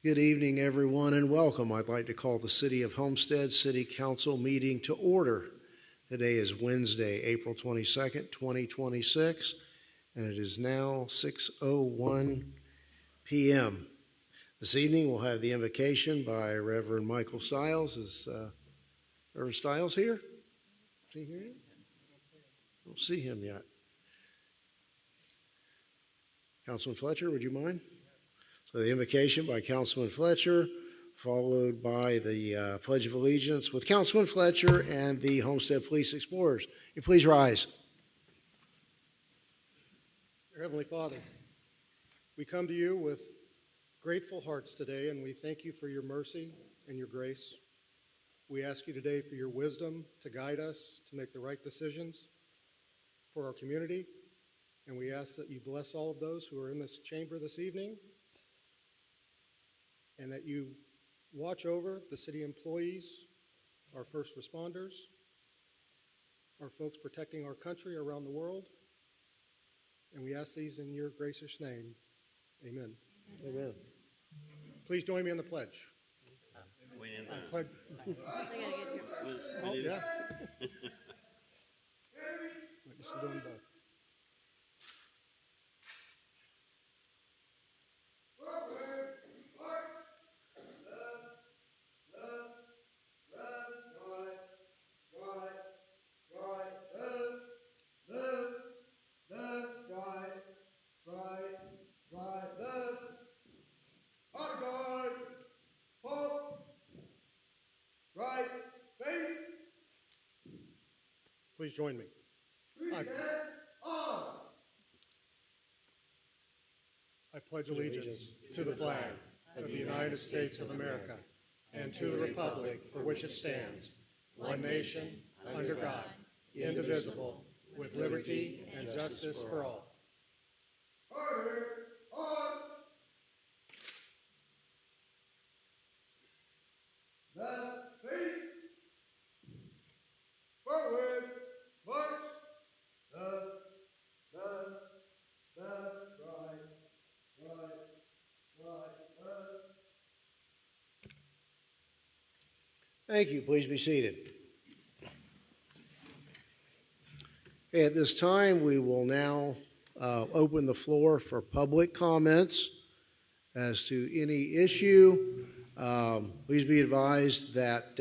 Good evening, everyone, and welcome. I'd like to call the City of Homestead City Council meeting to order. Today is Wednesday, April 22nd, 2026, and it is now 6:01 p.m. This evening, we'll have the invocation by Reverend Michael Stiles. Is Reverend Stiles here? Is he here? I don't see him yet. Councilman Fletcher, would you mind? So the invocation by Councilman Fletcher, followed by the Pledge of Allegiance with Councilman Fletcher and the Homestead Police Explorers. You please rise. Dear Heavenly Father, we come to you with grateful hearts today, and we thank you for your mercy and your grace. We ask you today for your wisdom to guide us to make the right decisions for our community, and we ask that you bless all of those who are in this chamber this evening, and that you watch over the city employees, our first responders, our folks protecting our country around the world. And we ask these in your gracious name. Amen. Amen. Please join me in the pledge. I pledge. Oh, yeah. Witness to doing both. Please join me. I pledge allegiance to the flag of the United States of America and to the republic for which it stands, one nation, under God, indivisible, with liberty and justice for all. Thank you. Please be seated. At this time, we will now open the floor for public comments as to any issue. Please be advised that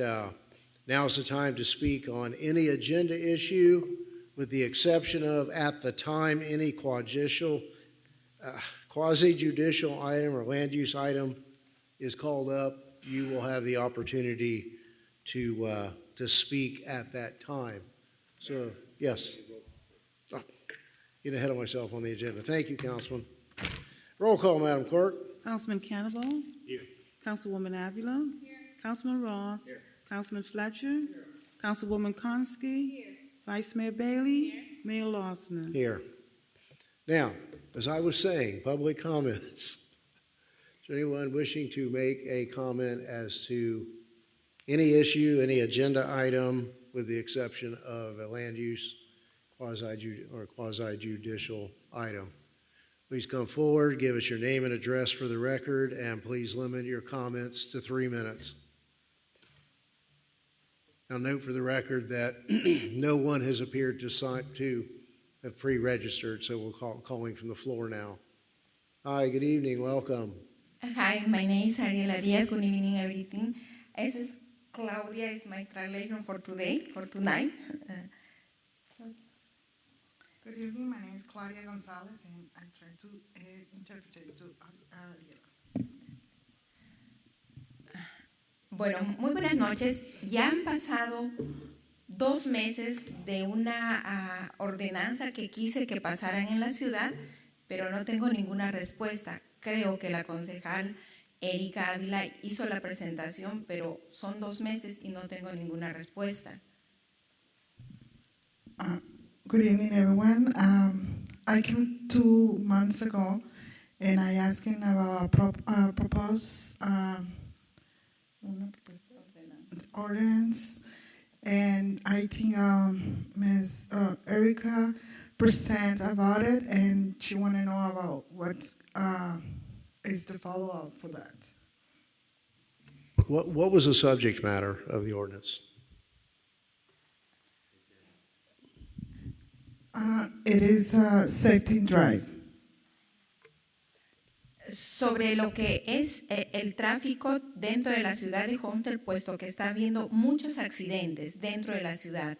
now is the time to speak on any agenda issue, with the exception of, at the time any quasi-judicial item or land use item is called up, you will have the opportunity to speak at that time. So, yes. Oh, get ahead of myself on the agenda. Thank you, Councilman. Roll call, Madam Clerk. Councilman Cannibal. Here. Councilwoman Avila. Here. Councilman Roth. Here. Councilman Fletcher. Here. Councilwoman Konski. Here. Vice Mayor Bailey. Here. Mayor Lawson. Here. Now, as I was saying, public comments. Is there anyone wishing to make a comment as to any issue, any agenda item, with the exception of a land use quasi-judicial item? Please come forward, give us your name and address for the record, and please limit your comments to 3 minutes. Now, note for the record that no one has appeared to have pre-registered, so we're calling from the floor now. Hi, good evening, welcome. Hi, my name is Ariela Diaz. Good evening, everything. This is Claudia, is my translation for tonight. Good evening, my name is Claudia Gonzalez, and I try to interpret it to Ariela. Bueno, muy buenas noches. Ya han pasado 2 meses de una ordenanza que quise que pasaran en la ciudad, pero no tengo ninguna respuesta. Creo que la concejal Erika Ávila hizo la presentación, pero son 2 meses y no tengo ninguna respuesta. Good evening, everyone. I came 2 months ago, and I asked him about a proposed ordinance, and I think Ms. Erika present about it, and she want to know about what is the follow-up for that. What was the subject matter of the ordinance? It is safety drive. Sobre lo que es el tráfico dentro de la ciudad de Homestead, puesto que está habiendo muchos accidentes dentro de la ciudad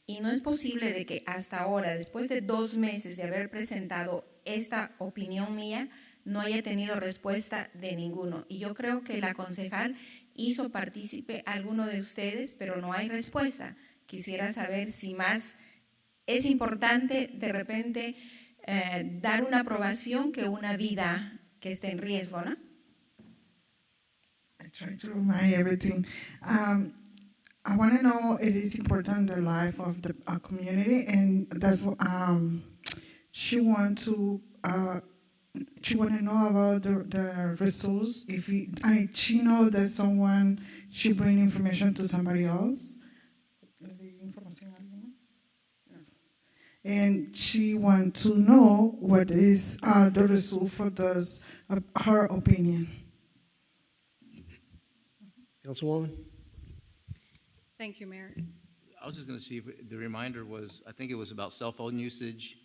y no es posible de que hasta ahora, después de 2 meses de haber presentado esta opinión mía, no haya tenido respuesta de ninguno. Y yo creo que la concejal hizo partícipe a alguno de ustedes, pero no hay respuesta. Quisiera saber si más es importante de repente dar una aprobación que una vida que esté en riesgo, ¿no? I try to remind everything. I want to know it is important the life of the community, and that's what she want to know about the results. If she know that someone she bring information to somebody else, and she want to know what is the result for this, her opinion. Councilwoman? Thank you, Mayor. I was just going to see if the reminder was, I think it was about cell phone usage,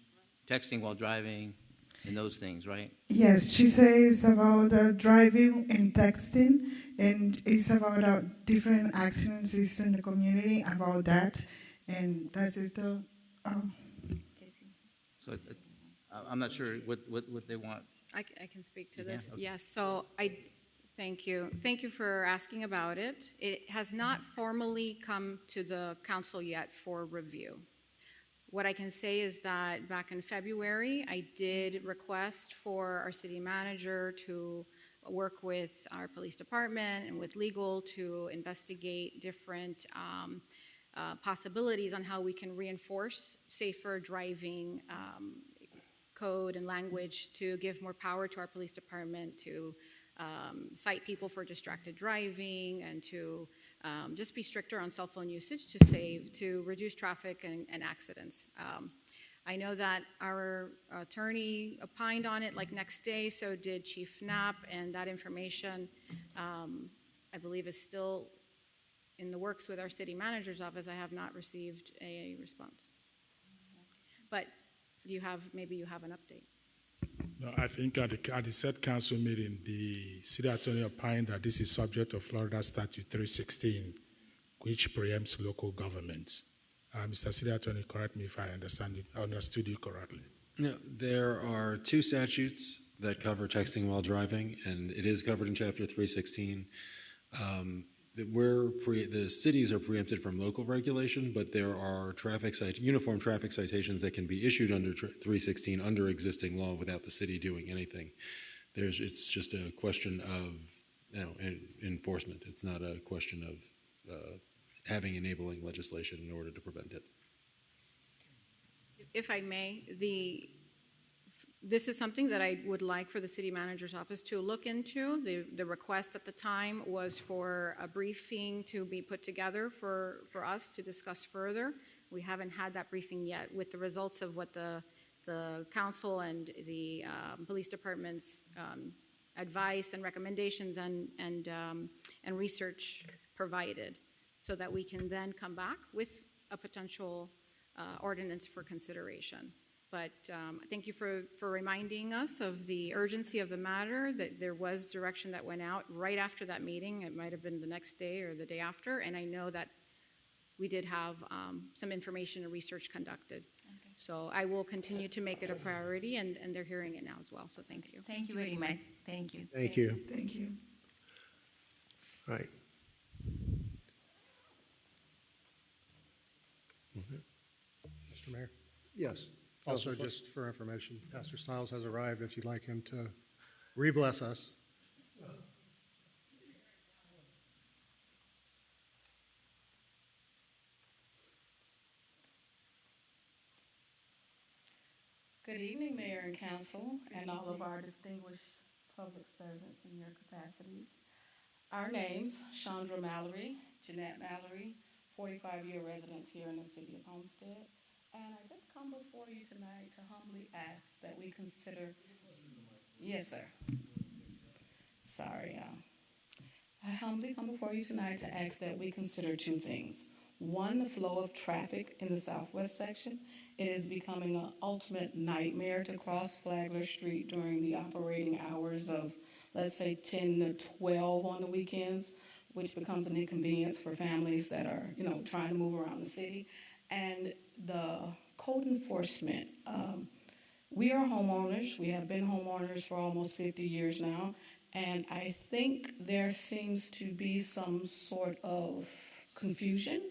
texting while driving, and those things, right? Yes, she says about driving and texting, and it's about different accidents in the community about that, and that is the. So I'm not sure what they want. I can speak to You can? this. Okay. Yes, so thank you. Thank you for asking about it. It has not formally come to the council yet for review. What I can say is that back in February, I did request for our city manager to work with our police department and with legal to investigate different possibilities on how we can reinforce safer driving code and language to give more power to our police department to cite people for distracted driving and to just be stricter on cell phone usage to reduce traffic and accidents. I know that our attorney opined on it like next day, so did Chief Knapp, and that information I believe is still in the works with our city manager's office. I have not received a response. But maybe you have an update. No, I think at the said council meeting, the city attorney opined that this is subject to Florida Statute 316, which preempts local governments. Mr. City Attorney, correct me if I understood you correctly. No, there are 2 statutes that cover texting while driving, and it is covered in Chapter 316. The cities are preempted from local regulation, but there are uniform traffic citations that can be issued under 316 under existing law without the city doing anything. It's just a question of enforcement. It's not a question of having enabling legislation in order to prevent it. If I may, this is something that I would like for the city manager's office to look into. The request at the time was for a briefing to be put together for us to discuss further. We haven't had that briefing yet with the results of what the council and the police department's advice and recommendations and research provided, so that we can then come back with a potential ordinance for consideration. But thank you for reminding us of the urgency of the matter, that there was direction that went out right after that meeting. It might have been the next day or the day after, and I know that we did have some information and research conducted. Okay. So I will continue to make it a priority, and they're hearing it now as well, so thank you. Thank you very much. Thank you. Thank you. Thank you. All right. Mr. Mayor. Yes. Also, just for information, Pastor Stiles has arrived if you'd like him to re-bless us. Good evening, Mayor and Council, and all of our distinguished public servants in your capacities. Our names, Chandra Mallory, Jeanette Mallory, 45-year residents here in the city of Homestead. And I just come before you tonight to humbly ask that we consider. Yes, sir. Sorry. humbly come before you tonight to ask that we consider two things. One, the flow of traffic in the southwest section. It is becoming an ultimate nightmare to cross Flagler Street during the operating hours of, let's say, 10 to 12 on the weekends, which becomes an inconvenience for families that are, trying to move around the city. And the code enforcement. We are homeowners. We have been homeowners for almost 50 years now. And I think there seems to be some sort of confusion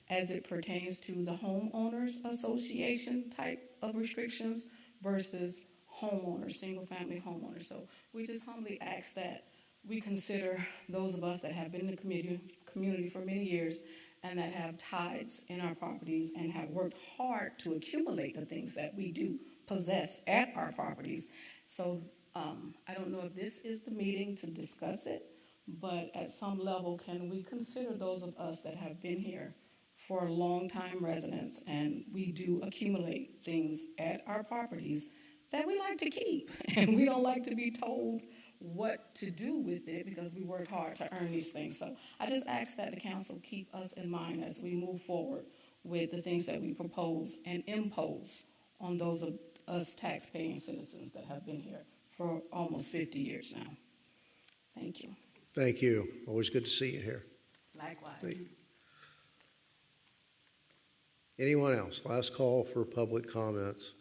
as it pertains to the homeowners association type of restrictions versus homeowners, single-family homeowners. So we just humbly ask that we consider those of us that have been in the community for many years and that have ties in our properties and have worked hard to accumulate the things that we do possess at our properties. So I don't know if this is the meeting to discuss it, but at some level, can we consider those of us that have been here for long-time residents and we do accumulate things at our properties that we like to keep and we don't like to be told what to do with it because we work hard to earn these things. So I just ask that the council keep us in mind as we move forward with the things that we propose and impose on those of us taxpaying citizens that have been here for almost 50 years now. Thank you. Thank you. Always good to see you here. Likewise. Anyone else? Last call for public comments.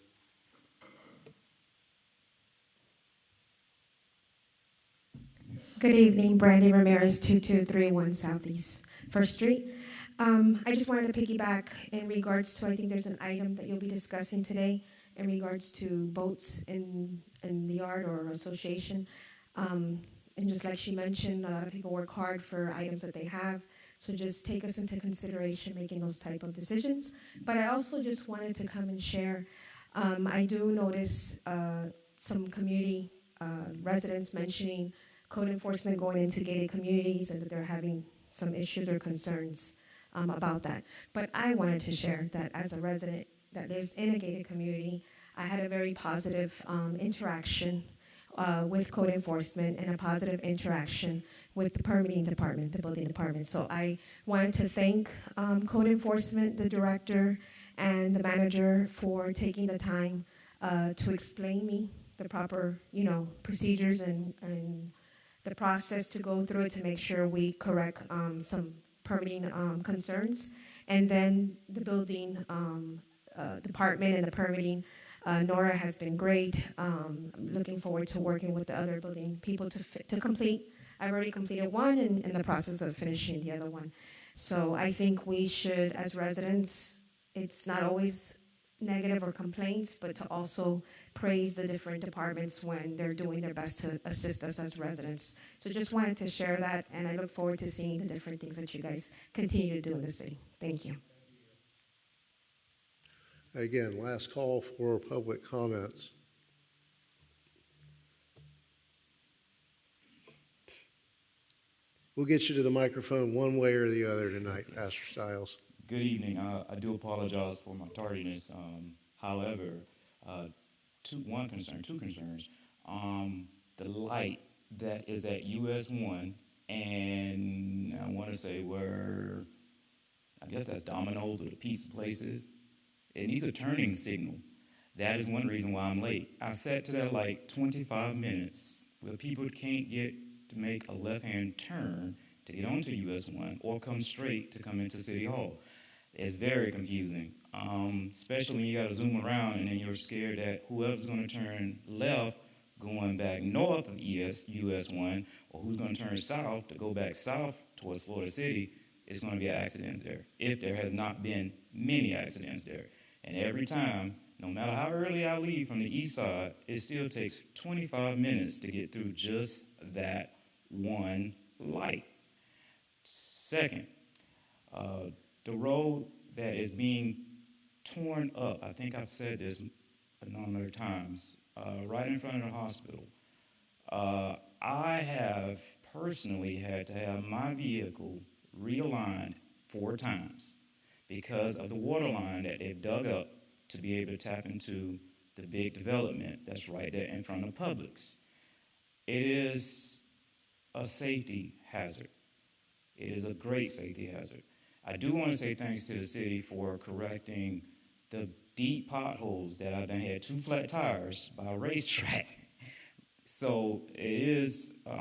Good evening, Brandy Ramirez, 2231 Southeast First Street. I just wanted to piggyback in regards to, I think there's an item that you'll be discussing today in regards to boats in the yard or association. And just like she mentioned, a lot of people work hard for items that they have. So just take us into consideration making those type of decisions. But I also just wanted to come and share. I do notice some community residents mentioning code enforcement going into gated communities and that they're having some issues or concerns about that. But I wanted to share that as a resident that lives in a gated community, I had a very positive interaction with code enforcement and a positive interaction with the permitting department, the building department. So I wanted to thank code enforcement, the director, and the manager for taking the time to explain me the proper, procedures and the process to go through it to make sure we correct some permitting concerns. And then the building department and the permitting, Nora has been great. I'm looking forward to working with the other building people to complete. I've already completed one and in the process of finishing the other one. So I think we should, as residents, it's not always negative or complaints, but to also praise the different departments when they're doing their best to assist us as residents. So just wanted to share that, and I look forward to seeing the different things that you guys continue to do in the city. Thank you. Again, last call for public comments. We'll get you to the microphone one way or the other tonight, Pastor Stiles. Good evening. I do apologize for my tardiness. However, two concerns. The light that is at US 1, and I want to say where, I guess that's Domino's or the Pizza Places. It needs a turning signal. That is one reason why I'm late. I sat to that like 25 minutes where people can't get to make a left-hand turn to get onto US 1 or come straight to come into City Hall. It's very confusing, especially when you got to zoom around and then you're scared that whoever's going to turn left going back north of US 1 or who's going to turn south to go back south towards Florida City, it's going to be an accident there, if there has not been many accidents there. And every time, no matter how early I leave from the east side, it still takes 25 minutes to get through just that one light. Second, the road that is being torn up, I think I've said this a number of times, right in front of the hospital. I have personally had to have my vehicle realigned 4 times because of the water line that they've dug up to be able to tap into the big development that's right there in front of Publix. It is a safety hazard. It is a great safety hazard. I do want to say thanks to the city for correcting the deep potholes that I've done had 2 flat tires by a racetrack. So it is an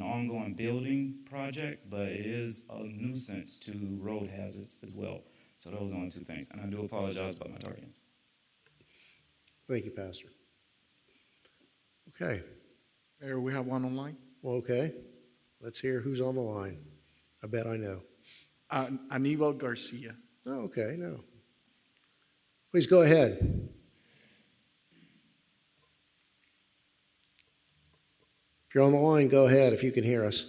ongoing building project, but it is a nuisance to road hazards as well. So those are only 2 things, and I do apologize about my tardiness. Thank you, Pastor. Okay. Mayor, we have one online. Well, okay. Let's hear who's on the line. I bet I know. Aníbal Garcia. Oh, okay, no. Please go ahead. If you're on the line, go ahead if you can hear us.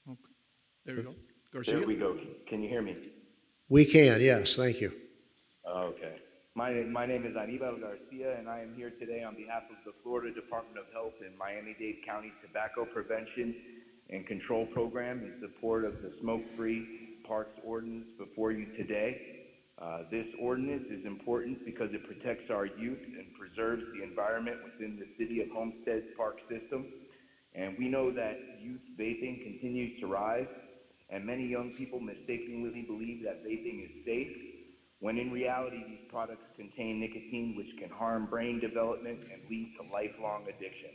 Okay. There we go. Garcia. There we go. Can you hear me? We can, yes, thank you. Okay. My name is Aníbal Garcia, and I am here today on behalf of the Florida Department of Health and Miami-Dade County Tobacco Prevention and Control Program in support of the smoke-free parks ordinance before you today. This ordinance is important because it protects our youth and preserves the environment within the city of Homestead's park system. And we know that youth vaping continues to rise, and many young people mistakenly believe that vaping is safe, when in reality these products contain nicotine, which can harm brain development and lead to lifelong addiction,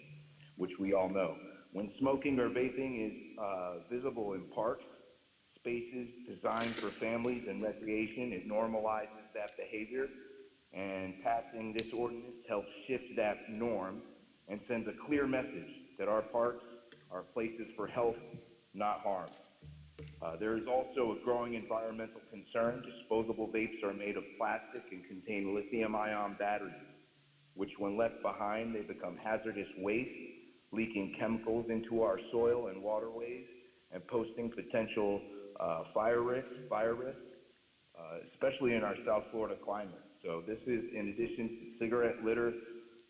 which we all know. When smoking or vaping is visible in parks, spaces designed for families and recreation, it normalizes that behavior, and passing this ordinance helps shift that norm and sends a clear message that our parks are places for health, not harm. There is also a growing environmental concern. Disposable vapes are made of plastic and contain lithium-ion batteries, which when left behind, they become hazardous waste, leaking chemicals into our soil and waterways and posing potential fire risk, especially in our South Florida climate. So this is in addition to cigarette litter,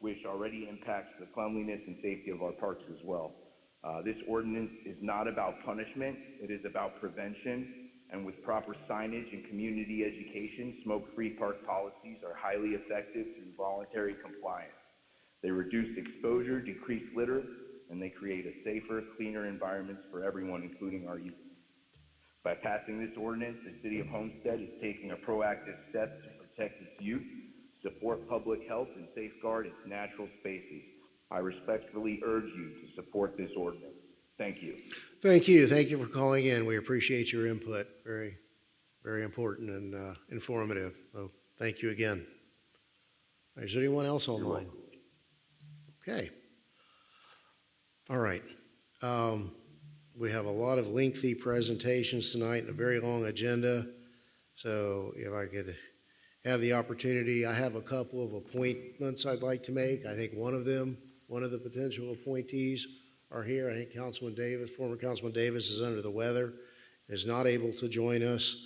which already impacts the cleanliness and safety of our parks as well. This ordinance is not about punishment, it is about prevention, and with proper signage and community education, smoke-free park policies are highly effective through voluntary compliance. They reduce exposure, decrease litter, and they create a safer, cleaner environment for everyone, including our youth. By passing this ordinance, the City of Homestead is taking a proactive step to protect its youth, support public health, and safeguard its natural spaces. I respectfully urge you to support this ordinance. Thank you. Thank you. Thank you for calling in. We appreciate your input. Very, very important and informative. So thank you again. Is there anyone else online? Okay. All right. We have a lot of lengthy presentations tonight and a very long agenda. So if I could have the opportunity, I have a couple of appointments I'd like to make. I think one of the potential appointees are here. I think former Councilman Davis is under the weather, is not able to join us.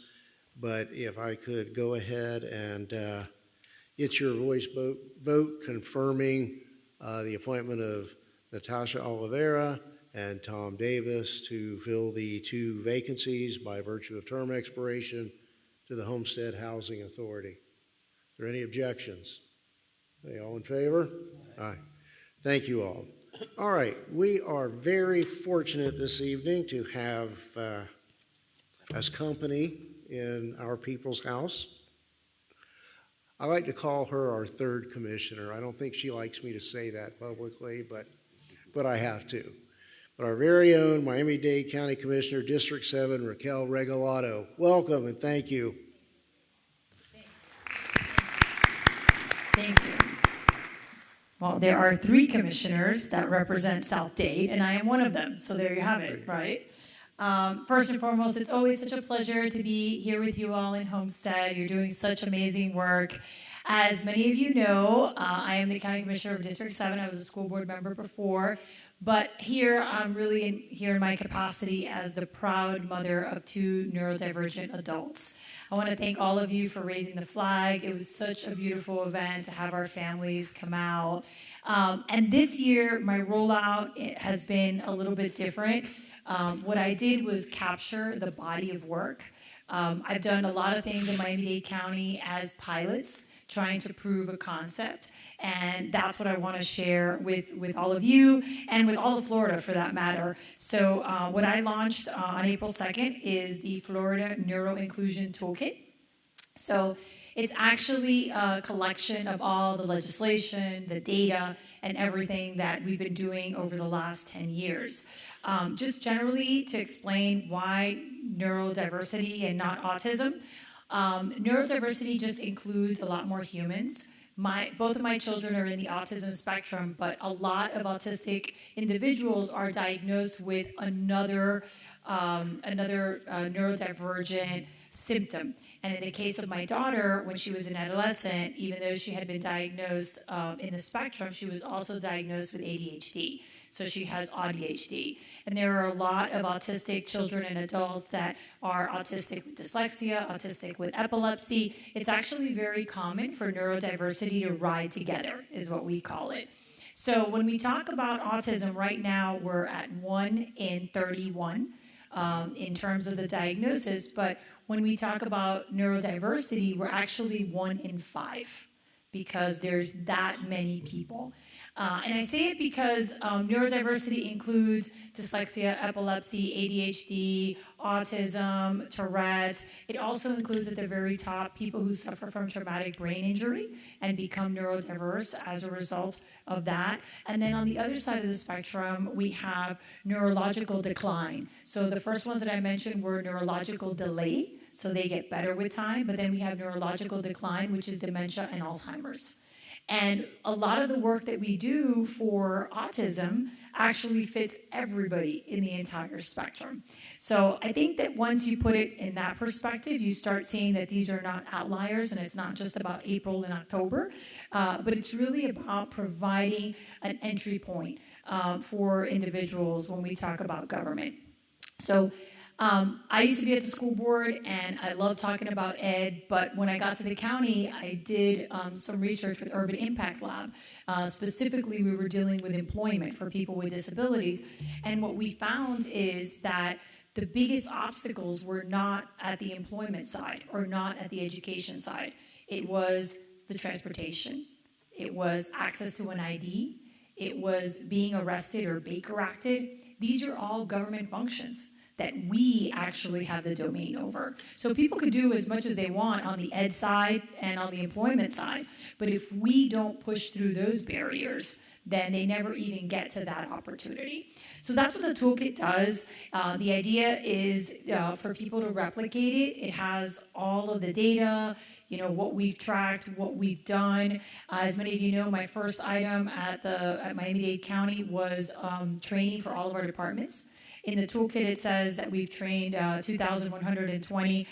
But if I could go ahead and get your voice vote confirming the appointment of Natasha Oliveira and Tom Davis to fill the 2 vacancies by virtue of term expiration to the Homestead Housing Authority. Are there any objections? Are all in favor? Aye. Thank you all. All right, we are very fortunate this evening to have as company in our people's house. I like to call her our 3rd commissioner. I don't think she likes me to say that publicly, but I have to. But our very own Miami-Dade County Commissioner, District 7, Raquel Regalado. Welcome and thank you. Thank you. Well, there are 3 commissioners that represent South Dade, and I am one of them. So there you have it, right? First and foremost, it's always such a pleasure to be here with you all in Homestead. You're doing such amazing work. As many of you know, I am the County Commissioner of District 7. I was a school board member before. But here, I'm really here in my capacity as the proud mother of 2 neurodivergent adults. I want to thank all of you for raising the flag. It was such a beautiful event to have our families come out. And this year, my rollout has been a little bit different. What I did was capture the body of work. I've done a lot of things in Miami-Dade County as pilots trying to prove a concept. And that's what I want to share with all of you and with all of Florida for that matter. So what I launched on April 2nd is the Florida Neuro Inclusion Toolkit. So it's actually a collection of all the legislation, the data, and everything that we've been doing over the last 10 years. Just generally to explain why neurodiversity and not autism. Neurodiversity just includes a lot more humans. Both of my children are in the autism spectrum, but a lot of autistic individuals are diagnosed with another neurodivergent symptom. And in the case of my daughter, when she was an adolescent, even though she had been diagnosed in the spectrum, she was also diagnosed with ADHD. So she has ADHD. And there are a lot of autistic children and adults that are autistic with dyslexia, autistic with epilepsy. It's actually very common for neurodiversity to ride together, is what we call it. So when we talk about autism right now, we're at 1 in 31 in terms of the diagnosis. But when we talk about neurodiversity, we're actually 1 in 5 because there's that many people. And I say it because neurodiversity includes dyslexia, epilepsy, ADHD, autism, Tourette's. It also includes at the very top people who suffer from traumatic brain injury and become neurodiverse as a result of that. And then on the other side of the spectrum, we have neurological decline. So the first ones that I mentioned were neurological delay, so they get better with time. But then we have neurological decline, which is dementia and Alzheimer's. And a lot of the work that we do for autism actually fits everybody in the entire spectrum. So I think that once you put it in that perspective, you start seeing that these are not outliers and it's not just about April and October, but it's really about providing an entry point for individuals when we talk about government. So I used to be at the school board and I love talking about ed, but when I got to the county, I did some research with Urban Impact Lab. Specifically, we were dealing with employment for people with disabilities. And what we found is that the biggest obstacles were not at the employment side or not at the education side. It was the transportation. It was access to an ID. It was being arrested or Baker Acted. These are all government functions that we actually have the domain over. So people could do as much as they want on the ed side and on the employment side, but if we don't push through those barriers, then they never even get to that opportunity. So that's what the toolkit does. The idea is for people to replicate it. It has all of the data, what we've tracked, what we've done. As many of you know, my first item at Miami-Dade County was training for all of our departments. In the toolkit, it says that we've trained 2,120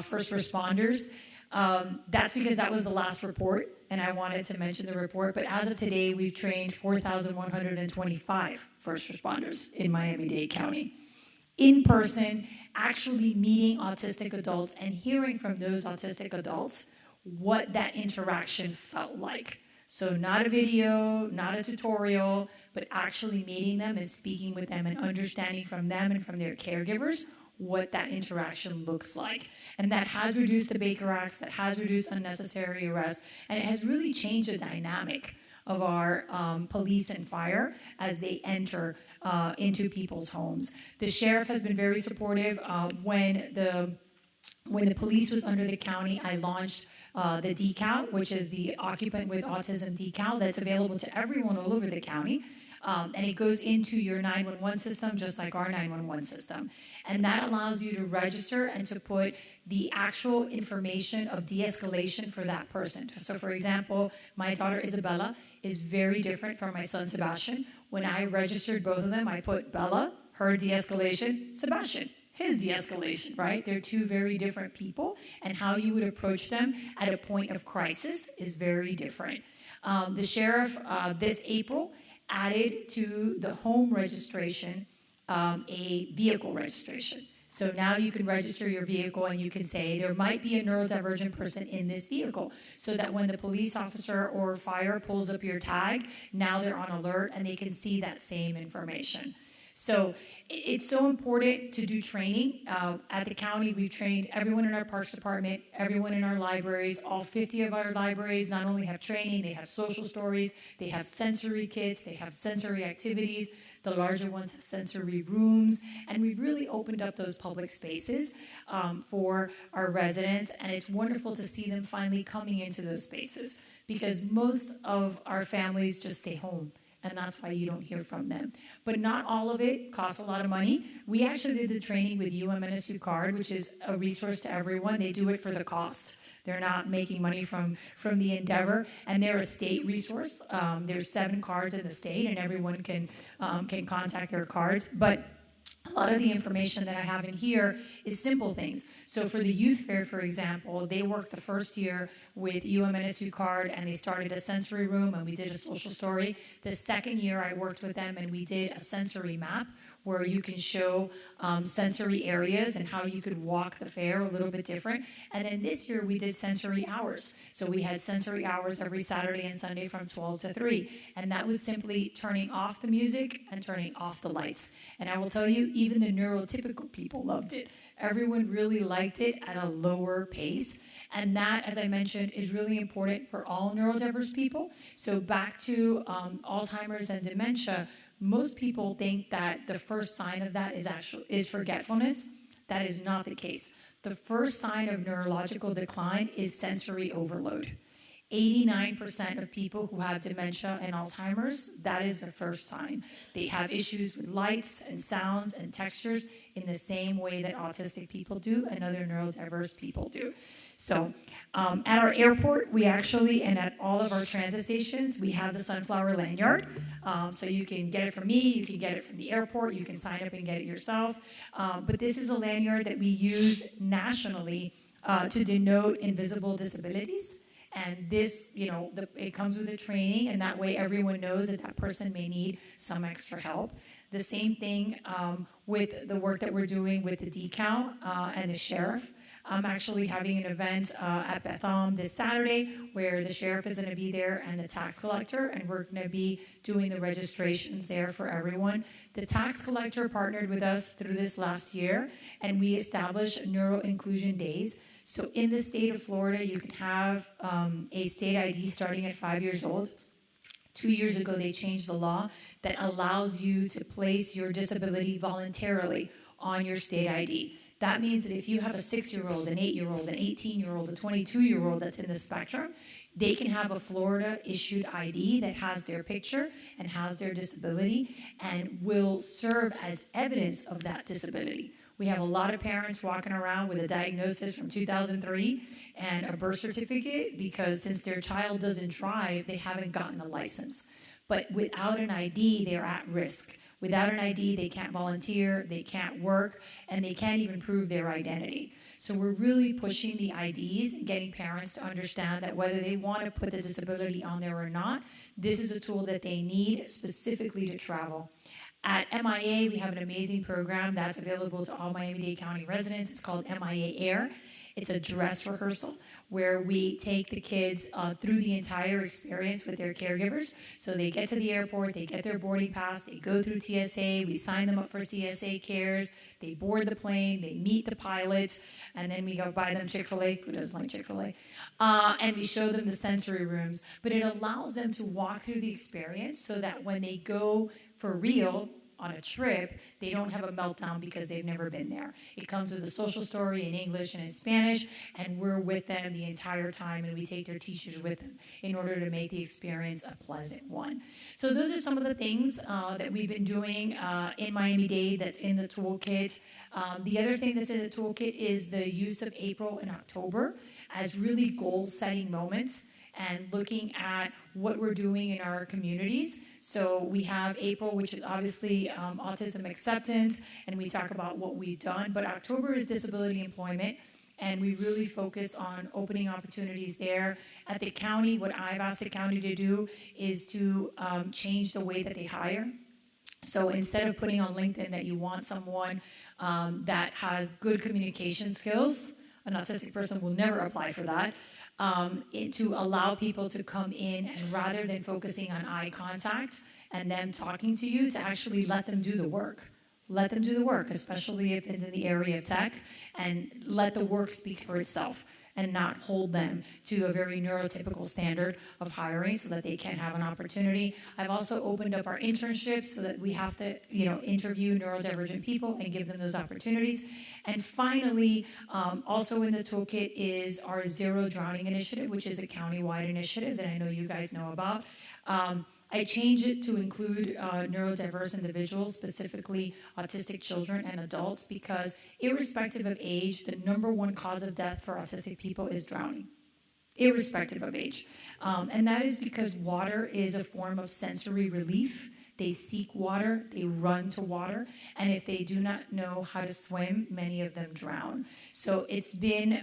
first responders. That's because that was the last report, and I wanted to mention the report. But as of today, we've trained 4,125 first responders in Miami-Dade County. In person, actually meeting autistic adults and hearing from those autistic adults what that interaction felt like. So not a video, not a tutorial, but actually meeting them and speaking with them and understanding from them and from their caregivers what that interaction looks like. And that has reduced the Baker Acts, that has reduced unnecessary arrests, and it has really changed the dynamic of our police and fire as they enter into people's homes. The sheriff has been very supportive. When the police was under the county, I launched the decal, which is the occupant with autism decal that's available to everyone all over the county. And it goes into your 911 system, just like our 911 system. And that allows you to register and to put the actual information of de-escalation for that person. So for example, my daughter Isabella is very different from my son Sebastian. When I registered both of them, I put Bella, her de-escalation, Sebastian, his de-escalation, right? They're two very different people, and how you would approach them at a point of crisis is very different. The sheriff this April added to the home registration a vehicle registration. So now you can register your vehicle and you can say there might be a neurodivergent person in this vehicle, so that when the police officer or fire pulls up your tag, now they're on alert and they can see that same information. So it's so important to do training. At the county, we've trained everyone in our parks department, everyone in our libraries. All 50 of our libraries not only have training, they have social stories, they have sensory kits, they have sensory activities. The larger ones have sensory rooms, and we've really opened up those public spaces for our residents, and it's wonderful to see them finally coming into those spaces, because most of our families just stay home, and that's why you don't hear from them. But not all of it costs a lot of money. We actually did the training with UMNSU Card, which is a resource to everyone. They do it for the cost. They're not making money from the endeavor, and they're a state resource. There's 7 cards in the state, and everyone can contact their cards. But a lot of the information that I have in here is simple things. So for the youth fair, for example, they worked the first year with UMNSU Card, and they started a sensory room, and we did a social story. The second year, I worked with them, and we did a sensory map where you can show sensory areas and how you could walk the fair a little bit different. And then this year, we did sensory hours. So we had sensory hours every Saturday and Sunday from 12 to 3. And that was simply turning off the music and turning off the lights. And I will tell you, even the neurotypical people loved it. Everyone really liked it at a lower pace. And that, as I mentioned, is really important for all neurodiverse people. So back to Alzheimer's and dementia, most people think that the first sign of that is forgetfulness. That is not the case. The first sign of neurological decline is sensory overload. 89% of people who have dementia and Alzheimer's, that is the first sign. They have issues with lights and sounds and textures in the same way that autistic people do and other neurodiverse people do. So at our airport, we actually, and at all of our transit stations, we have the Sunflower Lanyard. So you can get it from me, you can get it from the airport, you can sign up and get it yourself. But this is a lanyard that we use nationally to denote invisible disabilities. And this, it comes with a training, and that way everyone knows that person may need some extra help. The same thing with the work that we're doing with the decal and the sheriff. I'm actually having an event at Betham this Saturday where the sheriff is going to be there and the tax collector, and we're going to be doing the registrations there for everyone. The tax collector partnered with us through this last year, and we established Neuro Inclusion Days. So in the state of Florida, you can have a state ID starting at 5 years old. 2 years ago, they changed the law that allows you to place your disability voluntarily on your state ID. That means that if you have a 6-year-old, an 8-year-old, an 18-year-old, a 22-year-old that's in the spectrum, they can have a Florida-issued ID that has their picture and has their disability and will serve as evidence of that disability. We have a lot of parents walking around with a diagnosis from 2003 and a birth certificate because since their child doesn't drive, they haven't gotten a license. But without an ID, they're at risk. Without an ID, they can't volunteer, they can't work, and they can't even prove their identity. So we're really pushing the IDs and getting parents to understand that whether they want to put the disability on there or not, this is a tool that they need specifically to travel. At MIA, we have an amazing program that's available to all Miami-Dade County residents. It's called MIA Air. It's a dress rehearsal where we take the kids through the entire experience with their caregivers. So they get to the airport, they get their boarding pass, they go through TSA, we sign them up for TSA Cares, they board the plane, they meet the pilot, and then we go buy them Chick-fil-A. Who doesn't like Chick-fil-A? And we show them the sensory rooms. But it allows them to walk through the experience so that when they go for real on a trip, they don't have a meltdown because they've never been there. It comes with a social story in English and in Spanish, and we're with them the entire time, and we take their teachers with them in order to make the experience a pleasant one. So those are some of the things that we've been doing in Miami-Dade that's in the toolkit. The other thing that's in the toolkit is the use of April and October as really goal-setting moments and looking at what we're doing in our communities. So we have April, which is obviously autism acceptance, and we talk about what we've done. But October is disability employment, and we really focus on opening opportunities there. At the county, what I've asked the county to do is to change the way that they hire. So instead of putting on LinkedIn that you want someone that has good communication skills, an autistic person will never apply for that. to allow people to come in and rather than focusing on eye contact and them talking to you, to actually let them do the work. Let them do the work, especially if it's in the area of tech, and let the work speak for itself and not hold them to a very neurotypical standard of hiring so that they can have an opportunity. I've also opened up our internships so that we have to, interview neurodivergent people and give them those opportunities. And finally, also in the toolkit is our Zero Drowning Initiative, which is a countywide initiative that I know you guys know about. I changed it to include neurodiverse individuals, specifically autistic children and adults, because irrespective of age, the number one cause of death for autistic people is drowning, irrespective of age. And that is because water is a form of sensory relief. They seek water, they run to water, and if they do not know how to swim, many of them drown. So it's been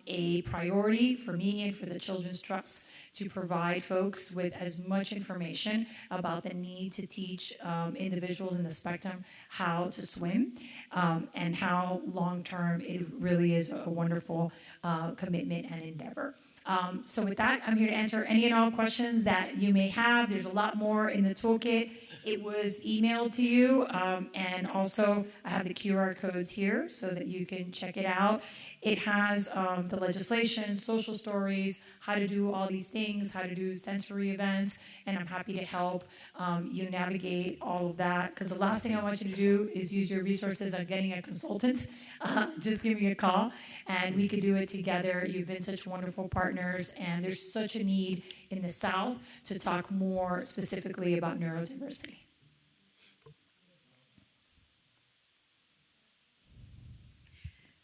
a priority for me and for the Children's Trust to provide folks with as much information about the need to teach individuals in the spectrum how to swim, and how long-term it really is a wonderful commitment and endeavor. So with that, I'm here to answer any and all questions that you may have. There's a lot more in the toolkit. It was emailed to you, and also I have the QR codes here so that you can check it out. It has the legislation, social stories, how to do all these things, how to do sensory events, and I'm happy to help you navigate all of that, because the last thing I want you to do is use your resources on getting a consultant. Just give me a call, and we could do it together. You've been such wonderful partners, and there's such a need in the South to talk more specifically about neurodiversity.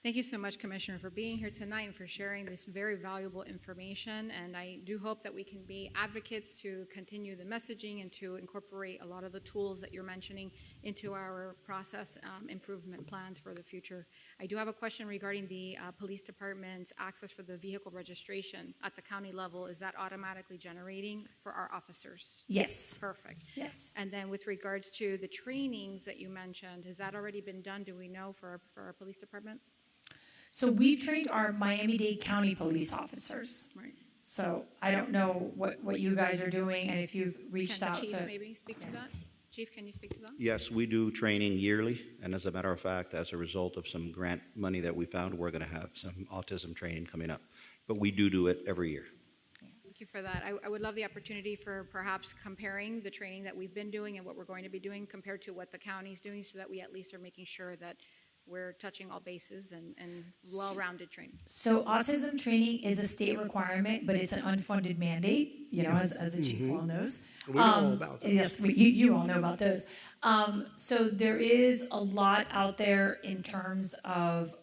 Thank you so much, Commissioner, for being here tonight and for sharing this very valuable information. And I do hope that we can be advocates to continue the messaging and to incorporate a lot of the tools that you're mentioning into our process improvement plans for the future. I do have a question regarding the police department's access for the vehicle registration at the county level. Is that automatically generating for our officers? Yes. Perfect. Yes. And then with regards to the trainings that you mentioned, has that already been done? Do we know for our police department? So we've trained our Miami-Dade County police officers. Right. So I don't know what you guys are doing, and if you've reached out to... Can the chief maybe speak to that? Chief, can you speak to that? Yes, we do training yearly, and as a matter of fact, as a result of some grant money that we found, we're going to have some autism training coming up. But we do it every year. Thank you for that. I would love the opportunity for perhaps comparing the training that we've been doing and what we're going to be doing compared to what the county's doing, so that we at least are making sure that we're touching all bases and well-rounded training. So autism training is a state requirement, but it's an unfunded mandate, as the chief well knows. We know all about that. Yes, you all know about those. So there is a lot out there in terms of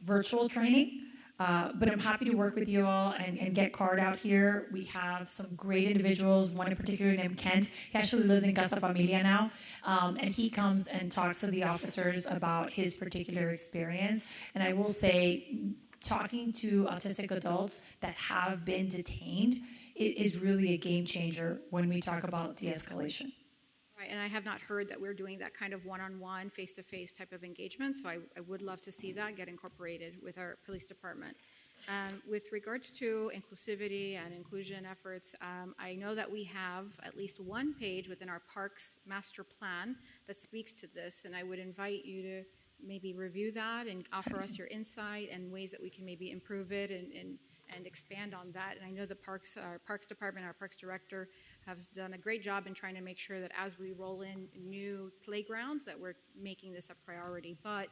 virtual training. But I'm happy to work with you all and get Card out here. We have some great individuals, one in particular named Kent. He actually lives in Casa Familia now, and he comes and talks to the officers about his particular experience. And I will say, talking to autistic adults that have been detained, it is really a game changer when we talk about de-escalation. Right, and I have not heard that we're doing that kind of one-on-one, face-to-face type of engagement, so I would love to see that get incorporated with our police department. With regards to inclusivity and inclusion efforts, I know that we have at least one page within our Parks Master Plan that speaks to this, and I would invite you to maybe review that and offer us your insight and ways that we can maybe improve it and expand on that. And I know the our Parks Department, our Parks Director, has done a great job in trying to make sure that as we roll in new playgrounds that we're making this a priority. But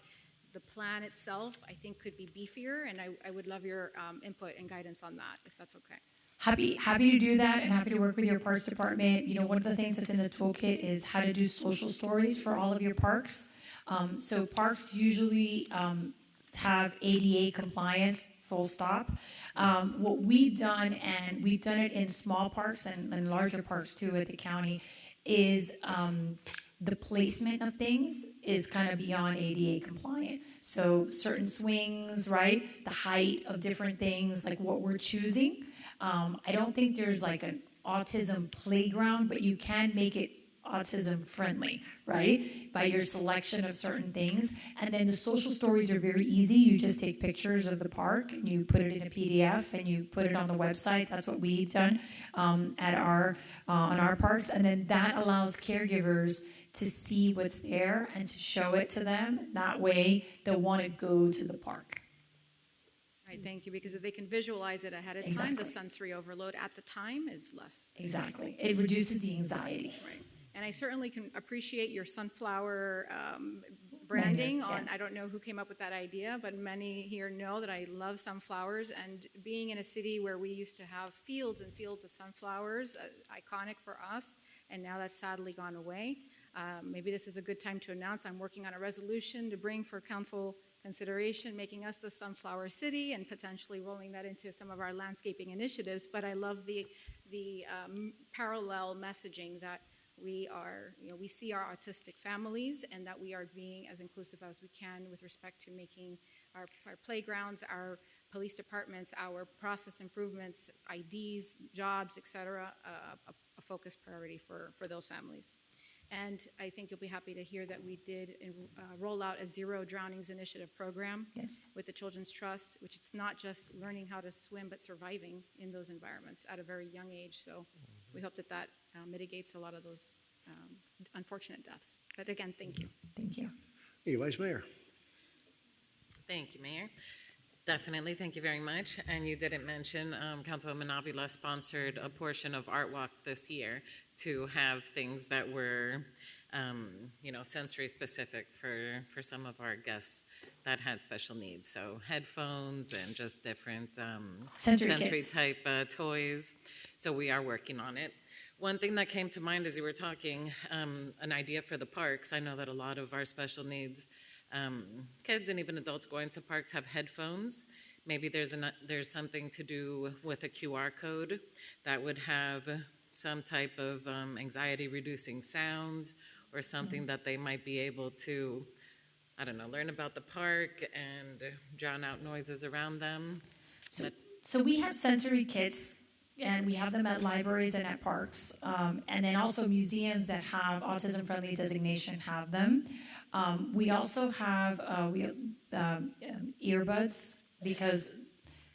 the plan itself, I think, could be beefier, and I would love your input and guidance on that, if that's okay. Happy to do that, and happy to work with your Parks Department. One of the things that's in the toolkit is how to do social stories for all of your parks. So parks usually have ADA compliance, full stop. What we've done, and we've done it in small parks and larger parks too at the county, is the placement of things is kind of beyond ADA compliant. So certain swings, right? The height of different things, like what we're choosing. I don't think there's like an autism playground, but you can make it autism friendly, right? By your selection of certain things. And then the social stories are very easy. You just take pictures of the park and you put it in a PDF and you put it on the website. That's what we've done at on our parks. And then that allows caregivers to see what's there and to show it to them. That way they'll want to go to the park. Right, thank you, because if they can visualize it ahead of time, the sensory overload at the time is less. Exactly. It reduces the anxiety. Right. And I certainly can appreciate your sunflower branding on, I don't know who came up with that idea, but many here know that I love sunflowers, and being in a city where we used to have fields and fields of sunflowers, iconic for us, and now that's sadly gone away. Maybe this is a good time to announce I'm working on a resolution to bring for council consideration, making us the sunflower city and potentially rolling that into some of our landscaping initiatives. But I love the parallel messaging that we are, we see our autistic families and that we are being as inclusive as we can with respect to making our playgrounds, our police departments, our process improvements, IDs, jobs, etc., a focus priority for those families. And I think you'll be happy to hear that we did roll out a Zero Drownings Initiative program with the Children's Trust, which it's not just learning how to swim, but surviving in those environments at a very young age. So we hope that mitigates a lot of those unfortunate deaths. But again, thank you. Thank you. Hey, Vice Mayor. Thank you, Mayor. Definitely, thank you very much. And you didn't mention, Councilwoman Avila sponsored a portion of Art Walk this year to have things that were, sensory specific for some of our guests that had special needs. So headphones and just different sensory type toys. So we are working on it. One thing that came to mind as you were talking, an idea for the parks. I know that a lot of our special needs kids and even adults going to parks have headphones. Maybe there's something to do with a QR code that would have some type of anxiety-reducing sounds or something that they might be able to, learn about the park and drown out noises around them. So we have sensory kits, and we have them at libraries and at parks, and then also museums that have autism-friendly designation have them. We also have earbuds, because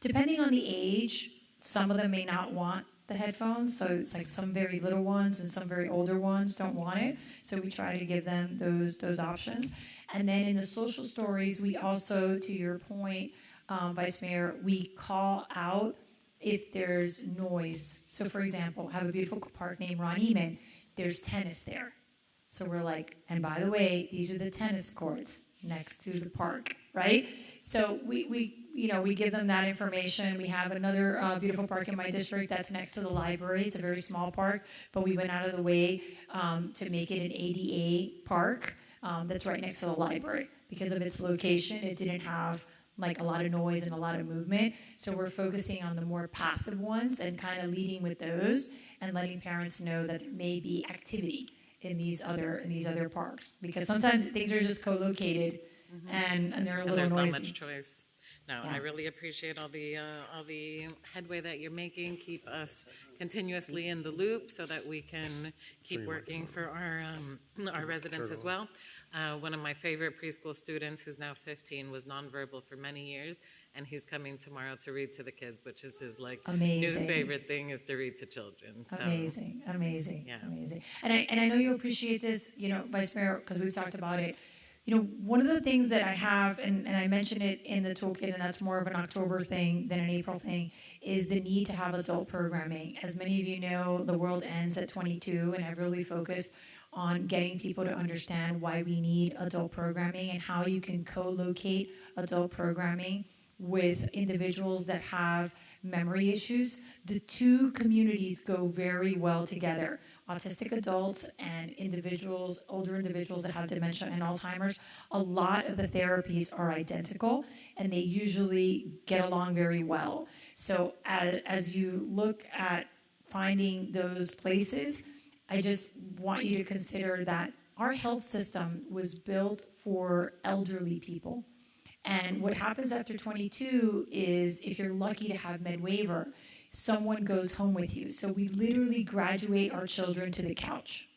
depending on the age, some of them may not want the headphones. So it's like some very little ones and some very older ones don't want it. So we try to give them those options. And then in the social stories, we also, to your point, Vice Mayor, we call out if there's noise. So for example, have a beautiful park named Ron Eman. There's tennis there. So we're like, and by the way, these are the tennis courts next to the park, right? So we give them that information. We have another beautiful park in my district that's next to the library. It's a very small park, but we went out of the way to make it an ADA park that's right next to the library. Because of its location, it didn't have like a lot of noise and a lot of movement. So we're focusing on the more passive ones and kind of leading with those and letting parents know that there may be activity in these other parks, because sometimes things are just co-located and they're a little there's noisy. Not much choice. No, I really appreciate all the headway that you're making. Keep us continuously in the loop so that we can keep working for our residents as well. One of my favorite preschool students, who's now 15, was nonverbal for many years, and he's coming tomorrow to read to the kids, which is his new favorite thing, is to read to children. So, amazing. Yeah. Amazing. And I know you appreciate this, Vice Mayor, because we've talked about it. One of the things that I have, and I mentioned it in the toolkit, and that's more of an October thing than an April thing, is the need to have adult programming. As many of you know, the world ends at 22, and I've really focused on getting people to understand why we need adult programming and how you can co-locate adult programming with individuals that have memory issues. The two communities go very well together. Autistic adults and older individuals that have dementia and Alzheimer's, a lot of the therapies are identical and they usually get along very well. So as you look at finding those places, I just want you to consider that our health system was built for elderly people. And what happens after 22 is, if you're lucky to have med waiver, someone goes home with you. So we literally graduate our children to the couch.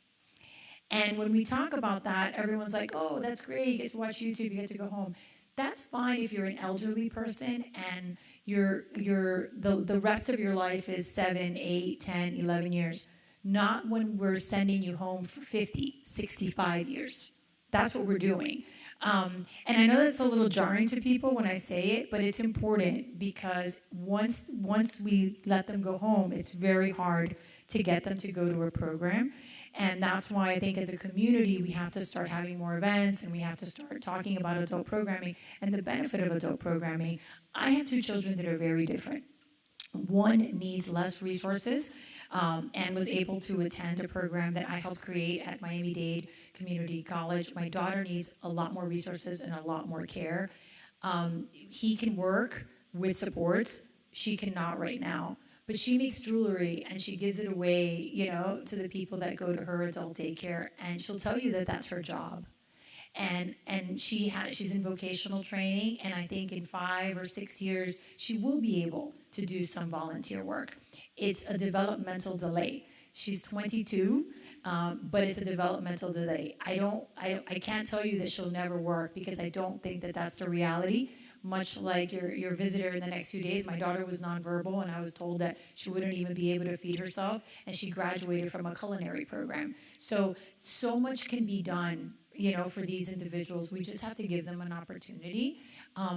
And when we talk about that, everyone's like, oh, that's great, you get to watch YouTube, you get to go home. That's fine if you're an elderly person and the rest of your life is 7, 8, 10, 11 years. Not when we're sending you home for 50, 65 years. That's what we're doing. And I know that's a little jarring to people when I say it, but it's important because once we let them go home, it's very hard to get them to go to a program. And that's why I think as a community, we have to start having more events and we have to start talking about adult programming and the benefit of adult programming. I have 2 children that are very different. One needs less resources and was able to attend a program that I helped create at Miami-Dade Community College. My daughter needs a lot more resources and a lot more care. He can work with supports. She cannot right now. But she makes jewelry and she gives it away, to the people that go to her adult daycare. And she'll tell you that that's her job. And she's in vocational training, and I think in 5 or 6 years she will be able to do some volunteer work. It's a developmental delay. She's 22, but it's a developmental delay. I can't tell you that she'll never work because I don't think that that's the reality. Much like your visitor in the next few days, my daughter was nonverbal, and I was told that she wouldn't even be able to feed herself, and she graduated from a culinary program. So much can be done, for these individuals. We just have to give them an opportunity.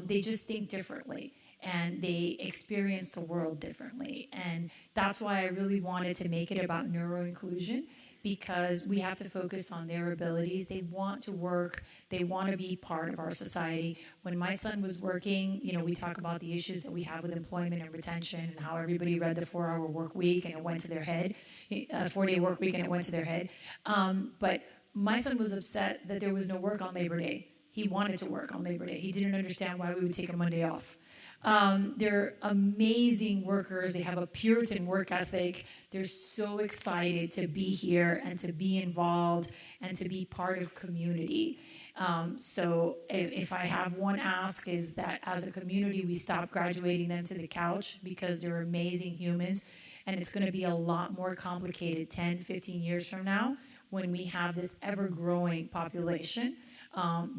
They just think differently, and they experience the world differently. And that's why I really wanted to make it about neuroinclusion, because we have to focus on their abilities. They want to work. They want to be part of our society. When my son was working, we talk about the issues that we have with employment and retention and how everybody read the 4-hour work week and it went to their head, 4-day work week and it went to their head. But my son was upset that there was no work on Labor Day. He wanted to work on Labor Day. He didn't understand why we would take a Monday off. They're amazing workers. They have a Puritan work ethic. They're so excited to be here and to be involved and to be part of community. So if I have one ask is that as a community, we stop graduating them to the couch because they're amazing humans. And it's going to be a lot more complicated 10, 15 years from now when we have this ever-growing population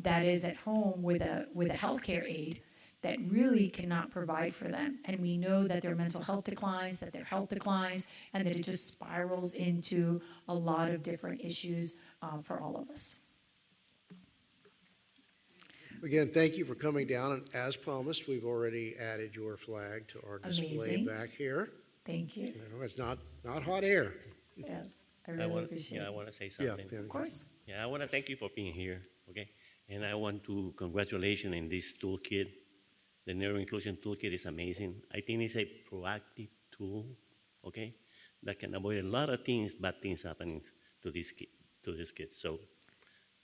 that is at home with a healthcare aid that really cannot provide for them. And we know that their mental health declines, that their health declines, and that it just spirals into a lot of different issues for all of us. Again, thank you for coming down. And as promised, we've already added your flag to our display Amazing. back here. Thank you. It's not hot air. Yes, I really appreciate it. I want to say something. Yeah, of course. Yeah, I want to thank you for being here, okay? And I want to congratulate in this toolkit. The Neuroinclusion Toolkit is amazing. I think it's a proactive tool, okay, that can avoid a lot of things, bad things happening to these kids. So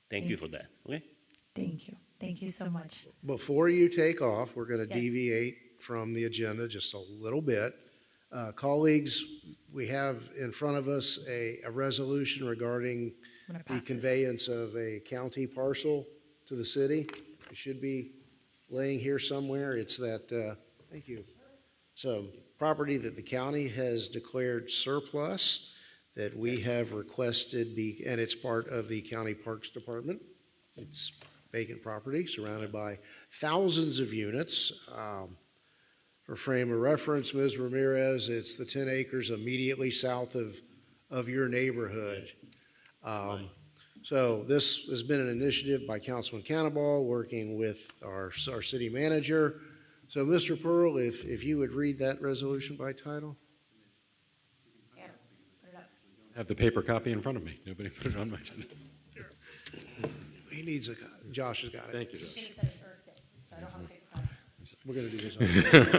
thank you for that, okay? Thank you. Thank you so much. Before you take off, we're going to Yes. deviate from the agenda just a little bit. Colleagues, we have in front of us a resolution regarding the conveyance of a county parcel to the city. It should be laying here somewhere. It's that, thank you. So property that the county has declared surplus that we have requested and it's part of the county parks department. It's vacant property surrounded by thousands of units. For frame of reference, Ms. Ramirez, it's the 10 acres immediately south of your neighborhood. So this has been an initiative by Councilman Cannonball working with our city manager. So Mr. Pearl, if you would read that resolution by title. I have the paper copy in front of me. Nobody put it on my agenda. He needs Josh has got it. Thank you, Josh. We're going to do this.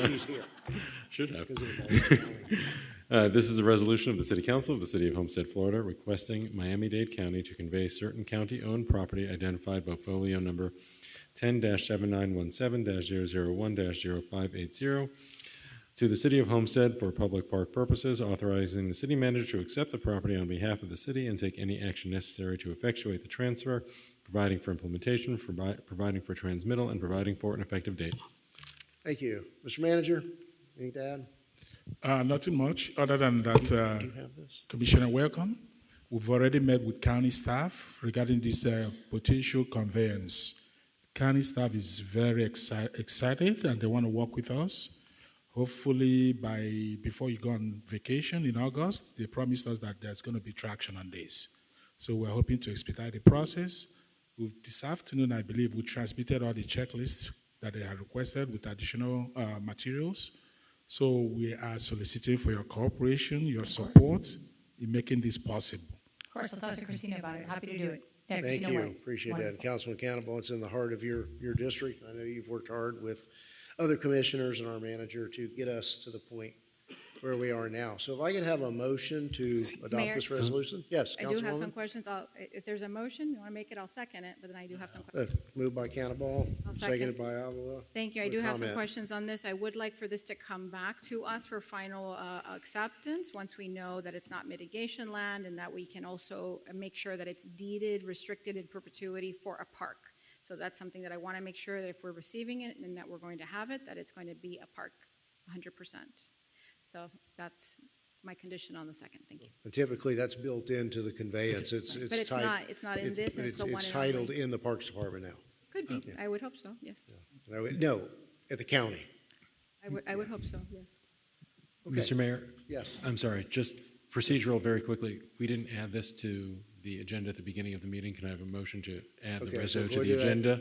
She's here. Should have. This is a resolution of the City Council of the City of Homestead, Florida, requesting Miami-Dade County to convey certain county-owned property identified by folio number 10-7917-001-0580 to the City of Homestead for public park purposes, authorizing the city manager to accept the property on behalf of the city and take any action necessary to effectuate the transfer, providing for implementation, providing for transmittal, and providing for an effective date. Thank you. Mr. Manager, anything to add? Nothing much other than that, Commissioner, welcome. We've already met with county staff regarding this potential conveyance. County staff is very excited and they want to work with us. Hopefully, before you go on vacation in August, they promised us that there's going to be traction on this. So we're hoping to expedite the process. This afternoon, I believe, we transmitted all the checklists that they had requested with additional materials. So we are soliciting for your cooperation, your support in making this possible. Of course, I'll talk to Christina about it. Happy to do it. Yeah, Thank Christina you. White. Appreciate Wonderful. that. Councilman Cannibal, it's in the heart of your district. I know you've worked hard with other commissioners and our manager to get us to the point where we are now. So if I could have a motion to adopt Mayor? this resolution? Yes, I do have some Councilwoman? questions. If there's a motion, you want to make it, I'll second it, but then I do have some questions. Moved by Cannibal, I'll second. seconded by Avila. Thank you. I With do have some comment. questions on this. I would like for this to come back to us for final acceptance once we know that it's not mitigation land and that we can also make sure that it's deeded, restricted in perpetuity for a park. So that's something that I want to make sure that if we're receiving it and that we're going to have it, that it's going to be a park, 100%. So that's my condition on the second. Thank you. And typically, that's built into the conveyance. It's But it's not. It's not in this, and it's the one It's in titled Oakland. in the Parks Department now. Could be. Yeah. I would hope so, yes. No, at the county. I would hope so, yes. Okay. Mr. Mayor? Yes. I'm sorry, just procedural very quickly. We didn't add this to the agenda at the beginning of the meeting. Can I have a motion to add the Okay, so reso if to we the do that- agenda?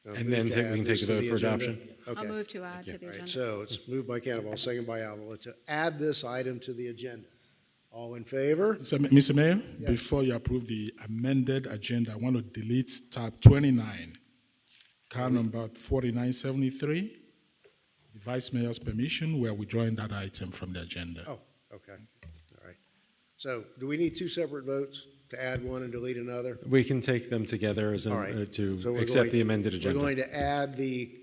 I'll And move then to we add can this take a to vote the for agenda. adoption? I'll Okay. move to add to the All right, agenda. so it's moved by Cannibal, second by Avila, to add this item to the agenda. All in favor? So, Mr. Mayor, before you approve the amended agenda, I want to delete tab 29, car number 4973. The Vice Mayor's permission, we're withdrawing that item from the agenda. Oh, okay, all right. So do we need two separate votes to add one and delete another? We can take them together as All right. to So we're accept going- the amended agenda. We're going to add the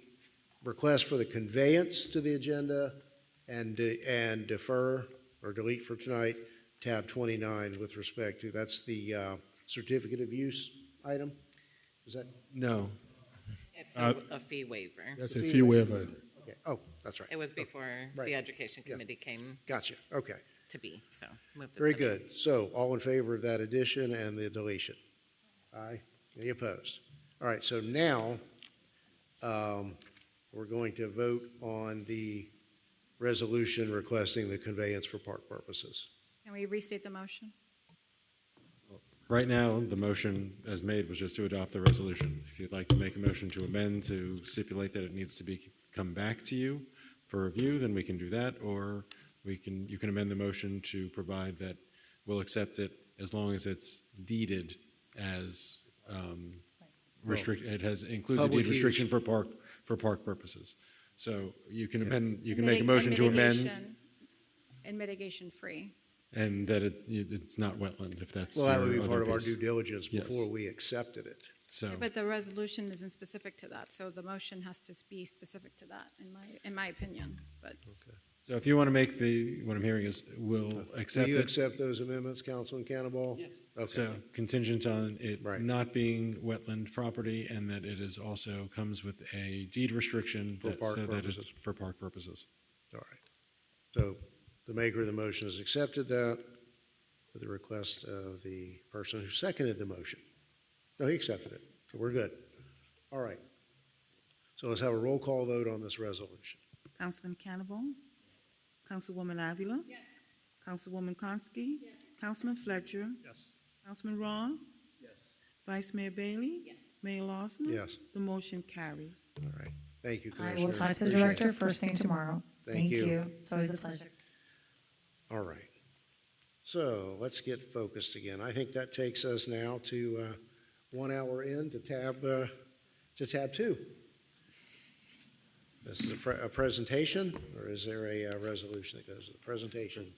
request for the conveyance to the agenda and defer or delete for tonight tab 29 with respect to, that's the certificate of use item? Is that? No. It's a fee waiver. That's a fee waiver. Okay. Oh, that's right. It was before Right. the Education Yeah. Committee came Gotcha, okay. to be, so. moved it Very to- good. So all in favor of that addition and the deletion? Aye. Any opposed? All right, so now we're going to vote on the resolution requesting the conveyance for park purposes. Can we restate the motion? Right now, the motion as made was just to adopt the resolution. If you'd like to make a motion to amend to stipulate that it needs to come back to you for review, then we can do that, or you can amend the motion to provide that we'll accept it as long as it's deeded as includes a deed Public restriction use. for park purposes. So you can amend, you can And make a motion to amend, mitigation- And mitigation free. and that it's not wetland, if that's Well, that would be your other part of our piece. due diligence Yes. before we accepted it. So. But the resolution isn't specific to that, so the motion has to be specific to that, in my opinion, but. So if you want to make what I'm hearing is, we'll Will accept you it. accept those amendments, Councilman Cannonball? Yes. Okay. So contingent on it Right. not being wetland property and that it is also comes with a deed restriction. For park so that it's purposes. for park purposes. All right. So the maker of the motion has accepted that at the request of the person who seconded the motion. No, he accepted it, so we're good. All right. So let's have a roll call vote on this resolution. Councilman Cannibal? Councilwoman Avila? Yes. Councilwoman Konsky? Yes. Councilman Fletcher? Yes. Councilman Ron? Yes. Vice Mayor Bailey? Yes. Mayor Lawson? Yes. The motion carries. All right. Thank you, I Commissioner. will talk to the Appreciate director it. first thing tomorrow. Thank you. It's always a pleasure. All right. So let's get focused again. I think that takes us now to 1 hour in to tab 2. This is a presentation, or is there a resolution that goes with the presentation?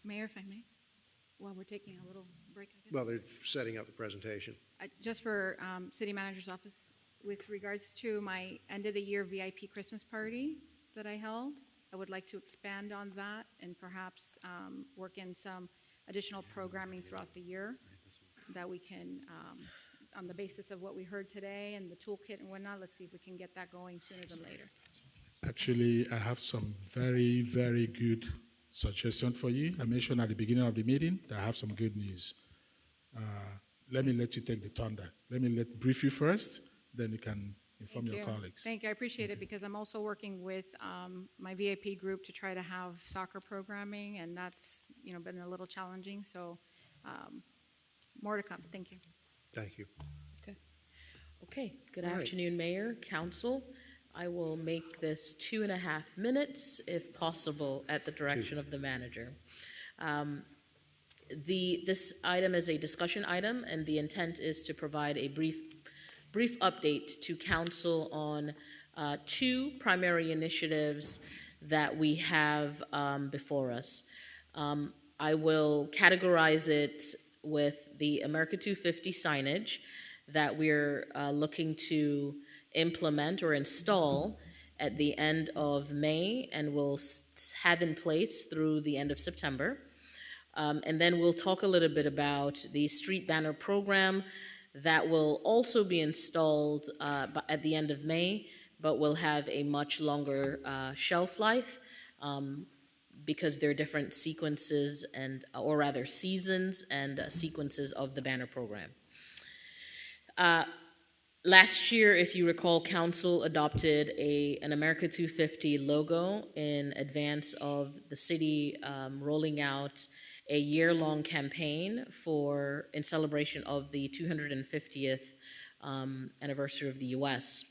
Mayor, if I may, while we're taking a little break, I guess. Well, they're setting up the presentation. Just for City Manager's Office, with regards to my end-of-the-year VIP Christmas party that I held, I would like to expand on that and perhaps work in some additional programming throughout the year. that we can, on the basis of what we heard today and the toolkit and whatnot, let's see if we can get that going sooner than later. Actually, I have some very, very good suggestions for you. I mentioned at the beginning of the meeting that I have some good news. Let me let you take the thunder. Let me brief you first, then you can inform your colleagues. Thank you. I appreciate it because I'm also working with my VIP group to try to have soccer programming, and that's been a little challenging. So more to come. Thank you. Thank you. Okay. Good All right. afternoon, Mayor, Council. I will make this 2.5 minutes, if possible, at the direction of the manager. This item is a discussion item, and the intent is to provide a brief update to Council on 2 primary initiatives that we have before us. I will categorize it with the America 250 signage that we're looking to implement or install at the end of May and will have in place through the end of September. And then we'll talk a little bit about the street banner program that will also be installed at the end of May, but will have a much longer shelf life because there are different sequences or rather seasons and sequences of the banner program. Last year, if you recall, Council adopted an America 250 logo in advance of the city rolling out a year-long campaign in celebration of the 250th anniversary of the U.S.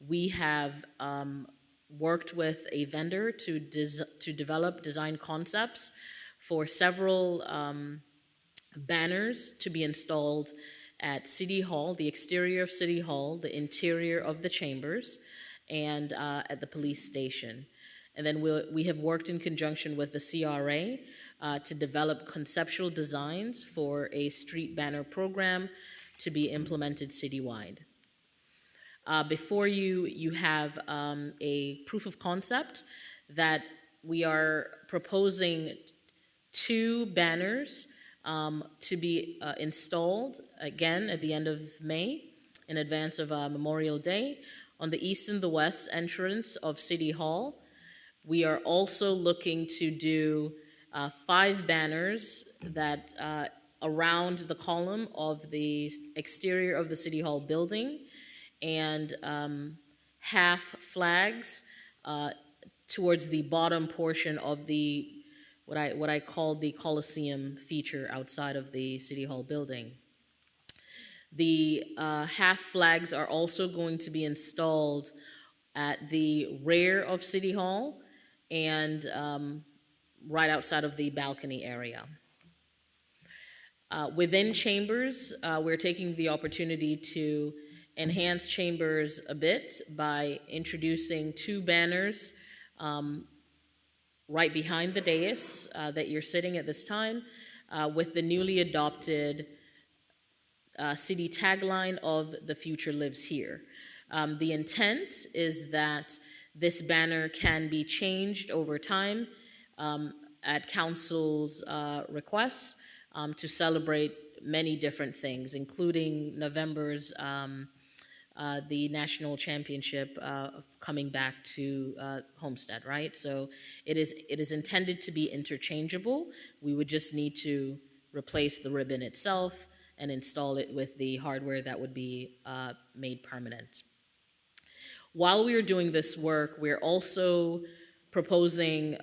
We have worked with a vendor to develop design concepts for several banners to be installed at City Hall, the exterior of City Hall, the interior of the chambers, and at the police station. And then we have worked in conjunction with the CRA to develop conceptual designs for a street banner program to be implemented citywide. Before you have a proof of concept that we are proposing 2 banners to be installed again at the end of May in advance of Memorial Day on the east and the west entrance of City Hall. We are also looking to do 5 banners that around the column of the exterior of the City Hall building and half flags towards the bottom portion of the what I call the Coliseum feature outside of the City Hall building. The half flags are also going to be installed at the rear of City Hall and right outside of the balcony area. Within chambers, we're taking the opportunity to enhance chambers a bit by introducing 2 banners right behind the dais that you're sitting at this time with the newly adopted city tagline of "The Future Lives Here." The intent is that this banner can be changed over time at Council's request to celebrate many different things, including November's the national championship coming back to Homestead, right? So it is intended to be interchangeable. We would just need to replace the ribbon itself and install it with the hardware that would be made permanent. While we are doing this work, we're also proposing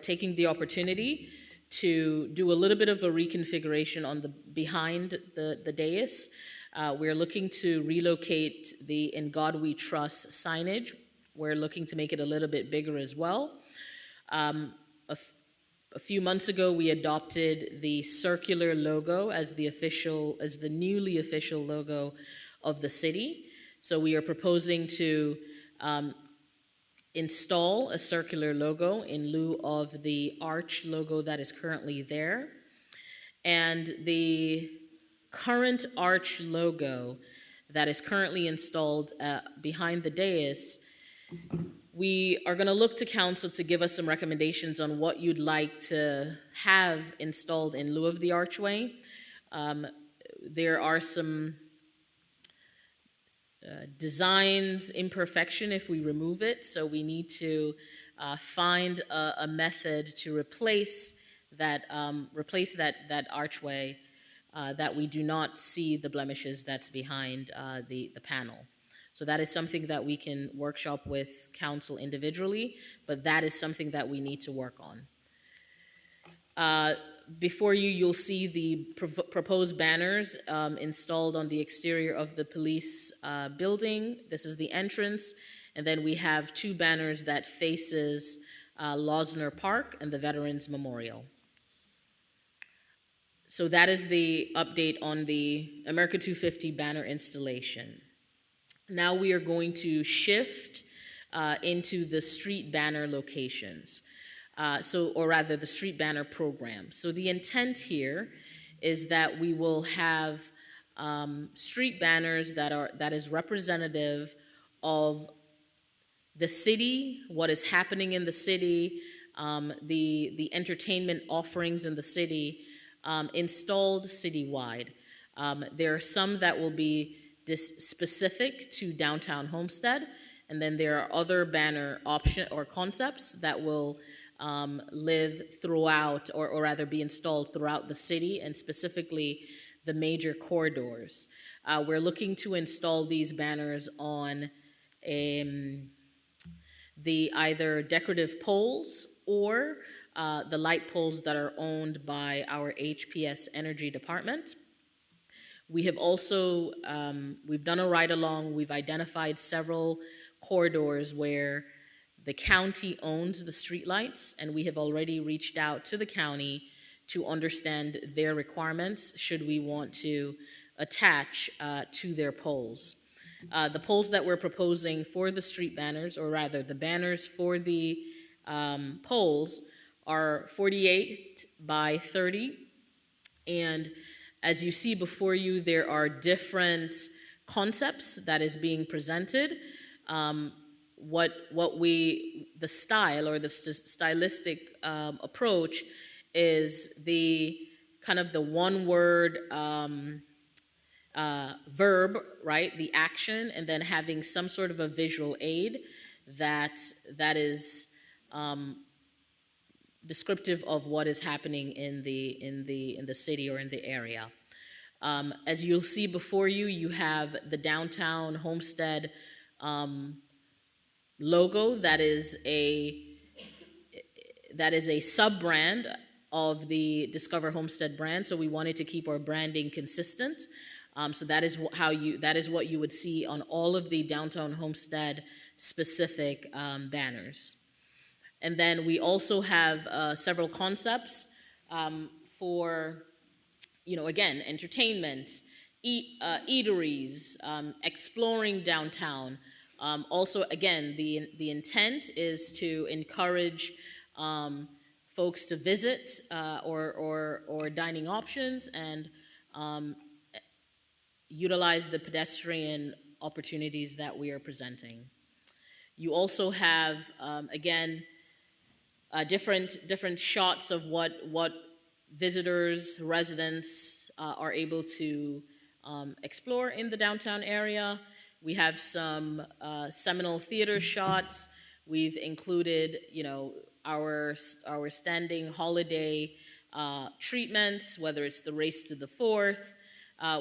taking the opportunity to do a little bit of a reconfiguration on behind the dais. We're looking to relocate the "In God We Trust" signage. We're looking to make it a little bit bigger as well. A few months ago, we adopted the circular logo as the newly official logo of the city. So we are proposing to install a circular logo in lieu of the arch logo that is currently there. And the current arch logo that is currently installed behind the dais, we are going to look to Council to give us some recommendations on what you'd like to have installed in lieu of the archway. there are some designed imperfection if we remove it, so we need to find a method to replace that archway, that we do not see the blemishes that's behind the panel. So that is something that we can workshop with council individually, but that is something that we need to work on. Before you, you'll see the proposed banners installed on the exterior of the police building. This is the entrance, and then we have 2 banners that faces Losner Park and the Veterans Memorial. So that is the update on the America 250 banner installation. Now we are going to shift into the street banner locations. Or rather the street banner program. So the intent here is that we will have street banners that is representative of the city, what is happening in the city, the entertainment offerings in the city, installed citywide. There are some that will be specific to downtown Homestead, and then there are other banner option or concepts that will live throughout, or rather be installed throughout the city, and specifically the major corridors. We're looking to install these banners on the either decorative poles or the light poles that are owned by our HPS Energy Department. We have also, we've done a ride-along, we've identified several corridors where the county owns the streetlights, and we have already reached out to the county to understand their requirements should we want to attach to their poles. The poles that we're proposing for the street banners, or rather the banners for the poles, are 48 by 30, and as you see before you, there are different concepts that is being presented. The style or the stylistic approach is the kind of the one word verb, right? The action, and then having some sort of a visual aid that is descriptive of what is happening in the city or in the area. As you'll see before you, you have the downtown Homestead logo that is a sub-brand of the Discover Homestead brand. So we wanted to keep our branding consistent. So that is what you would see on all of the downtown Homestead specific banners. And then we also have several concepts for, again, entertainment, eateries, exploring downtown. Also, again, the intent is to encourage folks to visit or dining options and utilize the pedestrian opportunities that we are presenting. You also have, again, different shots of what visitors, residents are able to explore in the downtown area. We have some Seminole Theater shots. We've included, our standing holiday treatments, whether it's the Race to the 4th.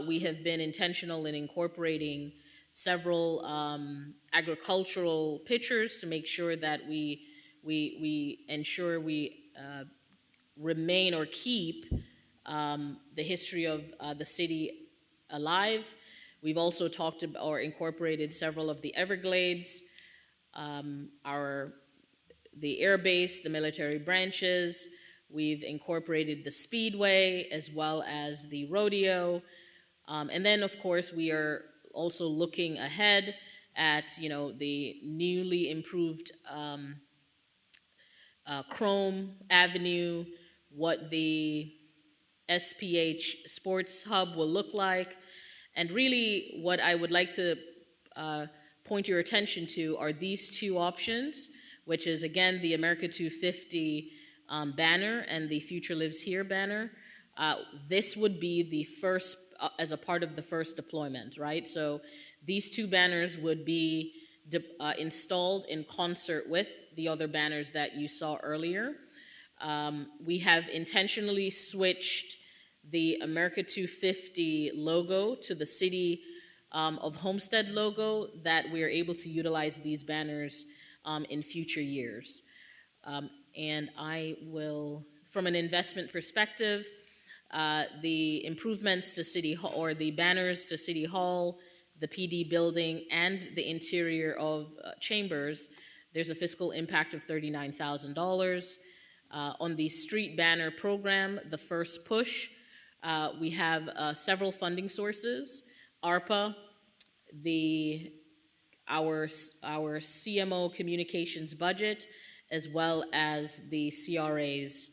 We have been intentional in incorporating several agricultural pictures to make sure that we ensure we remain or keep the history of the city alive. We've also talked about or incorporated several of the Everglades, the air base, the military branches. We've incorporated the Speedway as well as the rodeo. And then, of course, we are also looking ahead at, the newly improved Chrome Avenue, what the SPH Sports Hub will look like. And really, what I would like to point your attention to are these 2 options, which is, again, the America 250 banner and the Future Lives Here banner. This would be the first as a part of the first deployment, right? So these two banners would be installed in concert with the other banners that you saw earlier. We have intentionally switched the America 250 logo to the City of Homestead logo, that we are able to utilize these banners in future years. And I will, from an investment perspective, the improvements to City Hall, or the banners to City Hall, the PD building, and the interior of chambers, there's a fiscal impact of $39,000. On the street banner program, the first push, we have several funding sources: ARPA, our CMO communications budget, as well as the CRA's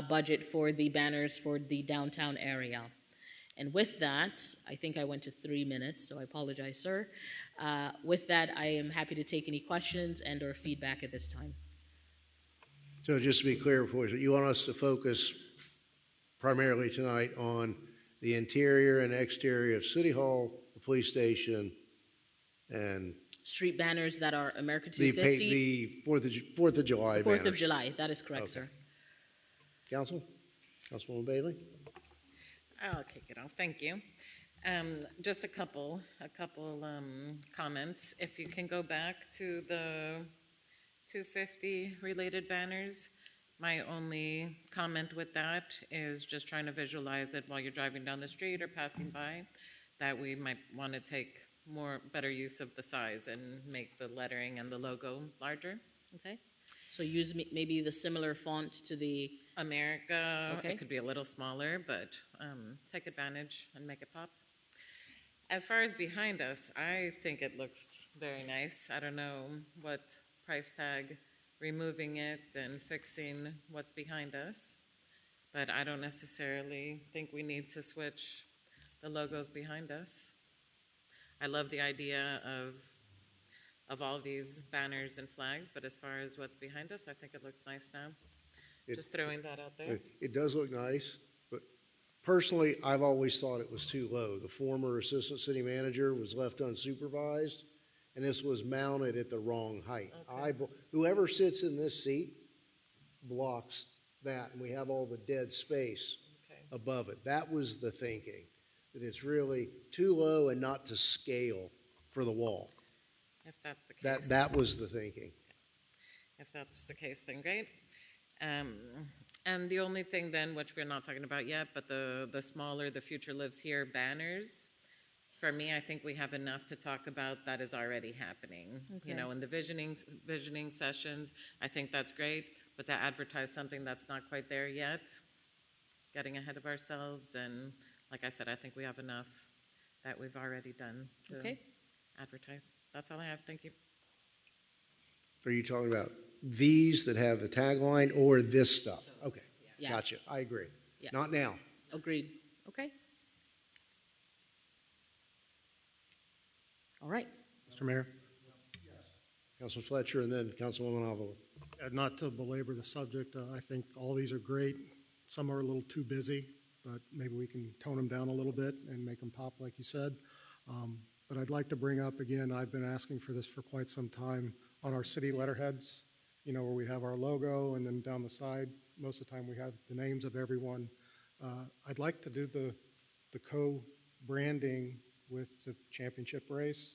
budget for the banners for the downtown area. And with that, I think I went to 3 minutes, so I apologize, sir. With that, I am happy to take any questions and or feedback at this time. So just to be clear, you want us to focus primarily tonight on the interior and exterior of City Hall, the police station, and street banners that are America 250. The 4th of July Fourth banners. of July, that is correct, sir. Councilwoman Bailey? I'll kick it off. Thank you. Just a couple comments. If you can go back to the 250 related banners, my only comment with that is just trying to visualize it while you're driving down the street or passing by, that we might want to take better use of the size and make the lettering and the logo larger. Okay. So use maybe the similar font to the America. Okay. It could be a little smaller, but take advantage and make it pop. As far as behind us, I think it looks very nice. I don't know what price tag removing it and fixing what's behind us, but I don't necessarily think we need to switch the logos behind us. I love the idea of all these banners and flags, but as far as what's behind us, I think it looks nice now. Just throwing that out there. It does look nice, but personally, I've always thought it was too low. The former assistant city manager was left unsupervised, and this was mounted at the wrong height. Okay. Whoever sits in this seat blocks that, and we have all the dead space above it. That was the thinking, that it's really too low and not to scale for the wall. If that's the case. That was the thinking. If that's the case, then great. And the only thing then, which we're not talking about yet, but the smaller The Future Lives Here banners, for me, I think we have enough to talk about that is already happening. Okay. You know, in the visioning sessions, I think that's great, but to advertise something that's not quite there yet, getting ahead of ourselves, and like I said, I think we have enough that we've already done to advertise. That's all I have. Thank you. Are you talking about these that have the tagline or this stuff? Okay, Yeah. gotcha. I agree. Yeah. Not now. Agreed. Okay. All right. Mr. Mayor? Councilman Fletcher and then Councilwoman Avila. Not to belabor the subject, I think all these are great. Some are a little too busy, but maybe we can tone them down a little bit and make them pop, like you said. But I'd like to bring up again, I've been asking for this for quite some time, on our city letterheads, you know, where we have our logo, and then down the side, most of the time we have the names of everyone. I'd like to do the co-branding with the championship race.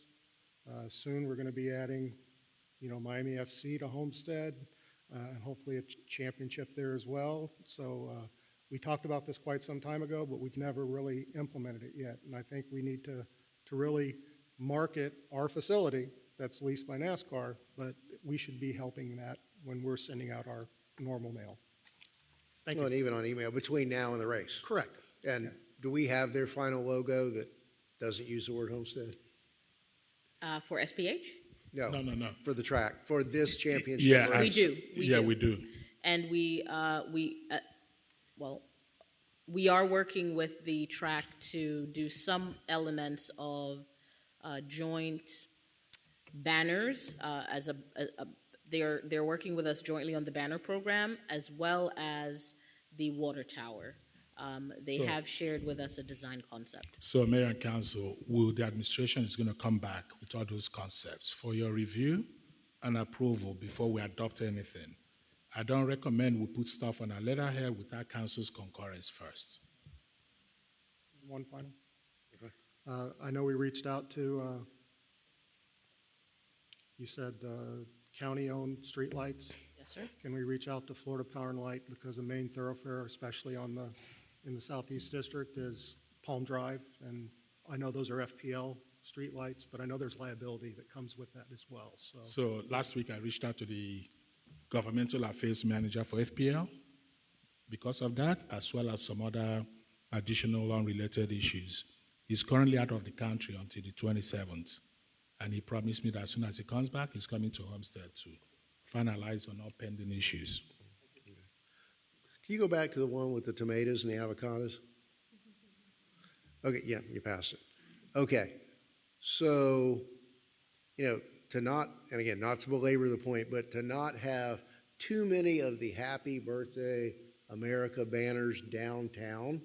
Soon we're going to be adding, you know, Miami FC to Homestead, and hopefully a championship there as well. So we talked about this quite some time ago, but we've never really implemented it yet. And I think we need to really market our facility that's leased by NASCAR, but we should be helping that when we're sending out our normal mail. Thank Well, you. and even on email, between now and the race. Correct. And do we have their final logo that doesn't use the word Homestead? For SPH? No. No. For the track, for this championship Yeah, race. We do. We do. And we are working with the track to do some elements of joint banners they're working with us jointly on the banner program, as well as the water tower. They So- have shared with us a design concept. So, Mayor and Council, will the administration is going to come back with all those concepts for your review and approval before we adopt anything? I don't recommend we put stuff on a letterhead without council's concurrence first. One final. I know we reached out to, you said county-owned streetlights. Yes, sir. Can we reach out to Florida Power and Light, because the main thoroughfare, especially in the Southeast District, is Palm Drive, and I know those are FPL streetlights, but I know there's liability that comes with that as well, so. So last week I reached out to the governmental affairs manager for FPL because of that, as well as some other additional unrelated issues. He's currently out of the country until the 27th, and he promised me that as soon as he comes back, he's coming to Homestead to finalize on all pending issues. Can you go back to the one with the tomatoes and the avocados? Okay, yeah, you passed it. Okay, so, to not, and again, not to belabor the point, but to not have too many of the Happy Birthday America banners downtown,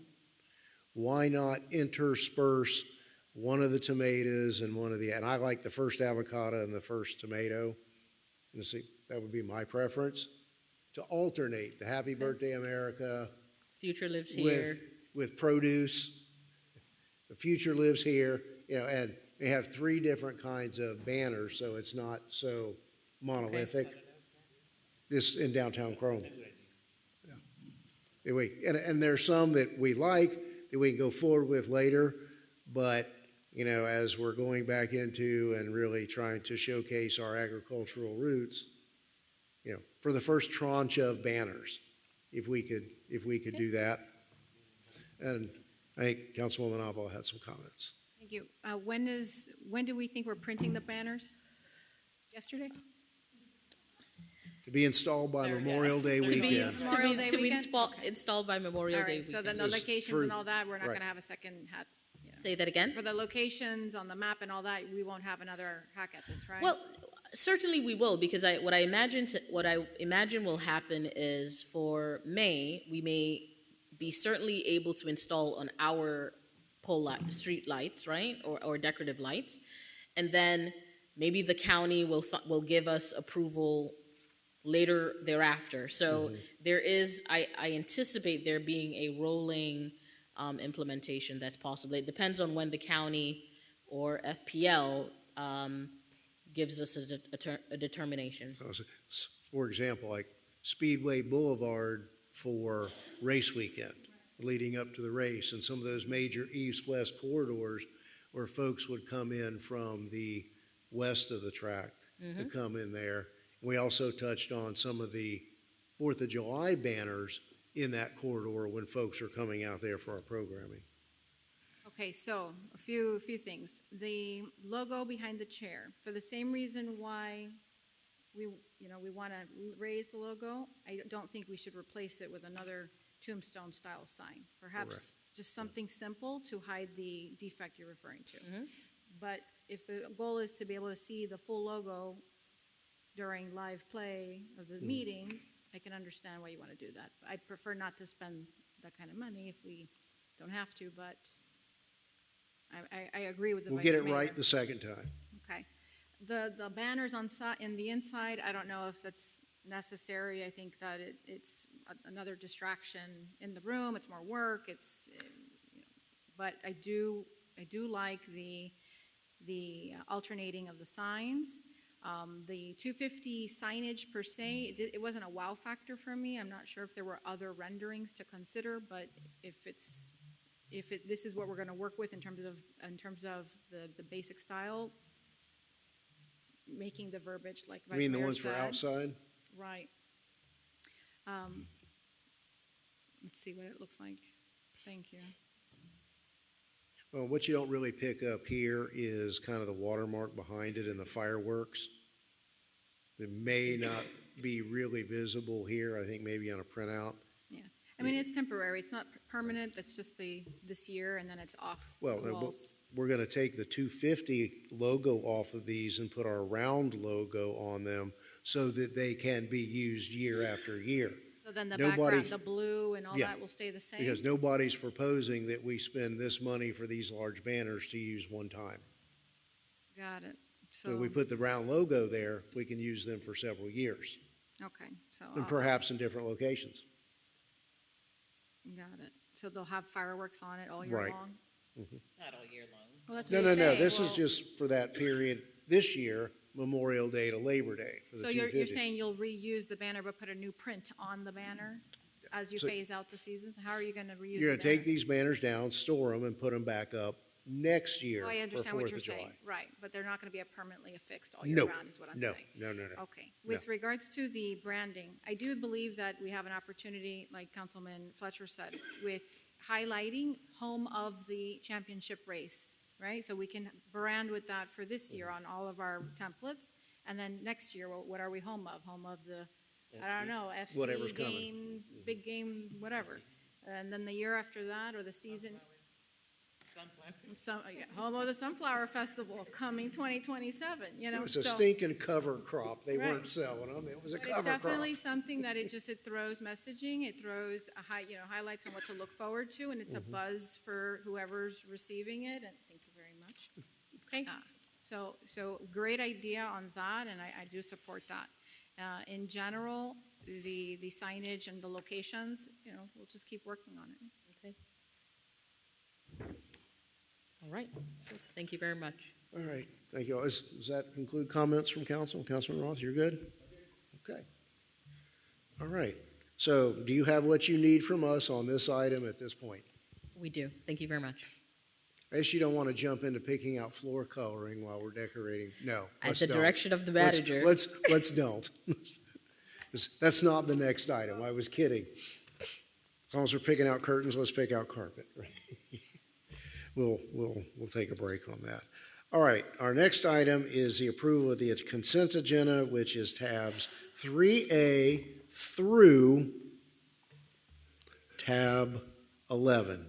why not intersperse one of the tomatoes and and I like the first avocado and the first tomato. And see, that would be my preference, to alternate the Happy Birthday America Future lives here. with produce. The future lives here, and they have 3 different kinds of banners, so it's not so monolithic. This in downtown Chrome. Yeah. And there's some that we like that we can go forward with later, but as we're going back into and really trying to showcase our agricultural roots, for the first tranche of banners, if we could do that. And I think Councilwoman Avila had some comments. Thank you. When do we think we're printing the banners? Yesterday? To be installed by Memorial Day weekend. Memorial Day weekend? Installed by Memorial All Day right, so weekend. then the locations through- and all that, we're not right. going to have a second hat. Say that again? For the locations on the map and all that, we won't have another hack at this, right? Well, certainly we will, because what I imagine will happen is for May, we may be certainly able to install on our street lights, right, or decorative lights, and then maybe the county will give us approval later thereafter. So there is, I anticipate there being a rolling implementation that's possible. It depends on when the county or FPL gives us a determination. So, for example, like Speedway Boulevard for race weekend, leading up to the race, and some of those major east-west corridors where folks would come in from the west of the track to come in there. We also touched on some of the 4th of July banners in that corridor when folks are coming out there for our programming. Okay, so a few things. The logo behind the chair, for the same reason why we want to raise the logo, I don't think we should replace it with another tombstone style sign. Perhaps Correct. just something simple to hide the defect you're referring to. But if the goal is to be able to see the full logo during live play of the meetings, I can understand why you want to do that. I'd prefer not to spend that kind of money if we don't have to, but I agree with the We'll Vice get it Mayor. right the second time. Okay. The banners in the inside, I don't know if that's necessary. I think that it's another distraction in the room. It's more work. But I do like the alternating of the signs. The 250 signage per se, it wasn't a wow factor for me. I'm not sure if there were other renderings to consider, but if this is what we're going to work with in terms of the basic style, making the verbiage like Vice You mean the Mayor ones for said. outside? Right. Let's see what it looks like. Thank you. Well, what you don't really pick up here is kind of the watermark behind it and the fireworks. It may not be really visible here, I think maybe on a printout. Yeah. I mean, it's temporary. It's not permanent. That's just this year, and then it's off Well, the no, but walls. we're going to take the 250 logo off of these and put our round logo on them so that they can be used year after year. So then the Nobody- background, the blue and all Yeah, that will stay the same? Because nobody's proposing that we spend this money for these large banners to use one time. Got it. So we put the round logo there, we can use them for several years, Okay, so. and perhaps in different locations. Got it. So they'll have fireworks on it all year Right. long? Not all year long. Well, that's No, what no, you no, say. this is Well, just for that period, this year, Memorial Day to Labor Day for the So you're 250. saying you'll reuse the banner but put a new print on the banner as you So- phase out the seasons? How are you going to reuse You're the gonna take banner? these banners down, store them, and put them back up next year Oh, I for understand what 4th you're of July. saying, right, but they're not going to be permanently affixed all year No, round is what I'm no, saying. no, no, no. Okay. With No. regards to the branding, I do believe that we have an opportunity, like Councilman Fletcher said, with highlighting home of the championship race, right? So we can brand with that for this year on all of our templates. And then next year, what are we home of? Home of the, I don't know, Whatever's FC coming. game, big game, whatever. And then the year after that, or the season, home of the Sunflower Festival coming 2027, you know? It was a so- stinking cover crop. They Right. weren't selling them. It was a But it's cover crop. definitely something that it throws messaging, it throws highlights on what to look forward to, and it's a buzz for whoever's receiving it, and thank you very much. Okay, so great idea on that, and I do support that. In general, the signage and the locations, we'll just keep working on it. Okay. All right. Thank you very much. All right, thank you all. Does that conclude comments from council? Councilman Roth, you're good? Okay. All right. So do you have what you need from us on this item at this point? We do. Thank you very much. I guess you don't want to jump into picking out floor coloring while we're decorating. No. At let's the don't. direction of the Let's- manager. Let's don't. That's not the next item. I was kidding. As long as we're picking out curtains, let's pick out carpet. We'll take a break on that. All right, our next item is the approval of the consent agenda, which is tabs 3A through tab 11.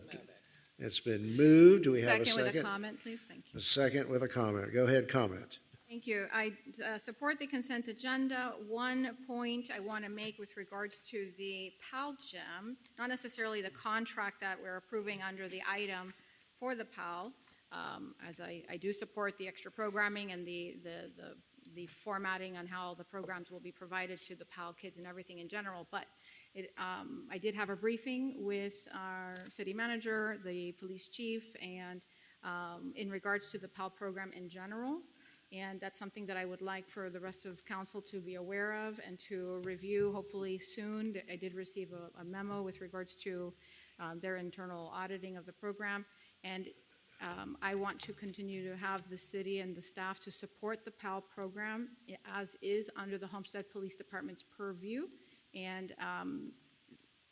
It's been moved. Do we have a second? Second with a comment, please. Thank you. A second with a comment. Go ahead, comment. Thank you. I support the consent agenda. One point I want to make with regards to the PAL gym, not necessarily the contract that we're approving under the item for the PAL, as I do support the extra programming and the formatting on how the programs will be provided to the PAL kids and everything in general. But I did have a briefing with our city manager, the police chief, and in regards to the PAL program in general. And that's something that I would like for the rest of council to be aware of and to review hopefully soon. I did receive a memo with regards to their internal auditing of the program. And I want to continue to have the city and the staff to support the PAL program as is under the Homestead Police Department's purview. And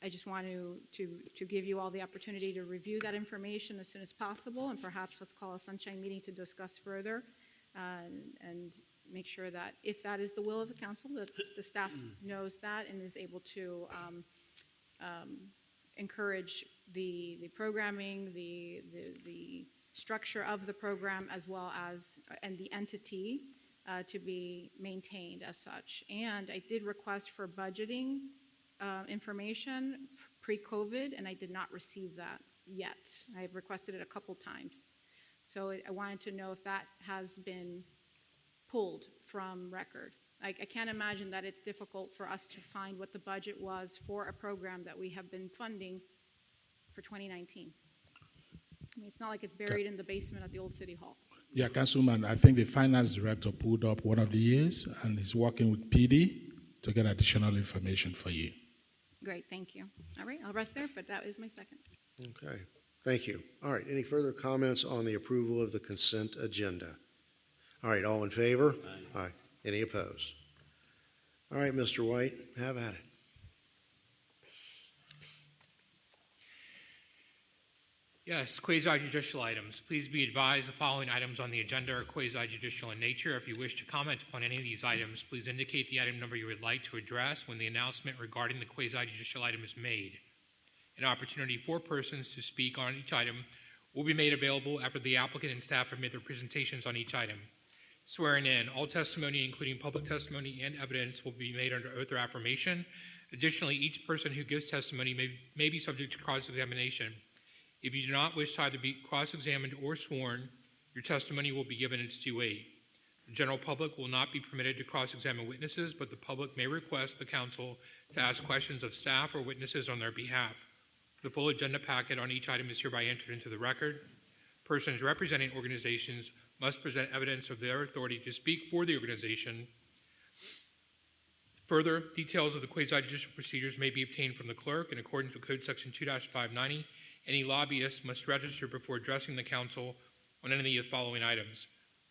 I just want to give you all the opportunity to review that information as soon as possible, and perhaps let's call a sunshine meeting to discuss further and make sure that if that is the will of the council, that the staff knows that and is able to encourage the programming, the structure of the program, as well as and the entity to be maintained as such. And I did request for budgeting information pre-COVID, and I did not receive that yet. I have requested it a couple times. So I wanted to know if that has been pulled from record. I can't imagine that it's difficult for us to find what the budget was for a program that we have been funding for 2019. I mean, it's not like it's buried in the basement at the old city hall. Yeah, Councilman, I think the finance director pulled up one of the years and is working with PD to get additional information for you. Great, thank you. All right, I'll rest there, but that is my second. Okay, thank you. All right, any further comments on the approval of the consent agenda? All right, all in favor? Aye. Aye. Any opposed? All right, Mr. White, have at it. Yes, quasi-judicial items. Please be advised the following items on the agenda are quasi-judicial in nature. If you wish to comment upon any of these items, please indicate the item number you would like to address when the announcement regarding the quasi-judicial item is made. An opportunity for persons to speak on each item will be made available after the applicant and staff have made their presentations on each item. Swearing in, all testimony, including public testimony and evidence, will be made under oath or affirmation. Additionally, each person who gives testimony may be subject to cross-examination. If you do not wish to either be cross-examined or sworn, your testimony will be given its due weight. The general public will not be permitted to cross-examine witnesses, but the public may request the council to ask questions of staff or witnesses on their behalf. The full agenda packet on each item is hereby entered into the record. Persons representing organizations must present evidence of their authority to speak for the organization. Further, details of the quasi-judicial procedures may be obtained from the clerk in accordance with Code Section 2-590. Any lobbyist must register before addressing the council on any of the following items.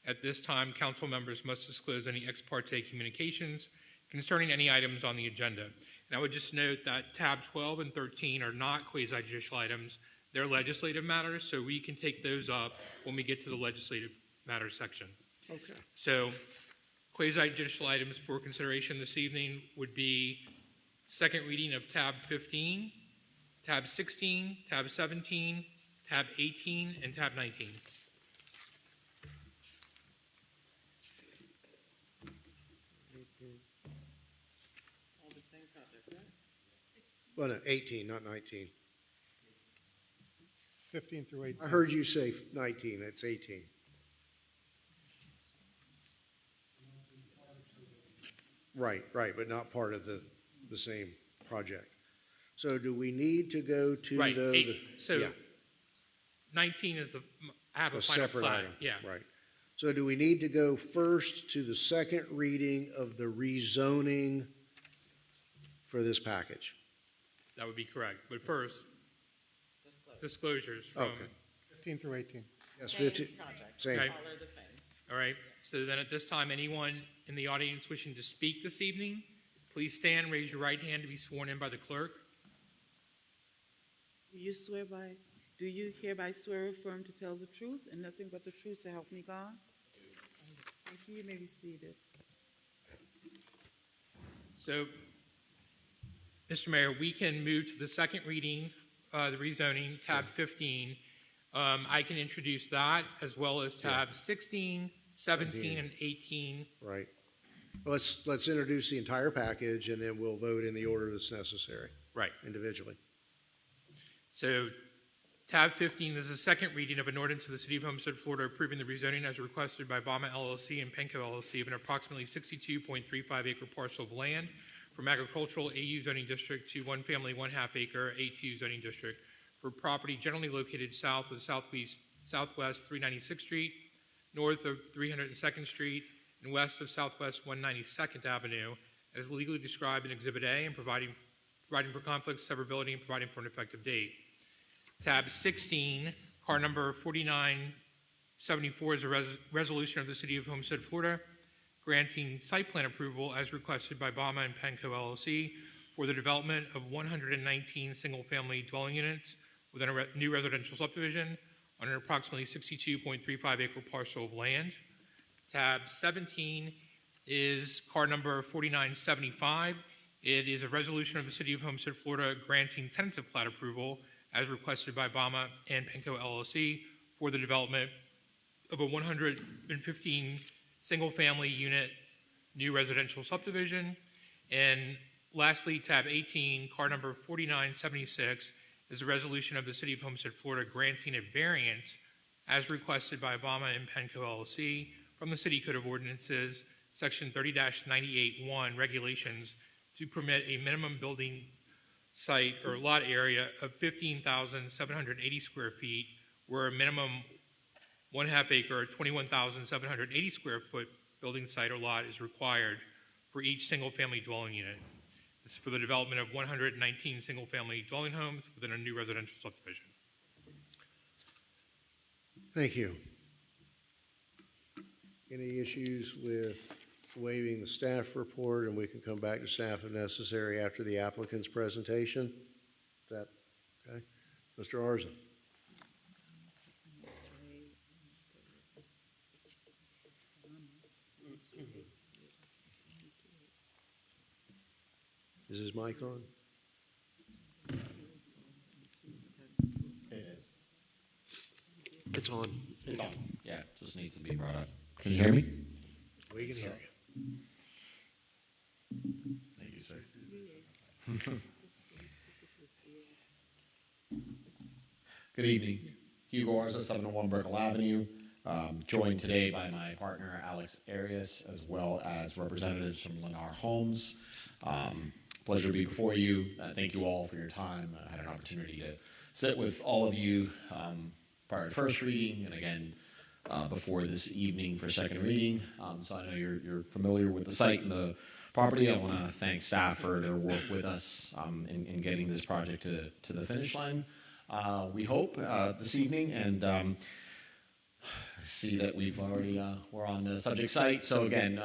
At this time, council members must disclose any ex parte communications concerning any items on the agenda. And I would just note that tab 12 and 13 are not quasi-judicial items. They're legislative matters, so we can take those up when we get to the legislative matters section. Okay. So quasi-judicial items for consideration this evening would be second reading of tab 15, tab 16, tab 17, tab 18, and tab 19. All the same project, right? Well, no, 18, not 19. 15 through 18. I heard you say 19, it's 18. Right, but not part of the same project. So do we need to go to Right, the so yeah, 19 is I have a a final separate plat. item? Yeah. Right. So do we need to go first to the second reading of the rezoning for this package? That would be correct. But first, disclosures from. Okay. 15 through 18. Yes, Same 15. project. Same. Okay. All are the same. All right. So then at this time, anyone in the audience wishing to speak this evening, please stand, raise your right hand to be sworn in by the clerk. Do you hereby swear or affirm to tell the truth and nothing but the truth, so help me God? Thank you. You may be seated. So, Mr. Mayor, we can move to the second reading, the rezoning, tab 15. I can introduce that as well as tab 16, 17, and 18. Right. Let's introduce the entire package and then we'll vote in the order that's necessary. Right. Individually. So, tab 15 is the second reading of an ordinance of the City of Homestead, Florida, approving the rezoning as requested by Bama LLC and Penco LLC of an approximately 62.35 acre parcel of land from agricultural AU zoning district to one family, 1/2 acre A2 zoning district for property generally located south of Southwest 396th Street, north of 302nd Street, and west of Southwest 192nd Avenue, as legally described in Exhibit A, and providing for conflict, severability, and providing for an effective date. Tab 16, car number 4974, is a resolution of the City of Homestead, Florida, granting site plan approval as requested by Bama and Penco LLC for the development of 119 single-family dwelling units within a new residential subdivision on an approximately 62.35 acre parcel of land. Tab 17 is car number 4975. It is a resolution of the City of Homestead, Florida, granting tentative plat approval as requested by Bama and Penco LLC for the development of a 115 single-family unit new residential subdivision. And lastly, tab 18, car number 4976, is a resolution of the City of Homestead, Florida, granting a variance as requested by Bama and Penco LLC from the City Code of Ordinances, Section 30-98(1), regulations, to permit a minimum building site or lot area of 15,780 square feet, where a minimum 1/2 acre or 21,780 square foot building site or lot is required for each single-family dwelling unit. This is for the development of 119 single-family dwelling homes within a new residential subdivision. Thank you. Any issues with waiving the staff report, and we can come back to staff if necessary after the applicant's presentation? Is that okay? Mr. Arza. Is his mic on? It's on. It's on. Yeah, just needs to be brought up. Can you hear me? We can hear you. Thank you, sir. Good evening. Hugo Garza, 701 Brickell Avenue. Joined today by my partner, Alex Arias, as well as representatives from Lennar Homes. Pleasure to be before you. Thank you all for your time. I had an opportunity to sit with all of you prior to first reading, and again, before this evening for second reading. So I know you're familiar with the site and the property. I want to thank staff for their work with us in getting this project to the finish line. We hope this evening, and I see that we've already we're on the subject site. So again,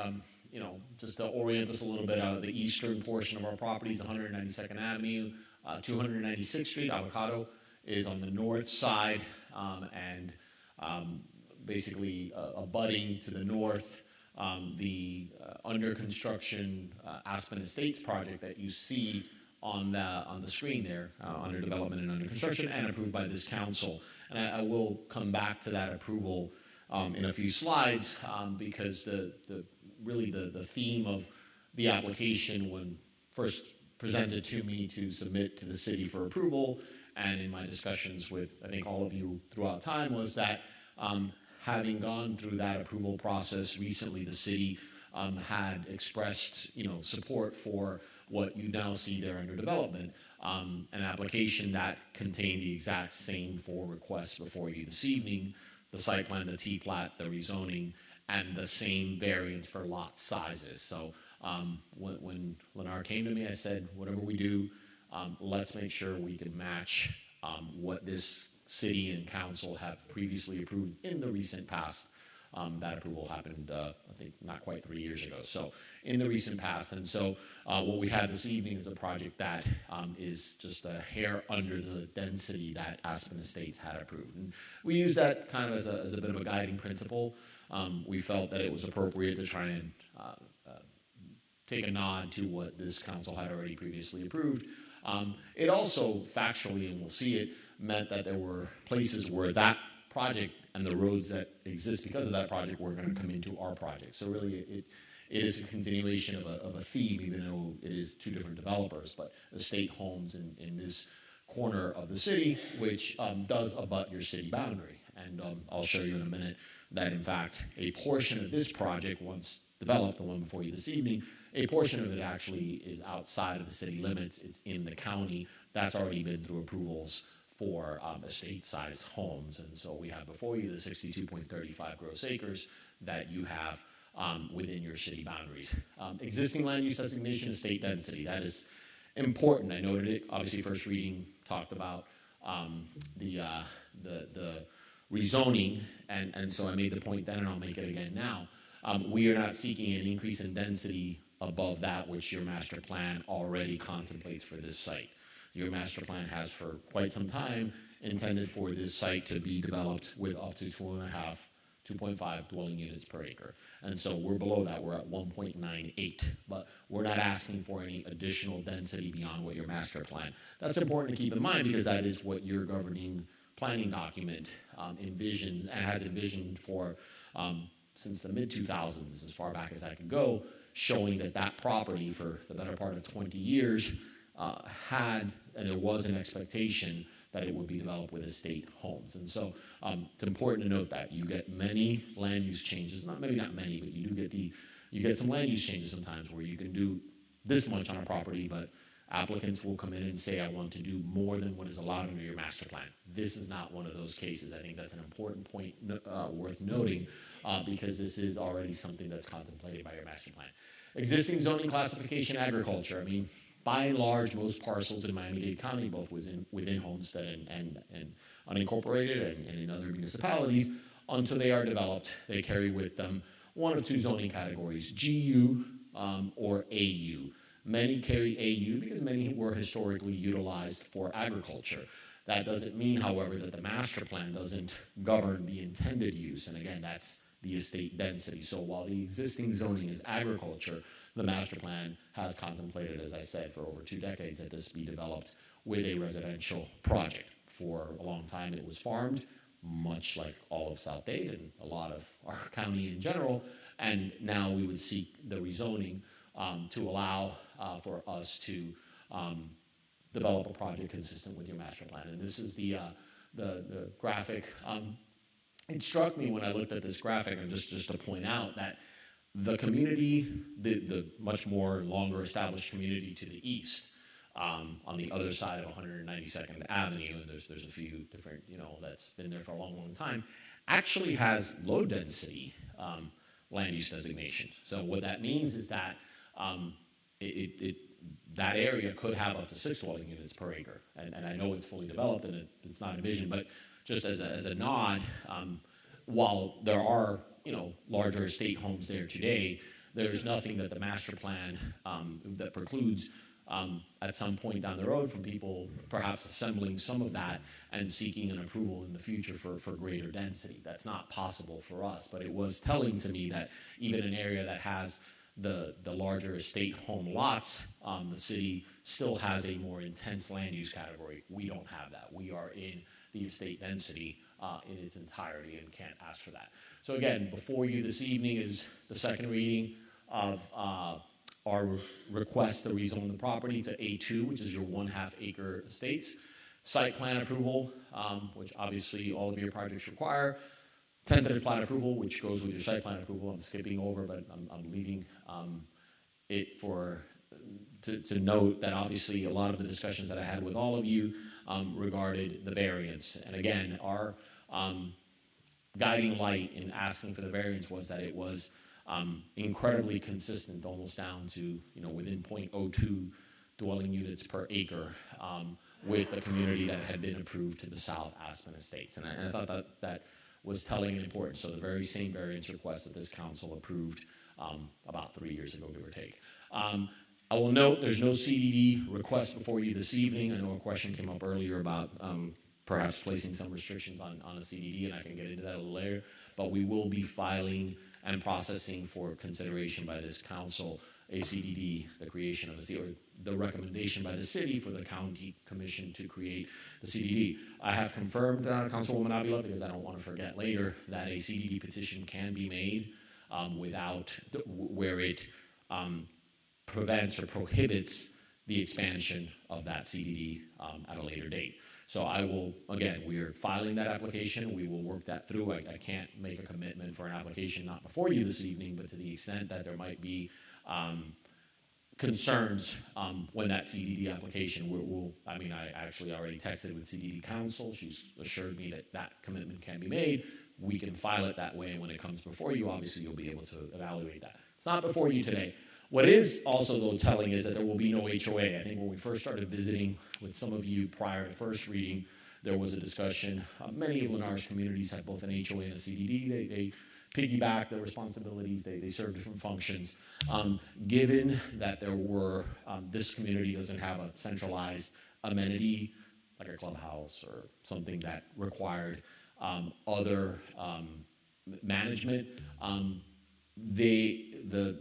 just to orient us a little bit, the eastern portion of our property is 192nd Avenue, 296th Street. Avocado is on the north side, and basically abutting to the north, the under construction Aspen Estates project that you see on the screen there, under development and under construction, and approved by this council. And I will come back to that approval in a few slides, because really the theme of the application, when first presented to me to submit to the city for approval, and in my discussions with, I think, all of you throughout time, was that having gone through that approval process recently, the city had expressed, support for what you now see there under development, an application that contained the exact same 4 requests before you this evening: the site plan, the T-plat, the rezoning, and the same variance for lot sizes. So when Lennar came to me, I said, whatever we do, let's make sure we can match what this city and council have previously approved in the recent past. That approval happened, I think, not quite 3 years ago. So in the recent past. And so what we had this evening is a project that is just a hair under the density that Aspen Estates had approved. And we use that kind of as a bit of a guiding principle. We felt that it was appropriate to try and take a nod to what this council had already previously approved. It also factually, and we'll see it, meant that there were places where that project and the roads that exist because of that project were going to come into our project. So really it is a continuation of a theme, even though it is 2 different developers, but estate homes in this corner of the city, which does abut your city boundary. And I'll show you in a minute that, in fact, a portion of this project, once developed, the one before you this evening, a portion of it actually is outside of the city limits. It's in the county. That's already been through approvals for estate-sized homes. And so we have before you the 62.35 gross acres that you have within your city boundaries. Existing land use designation, estate density, that is important. I noted it. Obviously, first reading talked about the rezoning, and so I made the point then, and I'll make it again now. We are not seeking an increase in density above that which your master plan already contemplates for this site. Your master plan has for quite some time intended for this site to be developed with up to 2.5 dwelling units per acre. And so we're below that. We're at 1.98, but we're not asking for any additional density beyond what your master plan. That's important to keep in mind, because that is what your governing planning document envisions and has envisioned for since the mid-2000s, as far back as I can go, showing that that property for the better part of 20 years and there was an expectation that it would be developed with estate homes. And so it's important to note that you get many land use changes, maybe not many, but you get some land use changes sometimes where you can do this much on a property, but applicants will come in and say, I want to do more than what is allowed under your master plan. This is not one of those cases. I think that's an important point worth noting, because this is already something that's contemplated by your master plan. Existing zoning classification agriculture. I mean, by and large, most parcels in Miami-Dade County, both within Homestead and unincorporated and in other municipalities, until they are developed, they carry with them one of 2 zoning categories, GU or AU. Many carry AU because many were historically utilized for agriculture. That doesn't mean, however, that the master plan doesn't govern the intended use. And again, that's the estate density. So while the existing zoning is agriculture, the master plan has contemplated, as I said, for over 2 decades, that this be developed with a residential project. For a long time, it was farmed, much like all of South Dade and a lot of our county in general. And now we would seek the rezoning to allow for us to develop a project consistent with your master plan. And this is the graphic. It struck me when I looked at this graphic, and just to point out that the community, the much more longer established community to the east, on the other side of 192nd Avenue, and there's a few different, that's been there for a long, long time, actually has low density land use designation. So what that means is that that area could have up to 6 dwelling units per acre. And I know it's fully developed and it's not envisioned, but just as a nod, while there are larger estate homes there today, there's nothing that the master plan that precludes at some point down the road from people perhaps assembling some of that and seeking an approval in the future for greater density. That's not possible for us, but it was telling to me that even an area that has the larger estate home lots, the city still has a more intense land use category. We don't have that. We are in the estate density in its entirety and can't ask for that. So again, before you this evening is the second reading of our request to rezone the property to A2, which is your 1/2 acre estates. Site plan approval, which obviously all of your projects require. Tentative plat approval, which goes with your site plan approval. I'm skipping over, but I'm leaving it to note that obviously a lot of the discussions that I had with all of you regarded the variance. And again, our guiding light in asking for the variance was that it was incredibly consistent, almost down to within 0.02 dwelling units per acre with the community that had been approved to the south, Aspen Estates. And I thought that was telling and important. So the very same variance request that this council approved about 3 years ago, give or take. I will note there's no CDD request before you this evening. I know a question came up earlier about perhaps placing some restrictions on a CDD, and I can get into that a little later. But we will be filing and processing for consideration by this council a CDD, the creation of the recommendation by the city for the county commission to create the CDD. I have confirmed, Councilwoman Avila, because I don't want to forget later, that a CDD petition can be made where it prevents or prohibits the expansion of that CDD at a later date. So I will, again, we're filing that application. We will work that through. I can't make a commitment for an application not before you this evening, but to the extent that there might be concerns when that CDD application I actually already texted with CDD counsel. She's assured me that commitment can be made. We can file it that way, and when it comes before you, obviously you'll be able to evaluate that. It's not before you today. What is also, though, telling is that there will be no HOA. I think when we first started visiting with some of you prior to first reading, there was a discussion. Many of Lennar's communities have both an HOA and a CDD. They piggyback their responsibilities. They serve different functions. Given that there were, this community doesn't have a centralized amenity, like a clubhouse or something that required other management, the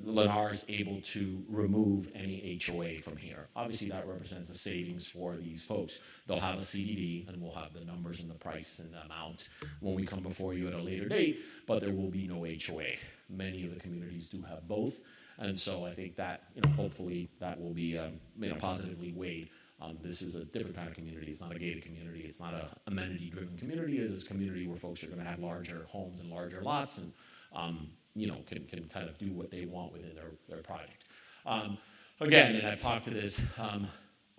Lennar is able to remove any HOA from here. Obviously, that represents a savings for these folks. They'll have a CDD, and we'll have the numbers and the price and the amount when we come before you at a later date, but there will be no HOA. Many of the communities do have both, and so I think that, hopefully that will be positively weighed. This is a different kind of community. It's not a gated community. It's not an amenity-driven community. It is a community where folks are going to have larger homes and larger lots, and can kind of do what they want within their project. Again, and I've talked to this,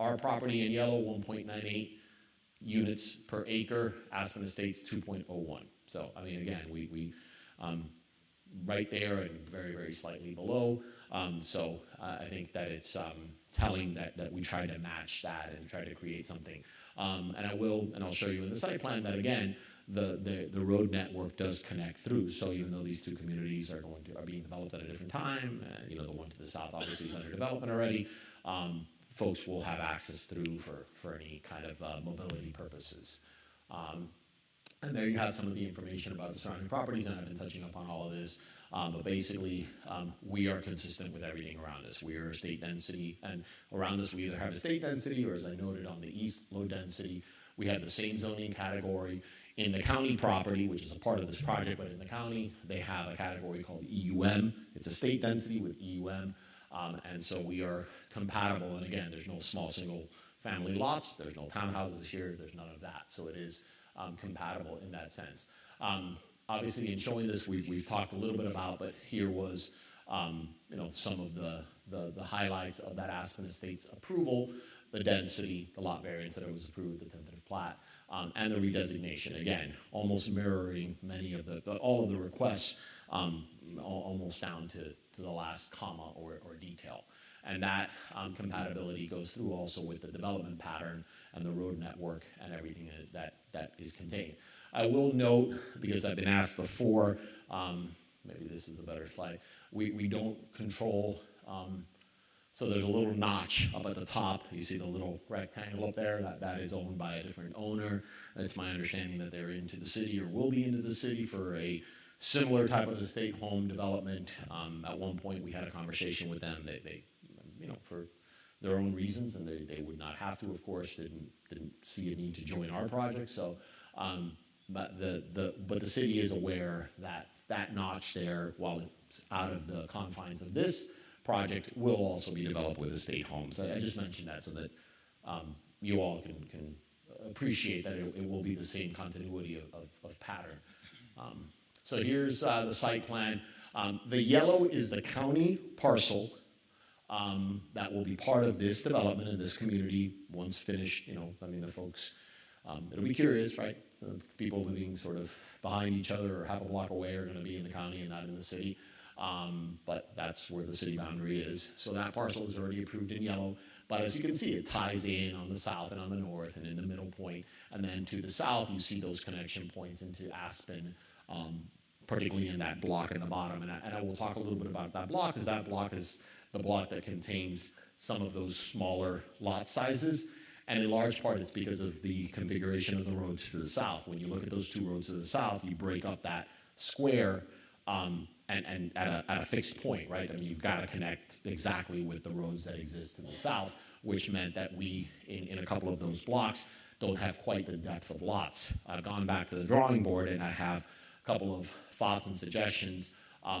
our property in yellow, 1.98 units per acre, Aspen Estates 2.01. So, again, we right there and very, very slightly below. So I think that it's telling that we try to match that and try to create something. And I'll show you in the site plan that, again, the road network does connect through. So even though these two communities are being developed at a different time, the one to the south obviously is under development already, folks will have access through for any kind of mobility purposes. And there you have some of the information about the surrounding properties, and I've been touching upon all of this. But basically, we are consistent with everything around us. We are estate density, and around us we either have estate density, or as I noted on the east, low density. We have the same zoning category. In the county property, which is a part of this project, but in the county, they have a category called EUM. It's estate density with EUM. And so we are compatible. And again, there's no small single family lots. There's no townhouses here. There's none of that. So it is compatible in that sense. Obviously, in showing this, we've talked a little bit about, but here was some of the highlights of that Aspen Estates approval, the density, the lot variance that was approved, the tentative plat, and the redesignation. Again, almost mirroring many of all of the requests, almost down to the last comma or detail. And that compatibility goes through also with the development pattern and the road network and everything that is contained. I will note, because I've been asked before, maybe this is a better slide, we don't control, so there's a little notch up at the top. You see the little rectangle up there? That is owned by a different owner. It's my understanding that they're into the city or will be into the city for a similar type of estate home development. At one point, we had a conversation with them. They for their own reasons, and they would not have to, of course, didn't see a need to join our project. So, but the city is aware that notch there, while it's out of the confines of this project, will also be developed with estate homes. I just mentioned that so that you all can appreciate that it will be the same continuity of pattern. So here's the site plan. The yellow is the county parcel that will be part of this development in this community once finished. The folks, it'll be curious, right? So people living sort of behind each other or half a block away are going to be in the county and not in the city. But that's where the city boundary is. So that parcel is already approved in yellow. But as you can see, it ties in on the south and on the north and in the middle point. And then to the south, you see those connection points into Aspen, particularly in that block at the bottom. And I will talk a little bit about that block, because that block is the block that contains some of those smaller lot sizes. And in large part, it's because of the configuration of the roads to the south. When you look at those two roads to the south, you break up that square and at a fixed point, right? I mean, you've got to connect exactly with the roads that exist in the south, which meant that we, in a couple of those blocks, don't have quite the depth of lots. I've gone back to the drawing board, and I have a couple of thoughts and suggestions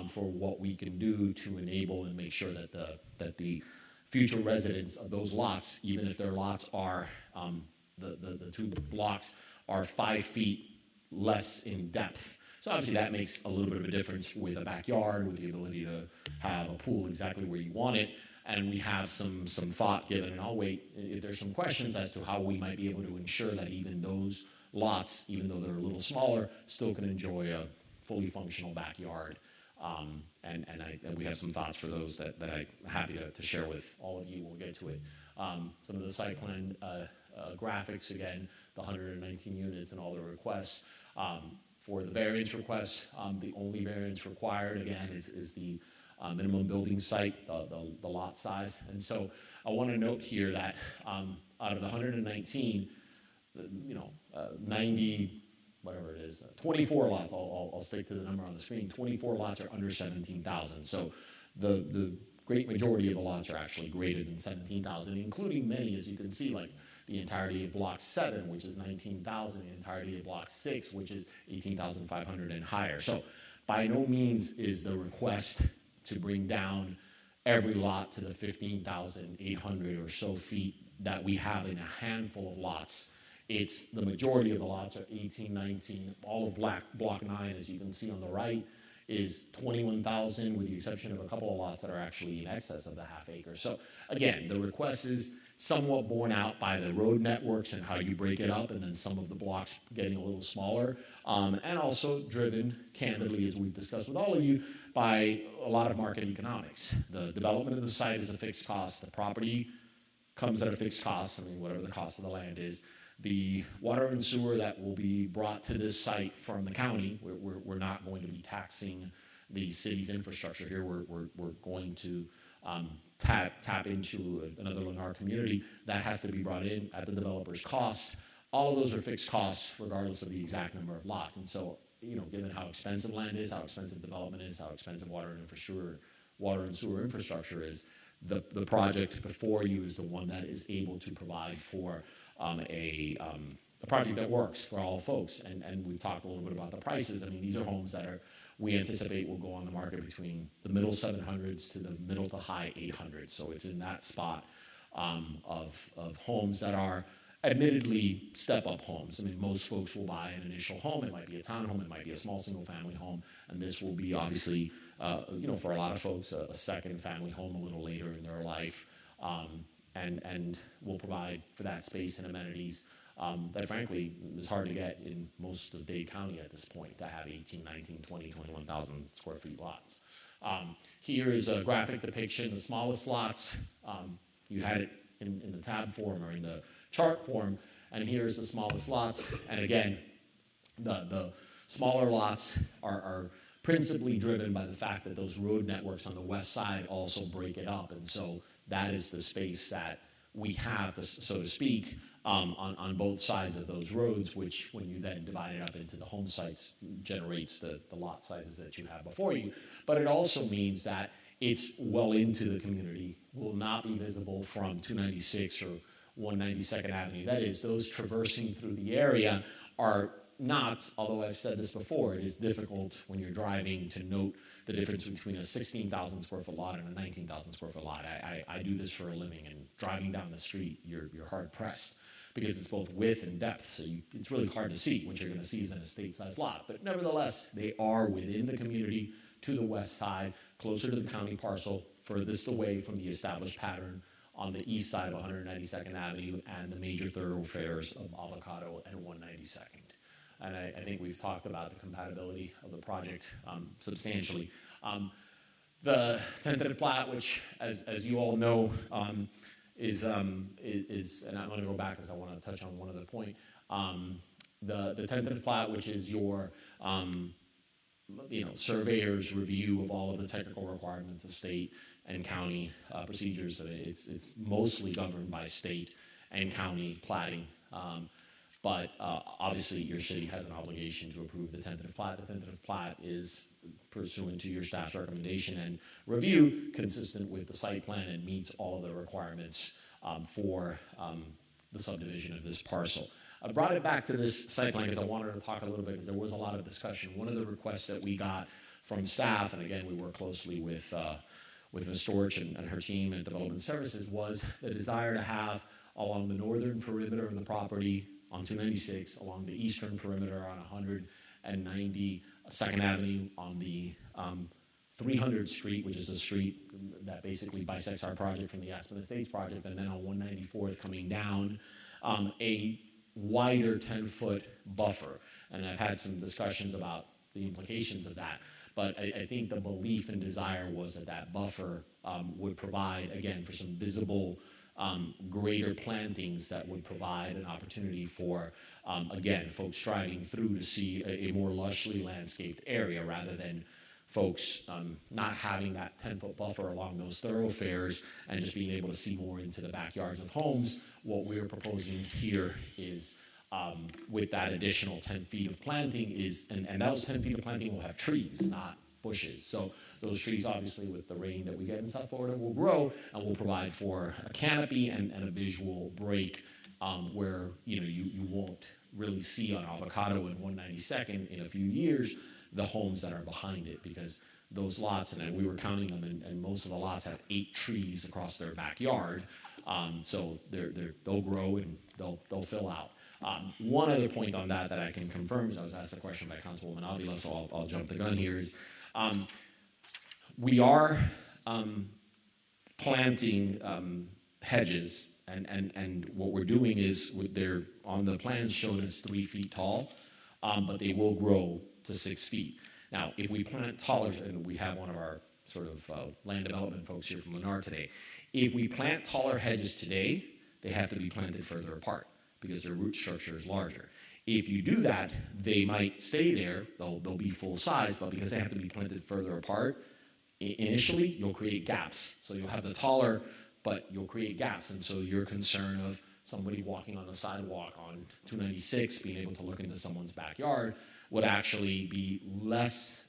for what we can do to enable and make sure that the future residents of those lots, even if their lots are, the two blocks are 5 feet less in depth. So obviously that makes a little bit of a difference with a backyard, with the ability to have a pool exactly where you want it. And we have some thought given, and I'll wait if there's some questions as to how we might be able to ensure that even those lots, even though they're a little smaller, still can enjoy a fully functional backyard. And we have some thoughts for those that I'm happy to share with all of you. We'll get to it. Some of the site plan graphics, again, the 119 units and all the requests. For the variance requests, the only variance required, again, is the minimum building site, the lot size. And so I want to note here that out of the 119, 90, whatever it is, 24 lots, I'll stick to the number on the screen, 24 lots are under 17,000. So the great majority of the lots are actually greater than 17,000, including many, as you can see, like the entirety of Block 7, which is 19,000, the entirety of Block 6, which is 18,500 and higher. So by no means is the request to bring down every lot to the 15,800 or so feet that we have in a handful of lots. It's the majority of the lots are 18, 19. All of Block 9, as you can see on the right, is 21,000, with the exception of a couple of lots that are actually in excess of the half acre. So again, the request is somewhat borne out by the road networks and how you break it up, and then some of the blocks getting a little smaller, and also driven, candidly, as we've discussed with all of you, by a lot of market economics. The development of the site is a fixed cost. The property comes at a fixed cost, I mean, whatever the cost of the land is. The water and sewer that will be brought to this site from the county, we're not going to be taxing the city's infrastructure here. We're going to tap into another Lennar community that has to be brought in at the developer's cost. All of those are fixed costs regardless of the exact number of lots. And so, given how expensive land is, how expensive development is, how expensive water and sewer infrastructure is, the project before you is the one that is able to provide for a a project that works for all folks. And we've talked a little bit about the prices. I mean, these are homes that we anticipate will go on the market between the middle 700s to the middle to high 800s. So it's in that spot of homes that are admittedly step-up homes. I mean, most folks will buy an initial home. It might be a townhome, it might be a small single-family home, and this will be obviously, for a lot of folks, a second family home a little later in their life, and will provide for that space and amenities that, frankly, is hard to get in most of Dade County at this point, to have 18, 19, 20, 21,000 square feet lots. Here is a graphic depiction. The smallest lots, you had it in the tab form or in the chart form, and here's the smallest lots. And again, the smaller lots are principally driven by the fact that those road networks on the west side also break it up, and so that is the space that we have, so to speak, on both sides of those roads, which, when you then divide it up into the home sites, generates the lot sizes that you have before you. But it also means that it's well into the community, will not be visible from 296 or 192nd Avenue. That is, those traversing through the area are not, although I've said this before, it is difficult when you're driving to note the difference between a 16,000 square foot lot and a 19,000 square foot lot. I do this for a living, and driving down the street, you're hard pressed because it's both width and depth, so it's really hard to see. What you're going to see is an estate-sized lot. But nevertheless, they are within the community, to the west side, closer to the county parcel, furthest away from the established pattern on the east side of 192nd Avenue and the major thoroughfares of Avocado and 192nd. And I think we've talked about the compatibility of the project substantially. The tentative plat, which, as you all know, is, and I'm going to go back because I want to touch on one other point. The tentative plat, which is your surveyor's review of all of the technical requirements of state and county procedures. It's mostly governed by state and county platting. But obviously, your city has an obligation to approve the tentative plat. The tentative plat is pursuant to your staff's recommendation and review, consistent with the site plan, and meets all of the requirements for the subdivision of this parcel. I brought it back to this site plan because I wanted to talk a little bit, because there was a lot of discussion. One of the requests that we got from staff, and again, we work closely with Ms. Storch and her team at Development Services, was the desire to have along the northern perimeter of the property on 296, along the eastern perimeter on 192nd Avenue, on the 300th Street, which is a street that basically bisects our project from the Aspen Estates project, and then on 194th coming down, a wider 10-foot buffer. And I've had some discussions about the implications of that. But I think the belief and desire was that that buffer would provide, again, for some visible greater plantings that would provide an opportunity for, again, folks driving through to see a more lushly landscaped area, rather than folks not having that 10-foot buffer along those thoroughfares and just being able to see more into the backyards of homes. What we're proposing here is, with that additional 10 feet of planting, is, and those 10 feet of planting will have trees, not bushes. So those trees, obviously, with the rain that we get in South Florida, will grow and will provide for a canopy and a visual break where you won't really see on Avocado and 192nd in a few years the homes that are behind it, because those lots, and we were counting them, and most of the lots have 8 trees across their backyard, so they'll grow and they'll fill out. One other point on that I can confirm, is I was asked a question by Councilwoman Avila, so I'll jump the gun here, is we are planting hedges, and what we're doing is, they're on the plans shown as 3 feet tall, but they will grow to 6 feet. Now, if we plant taller, and we have one of our sort of land development folks here from Lennar today, if we plant taller hedges today, they have to be planted further apart because their root structure is larger. If you do that, they might stay there, they'll be full size, but because they have to be planted further apart, initially you'll create gaps. So you'll have the taller, but you'll create gaps, and so your concern of somebody walking on the sidewalk on 296 being able to look into someone's backyard would actually be less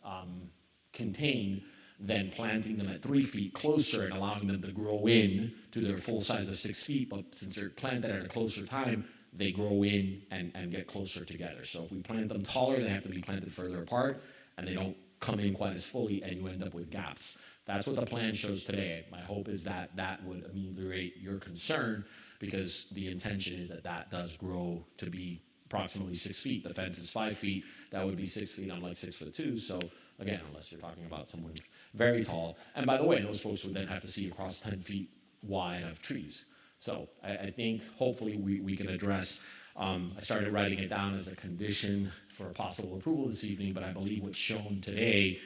contained than planting them at 3 feet closer and allowing them to grow in to their full size of 6 feet. But since they're planted at a closer time, they grow in and get closer together. So if we plant them taller, they have to be planted further apart, and they don't come in quite as fully, and you end up with gaps. That's what the plan shows today. My hope is that that would ameliorate your concern, because the intention is that that does grow to be approximately 6 feet. The fence is 5 feet. That would be 6 feet. I'm like 6'2". So again, unless you're talking about someone very tall. And by the way, those folks would then have to see across 10 feet wide of trees. So I think hopefully we can address. I started writing it down as a condition for possible approval this evening, but I believe what's shown today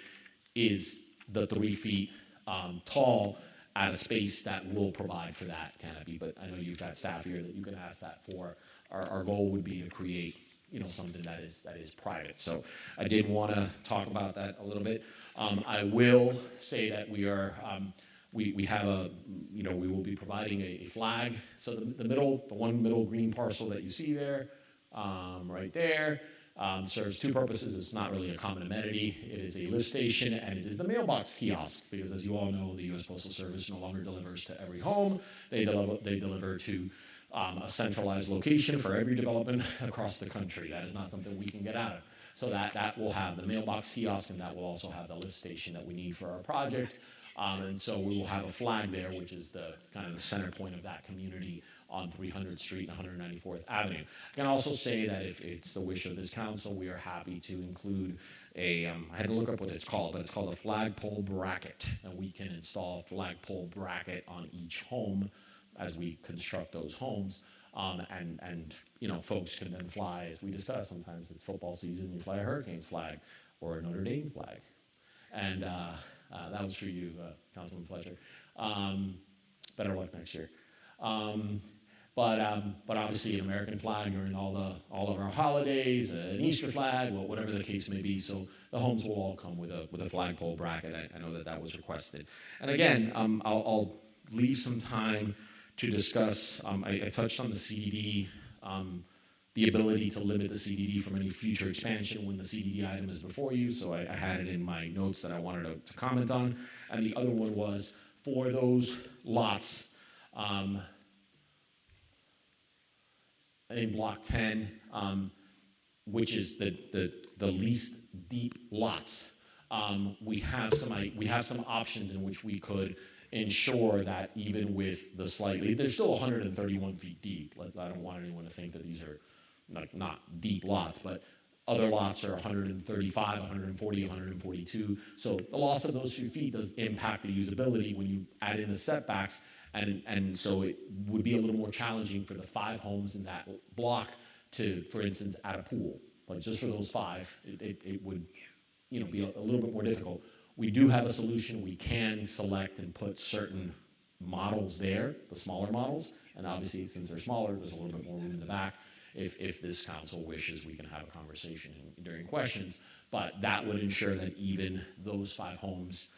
is the 3 feet tall at a space that will provide for that canopy. But I know you've got staff here that you can ask that for. Our goal would be to create, something that is private. So I did want to talk about that a little bit. I will say that we are. We have we will be providing a flag. So the one middle green parcel that you see there, right there, serves two purposes. It's not really a common amenity. It is a lift station, and it is the mailbox kiosk, because as you all know, the U.S. Postal Service no longer delivers to every home. They deliver to a centralized location for every development across the country. That is not something we can get out of. So that will have the mailbox kiosk, and that will also have the lift station that we need for our project. And so we will have a flag there, which is the kind of the center point of that community on 300th Street and 194th Avenue. I can also say that if it's the wish of this council, we are happy to include I had to look up what it's called, but it's called a flagpole bracket. And we can install a flagpole bracket on each home as we construct those homes. And folks can then fly, as we discussed, sometimes it's football season, you fly a Hurricanes flag or a Notre Dame flag. And that was for you, Councilman Fletcher. Better luck next year. But obviously an American flag during all of our holidays, an Easter flag, well, whatever the case may be. So the homes will all come with a flagpole bracket. I know that was requested. And again, I'll leave some time to discuss. I touched on the CDD. The ability to limit the CDD from any future expansion when the CDD item is before you. So I had it in my notes that I wanted to comment on. And the other one was for those lots in Block 10, which is the least deep lots. We have some options in which we could ensure that even with the slightly, they're still 131 feet deep. I don't want anyone to think that these are not deep lots, but other lots are 135, 140, 142. So the loss of those few feet does impact the usability when you add in the setbacks, and so it would be a little more challenging for the 5 homes in that block to, for instance, add a pool. Like just for those 5, it would be a little bit more difficult. We do have a solution. We can select and put certain models there, the smaller models, and obviously since they're smaller, there's a little bit more room in the back. If this council wishes, we can have a conversation during questions, but that would ensure that even those 5 homes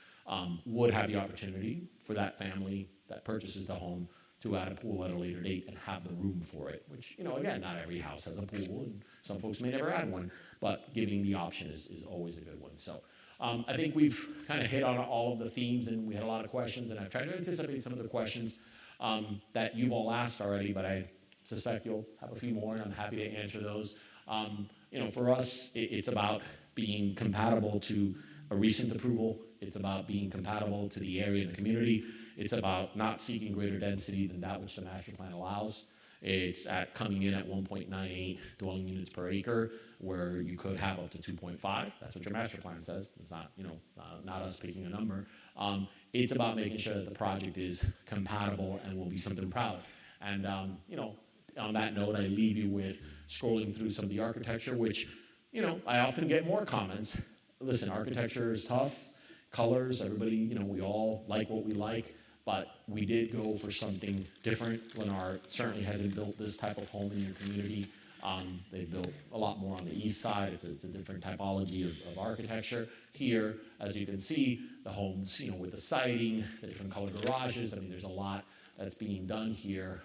would have the opportunity for that family that purchases the home to add a pool at a later date and have the room for it, which, again, not every house has a pool, and some folks may never add one, but giving the option is always a good one. So I think we've kind of hit on all of the themes, and we had a lot of questions, and I've tried to anticipate some of the questions that you've all asked already, but I suspect you'll have a few more, and I'm happy to answer those. For us, it's about being compatible to a recent approval. It's about being compatible to the area and the community. It's about not seeking greater density than that which the master plan allows. It's at coming in at 1.98 dwelling units per acre, where you could have up to 2.5. That's what your master plan says. It's not, not us picking a number. It's about making sure that the project is compatible and will be something proud. And, on that note, I leave you with scrolling through some of the architecture, which, I often get more comments. Listen, architecture is tough. Colors, everybody, we all like what we like. But we did go for something different. Lennar certainly hasn't built this type of home in your community. They've built a lot more on the east side. It's a different typology of architecture. Here, as you can see, the homes, with the siding, the different color garages. I mean, there's a lot that's being done here.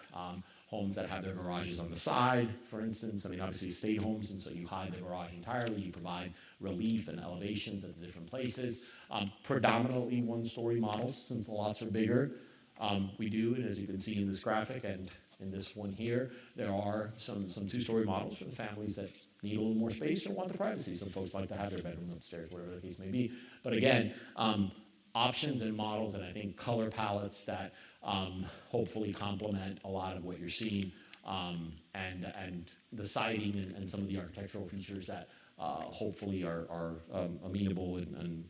Homes that have their garages on the side, for instance. I mean, obviously state homes, and so you hide the garage entirely. You provide relief and elevations at the different places. Predominantly one-story models, since the lots are bigger. We do, and as you can see in this graphic, and In this one here, there are some two-story models for the families that need a little more space or want the privacy. Some folks like to have their bedroom upstairs, whatever the case may be. But again, options and models, and I think color palettes that hopefully complement a lot of what you're seeing, and the siding and some of the architectural features that hopefully are amenable and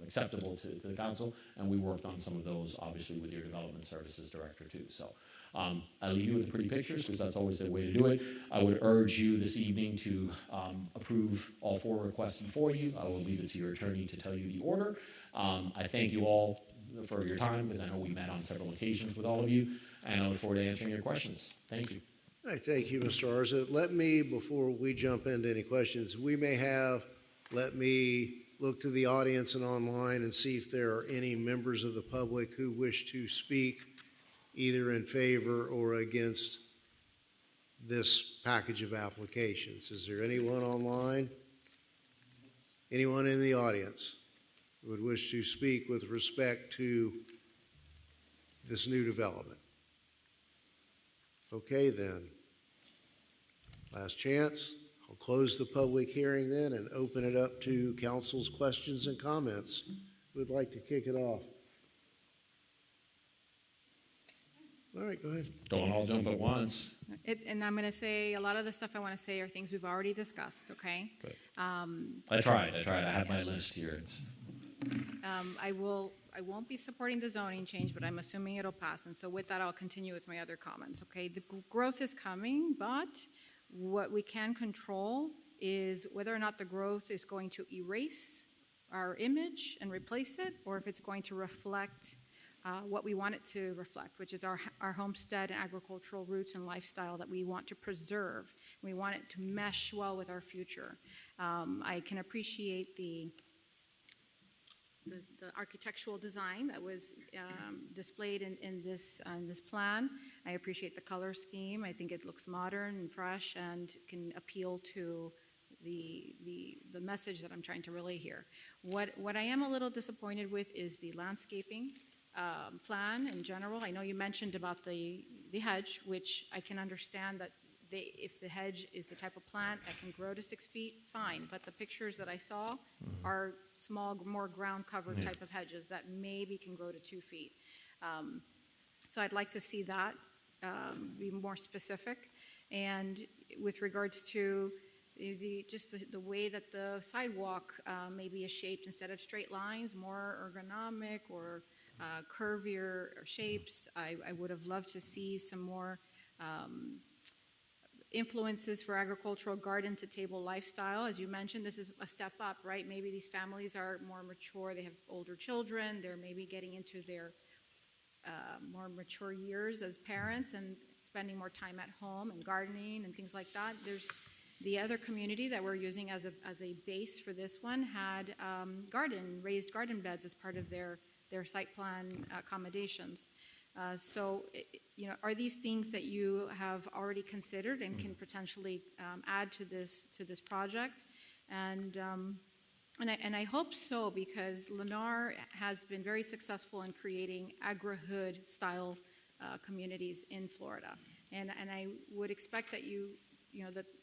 acceptable to the council. And we worked on some of those, obviously, with your development services director too. So I leave you with the pretty pictures because that's always the way to do it. I would urge you this evening to approve all 4 requests before you. I will leave it to your attorney to tell you the order. I thank you all for your time because I know we met on several occasions with all of you, and I look forward to answering your questions. Thank you. All right, thank you, Mr. Arza. Let me, before we jump into any questions, let me look to the audience and online and see if there are any members of the public who wish to speak either in favor or against this package of applications. Is there anyone online? Anyone in the audience who would wish to speak with respect to this new development? Okay, then. Last chance. I'll close the public hearing then and open it up to council's questions and comments. Who would like to kick it off? All right, go ahead. Don't all jump at once. And I'm going to say a lot of the stuff I want to say are things we've already discussed, okay? Good. I tried. I had my list here. I won't be supporting the zoning change, but I'm assuming it'll pass. And so with that, I'll continue with my other comments, okay? The growth is coming, but what we can control is whether or not the growth is going to erase our image and replace it, or if it's going to reflect what we want it to reflect, which is our homestead and agricultural roots and lifestyle that we want to preserve. We want it to mesh well with our future. I can appreciate the architectural design that was displayed in this plan. I appreciate the color scheme. I think it looks modern and fresh and can appeal to the message that I'm trying to relay here. What I am a little disappointed with is the landscaping plan in general. I know you mentioned about the hedge, which I can understand that if the hedge is the type of plant that can grow to 6 feet, fine. But the pictures that I saw are small, more ground cover type of hedges that maybe can grow to 2 feet. So I'd like to see that be more specific. And with regards to the way that the sidewalk maybe is shaped, instead of straight lines, more ergonomic or curvier shapes. I would have loved to see some more influences for agricultural garden-to-table lifestyle. As you mentioned, this is a step up, right? Maybe these families are more mature, they have older children, they're maybe getting into their more mature years as parents and spending more time at home and gardening and things like that. There's the other community that we're using as a base for this one had raised garden beds as part of their site plan accommodations. So, are these things that you have already considered and can potentially add to this project? And I hope so, because Lennar has been very successful in creating agri-hood style communities in Florida, and I would expect that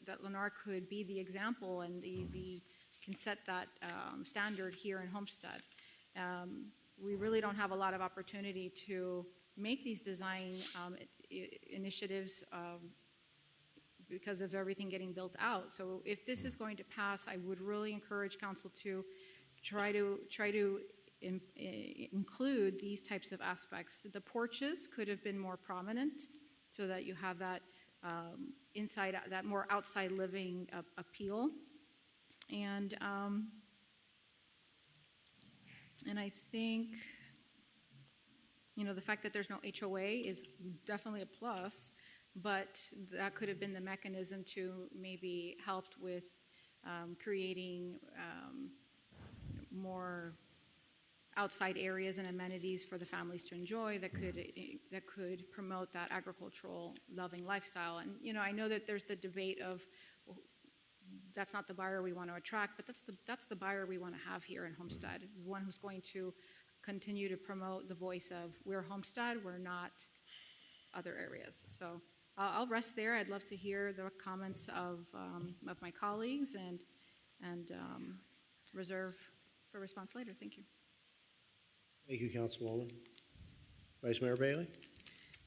that Lennar could be the example and can set that standard here in Homestead. We really don't have a lot of opportunity to make these design initiatives because of everything getting built out. So if this is going to pass, I would really encourage council to try to include these types of aspects. The porches could have been more prominent so that you have that that more outside living appeal. And I think, the fact that there's no HOA is definitely a plus, but that could have been the mechanism to maybe helped with creating more outside areas and amenities for the families to enjoy that could promote that agricultural loving lifestyle. And I know that there's the debate of that's not the buyer we want to attract, but that's the buyer we want to have here in Homestead, one who's going to continue to promote the voice of we're Homestead, we're not other areas. So I'll rest there. I'd love to hear the comments of my colleagues and reserve for response later. Thank you. Thank you, Councilwoman. Vice Mayor Bailey?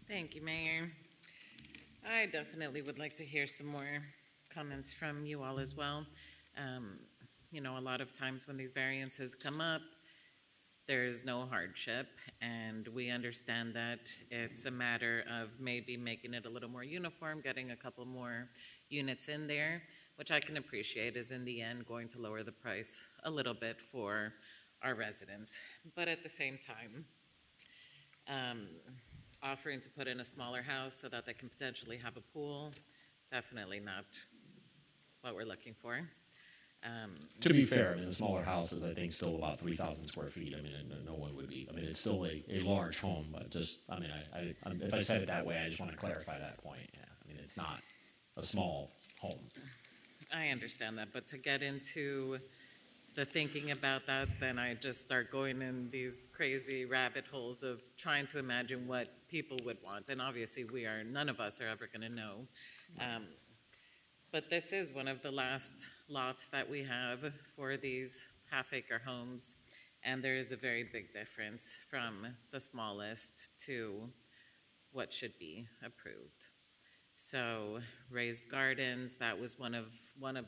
Thank you, Mayor. I definitely would like to hear some more comments from you all as well. You know, a lot of times when these variances come up, there's no hardship, and we understand that it's a matter of maybe making it a little more uniform, getting a couple more units in there, which I can appreciate is in the end going to lower the price a little bit for our residents. But at the same time, offering to put in a smaller house so that they can potentially have a pool, definitely not what we're looking for. To be fair, I mean, the smaller house is, I think, still about 3,000 square feet. I mean, no one would be, I mean, it's still a large home, but just, I mean, if I said it that way, I just want to clarify that point. Yeah, I mean, it's not a small home. I understand that, but to get into the thinking about that, then I just start going in these crazy rabbit holes of trying to imagine what people would want. And obviously none of us are ever going to know. But this is one of the last lots that we have for these half-acre homes, and there is a very big difference from the smallest to what should be approved. So raised gardens, that was one of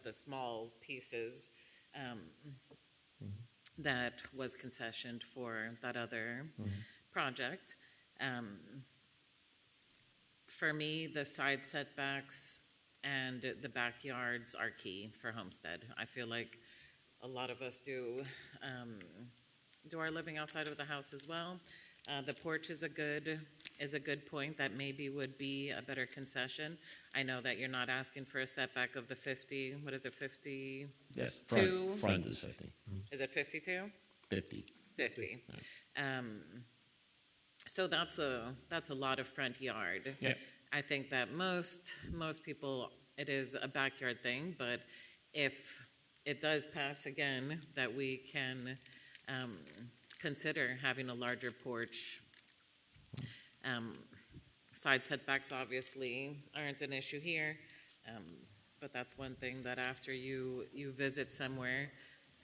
the small pieces that was concessioned for that other project. For me, the side setbacks and the backyards are key for Homestead. I feel like a lot of us do our living outside of the house as well. The porch is a good point that maybe would be a better concession. I know that you're not asking for a setback of the 50. What is it, 50? Yes, front is 50. Is it 52? 50. 50. So that's a lot of front yard. Yeah. I think that most people, it is a backyard thing, but if it does pass again, that we can consider having a larger porch. Side setbacks obviously aren't an issue here, but that's one thing that after you visit somewhere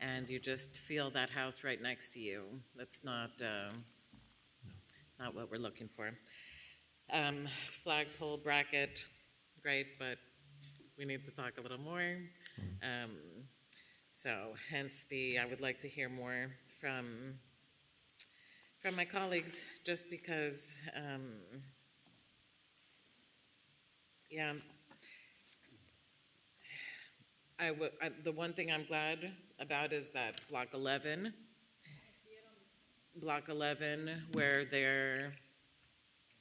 and you just feel that house right next to you, that's not what we're looking for. Flagpole bracket, great, but we need to talk a little more. So hence I would like to hear more from my colleagues, just because, the one thing I'm glad about is that Block 11, where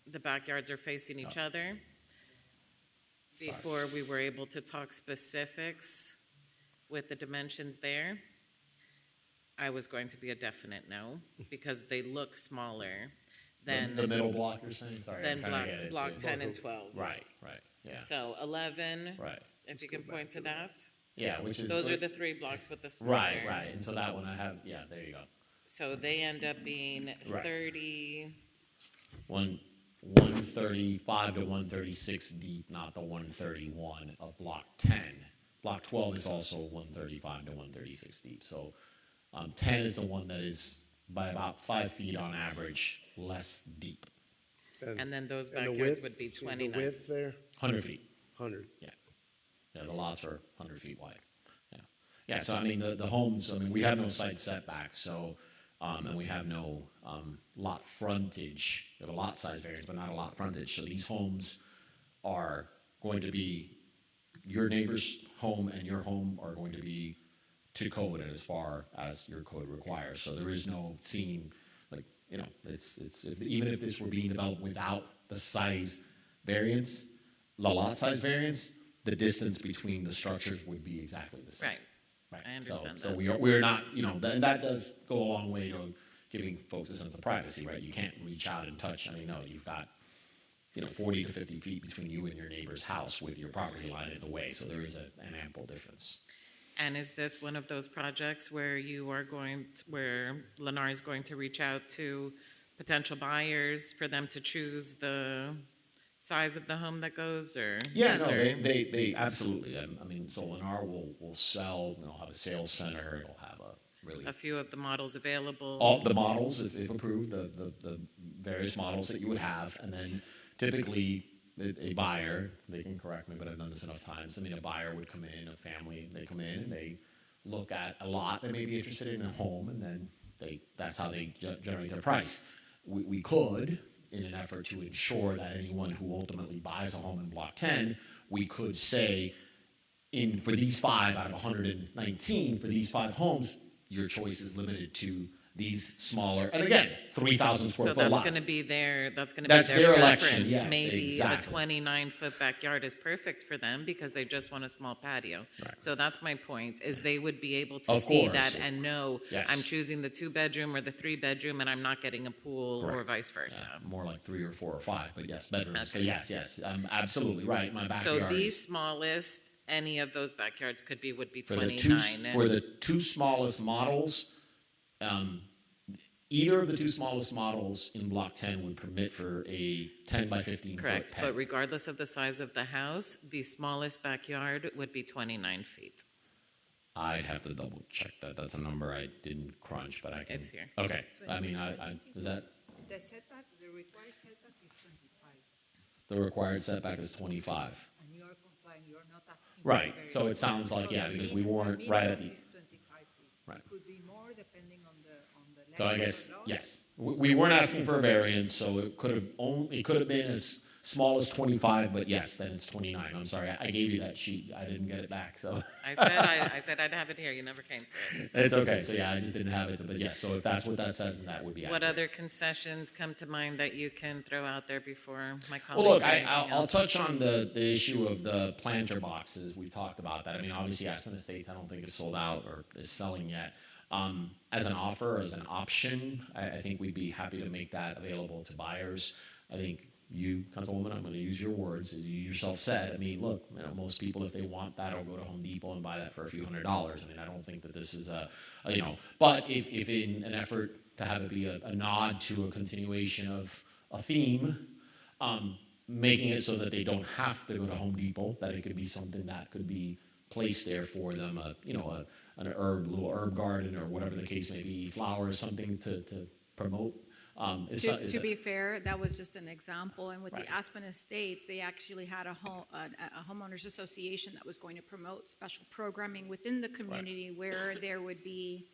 the backyards are facing each other. Before we were able to talk specifics with the dimensions there, I was going to be a definite no, because they look smaller than the middle block, you're saying? Sorry, than block 10 and 12. Right, yeah. So 11, right. If you can point to that. Yeah, which is... Those are the 3 blocks with the smaller. Right, and so that one I have, yeah, there you go. So they end up being 30... 135 to 136 deep, not the 131 of Block 10. Block 12 is also 135 to 136 deep. So 10 is the one that is by about 5 feet on average less deep. And then those backyards would be 29. The width there? 100 feet. 100. Yeah, the lots are 100 feet wide. Yeah, so I mean, the homes, I mean, we have no side setbacks, so... and we have no lot frontage. We have a lot size variance, but not a lot frontage. So these homes are going to be, your neighbor's home and your home are going to be to code and as far as your code requires. So there is no seeing, like, you know, even if this were being developed without the size variance, the lot size variance, the distance between the structures would be exactly the same. Right. I understand so we're not, you know, that does go a long way to giving folks a sense of privacy, right? You can't reach out and touch. I mean, no, you've got, 40 to 50 feet between you and your neighbor's house with your property line in the way. So there is an ample difference. And is this one of those projects where where Lennar is going to reach out to potential buyers for them to choose the size of the home that goes, or? Yeah, no, or- they absolutely. I mean, so Lennar will sell. They'll have a sales center. It'll have a few of the models available. all the models, if approved, the various models that you would have, and then typically a buyer. They can correct me, but I've done this enough times. I mean, a buyer would come in, a family. They come in and they look at a lot. They may be interested in a home, and then that's how they generate their price. We could, in an effort to ensure that anyone who ultimately buys a home in Block 10, we could say, for these 5 out of 119, for these 5 homes, your choice is limited to these smaller, and again, 3,000 square So foot that's lots. going to be their That's their election, preference. yes, Maybe exactly. a 29-foot backyard is perfect for them because they just want a small patio. Right. So that's my point, is they would be able to Of see course. that and know, Yes. I'm choosing the 2-bedroom or the 3-bedroom, and I'm not getting a pool or Correct. vice versa. More like 3 or 4 or 5, but yes, bedrooms. Okay. But yes, I'm absolutely right. My So backyard the is smallest any of those backyards would be for 29. the two smallest models. Either of the 2 smallest models in Block 10 would permit for a 10 by 15 Correct, foot pad. but regardless of the size of the house, the smallest backyard would be 29 feet. I'd have to double check that. That's a number I didn't crunch, but I can. It's here. Okay. I mean, is that The setback, the required setback is 25, the required setback is 25? and you are complying, you're not asking. Right. for So very- it sounds like, So yeah, the because we minimum- weren't the right at minimum the. is 25 feet. Right. Could be more depending on the So I length of guess the lot. yes, we weren't asking for a variance, so it could have been as small as 25, but yes, then it's 29. I'm sorry, I gave you that sheet, I didn't get it back, so. I said I'd have it here. You never came for it. so. It's okay. So yeah, I just didn't have it, but yes. So if that's what that says, then that would be What accurate. other concessions come to mind that you can throw out there before my colleagues? Well, look, say anything I'll else? touch on the issue of the planter boxes. We've talked about that. I mean, obviously, Aspen Estates, I don't think is sold out or is selling yet. As an offer, as an option, I think we'd be happy to make that available to buyers. I think you, Councilwoman, I'm going to use your words, as you yourself said. I mean, look, most people, if they want that, will go to Home Depot and buy that for a few $100s. I mean, I don't think that this is but if in an effort to have it be a nod to a continuation of a theme, making it so that they don't have to go to Home Depot, that it could be something that could be placed there for them, an little herb garden or whatever the case may be, flowers, something to promote. To be fair, that was just an example, and with Right. the Aspen Estates, they actually had a homeowners association that was going to promote special programming within the community where there would be,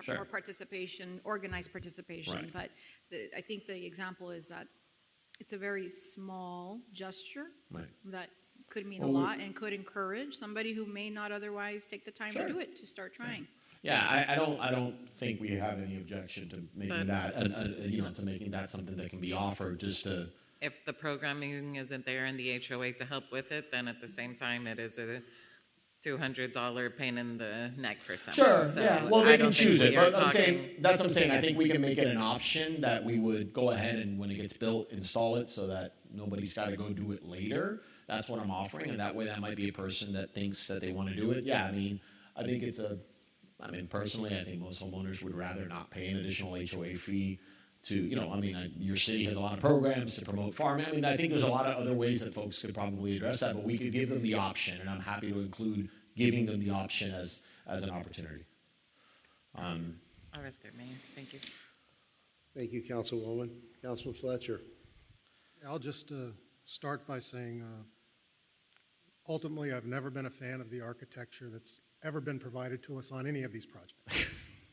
Sure. more participation, organized participation. Right. But I think the example is that it's a very small gesture Right. that could mean Well, a lot and could encourage somebody who may not otherwise take the time Sure. to do it, to start trying. Yeah, I don't think we have any objection to making that, to making that something that can be offered just to. If the programming isn't there and the HOA to help with it, then at the same time, it is a $200 pain in the neck for some. Sure, So yeah. Well, I they don't can think choose we it. are But I'm saying, talking- that's what I'm saying. I think we can make it an option that we would go ahead and when it gets built, install it so that nobody's got to go do it later. That's what I'm offering. And that way that might be a person that thinks that they want to do it. Yeah, I mean, I think personally, I think most homeowners would rather not pay an additional HOA fee to, your city has a lot of programs to promote farming. I mean, I think there's a lot of other ways that folks could probably address that, but we could give them the option, and I'm happy to include giving them the option as an opportunity. I'll rest there, Mayor. Thank you. Thank you, Councilwoman. Councilman Fletcher. I'll just start by saying, ultimately, I've never been a fan of the architecture that's ever been provided to us on any of these projects.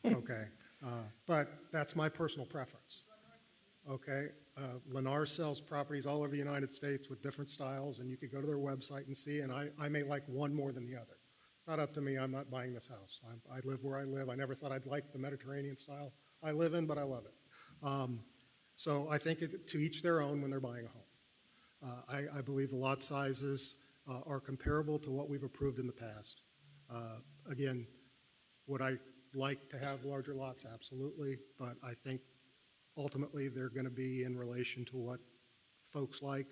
Okay, but that's my personal preference. Okay, Lennar sells properties all over the United States with different styles, and you could go to their website and see, and I may like one more than the other. Not up to me, I'm not buying this house. I live where I live. I never thought I'd like the Mediterranean style I live in, but I love it. So I think to each their own when they're buying a home. I believe the lot sizes are comparable to what we've approved in the past. Again, would I like to have larger lots? Absolutely, but I think ultimately they're going to be in relation to what folks like.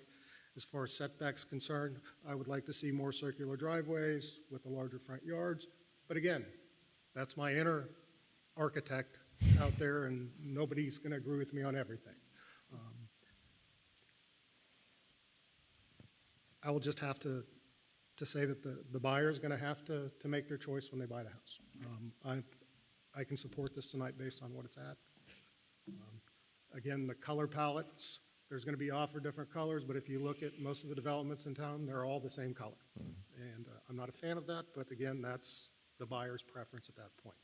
As far as setbacks concerned, I would like to see more circular driveways with the larger front yards. But again, that's my inner architect out there, and nobody's going to agree with me on everything. I will just have to say that the buyer is going to have to make their choice when they buy the house. I can support this tonight based on what it's at. Again, the color palettes, there's going to be offered different colors, but if you look at most of the developments in town, they're all the same color. And I'm not a fan of that, but again, that's the buyer's preference at that point.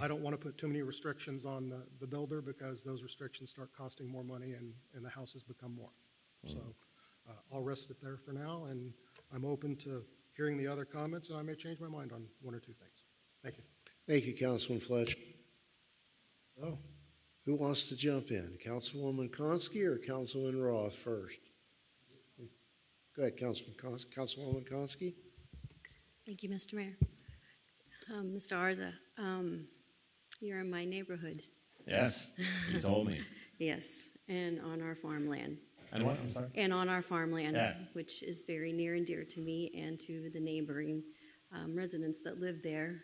I don't want to put too many restrictions on the builder because those restrictions start costing more money and the houses become more. So I'll rest it there for now, and I'm open to hearing the other comments, and I may change my mind on one or two things. Thank you. Thank you, Councilman Fletcher. Oh, who wants to jump in? Councilwoman Konski or Councilman Roth first? Go ahead, Councilwoman Konski. Thank you, Mr. Mayor. Mr. Arza, you're in my neighborhood. Yes, you told me. Yes, and on our farmland. And what? I'm sorry? And on our farmland, Yes. which is very near and dear to me and to the neighboring residents that live there.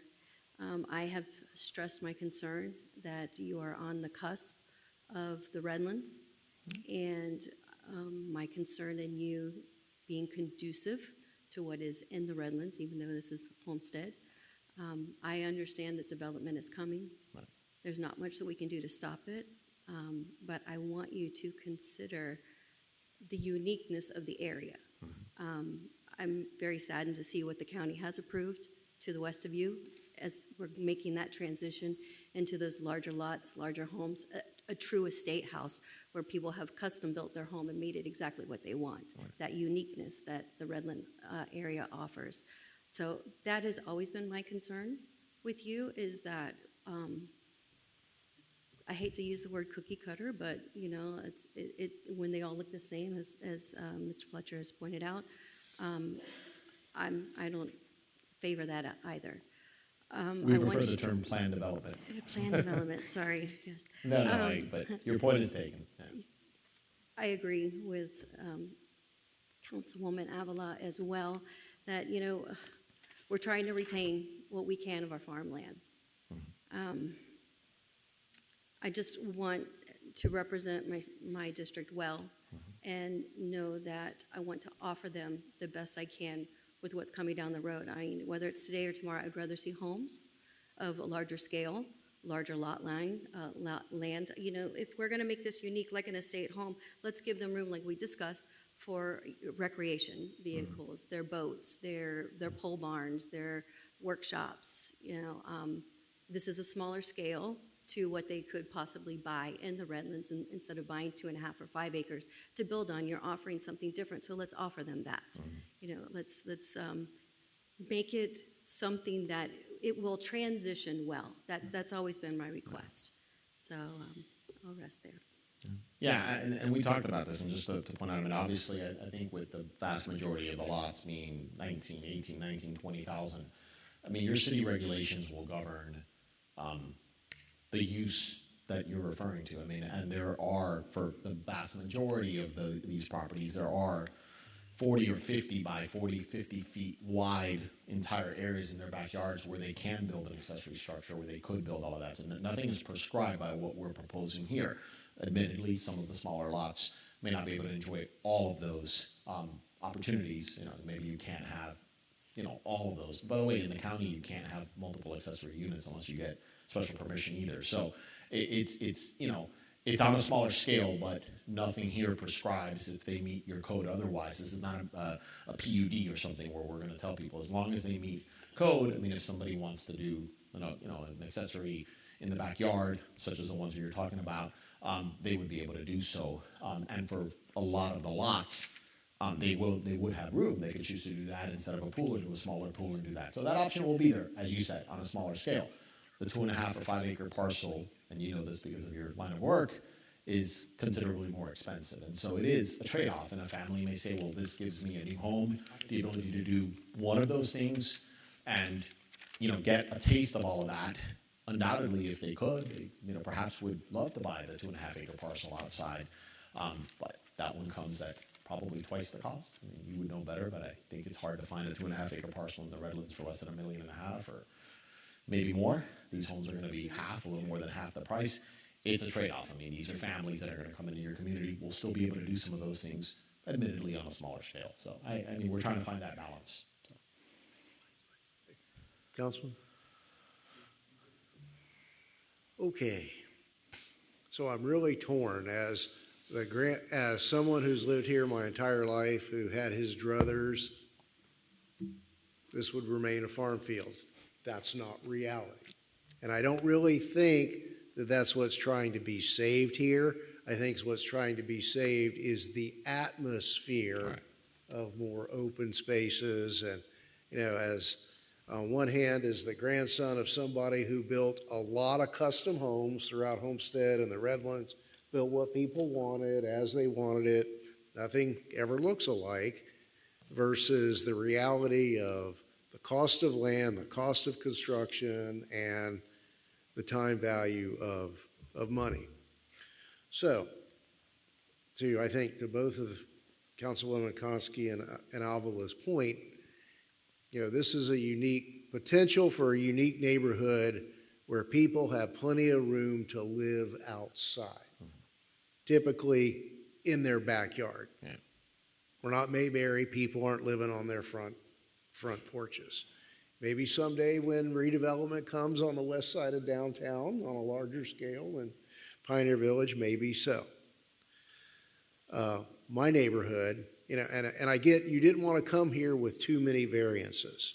I have stressed my concern that you are on the cusp of the Redlands, and my concern in you being conducive to what is in the Redlands, even though this is Homestead. I understand that development is coming. Right. There's not much that we can do to stop it, but I want you to consider the uniqueness of the area. I'm very saddened to see what the county has approved to the west of you as we're making that transition into those larger lots, larger homes, a true estate house where people have custom built their home and made it exactly what they want, that uniqueness that the Redland area offers. So that has always been my concern with you, is that I hate to use the word cookie cutter, but you know, when they all look the same, as Mr. Fletcher has pointed out, I don't favor that either. We prefer the term plan development. Plan development, sorry, yes. No, but your point is taken. Yeah. I agree with Councilwoman Avila as well, that, you know, we're trying to retain what we can of our farmland. I just want to represent my district well and know that I want to offer them the best I can with what's coming down the road. I mean, whether it's today or tomorrow, I'd rather see homes of a larger scale, larger lot land. You know, if we're going to make this unique, like an estate home, let's give them room, like we discussed, for recreation vehicles, their boats, their pole barns, their workshops. You know, this is a smaller scale to what they could possibly buy in the Redlands, and instead of buying 2.5 or 5 acres to build on, you're offering something different. So let's offer them that. You know, let's make it something that it will transition well. That's always been my request. So I'll rest there. Yeah, and we talked about this, and just to point out, I mean, obviously, I think with the vast majority of the lots being 19, 18, 19, 20,000, I mean, your city regulations will govern the use that you're referring to. I mean, and there are, for the vast majority of these properties, there are 40 or 50 by 40, 50 feet wide entire areas in their backyards where they can build an accessory structure, where they could build all of that. So nothing is prescribed by what we're proposing here. Admittedly, some of the smaller lots may not be able to enjoy all of those opportunities. You know, maybe you can't have, you know, all of those. By the way, in the county, you can't have multiple accessory units unless you get special permission either. So it's you know, it's on a smaller scale, but nothing here prescribes if they meet your code otherwise. This is not a PUD or something where we're going to tell people, as long as they meet code. I mean, if somebody wants to do you know, an accessory in the backyard, such as the ones that you're talking about, they would be able to do so. And for a lot of the lots, they would have room. They could choose to do that instead of a pool, or do a smaller pool and do that. So that option will be there, as you said, on a smaller scale. The 2.5 or 5 acre parcel, and you know this because of your line of work, is considerably more expensive. And so it is a trade-off. And a family may say, well, this gives me a new home, the ability to do one of those things, and you know, get a taste of all of that. Undoubtedly, if they could, they, you know, perhaps would love to buy the 2.5 acre parcel outside. But that one comes at probably twice the cost. I mean, you would know better, but I think it's hard to find a 2.5 acre parcel in the Redlands for less than $1.5 million, or maybe more. These homes are going to be a little more than half the price. It's a trade-off. I mean, these are families that are going to come into your community. We'll still be able to do some of those things admittedly on a smaller scale. So I mean, we're trying to find that balance. So. Councilman? Okay. So I'm really torn as someone who's lived here my entire life, who had his druthers. This would remain a farm field. That's not reality. And I don't really think that that's what's trying to be saved here. I think what's trying to be saved is the atmosphere of more open spaces. And, as on one hand, as the grandson of somebody who built a lot of custom homes throughout Homestead and the Redlands, built what people wanted as they wanted it. Nothing ever looks alike, versus the reality of the cost of land, the cost of construction, and the time value of money. So, I think to both of Councilwoman Konski and Avila's point, this is a unique potential for a unique neighborhood where people have plenty of room to live outside, typically in their backyard. Yeah. We're not Mayberry. People aren't living on their front porches. Maybe someday when redevelopment comes on the west side of downtown on a larger scale in Pioneer Village, maybe so. My neighborhood, and I get you didn't want to come here with too many variances.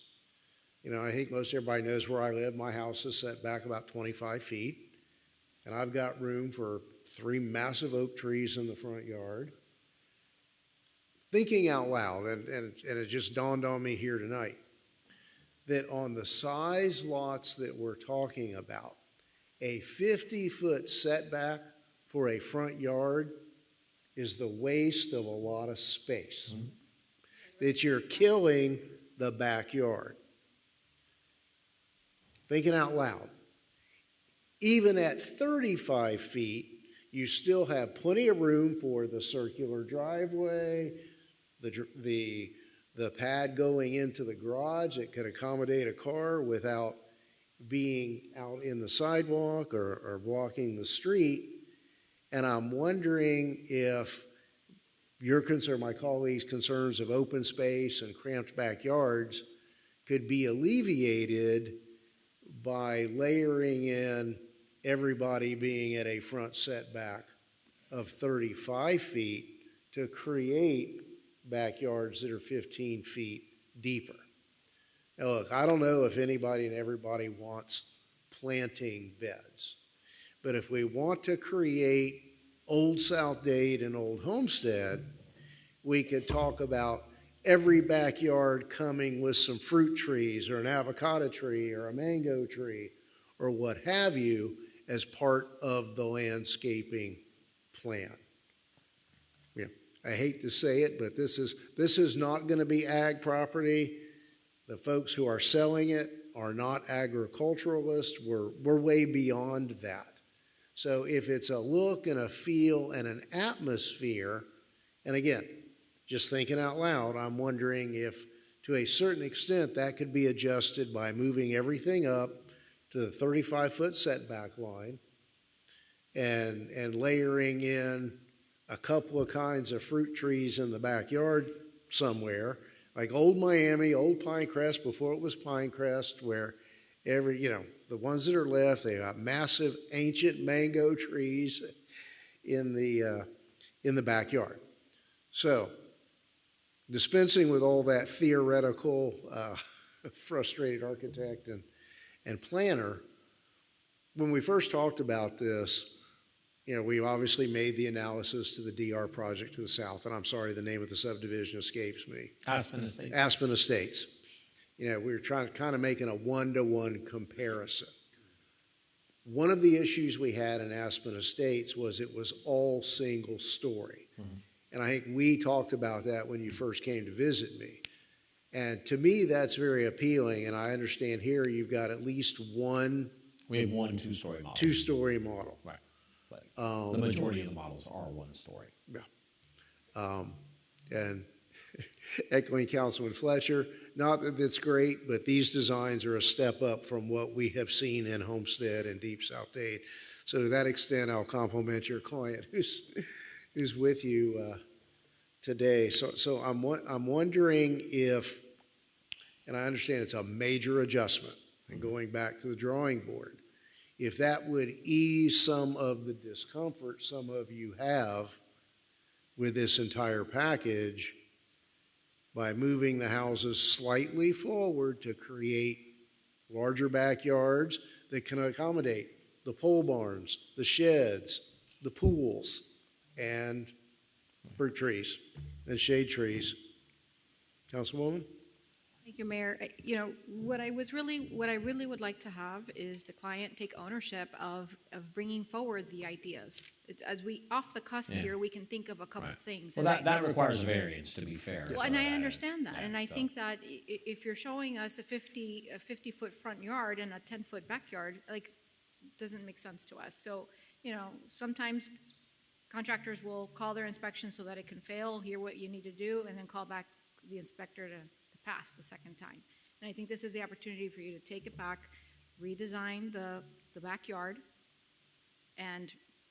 I think most everybody knows where I live. My house is set back about 25 feet, and I've got room for 3 massive oak trees in the front yard. Thinking out loud, and it just dawned on me here tonight, that on the size lots that we're talking about, a 50-foot setback for a front yard is the waste of a lot of space. Mm-hmm. That you're killing the backyard. Thinking out loud. Even at 35 feet, you still have plenty of room for the circular driveway, the pad going into the garage that could accommodate a car without being out in the sidewalk or blocking the street. And I'm wondering if your concern, my colleagues' concerns of open space and cramped backyards could be alleviated by layering in everybody being at a front setback of 35 feet to create backyards that are 15 feet deeper. Now look, I don't know if anybody and everybody wants planting beds, but if we want to create Old South Dade and Old Homestead, we could talk about every backyard coming with some fruit trees or an avocado tree or a mango tree or what have you as part of the landscaping plan. Yeah, I hate to say it, but this is not going to be ag property. The folks who are selling it are not agriculturalists. We're way beyond that. So if it's a look and a feel and an atmosphere, and again, just thinking out loud, I'm wondering if to a certain extent that could be adjusted by moving everything up to the 35-foot setback line and layering in a couple of kinds of fruit trees in the backyard somewhere, like Old Miami, Old Pinecrest before it was Pinecrest, where the ones that are left, they got massive ancient mango trees in the backyard. So, dispensing with all that theoretical, frustrated architect and planner, when we first talked about this, we obviously made the analysis to the DR project to the south, and I'm sorry, the name of the subdivision escapes me. Aspen Estates. Aspen Estates. We were trying to kind of making a one-to-one comparison. One of the issues we had in Aspen Estates was it was all single story. Mm-hmm. And I think we talked about that when you first came to visit me. And to me, that's very appealing. And I understand here you've got at least one. We have one two-story model. Two-story model. Right. But the majority of the models are one story. Yeah. And echoing Councilman Fletcher, not that it's great, but these designs are a step up from what we have seen in Homestead and Deep South Dade. So to that extent, I'll compliment your client who's with you today. So I'm wondering if, and I understand it's a major adjustment and going back to the drawing board, if that would ease some of the discomfort some of you have with this entire package by moving the houses slightly forward to create larger backyards that can accommodate the pole barns, the sheds, the pools, and fruit trees and shade trees. Councilwoman? Thank you, Mayor. You know, what I really would like to have is the client take ownership of bringing forward the ideas. As we, off the cusp here, we can think of a couple things. Well, that requires a variance, to be fair. Well, and I understand that, and I think that if you're showing us a 50-foot front yard and a 10-foot backyard, like, doesn't make sense to us. So, you know, sometimes contractors will call their inspection so that it can fail, hear what you need to do, and then call back the inspector to pass the second time. And I think this is the opportunity for you to take it back, redesign the backyard, and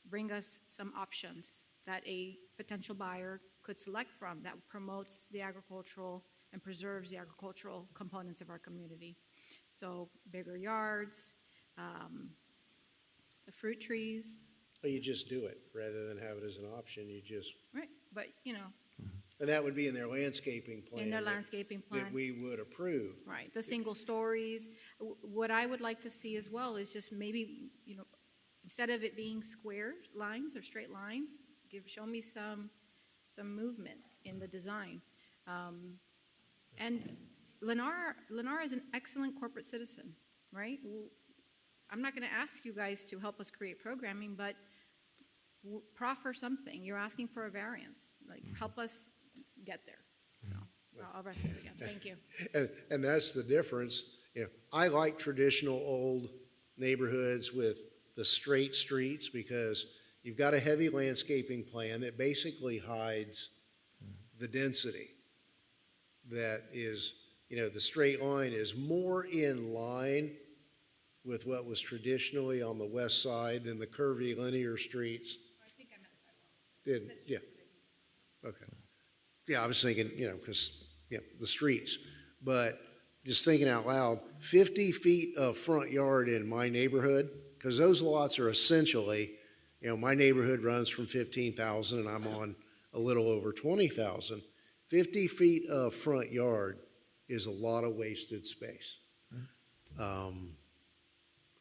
bring us some options that a potential buyer could select from that promotes the agricultural and preserves the agricultural components of our community. So bigger yards, the fruit trees. Well, you just do it rather than have it as an option. You just, right, but you know. And that would be in their landscaping plan. In their landscaping plan. That we would approve. Right, the single stories. What I would like to see as well is just maybe, you know, instead of it being square lines or straight lines, show me some movement in the design. And Lennar is an excellent corporate citizen, right? I'm not going to ask you guys to help us create programming, but proffer something. You're asking for a variance. Like, help us get there. So I'll rest there again. Thank you. And that's the difference. You know, I like traditional old neighborhoods with the straight streets because you've got a heavy landscaping plan that basically hides the density. That is, you know, the straight line is more in line with what was traditionally on the west side than the curvy linear streets. I think I meant sidewalks. Yeah. Okay. Yeah, I was thinking, you know, because, yeah, the streets. But just thinking out loud, 50 feet of front yard in my neighborhood, because those lots are essentially, you know, my neighborhood runs from 15,000 and I'm on a little over 20,000. 50 feet of front yard is a lot of wasted space. I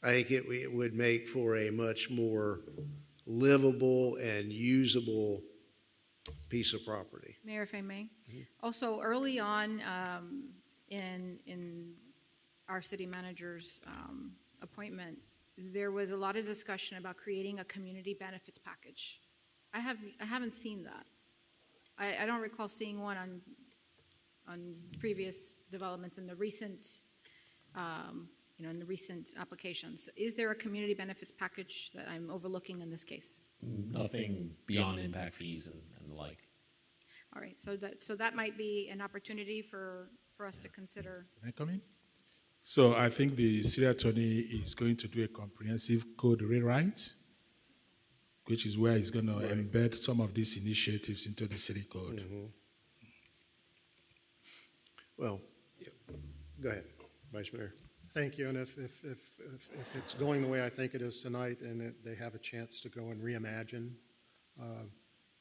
think it would make for a much more livable and usable piece of property. Mayor, if I may. Also, early on in our city manager's appointment, there was a lot of discussion about creating a community benefits package. I haven't seen that. I don't recall seeing one on previous developments in the recent, you know, in the recent applications. Is there a community benefits package that I'm overlooking in this case? Nothing beyond impact fees and the like. All right, so that might be an opportunity for us to consider. Can I come in? So I think the city attorney is going to do a comprehensive code rewrite, which is where he's going to embed some of these initiatives into the city code. Mm-hmm. Well, yeah. Go ahead, Vice Mayor. Thank you, and if it's going the way I think it is tonight and they have a chance to go and reimagine,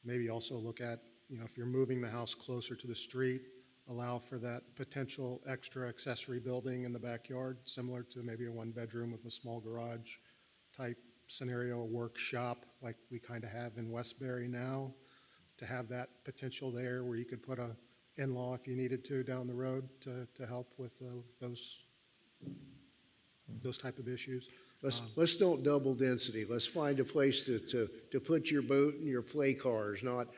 maybe also look at, you know, if you're moving the house closer to the street, allow for that potential extra accessory building in the backyard, similar to maybe a one-bedroom with a small garage type scenario, a workshop like we kind of have in Westbury now, to have that potential there where you could put a in-law if you needed to down the road to help with those type of issues. Let's don't double density. Let's find a place to put your boat and your play cars, not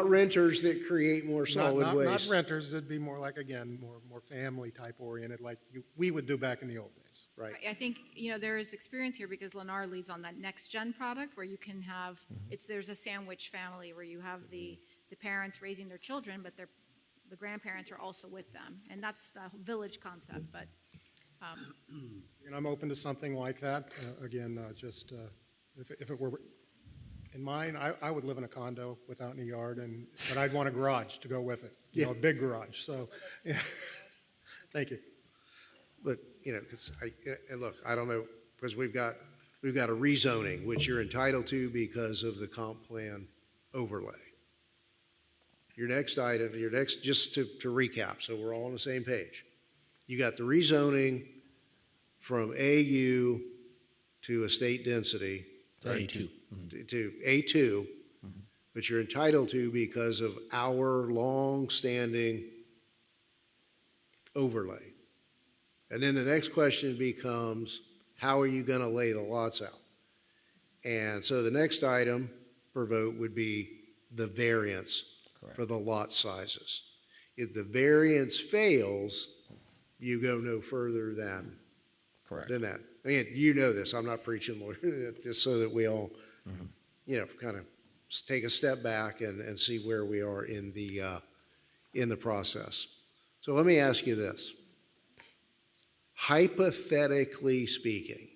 renters that create more solid waste. Not renters. It'd be more like, again, more family type oriented, like we would do back in the old days. Right. I think, you know, there is experience here because Lennar leads on that next gen product where you can have, there's a sandwich family where you have the parents raising their children, but the grandparents are also with them. And that's the village concept, but. And I'm open to something like that. Again, just if it were In mine, I would live in a condo without any yard, but I'd want a garage to go with it, you know, a big garage, so, yeah. Thank you. But, you know, because and look, I don't know, because we've got a rezoning, which you're entitled to because of the comp plan overlay. Just to recap, so we're all on the same page. You got the rezoning from AU to estate density. Right? A2. To A2, but you're entitled to because of our long-standing overlay. And then the next question becomes, how are you going to lay the lots out? And so the next item for vote would be the variance for the lot sizes. If the variance fails, you go no further than that. Again, you know this. I'm not preaching, Lord, just so that we all, you know, kind of take a step back and see where we are in the process. So let me ask you this. Hypothetically speaking,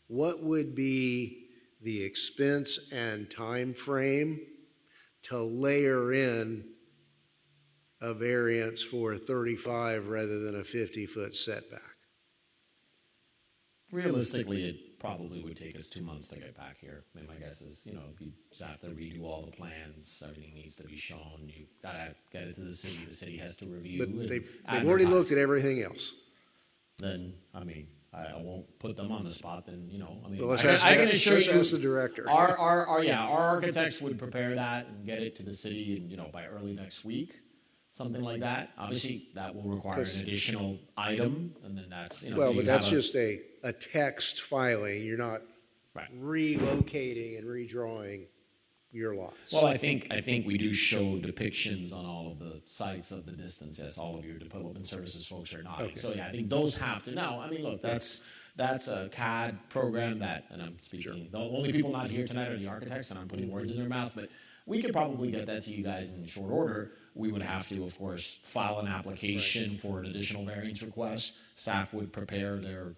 what would be the expense and time frame to layer in a variance for a 35 rather than a 50-foot setback? Realistically, it probably would take us 2 months to get back here. I mean, my guess is, you know, you just have to redo all the plans. Everything needs to be shown. You gotta get it to the city. The city has to review. But they've advertise. already looked at everything else. Then, I mean, I won't put them on the spot. Then, you know, I mean, Well, let's I can ask assure you, the director. Our architects would prepare that and get it to the city, and, you know, by early next week. Something like that. Obviously, that will require an additional item, and then that's, you know. Well, but that's just a text filing. You're not relocating and redrawing your lots. Well, I think we do show depictions on all of the sites of the distance. Yes, all of your development services folks are nodding. Okay. So yeah, I think those have to. Now, I mean, look, that's a CAD program that, and I'm speaking. The only people not here tonight are the architects, and I'm putting words in their mouth, but we could probably get that to you guys in short order. We would have to, of course, file an application for an additional variance request. Staff would prepare their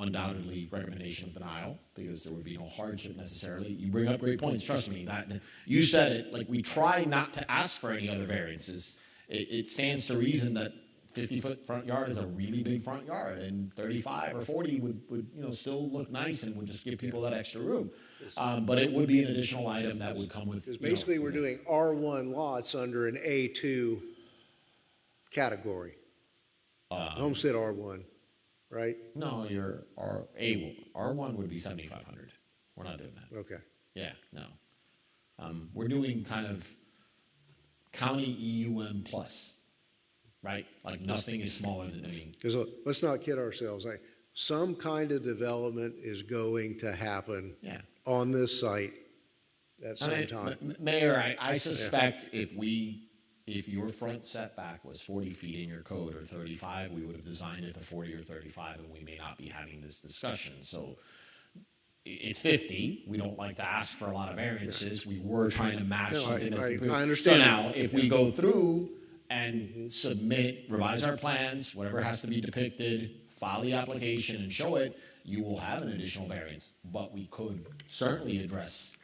undoubtedly recommendation of denial because there would be no hardship necessarily. You bring up great points. Trust me, that you said it. Like, we try not to ask for any other variances. It stands to reason that 50-foot front yard is a really big front yard, and 35 or 40 would you know, still look nice and would just give people that extra room. But it would be an additional item that would come with. Because basically, we're doing R1 lots under an A2 category. Homestead R1, right? No, your R1 would be 7,500. We're not doing that. Okay. Yeah, no. We're doing kind of county EUM plus, right? Like nothing is smaller than, I mean. Because let's not kid ourselves. Some kind of development is going to happen on this site at some time. Mayor, I suspect if your front setback was 40 feet in your code or 35, we would have designed it to 40 or 35, and we may not be having this discussion. So it's 50. We don't like to ask for a lot of variances. We were trying to match something that's approved. I understand. So now, if we go through and submit, revise our plans, whatever has to be depicted, file the application and show it, you will have an additional variance. But we could certainly address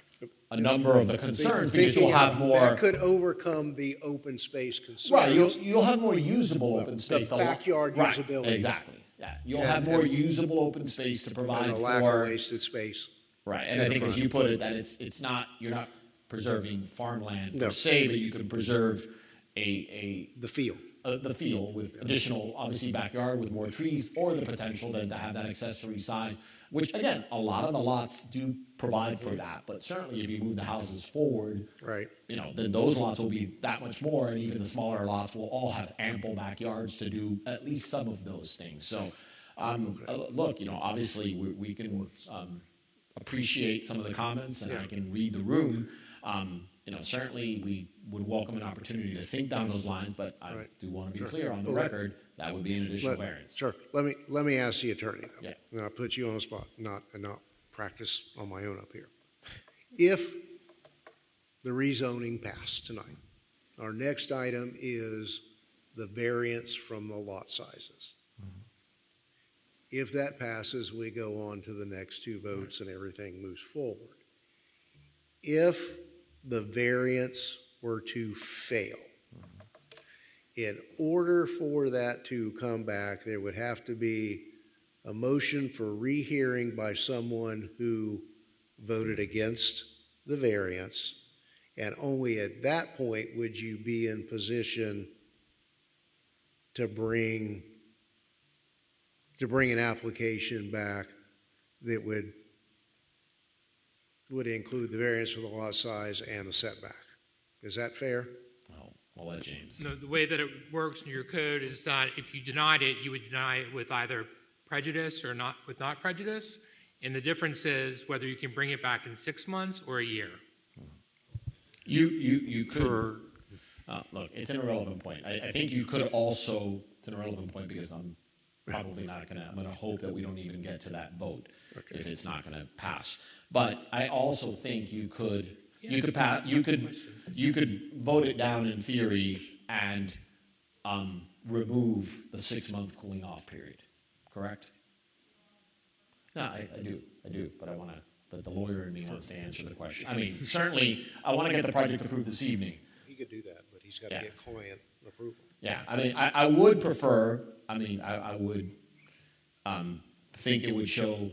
a number of the concerns because you'll have more. That could overcome the open space concerns. Right, you'll have more usable open space. The backyard usability. Exactly. Yeah, you'll have more usable open space to provide and a for lack of wasted space. Right, and I think as you put it, that it's not, you're not preserving farmland per se, but you can preserve the field. The field with additional, obviously, backyard with more trees, or the potential then to have that accessory size, which again, a lot of the lots do provide for that. But certainly, if you move the houses forward, right, you know, then those lots will be that much more, and even the smaller lots will all have ample backyards to do at least some of those things. So, look, you know, obviously we can appreciate some of the comments, and I can read the room. You know, certainly we would welcome an opportunity to think down those lines, but I do want to be clear on the record that would be an additional variance. Sure. Let me ask the attorney though. Yeah. And I'll put you on the spot, not practice on my own up here. If the rezoning passed tonight, our next item is the variance from the lot sizes. If that passes, we go on to the next two votes and everything moves forward. If the variance were to fail, in order for that to come back, there would have to be a motion for rehearing by someone who voted against the variance, and only at that point would you be in position to bring an application back that would include the variance for the lot size and the setback. Is that fair? I'll let James. No, the way that it works in your code is that if you denied it, you would deny it with either prejudice or not with not prejudice. And the difference is whether you can bring it back in 6 months or a year. You could, look, it's an irrelevant point. I think you could also, it's an irrelevant point because I'm probably not going to, I'm going to hope that we don't even get to that vote if it's not going to pass. But I also think you could vote it down in theory and remove the 6-month cooling off period, correct? No, I do, but I want to, but the lawyer in me wants to answer the question. I mean, certainly, I want to get the project approved this evening. He could do that, but he's got to get client approval. Yeah, I mean, I would prefer, I mean, I would think it would show,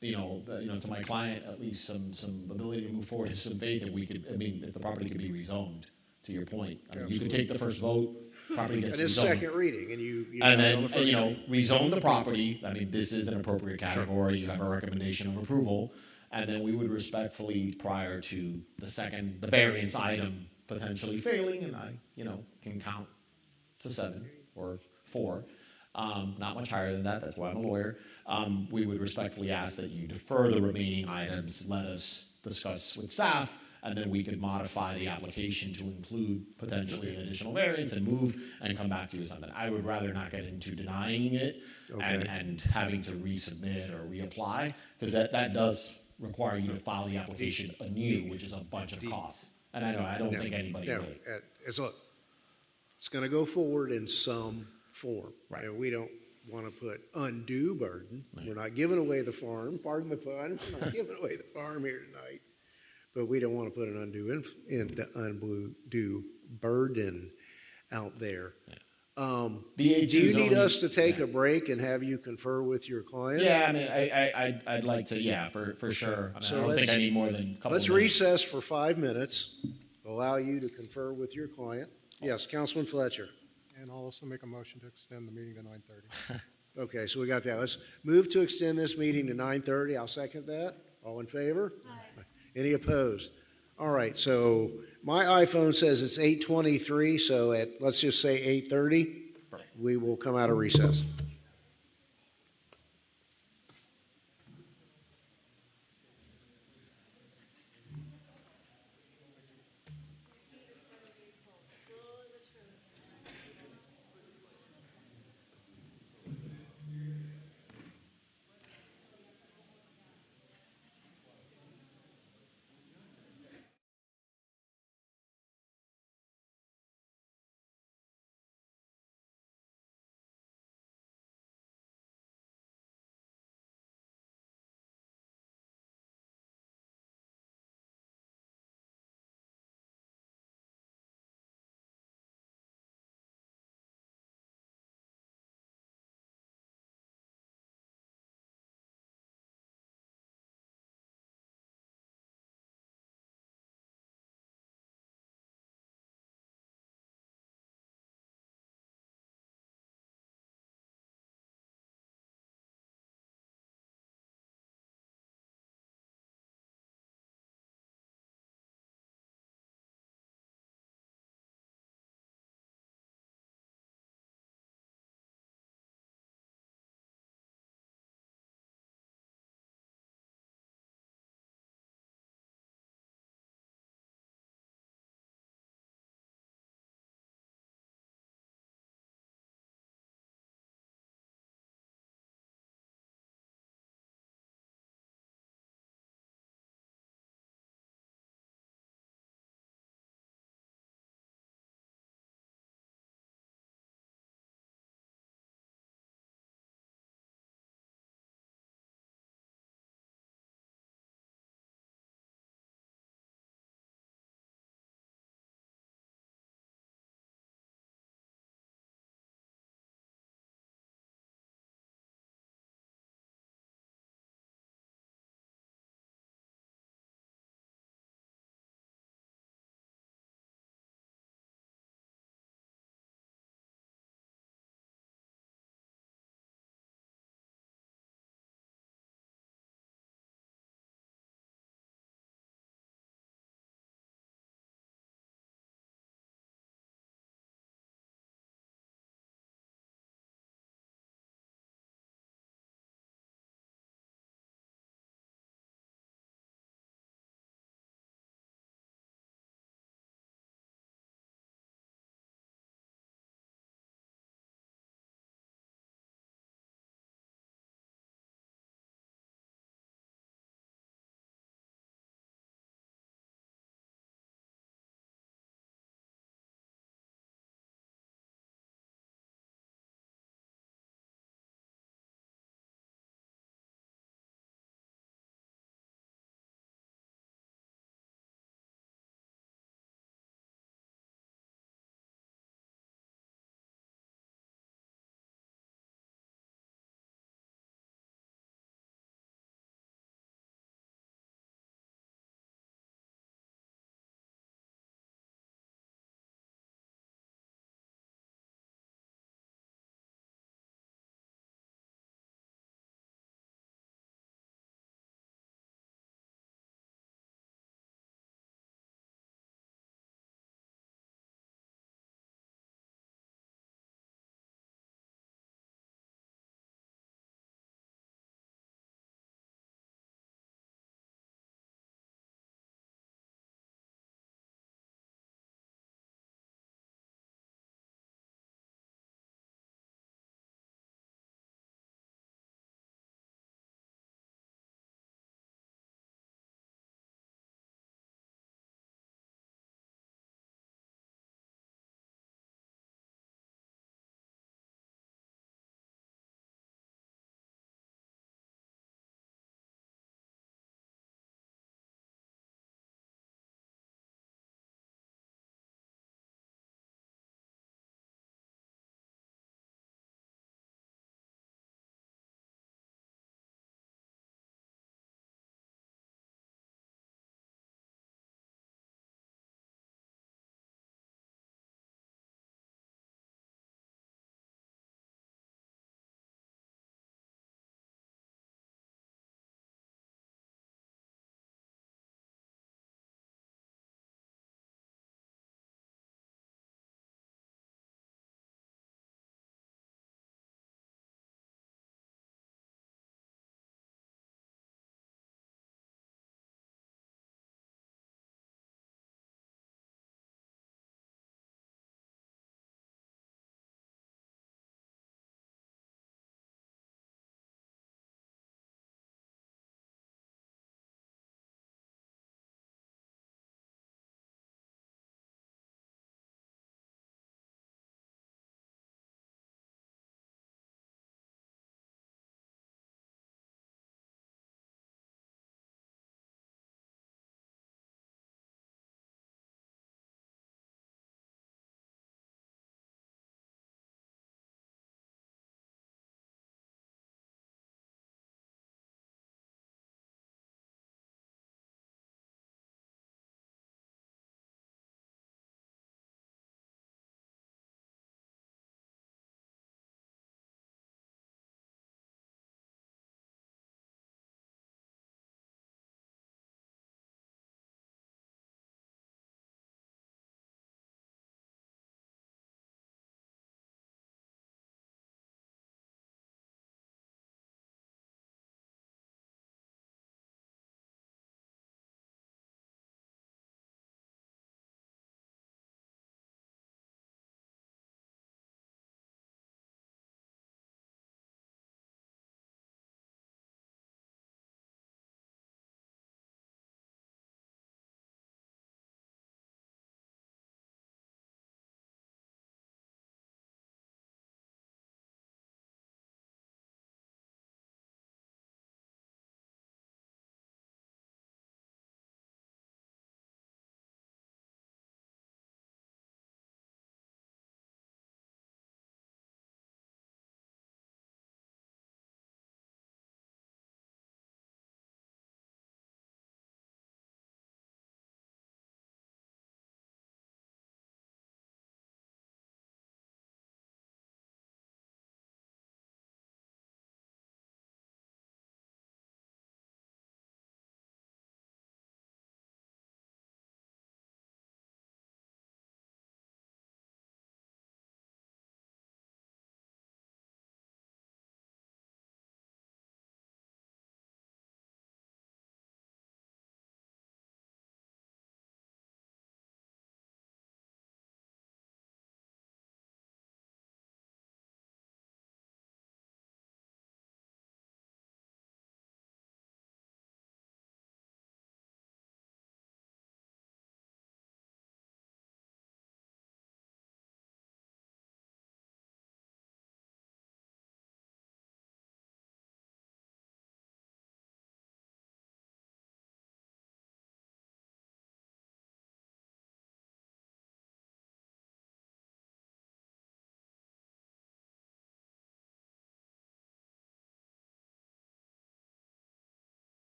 to my client, at least some ability to move forward, some faith that we could, I mean, if the property could be rezoned, to your point. I mean, you could take the first vote, property gets rezoned. And it's second reading, and and then, rezone the property. I mean, this is an appropriate category. You have a recommendation of approval. And then we would respectfully, prior to the variance item potentially failing, and I, can count to 7 or 4, not much higher than that. That's why I'm a lawyer. We would respectfully ask that you defer the remaining items, let us discuss with staff, and then we could modify the application to include potentially an additional variance and move and come back to you with something. I would rather not get into denying it and having to resubmit or reapply, because that does require you to file the application anew, which is a bunch of costs. And I don't think anybody really. It's going to go forward in some form. Right. And we don't want to put undue burden. Right. We're not giving away the farm. Pardon the pun. We're not giving away the farm here tonight. But we don't want to put an undue burden out there. Yeah. Do you need us to take a break and have you confer with your client? Yeah, I mean, I'd like to, for sure. I mean, I don't think I need more than a couple Let's minutes. recess for 5 minutes, allow you to confer with your client. Yes, Councilman Fletcher. And I'll also make a motion to extend the meeting to 9:30. Okay, so we got that. Let's move to extend this meeting to 9:30. I'll second that. All in favor? Aye. Any opposed? All right, so my iPhone says it's 8:23, so let's just say 8:30, we will come out of recess.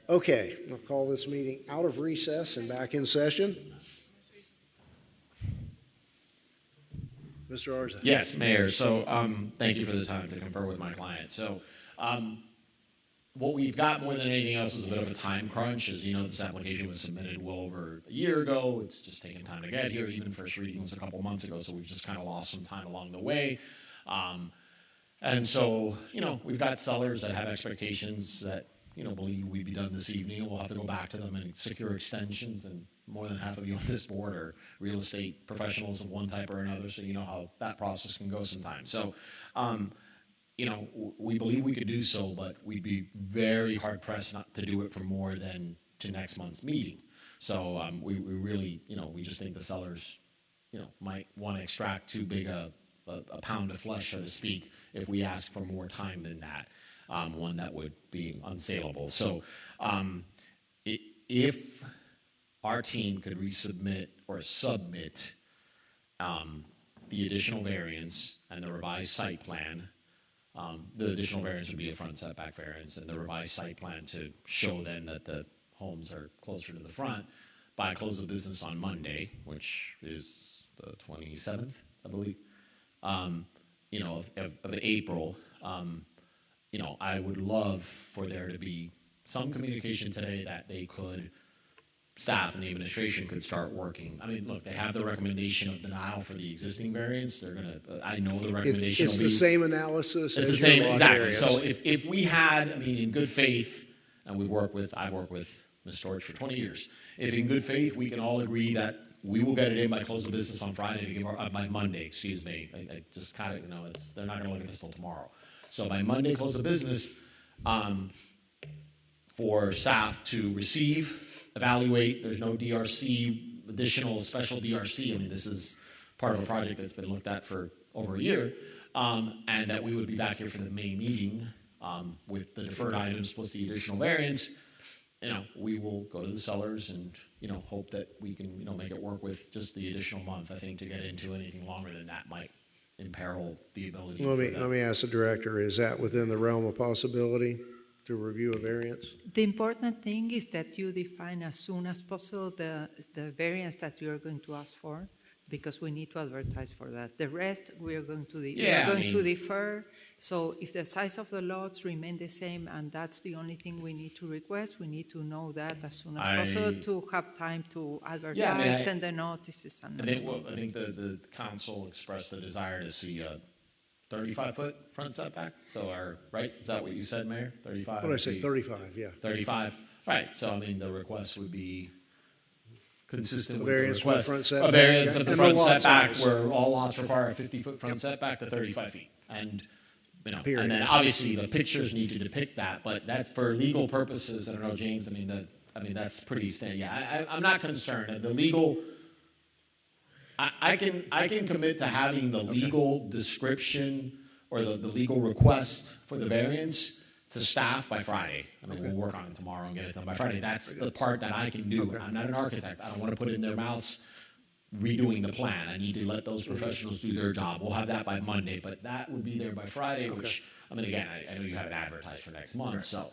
Okay, I'll call this meeting out of recess and back in session. Mr. Arza. Yes, Mayor. So thank you for the time to confer with my client. So what we've got more than anything else is a bit of a time crunch. As you know, this application was submitted well over a year ago. It's just taken time to get here. Even first reading was a couple months ago, so we've just kind of lost some time along the way. And so, we've got sellers that have expectations that, believe we'd be done this evening, and we'll have to go back to them and secure extensions. And more than half of you on this board are real estate professionals of one type or another, so you know how that process can go sometimes. So, we believe we could do so, but we'd be very hard pressed not to do it for more than to next month's meeting. So we really, we just think the sellers, might want to extract too big a pound of flesh, so to speak, if we ask for more time than that, one that would be unsaleable. So if our team could resubmit or submit the additional variance and the revised site plan, the additional variance would be a front setback variance, and the revised site plan to show then that the homes are closer to the front by close of business on Monday, which is the 27th, I believe, of April. I would love for there to be some communication today that they could, staff and the administration could start working. I mean, look, they have the recommendation of denial for the existing variance. They're going to, I know the recommendation It's will be. the same analysis It's as the same, your lot exactly. variance. So if we had, in good faith, and I've worked with Ms. Storch for 20 years, if in good faith we can all agree that we will get it in by close of business on Friday to give by Monday, excuse me. I just kind of, they're not going to look at this till tomorrow. So by Monday, close of business, for staff to receive, evaluate. There's no DRC, additional special DRC. This is part of a project that's been looked at for over a year, and that we would be back here for the May meeting with the deferred items plus the additional variance. We will go to the sellers and, hope that we can, make it work with just the additional month. I think to get into anything longer than that might imperil the ability. Let me ask the director, is that within the realm of possibility to review a variance? The important thing is that you define as soon as possible the variance that you are going to ask for, because we need to advertise for that. The rest, we are going to to defer. So if the size of the lots remain the same and that's the only thing we need to request, we need to know that as soon as possible to have time to advertise, send the notices. And I think the council expressed the desire to see a 35-foot front setback. So right? Is that what you said, Mayor? 35? What did I say, 35, yeah. 35, right. So, the request would be consistent with variance the request. From the front setback. A variance of the And front the lot setback size. where all lots require a 50-foot front setback to 35 feet. And, Period. and then obviously the pictures need to depict that, but that's for legal purposes. I don't know, James, that's pretty standard. Yeah, I'm not concerned. The legal, I can commit to having the legal description or the legal request for the variance to staff by Friday. We'll work on it tomorrow and get it done by Friday. That's the part that I can do. I'm not an architect. I don't want to put it in their mouths redoing the plan. I need to let those professionals do their job. We'll have that by Monday, but that would be there by Friday, which, again, I know you have it advertised for next month. So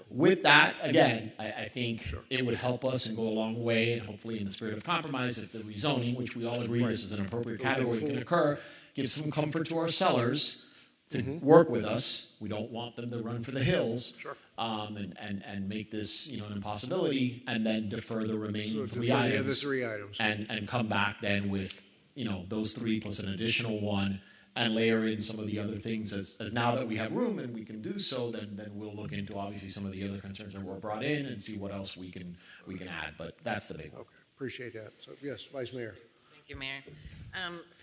with that, again, I think it would help us and go a long way, and hopefully in the spirit of compromise, if the rezoning, which we all agree this is an appropriate category, can occur, gives some comfort to our sellers to work with us. We don't want them to run for the hills and make this an impossibility, and then defer the remaining three items. And come back then with those three plus an additional one, and layer in some of the other things as now that we have room and we can do so. Then we'll look into obviously some of the other concerns that were brought in and see what else we can add. But that's the big one. Okay, appreciate that. So yes, Vice Mayor. Thank you, Mayor.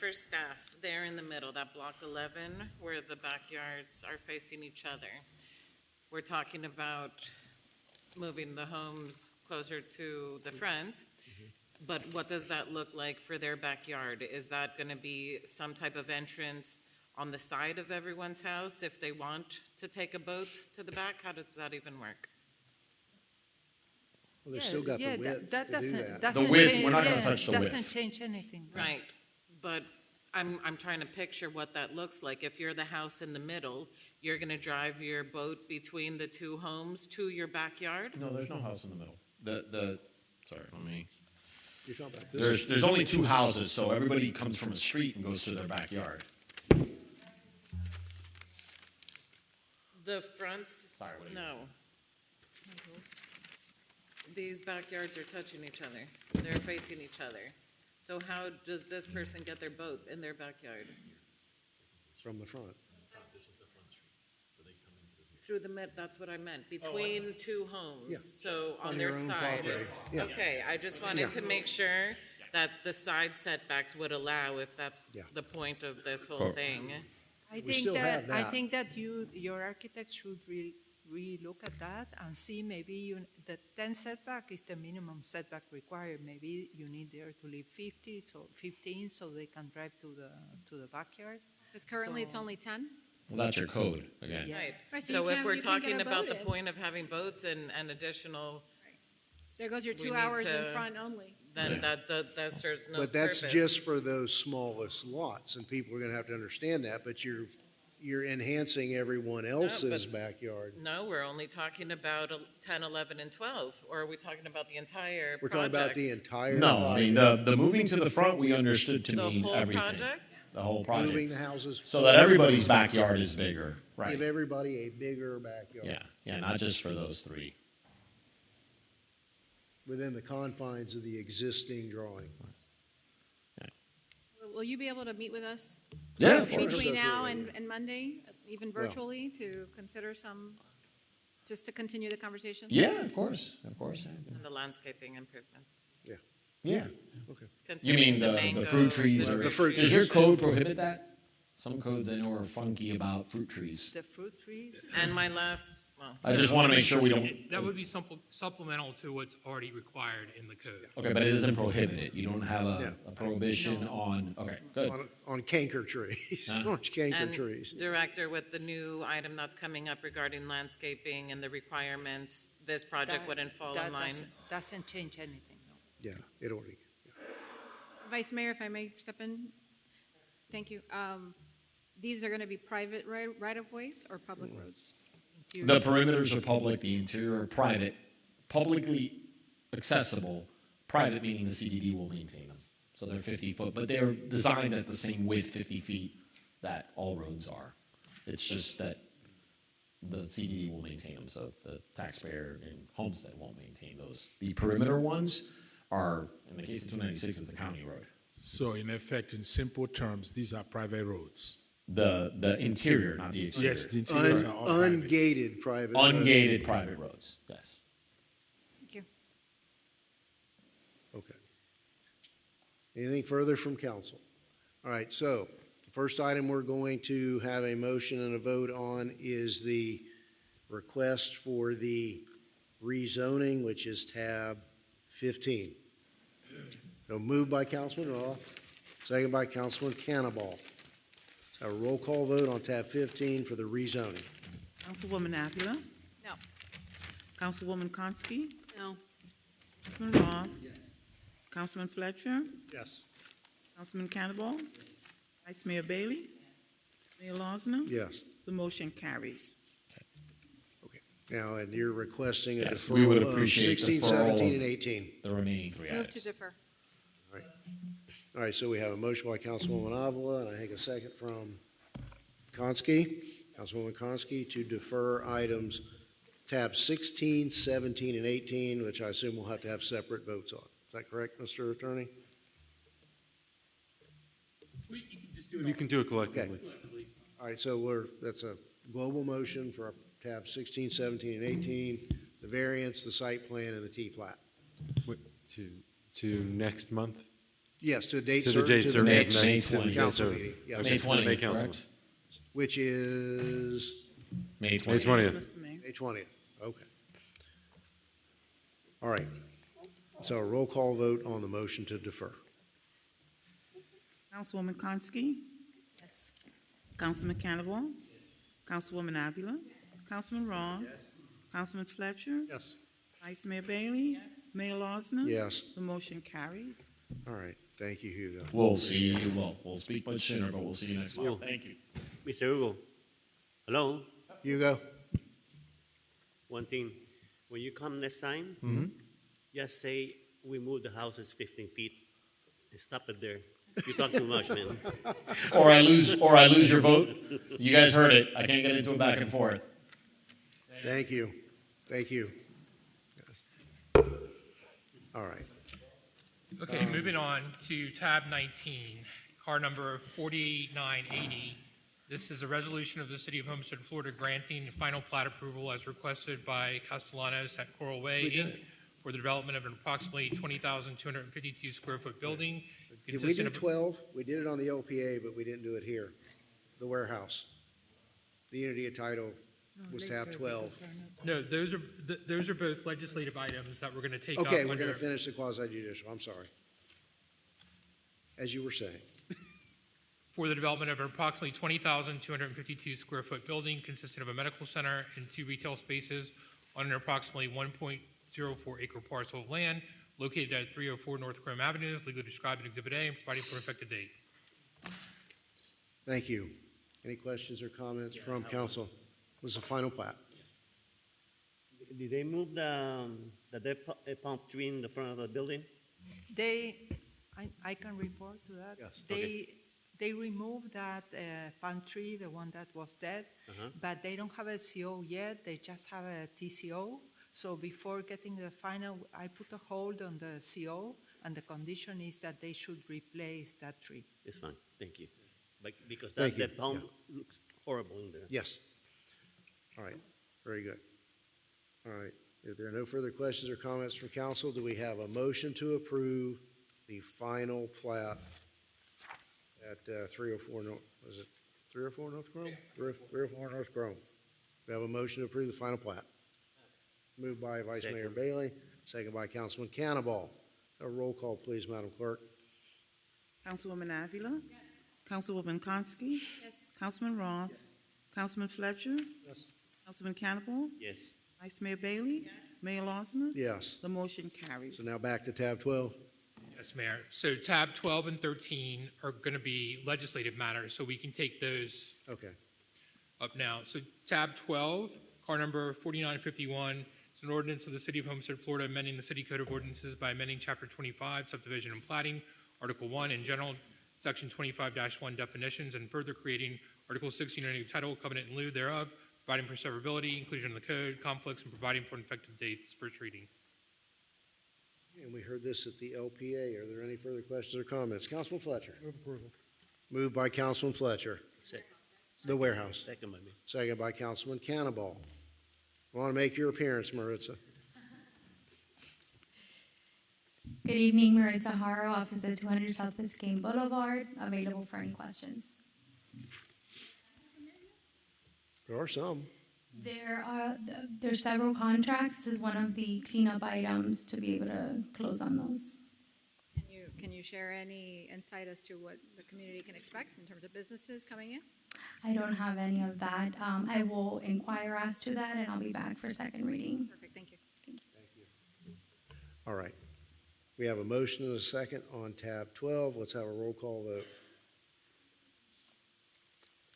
For staff, there in the middle, that block 11, where the backyards are facing each other, we're talking about moving the homes closer to the front, but what does that look like for their backyard? Is that going to be some type of entrance on the side of everyone's house if they want to take a boat to the back? How does that even work? Well, they still got the width that to do doesn't, that. The width, change, we're not going to touch the width. Doesn't change anything. Right, but I'm trying to picture what that looks like. If you're the house in the middle, you're gonna drive your boat between the two homes to your backyard? No, there's no house in the middle. Sorry, let me. You're talking about this? There's only two houses, so everybody comes from a street and goes to their backyard. The fronts? Sorry, what do you- No. These backyards are touching each other. They're facing each other. So how does this person get their boats in their backyard? From the front. This is the front street, so they come into Through the mid, that's what I meant, between two homes, Yeah. so on On their your own side. property. Yeah. Okay, I just wanted Yeah. to make sure that the side setbacks would allow, if that's Yeah. the point of this whole Correct. thing. I We think still have I that. think that your architect should re-look at that and see maybe the 10 setback is the minimum setback required. Maybe you need there to leave 15 so they can drive to the backyard. Because currently it's So- only 10? Well, that's your code, again. Yeah. Right, Right, so so you if can't- we're you can't get talking a about boat the in. point of having boats and additional, There goes your We 2 need hours in to- front only. then that serves no purpose. But that's just for those smallest lots, and people are gonna have to understand that, but you're enhancing everyone else's backyard. No, we're only talking about 10, 11, and 12, or are we talking about the entire project? We're talking about the entire. No, I mean, the moving to the front, we understood to The mean whole everything. project? The whole Moving project. the houses. So that everybody's backyard is bigger, right? Give everybody a bigger backyard. Yeah, not just for those three. Within the confines of the existing drawing. Will you be able to meet with us? Yeah, of course. Between now and Monday, even Well- virtually, to consider just to continue the conversation? Yeah, of course. And the landscaping improvements. Yeah. Okay. You mean the mango- fruit trees The or, fruit does your trees. code prohibit that? Some codes I know are funky about fruit trees. The fruit trees. And my last, well, I just want to make sure we don't. That would be supplemental to what's already required in the code. Okay, but it doesn't prohibit it. You don't have Yeah. a prohibition on, okay, good. On canker trees, on canker and trees. Director, with the new item that's coming up regarding landscaping and the requirements, this project That- wouldn't fall that in line? doesn't change anything, no. Yeah, it already. Vice Mayor, if I may step in? Thank you. These are going to be private right-of-ways or public roads? The perimeters are public, the interior are private, publicly accessible, private meaning the CDD will maintain them. So they're 50 foot, but they're designed at the same width, 50 feet, that all roads are. It's just that the CDD will maintain them, so the taxpayer in Homestead won't maintain those. The perimeter ones are, in the case of 296, it's the county road. So in effect, in simple terms, these are private roads. The interior, not the exterior. Yes, the interiors are all private. Ungated private. Ungated private roads, yes. Thank you. Okay. Anything further from council? All right, so the first item we're going to have a motion and a vote on is the request for the rezoning, which is tab 15. So moved by Councilman Roth, second by Councilman Cannonball. So a roll call vote on tab 15 for the rezoning. Councilwoman Avila, No. Councilwoman Konski, No. Councilman Roth. Councilman Fletcher, Yes. Councilman Cannonball, Vice Mayor Bailey, Mayor Losner. Yes. The motion carries. Now, and you're requesting a Yes, we would deferral of appreciate 16, deferral 17, of and 18. the remaining three Move items. to defer. All right, so we have a motion by Councilwoman Avila, and I think a second from Konski, Councilwoman Konski, to defer items tab 16, 17, and 18, which I assume we'll have to have separate votes on. Is that correct, Mr. Attorney? You can do it collectively. All right, so that's a global motion for tab 16, 17, and 18, the variance, the site plan, and the T-plat. To next month? Yes, to a date To the certain, date to the certain, next May 20. council Yes, sir. meeting. Yes. May 20th, May council. correct? Which is May 20th. May 20th. Mr. Mayor. May 20th, okay. All right, so a roll call vote on the motion to defer. Councilwoman Konski, Yes. Councilman Cannonball, Councilwoman Avila, Councilman Roth. Councilman Fletcher. Yes. Vice Mayor Bailey. Mayor Losner. Yes. The motion carries. All right, thank you, Hugo. We'll see you. Well, we'll speak much sooner, but we'll see you next month. Thank you. Mr. Hugo, hello? Hugo? One thing, when you come next time, just say we move the houses 15 feet and stop it there. You talk too much, man. Or I lose your vote. You guys heard it. I can't get into a back and forth. Thank you. Thank you. All right. Okay, moving on to tab 19, car number 4980. This is a resolution of the City of Homestead, Florida, granting final plat approval as requested by Castellanos at Coral Way, Inc. for the development of an approximately 20,252 square foot building. Did we do 12? We did it on the LPA, but we didn't do it here. The warehouse. The unity of title was tab 12. No, those are both legislative items that we're going to take up. Okay, we're going to finish the quasi judicial. I'm sorry. As you were saying. For the development of an approximately 20,252 square foot building consisting of a medical center and 2 retail spaces on an approximately 1.04 acre parcel of land located at 304 North Chrome Avenue, legally described in Exhibit A, and providing for an effective date. Thank you. Any questions or comments from council? This is the final plat. Did they move the palm tree in the front of the building? I can report to that. Yes. They removed that palm tree, the one that was dead, but they don't have a CO yet. They just have a TCO. So before getting the final, I put a hold on the CO, and the condition is that they should replace that tree. It's fine, thank you. Because Thank you. that palm looks horrible in there. Yes. All right, very good. All right, if there are no further questions or comments from council, do we have a motion to approve the final plat at 304 North, was it 304 North Chrome? 304 North Chrome. We have a motion to approve the final plat. Moved by Vice Mayor Bailey, second by Councilman Cannonball. A roll call, please, Madam Clerk. Councilwoman Avila? Yes. Councilwoman Konsky? Yes. Councilman Roth? Yes. Councilman Fletcher? Yes. Councilman Cannonball? Yes. Vice Mayor Bailey? Yes. Mayor Losner? Yes. The motion carries. So now back to tab 12. Yes, Mayor. So tab 12 and 13 are going to be legislative matters, so we can take those up now. So tab 12, car number 4951, it's an ordinance of the City of Homestead, Florida, amending the City Code of Ordinances by amending Chapter 25, Subdivision and Plating, Article 1 in general, Section 25-1 definitions, and further creating Article 16 under title, covenant in lieu thereof, providing for severability, inclusion in the code, conflicts, and providing for an effective dates. First reading. And we heard this at the LPA. Are there any further questions or comments? Councilman Fletcher. Move approval. Moved by Councilman Fletcher. The warehouse. Second by me. Second by Councilman Cannonball. Want to make your appearance, Maritza? Good evening, Maritza Haro, office at 200 South Biscayne Boulevard, available for any questions. There are some. There's several contracts. This is one of the cleanup items to be able to close on those. Can you share any insight as to what the community can expect in terms of businesses coming in? I don't have any of that. I will inquire as to that, and I'll be back for second reading. Perfect, thank you. All right. We have a motion and a second on tab 12. Let's have a roll call vote.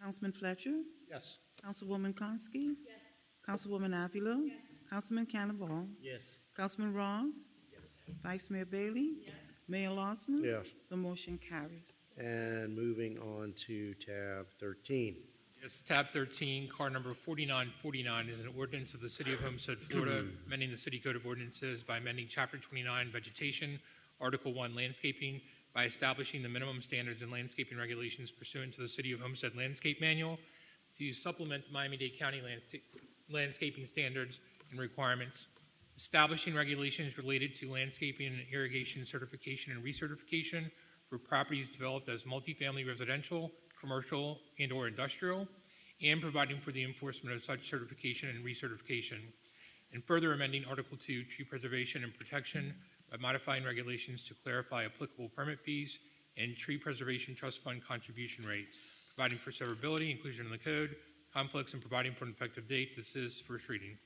Councilman Fletcher? Yes. Councilwoman Konsky? Yes. Councilwoman Avila? Yes. Councilman Cannonball? Yes. Councilman Roth? Yes. Vice Mayor Bailey? Yes. Mayor Losner? Yes. The motion carries. And moving on to tab 13. Yes, tab 13, car number 4949 is an ordinance of the City of Homestead, Florida, amending the City Code of Ordinances by amending Chapter 29, Vegetation, Article 1, Landscaping, by establishing the minimum standards and landscaping regulations pursuant to the City of Homestead Landscape Manual to supplement the Miami-Dade County landscaping standards and requirements, establishing regulations related to landscaping and irrigation certification and recertification for properties developed as multifamily residential, commercial, and/or industrial, and providing for the enforcement of such certification and recertification, and further amending Article 2, Tree Preservation and Protection, by modifying regulations to clarify applicable permit fees and tree preservation trust fund contribution rates, providing for severability, inclusion in the code, conflicts, and providing for an effective date. This is first reading.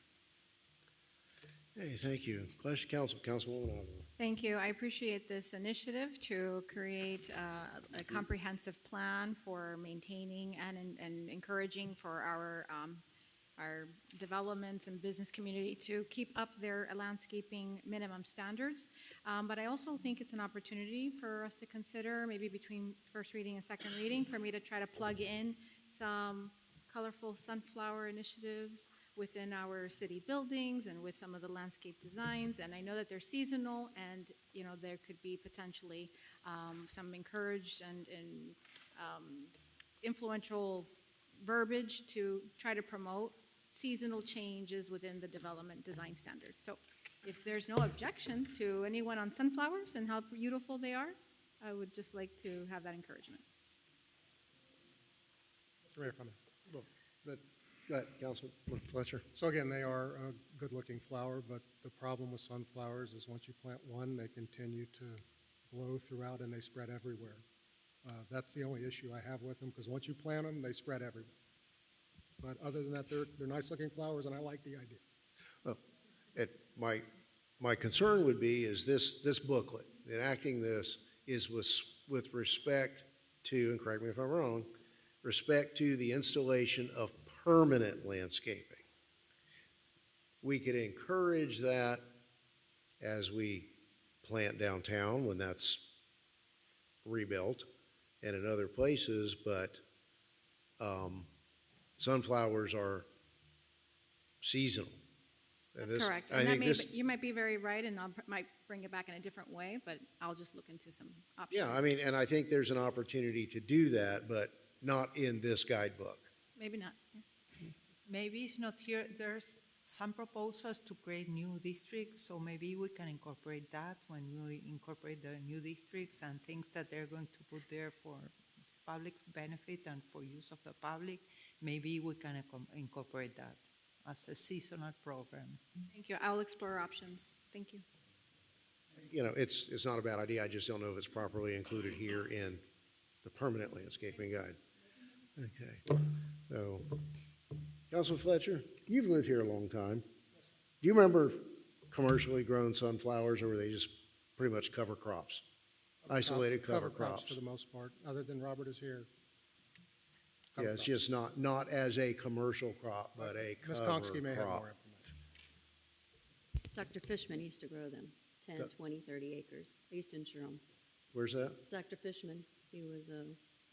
Hey, thank you. Question, Councilwoman Avila. Thank you. I appreciate this initiative to create a comprehensive plan for maintaining and encouraging for our developments and business community to keep up their landscaping minimum standards. But I also think it's an opportunity for us to consider, maybe between first reading and second reading, for me to try to plug in some colorful sunflower initiatives within our city buildings and with some of the landscape designs. And I know that they're seasonal, and there could be potentially some encouraged and influential verbiage to try to promote seasonal changes within the development design standards. So if there's no objection to anyone on sunflowers and how beautiful they are, I would just like to have that encouragement. Mr. Mayor, if I may. Well, Go ahead, Councilman Fletcher. So again, they are a good-looking flower, but the problem with sunflowers is once you plant one, they continue to blow throughout and they spread everywhere. That's the only issue I have with them, because once you plant them, they spread everywhere. But other than that, they're nice-looking flowers, and I like the idea. Well, my concern would be is this booklet, enacting this, is with respect to, and correct me if I'm wrong, respect to the installation of permanent landscaping. We could encourage that as we plant downtown when that's rebuilt and in other places, but sunflowers are seasonal. That's correct. And you might be very right, and I might bring it back in a different way, but I'll just look into some options. Yeah, I mean, and I think there's an opportunity to do that, but not in this guidebook. Maybe not. Yeah. Maybe it's not here. There's some proposals to create new districts, so maybe we can incorporate that when we incorporate the new districts and things that they're going to put there for public benefit and for use of the public. Maybe we can incorporate that as a seasonal program. Thank you. I'll explore options. Thank you. It's not a bad idea. I just don't know if it's properly included here in the permanent landscaping guide. Okay. So, Councilman Fletcher, you've lived here a long time. Do you remember commercially grown sunflowers, or were they just pretty much cover crops? Isolated cover crops for the most part, other than Robert is here. Yeah, it's just not as a commercial crop, but a cover crop. Ms. Konski may have more information. Dr. Fishman used to grow them, 10, 20, 30 acres. I used to insure them. Where's that? Dr. Fishman, he was a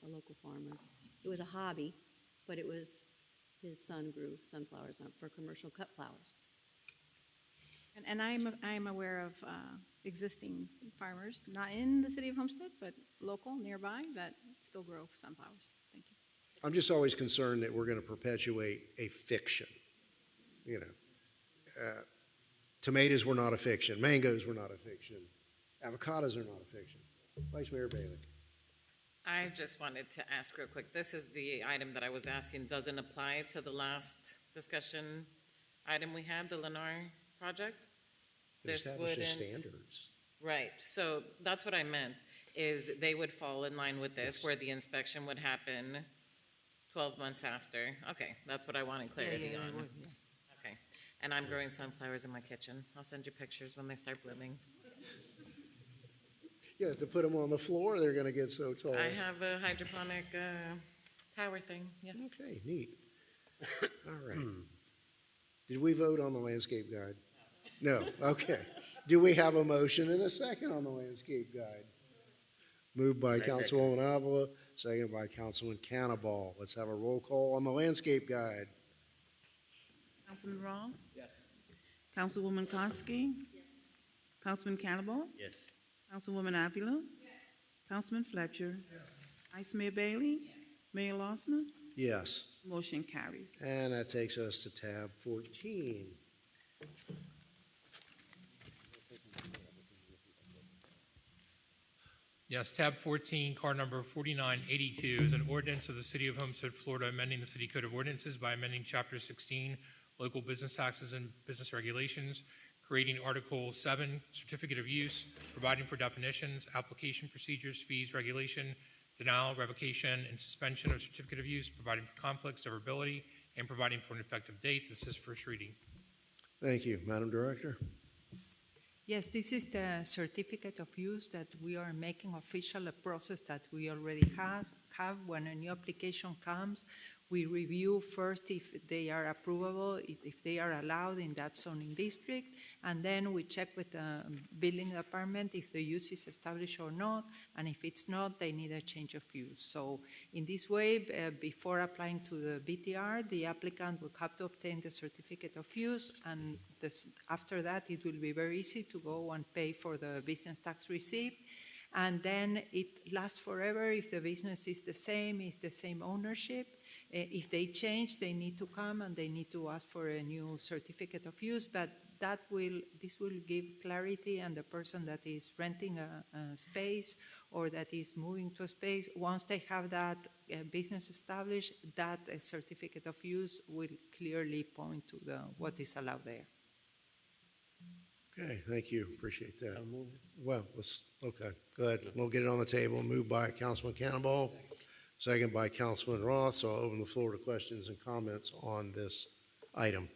local farmer. It was a hobby, but it was his son grew sunflowers for commercial cut flowers. And I'm aware of existing farmers, not in the city of Homestead, but local, nearby, that still grow sunflowers. Thank you. I'm just always concerned that we're going to perpetuate a fiction. Tomatoes were not a fiction. Mangoes were not a fiction. Avocados are not a fiction. Vice Mayor Bailey. I just wanted to ask real quick, this is the item that I was asking, doesn't apply to the last discussion item we had, the Lennar project? It establishes standards. Right, so that's what I meant, is they would fall in line with this, where the inspection would happen 12 months after. Okay, that's what I wanted clarity on. Okay, and I'm growing sunflowers in my kitchen. I'll send you pictures when they start blooming. You have to put them on the floor, they're going to get so tall. I have a hydroponic tower thing, yes. Okay, neat. All right. Did we vote on the landscape guide? No, okay. Do we have a motion and a second on the landscape guide? Moved by Councilwoman Avila, seconded by Councilman Cannibal. Let's have a roll call on the landscape guide. Councilman Roth? Yes. Councilwoman Konski? Yes. Councilman Cannibal? Yes. Councilwoman Avila? Yes. Councilman Fletcher? Yes. Vice Mayor Bailey? Yes. Mayor Losner? Yes. Motion carries. And that takes us to tab 14. Yes, tab 14, card number 4982 is an ordinance of the City of Homestead, Florida, amending the City Code of Ordinances by amending Chapter 16, Local Business Taxes and Business Regulations, creating Article 7, Certificate of Use, providing for definitions, application procedures, fees, regulation, denial, revocation, and suspension of Certificate of Use, providing for conflict, severability, and providing for an effective date. This is first reading. Thank you. Madam Director? Yes, this is the certificate of use that we are making official, a process that we already have. When a new application comes, we review first if they are approvable, if they are allowed in that zoning district, and then we check with the building department if the use is established or not, and if it's not, they need a change of use. So in this way, before applying to the BTR, the applicant will have to obtain the certificate of use, and after that, it will be very easy to go and pay for the business tax receipt. And then it lasts forever if the business is the same ownership. If they change, they need to come and they need to ask for a new certificate of use, but this will give clarity, and the person that is renting a space or that is moving to a space, once they have that business established, that certificate of use will clearly point to what is allowed there. Okay, thank you. Appreciate that. Well, okay, go ahead. We'll get it on the table. Moved by Councilman Cannonball, second by Councilman Roth. So I'll open the floor to questions and comments on this item.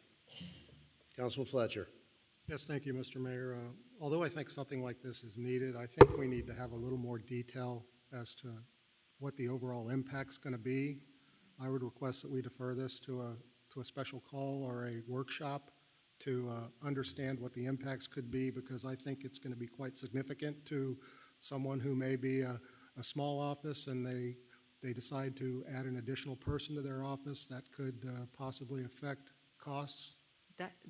Councilman Fletcher. Yes, thank you, Mr. Mayor. Although I think something like this is needed, I think we need to have a little more detail as to what the overall impact's going to be. I would request that we defer this to a special call or a workshop to understand what the impacts could be, because I think it's going to be quite significant to someone who may be a small office and they decide to add an additional person to their office. That could possibly affect costs.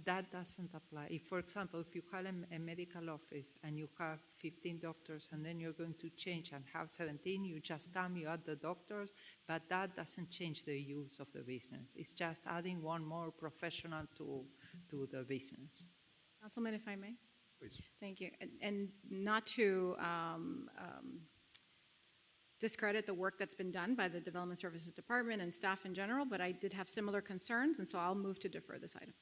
That doesn't apply. If, for example, if you have a medical office and you have 15 doctors and then you're going to change and have 17, you just come, you add the doctors, but that doesn't change the use of the business. It's just adding one more professional to the business. Councilman, if I may? Please. Thank you. And not to discredit the work that's been done by the Development Services Department and staff in general, but I did have similar concerns, and so I'll move to defer this item.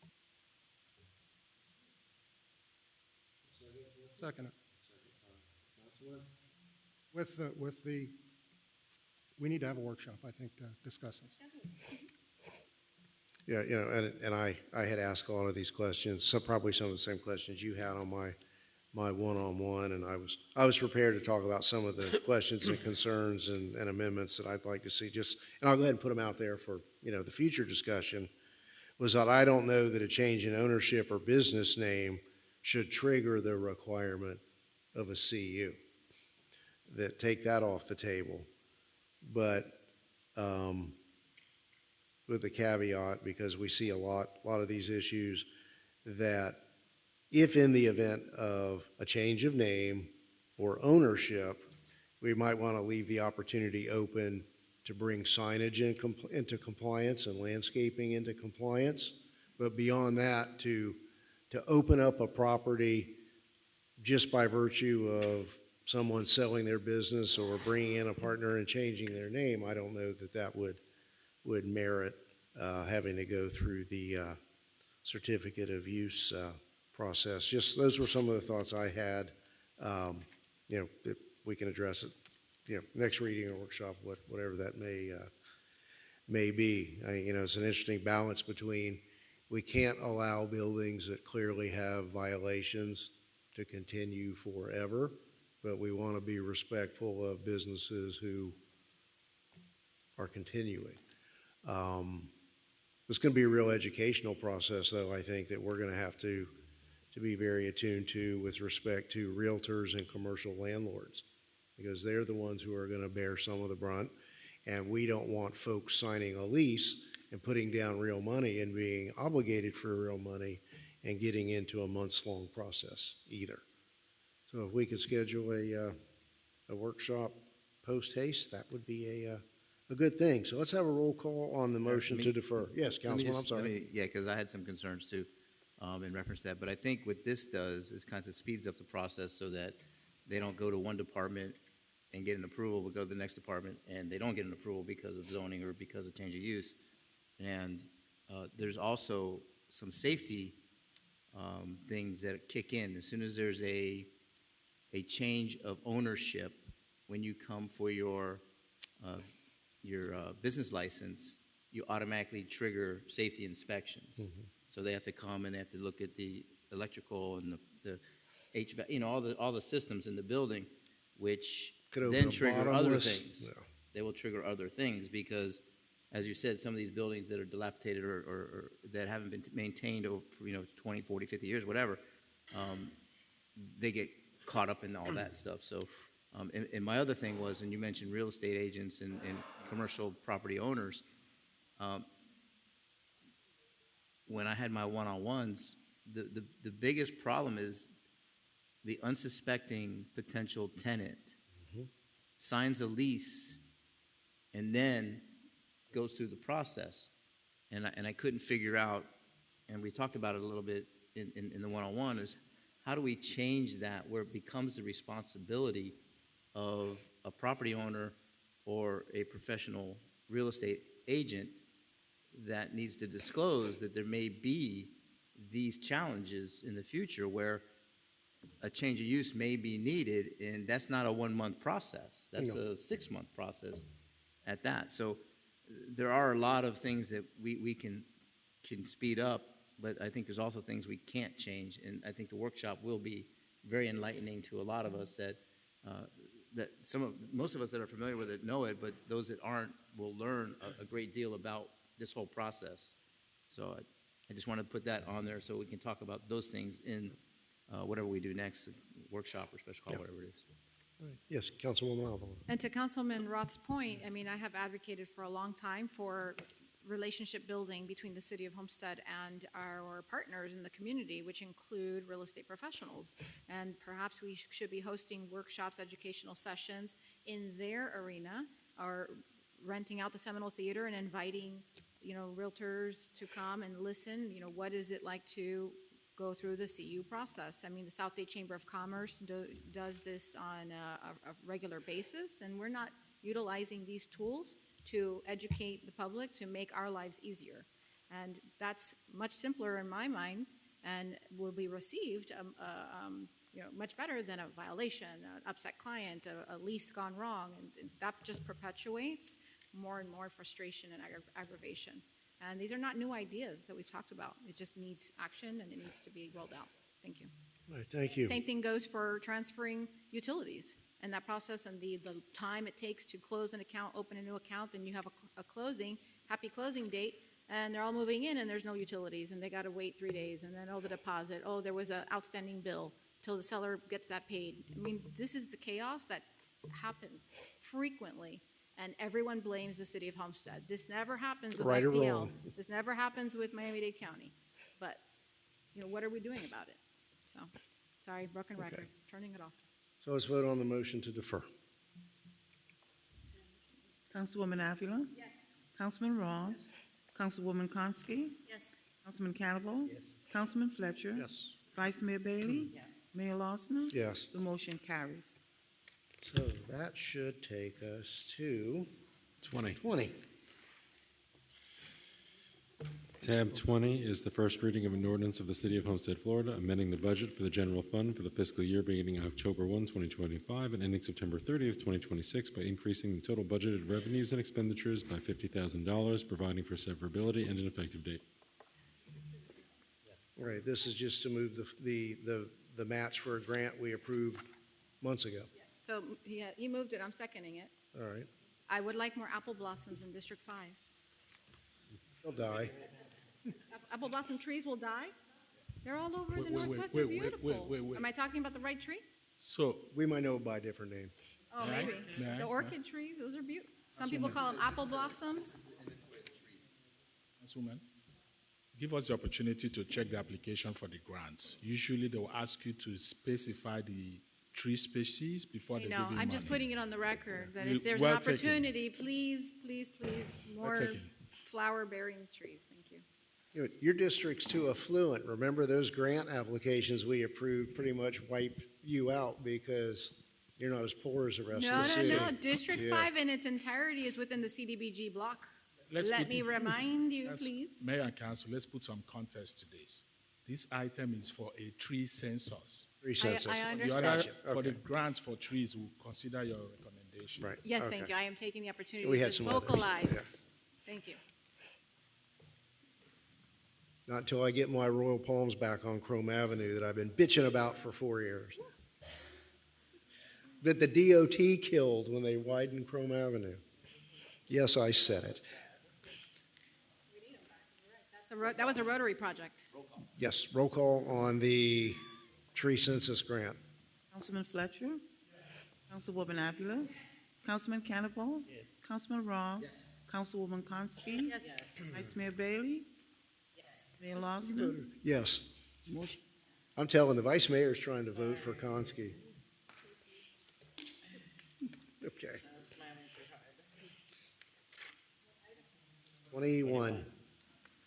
Second. We need to have a workshop, I think, to discuss it. Yeah, and I had asked a lot of these questions, so probably some of the same questions you had on my one-on-one, and I was prepared to talk about some of the questions and concerns and amendments that I'd like to see. And I'll go ahead and put them out there for the future discussion. Was that I don't know that a change in ownership or business name should trigger the requirement of a CU. That take that off the table, but with the caveat, because we see a lot of these issues, that if in the event of a change of name or ownership, we might want to leave the opportunity open to bring signage into compliance and landscaping into compliance, but beyond that, to open up a property just by virtue of someone selling their business or bringing in a partner and changing their name, I don't know that would merit having to go through the certificate of use process. Just those were some of the thoughts I had. That we can address it, next reading or workshop, whatever that may be. It's an interesting balance between we can't allow buildings that clearly have violations to continue forever, but we want to be respectful of businesses who are continuing. It's going to be a real educational process, though, I think, that we're going to have to be very attuned to with respect to realtors and commercial landlords, because they're the ones who are going to bear some of the brunt, and we don't want folks signing a lease and putting down real money and being obligated for real money and getting into a months-long process either. So if we could schedule a workshop post-haste, that would be a good thing. So let's have a roll call on the motion to defer. Yes, Councilman, I'm sorry. Yeah, because I had some concerns too in reference to that. But I think what this does is kind of speeds up the process so that they don't go to one department and get an approval, but go to the next department and they don't get an approval because of zoning or because of change of use. And there's also some safety things that kick in. As soon as there's a change of ownership, when you come for your business license, you automatically trigger safety inspections. Mm-hmm. So they have to come and they have to look at the electrical and the HVAC, all the systems in the building, which Could open then a trigger other bottomless- things. yeah. They will trigger other things because, as you said, some of these buildings that are dilapidated or that haven't been maintained over, 20, 40, 50 years, whatever, they get caught up in all that stuff. So, and my other thing was, and you mentioned real estate agents and commercial property owners, when I had my one-on-ones, the biggest problem is the unsuspecting potential tenant signs a lease and then goes through the process. And I couldn't figure out, and we talked about it a little bit in the one-on-one, is how do we change that where it becomes the responsibility of a property owner or a professional real estate agent that needs to disclose that there may be these challenges in the future where a change of use may be needed, and that's not a 1 month process. That's No. a 6 month process at that. So there are a lot of things that we can speed up, but I think there's also things we can't change, and I think the workshop will be very enlightening to a lot of us that most of us that are familiar with it know it, but those that aren't will learn a great deal about this whole process. So I just want to put that on there so we can talk about those things in whatever we do next, workshop or special call, whatever it is. All right. Yes, Councilwoman Alvarado. And to Councilman Roth's point, I mean, I have advocated for a long time for relationship building between the City of Homestead and our partners in the community, which include real estate professionals. And perhaps we should be hosting workshops, educational sessions in their arena, or renting out the Seminole Theater and inviting, realtors to come and listen. What is it like to go through the CU process? I mean, the South Dade Chamber of Commerce does this on a regular basis, and we're not utilizing these tools to educate the public to make our lives easier. And that's much simpler in my mind and will be received much better than a violation, an upset client, a lease gone wrong. And that just perpetuates more and more frustration and aggravation. And these are not new ideas that we've talked about. It just needs action and it needs to be rolled out. Thank you. All right, thank you. Same thing goes for transferring utilities and that process and the time it takes to close an account, open a new account, then you have a closing, happy closing date, and they're all moving in and there's no utilities and they got to wait 3 days and then, the deposit, there was an outstanding bill till the seller gets that paid. I mean, this is the chaos that happens frequently. And everyone blames the City of Homestead. This never happens with Right or FPL. wrong. This never happens with Miami-Dade County. But, what are we doing about it? So, sorry, broken record. Turning it off. So let's vote on the motion to defer. Councilwoman Avila? Yes. Councilman Ross? Councilwoman Konsky? Yes. Councilman Cannibal? Yes. Councilman Fletcher? Yes. Vice Mayor Bailey? Yes. Mayor Losner? Yes. The motion carries. So that should take us to 20. 20. Tab 20 is the first reading of an ordinance of the City of Homestead, Florida, amending the budget for the general fund for the fiscal year beginning October 1, 2025, and ending September 30th, 2026, by increasing the total budgeted revenues and expenditures by $50,000, providing for severability and an effective date. All right, this is just to move the match for a grant we approved months ago. So, he moved it. I'm seconding it. All right, I would like more apple blossoms in District 5. they'll die. Apple blossom trees will die? They're all over the Wait, Northwest. They're wait, beautiful. wait. Am I talking about the right tree? So, We might know it by a different name. Oh, May I? maybe. May I? The orchid trees, those are beautiful. Some people call them apple blossoms. Councilwoman, give us the opportunity to check the application for the grants. Usually, they will ask you to specify the tree species before they give you money. I'm just putting it on the record that You- if there's well an taken. opportunity, please, more taken. flower-bearing trees. Thank you. Your district's too affluent. Remember, those grant applications we approved pretty much wipe you out because you're not as poor as the rest of the city. No. District Yeah. 5 in its entirety is within the CDBG block. Let's Let put- me remind you, That's- please. Mayor and Council, let's put some context to this. This item is for a tree census. Tree census. I The understand. other, for Okay. the grants for trees, we'll consider your recommendation. Right. Yes, Okay. thank you. I am taking the opportunity We to had just some others. vocalize. Yeah. Thank you. Not until I get my Royal Palms back on Chrome Avenue that I've been bitching about for 4 years. That the DOT killed when they widened Chrome Avenue. Yes, I said it. That was a Rotary project. Yes, roll call on the tree census grant. Councilman Fletcher? Councilwoman Avila? Councilman Cannibal? Yes. Councilman Roth? Councilwoman Konsky? Yes. Vice Mayor Bailey? Mayor Losner? Yes. I'm telling the vice mayor is trying to vote for Konski. Okay. 21.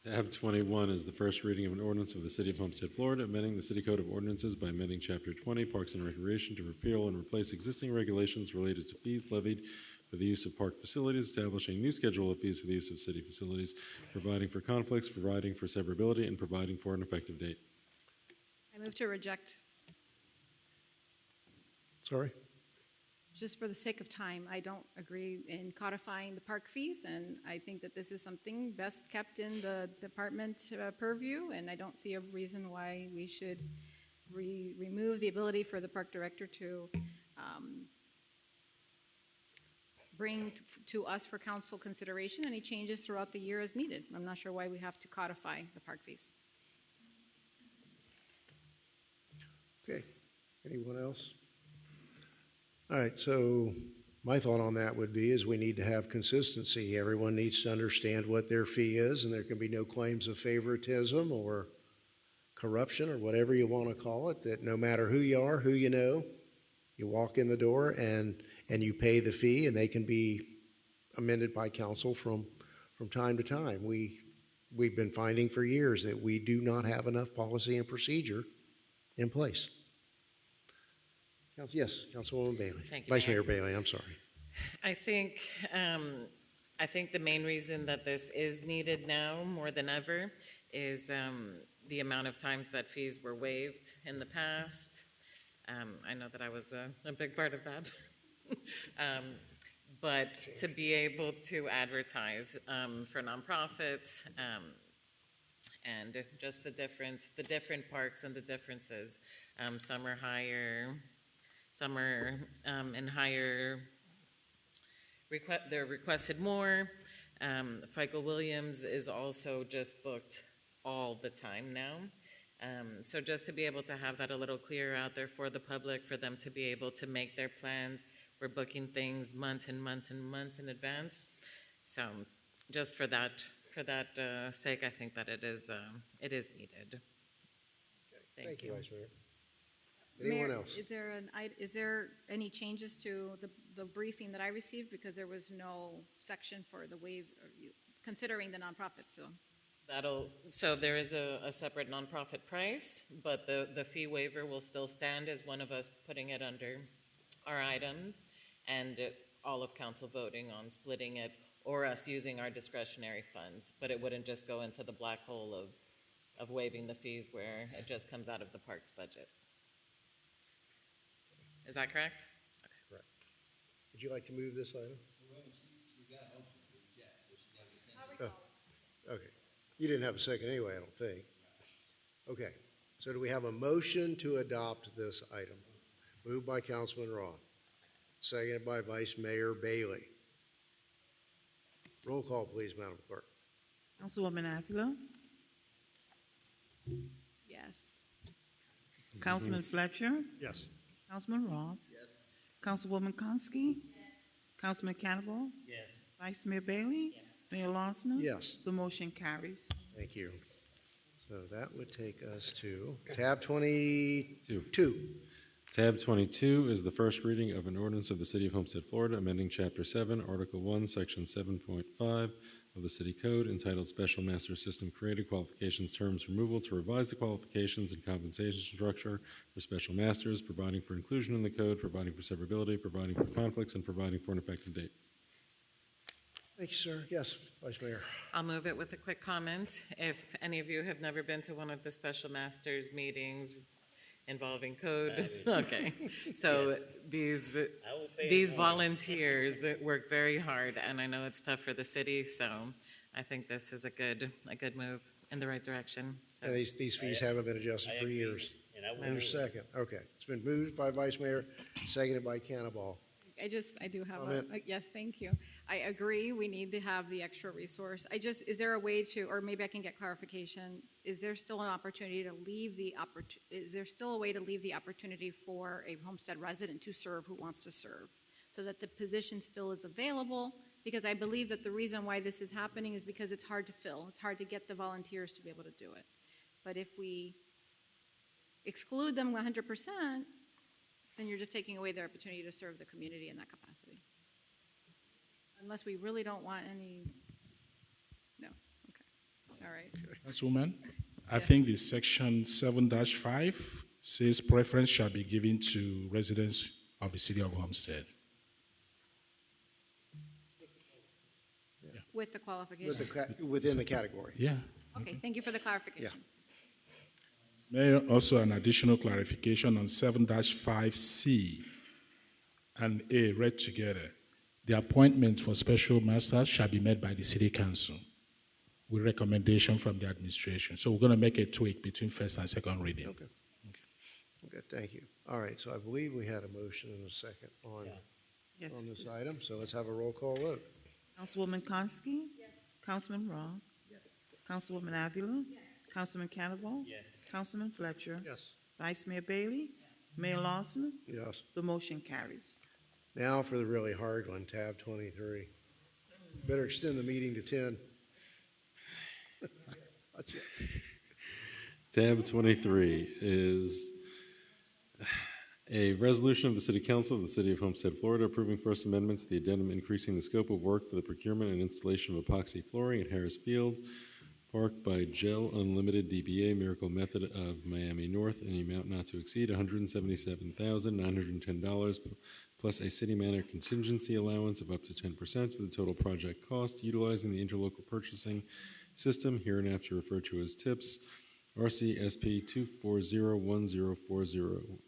Tab 21 is the first reading of an ordinance of the City of Homestead, Florida, amending the City Code of Ordinances by amending Chapter 20, Parks and Recreation, to repeal and replace existing regulations related to fees levied for the use of park facilities, establishing a new schedule of fees for the use of city facilities, providing for conflicts, providing for severability, and providing for an effective date. I move to reject. Sorry? Just for the sake of time, I don't agree in codifying the park fees, and I think that this is something best kept in the department purview, and I don't see a reason why we should remove the ability for the park director to bring to us for council consideration any changes throughout the year as needed. I'm not sure why we have to codify the park fees. Okay. Anyone else? All right, so my thought on that would be is we need to have consistency. Everyone needs to understand what their fee is, and there can be no claims of favoritism or corruption or whatever you want to call it, that no matter who you are, who you know, you walk in the door and you pay the fee, and they can be amended by council from time to time. We've been finding for years that we do not have enough policy and procedure in place. Yes, Councilwoman Bailey. Thank you, Vice Mayor. Mayor Bailey, I'm sorry. I think the main reason that this is needed now more than ever is the amount of times that fees were waived in the past. I know that I was a big part of that. But to be able to advertise for nonprofits and just the different parks and the differences. Some are higher, some are in higher, they're requested more. FICO Williams is also just booked all the time now. So just to be able to have that a little clearer out there for the public, for them to be able to make their plans. We're booking things months and months and months in advance. So just for that sake, I think that it is needed. Thank you, Vice Mayor. Anyone Mayor, else? Is there any changes to the briefing that I received, because there was no section for the waive, considering the nonprofits? So there is a separate nonprofit price, but the fee waiver will still stand as one of us putting it under our item, and all of council voting on splitting it, or us using our discretionary funds. But it wouldn't just go into the black hole of waiving the fees where it just comes out of the parks budget. Is that correct? Correct. Would you like to move this item? Oh, okay. You didn't have a second anyway, I don't think. Okay. So do we have a motion to adopt this item? Moved by Councilman Roth. Seconded by Vice Mayor Bailey. Roll call, please, Madam Clerk. Councilwoman Avila? Yes. Councilman Fletcher? Yes. Councilman Roth? Yes. Councilwoman Konsky? Councilman Cannibal? Yes. Vice Mayor Bailey? Mayor Losner? Yes. The motion carries. Thank you. So that would take us to tab 22. Tab 22 is the first reading of an ordinance of the City of Homestead, Florida, amending Chapter 7, Article 1, Section 7.5 of the City Code, entitled Special Master System Created Qualifications Terms Removal, to revise the qualifications and compensation structure for special masters, providing for inclusion in the code, providing for severability, providing for conflicts, and providing for an effective date. Thank you, sir. Yes, Vice Mayor. I'll move it with a quick comment. If any of you have never been to one of the special masters meetings involving code, okay. So these volunteers work very hard, and I know it's tough for the city, so I think this is a good move in the right direction. So. And these fees haven't been adjusted for years. And I will And a second, okay. It's been moved by Vice Mayor, seconded by Cannonball. I do have Comment? yes, thank you. I agree, we need to have the extra resource. Is there a way to, or maybe I can get clarification, is there still an opportunity to leave is there still a way to leave the opportunity for a Homestead resident to serve who wants to serve? So that the position still is available? Because I believe that the reason why this is happening is because it's hard to fill. It's hard to get the volunteers to be able to do it. But if we exclude them 100%, then you're just taking away their opportunity to serve the community in that capacity. Unless we really don't want any, no, okay, all right. Councilwoman, I think the section 7-5 says preference shall be given to residents of the city of Homestead. With the qualification. Within the category. Yeah. Okay, thank you for the clarification. Mayor, also an additional clarification on 7-5C and A read together. The appointment for special masters shall be made by the city council with recommendation from the administration. So we're going to make a tweak between first and second reading. Okay. Okay, thank you. All right, so I believe we had a motion and a second on this item, so let's have a roll call vote. Councilwoman Konski? Yes. Councilman Roth? Yes. Councilwoman Avila? Yes. Councilman Cannonball? Yes. Councilman Fletcher? Yes. Vice Mayor Bailey? Yes. Mayor Lawson? Yes. The motion carries. Now for the really hard one, tab 23. Better extend the meeting to 10. Tab 23 is a resolution of the City Council of the City of Homestead, Florida, approving First Amendment to the addendum increasing the scope of work for the procurement and installation of epoxy flooring at Harris Field Park by Gel Unlimited DBA Miracle Method of Miami North in the amount not to exceed $177,910 plus a city manager contingency allowance of up to 10% of the total project cost, utilizing the interlocal purchasing system, hereinafter referred to as TIPS, RCSP 2401040.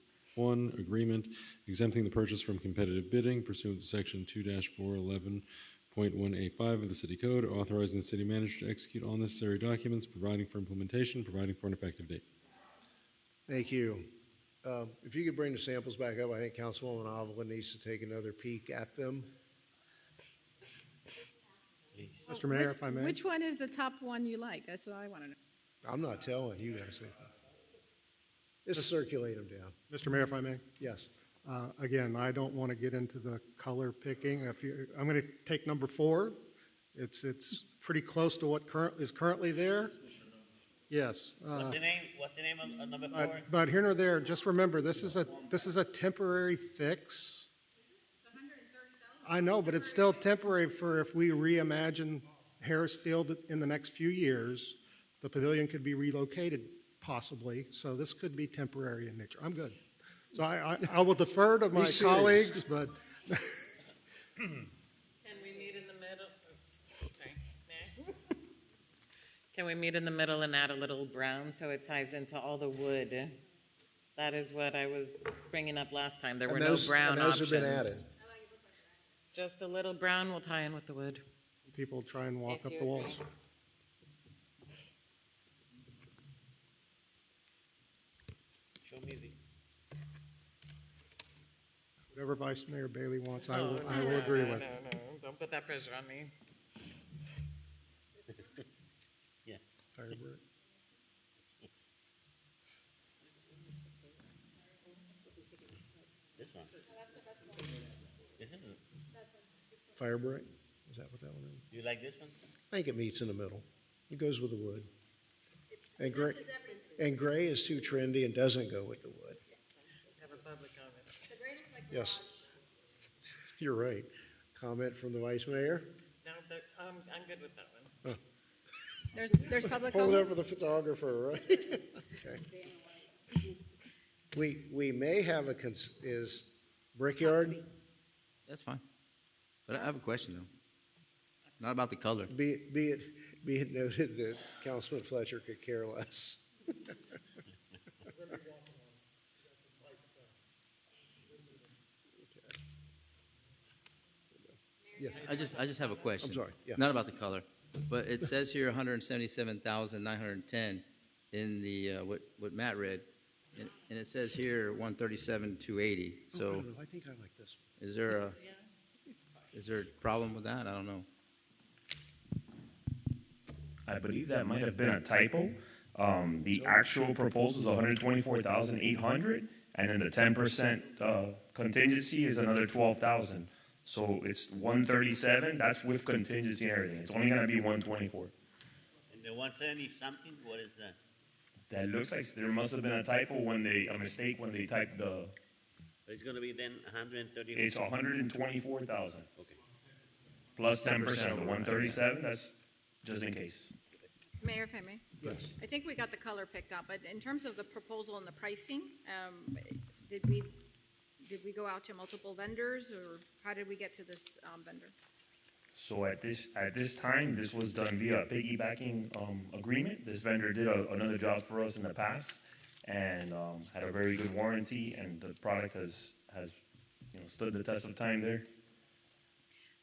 Agreement exempting the purchase from competitive bidding pursuant to Section 2-411.1A5 of the City Code, authorizing the city manager to execute all necessary documents, providing for implementation, providing for an effective date. Thank you. If you could bring the samples back up, I think Councilwoman Avila needs to take another peek at them. Mr. Mayor, if I may. Which one is the top one you like? That's what I want to know. I'm not telling you guys. Just circulate them down. Mr. Mayor, if I may. Yes. Again, I don't want to get into the color picking. I'm going to take number 4. It's pretty close to what is currently there. Yes. What's the name of number 4? But here nor there, just remember this is a temporary fix. I know, but it's still temporary for if we reimagine Harris Field in the next few years, the pavilion could be relocated possibly. So this could be temporary in nature. I'm good. So I will defer to my colleagues, but. Can we meet in the middle? Oops, sorry. Can we meet in the middle and add a little brown so it ties into all the wood? That is what I was bringing up last time. There were no brown options. Those have been added. Just a little brown will tie in with the wood. People try and walk up the walls. Show me the. Whatever Vice Mayor Bailey wants, I will agree with. No, don't put that pressure on me. Yeah. Firebird. This one. This isn't. Firebrick? Is that what that one is? You like this one? I think it meets in the middle. It goes with the wood. And gray is too trendy and doesn't go with the wood. Have a public comment. Yes. You're right. Comment from the Vice Mayor? No, I'm good with that one. Oh. There's public Hold comment? it up for the photographer, right? Okay. We may have is Brickyard? That's fine. But I have a question, though. Not about the color. Be it noted that Councilman Fletcher could care less. Yes. I just have a question. I'm sorry, yeah. Not about the color, but it says here 177,910 in the, what Matt read, and it says here 137,280. I So don't know, I think I like this one. is there a problem with that? I don't know. I believe that might have been a typo. The actual proposal is 124,800, and then the 10% contingency is another 12,000. So it's 137. That's with contingency and everything. It's only going to be 124. And the 170 something, what is that? That looks like there must have been a typo a mistake when they typed the. It's going to be then 130. It's 124,000. Okay. Plus 10% of the 137. That's just in case. Mayor, if I may? Yes. I think we got the color picked up, but in terms of the proposal and the pricing, did we go out to multiple vendors, or how did we get to this vendor? So at this time, this was done via a piggybacking agreement. This vendor did another job for us in the past, and had a very good warranty, and the product has stood the test of time there.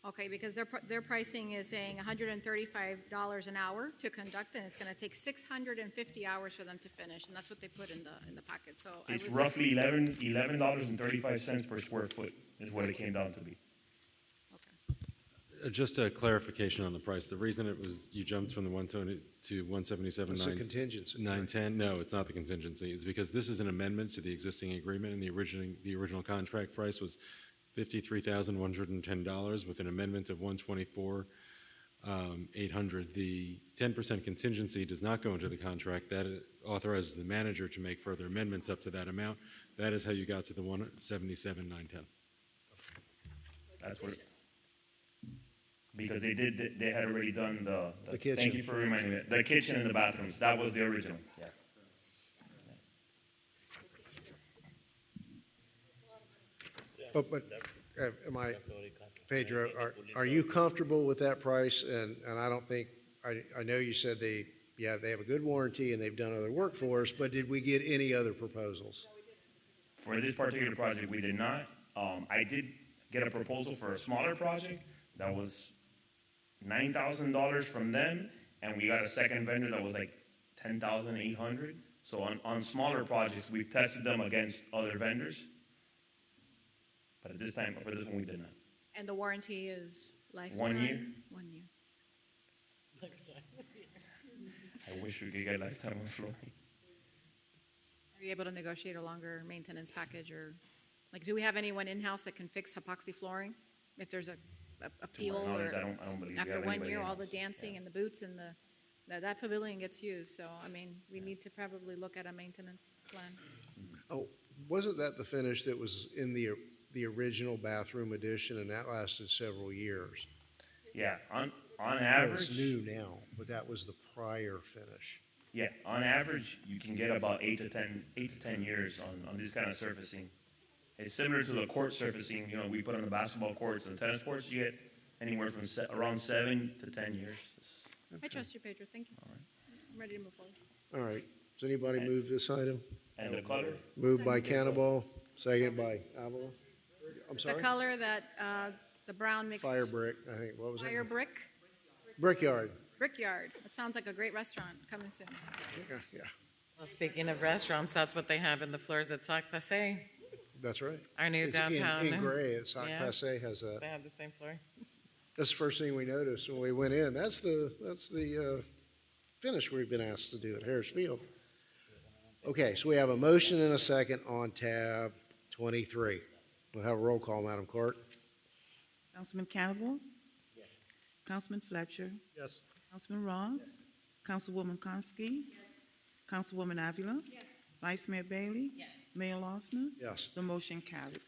Okay, because their pricing is saying $135 an hour to conduct, and it's going to take 650 hours for them to finish, and that's what they put in the packet. So It's roughly $11.35 per square foot is what it came down to be. Just a clarification on the price. The reason you jumped from the 120 to 177. That's a contingency. 910. No, it's not the contingency. It's because this is an amendment to the existing agreement, and the original contract price was $53,110 with an amendment of $124,800. The 10% contingency does not go into the contract. That authorizes the manager to make further amendments up to that amount. That is how you got to the 177,910. That's what. Because they had already done the kitchen. Thank you for reminding me. The kitchen and the bathrooms. That was the original. Yeah. But Pedro, are you comfortable with that price? And I don't think, I know you said they have a good warranty and they've done other work for us, but did we get any other proposals? For this particular project, we did not. I did get a proposal for a smaller project that was $9,000 from them, and we got a second vendor that was like $10,800. So on smaller projects, we've tested them against other vendors. But at this time, for this one, we did not. And the warranty is lifetime? 1 year. 1 year. I wish we could get lifetime on flooring. Are you able to negotiate a longer maintenance package, or like, do we have anyone in-house that can fix epoxy flooring if there's a peel, knowledge, or I don't believe we after have 1 anybody year, all the in-house. dancing and the boots and that pavilion gets used. So I mean, we need to probably look at a maintenance plan. Oh, wasn't that the finish that was in the original bathroom addition, and that lasted several years? Yeah, on I know average. it's new now, but that was the prior finish. Yeah, on average, you can get about 8 to 10 years on this kind of surfacing. It's similar to the court surfacing, we put on the basketball courts and tennis courts. You get anywhere from around 7 to 10 years. I trust you, Pedro. Thank you. I'm ready to move forward. All right, does anybody move this item? And the color? Moved by Cannibal, second by Avila. I'm sorry? The color that the brown mixed Fire brick, I think, what was it? fire brick. Brickyard. Brickyard. It sounds like a great restaurant coming soon. Yeah, Well, speaking of restaurants, that's what they have in the floors at Sac Passe. that's right. Our new It's downtown. In gray, at Sac Yeah. Passe has that. They have the same floor. That's the first thing we noticed when we went in. That's the finish we've been asked to do at Harris Field. Okay, so we have a motion and a second on tab 23. We'll have a roll call, Madam Clerk. Councilman Cannibal? Yes. Councilman Fletcher? Yes. Councilman Roth? Councilwoman Konsky? Yes. Councilwoman Avila? Yes. Vice Mayor Bailey? Yes. Mayor Losner? Yes. The motion carried.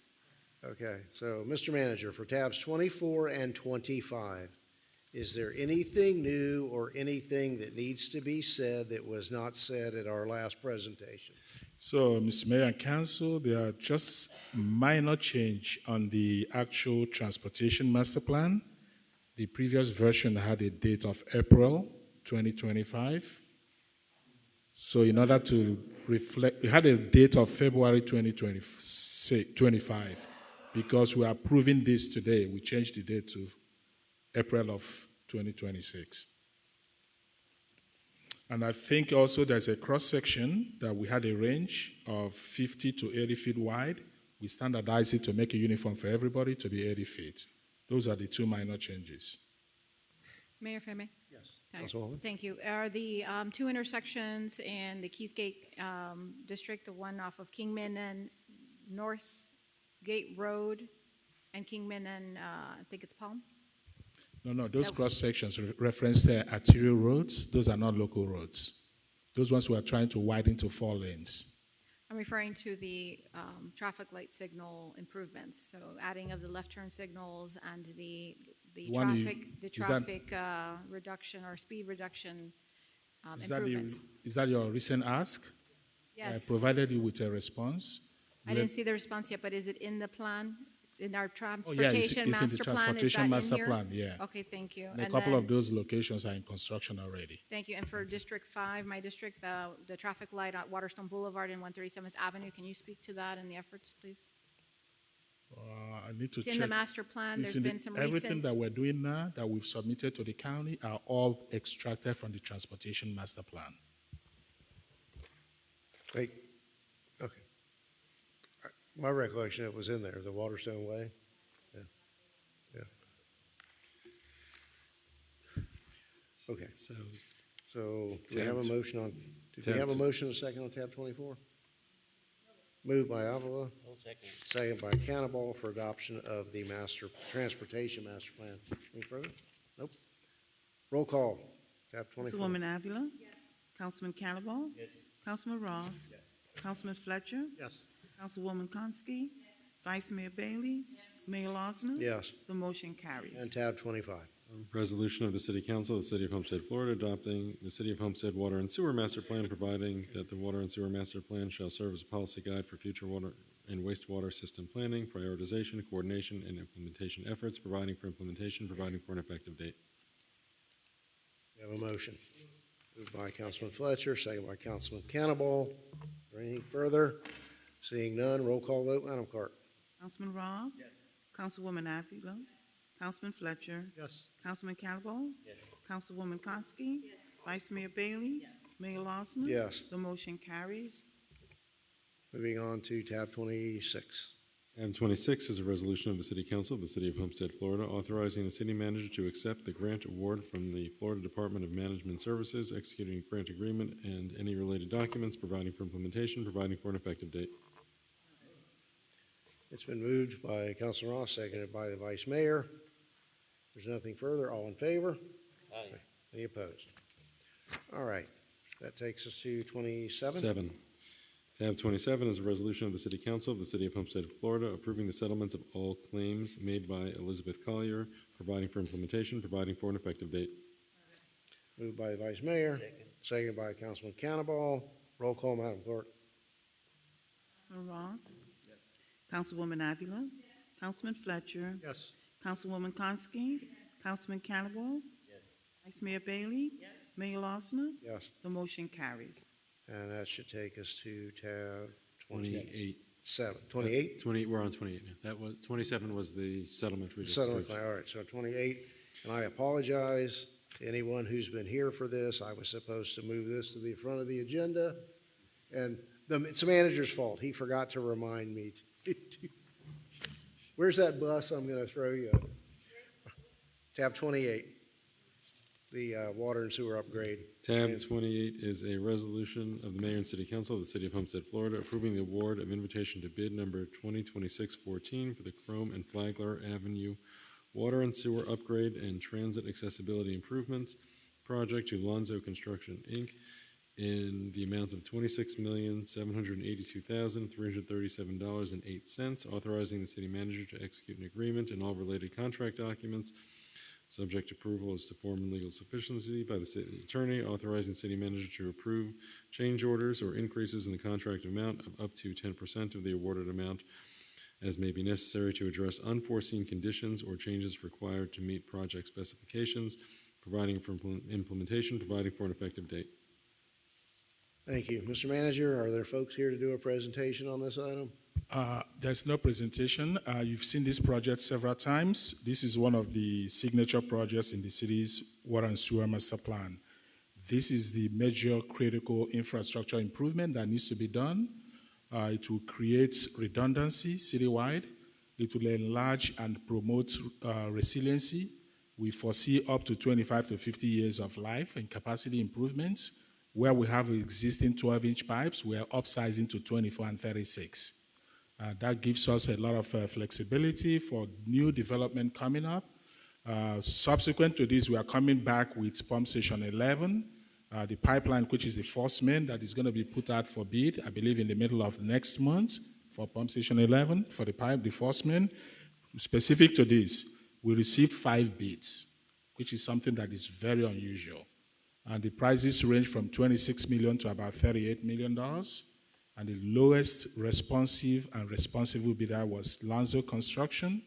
Okay, so Mr. Manager, for tabs 24 and 25, is there anything new or anything that needs to be said that was not said at our last presentation? So, Mr. Mayor and Council, there are just minor change on the actual transportation master plan. The previous version had a date of April 2025. So in order to reflect, we had a date of February 2025. Because we are approving this today, we changed the date to April of 2026. And I think also there's a cross-section that we had a range of 50 to 80 feet wide. We standardized it to make it uniform for everybody to be 80 feet. Those are the two minor changes. Mayor, if I may? Yes. Sorry. Thank you. Are the two intersections in the Keysgate district, the one off of Kingman and North Gate Road and Kingman and I think it's Palm? No, those cross-sections reference the arterial roads. Those are not local roads. Those ones we are trying to widen to 4 lanes. I'm referring to the traffic light signal improvements, so adding of the left turn signals and the traffic reduction or speed reduction improvements. Is that your recent ask? Yes. I provided you with a response. I didn't see the response yet, but is it in the plan? In our It's transportation in the master plan? transportation Is that master in here? plan, yeah. Okay, thank you. And a couple of those locations are in construction already. Thank you. And for District 5, my district, the traffic light at Waterstone Boulevard and 137th Avenue, can you speak to that and the efforts, please? I need to It's check. in the master plan. It's There's been some recent. Everything that we're doing now that we've submitted to the county are all extracted from the transportation master plan. Okay. My recollection, it was in there, the Waterstone Way. Yeah. Okay. So do we have a motion on, do we have a motion and a second on tab 24? Moved by Avila. Second by Cannonball for adoption of the transportation master plan. Any further? Nope. Roll call. Tab 24. Councilwoman Avila? Yes. Councilman Cannonball? Yes. Councilman Roth? Yes. Councilman Fletcher? Yes. Councilwoman Konski? Yes. Vice Mayor Bailey? Yes. Mayor Losner? Yes. The motion carries. And tab 25. Resolution of the City Council of the City of Homestead, Florida, adopting the City of Homestead Water and Sewer Master Plan, providing that the Water and Sewer Master Plan shall serve as a policy guide for future water and wastewater system planning, prioritization, coordination, and implementation efforts, providing for implementation, providing for an effective date. We have a motion. Moved by Councilman Fletcher, second by Councilman Cannonball. Is there anything further? Seeing none, roll call vote, Madam Clerk. Councilman Roth? Yes. Councilwoman Avila? Councilman Fletcher? Yes. Councilman Cannonball? Yes. Councilwoman Konski? Yes. Vice Mayor Bailey? Yes. Mayor Losner? Yes. The motion carries. Moving on to tab 26. Item 26 is a resolution of the City Council of the City of Homestead, Florida, authorizing the city manager to accept the grant award from the Florida Department of Management Services, executing a grant agreement and any related documents, providing for implementation, providing for an effective date. It's been moved by Councilman Ross, seconded by the Vice Mayor. If there's nothing further, all in favor? Aye. Any opposed? All right, that takes us to 27. 7. Tab 27 is a resolution of the City Council of the City of Homestead, Florida, approving the settlements of all claims made by Elizabeth Collier, providing for implementation, providing for an effective date. Moved by the Vice Mayor, seconded by Councilman Cannonball. Roll call, Madam Clerk. Councilman Roth? Yes. Councilwoman Avila? Yes. Councilman Fletcher? Yes. Councilwoman Konski? Yes. Councilman Cannonball? Yes. Vice Mayor Bailey? Yes. Mayor Losner? Yes. The motion carries. And that should take us to tab 28. 28? 28, we're on 28 now. That was, 27 was the settlement we just Settlement approved. plan, all right, so 28. And I apologize to anyone who's been here for this. I was supposed to move this to the front of the agenda. And it's the manager's fault. He forgot to remind me. Where's that bus I'm going to throw you? Tab 28, the water and sewer upgrade. Tab 28 is a resolution of the Mayor and City Council of the City of Homestead, Florida, approving the award of invitation to bid number 2026-14 for the Chrome and Flagler Avenue Water and Sewer Upgrade and Transit Accessibility Improvements project to Lonzo Construction, Inc. in the amount of $26,782,337.08, authorizing the city manager to execute an agreement and all related contract documents, subject to approval as to form and legal sufficiency by the city attorney, authorizing the city manager to approve change orders or increases in the contract amount of up to 10% of the awarded amount as may be necessary to address unforeseen conditions or changes required to meet project specifications, providing for implementation, providing for an effective date. Thank you. Mr. Manager, are there folks here to do a presentation on this item? There's no presentation. You've seen this project several times. This is one of the signature projects in the city's water and sewer master plan. This is the major critical infrastructure improvement that needs to be done. It will create redundancy citywide. It will enlarge and promote resiliency. We foresee up to 25 to 50 years of life and capacity improvements. Where we have existing 12-inch pipes, we are upsizing to 24 and 36. That gives us a lot of flexibility for new development coming up. Subsequent to this, we are coming back with Pump Station 11, the pipeline, which is the first main that is going to be put out for bid, I believe in the middle of next month for Pump Station 11, for the pipe, the first main. Specific to this, we received 5 bids, which is something that is very unusual. And the prices range from $26 million to about $38 million. And the lowest responsive and responsible bidder was Lanzo Construction.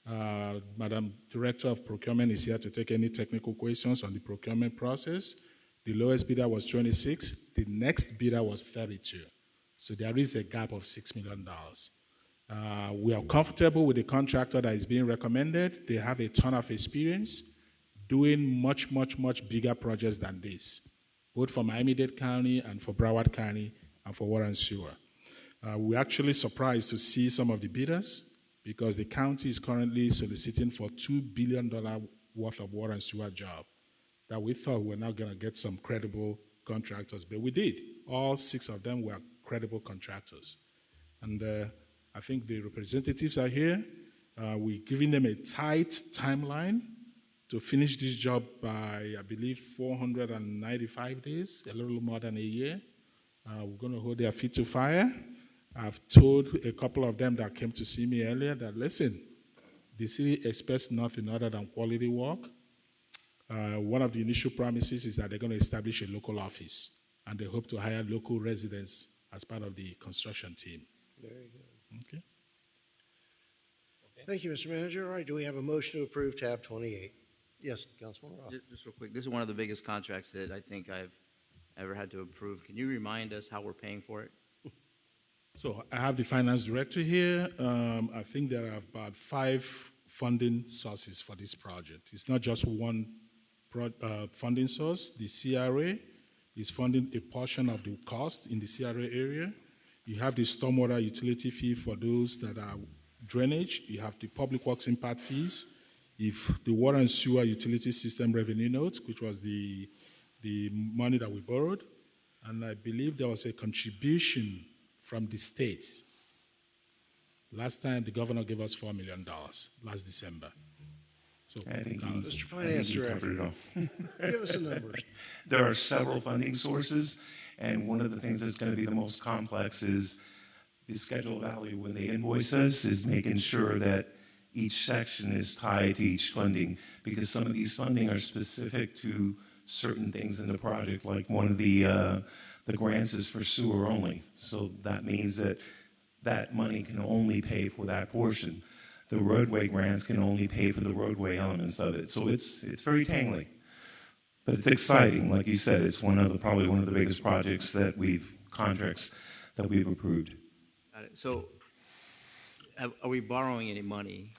Madam Director of Procurement is here to take any technical questions on the procurement process. The lowest bidder was 26. The next bidder was 32. So there is a gap of $6 million. We are comfortable with the contractor that is being recommended. They have a ton of experience doing much, much, much bigger projects than this, both for Miami-Dade County and for Broward County and for water and sewer. We're actually surprised to see some of the bidders because the county is currently soliciting for $2 billion worth of water and sewer job that we thought we're not going to get some credible contractors, but we did. All 6 of them were credible contractors. And I think the representatives are here. We're giving them a tight timeline to finish this job by, I believe, 495 days, a little more than a year. We're going to hold their feet to fire. I've told a couple of them that came to see me earlier that, listen, the city expects nothing other than quality work. One of the initial promises is that they're going to establish a local office, and they hope to hire local residents as part of the construction team. Very good. Okay. Thank you, Mr. Manager. All right, do we have a motion to approve tab 28? Yes, Councilman Roth. Just real quick, this is one of the biggest contracts that I think I've ever had to approve. Can you remind us how we're paying for it? So I have the finance director here. I think there are about 5 funding sources for this project. It's not just one funding source. The CRA is funding a portion of the cost in the CRA area. You have the stormwater utility fee for those that are drainage. You have the public works impact fees. If the water and sewer utility system revenue notes, which was the money that we borrowed, and I believe there was a contribution from the state. Last time, the governor gave us $4 million, last December. So, I think Mr. Finance Director, give us the numbers. There are several funding sources, and one of the things that's going to be the most complex is the schedule value when they invoice us is making sure that each section is tied to each funding, because some of these funding are specific to certain things in the project, like one of the grants is for sewer only. So that means that that money can only pay for that portion. The roadway grants can only pay for the roadway elements of it. So it's very tangly, but it's exciting. Like you said, it's probably one of the biggest projects contracts that we've approved. Got it. So are we borrowing any money?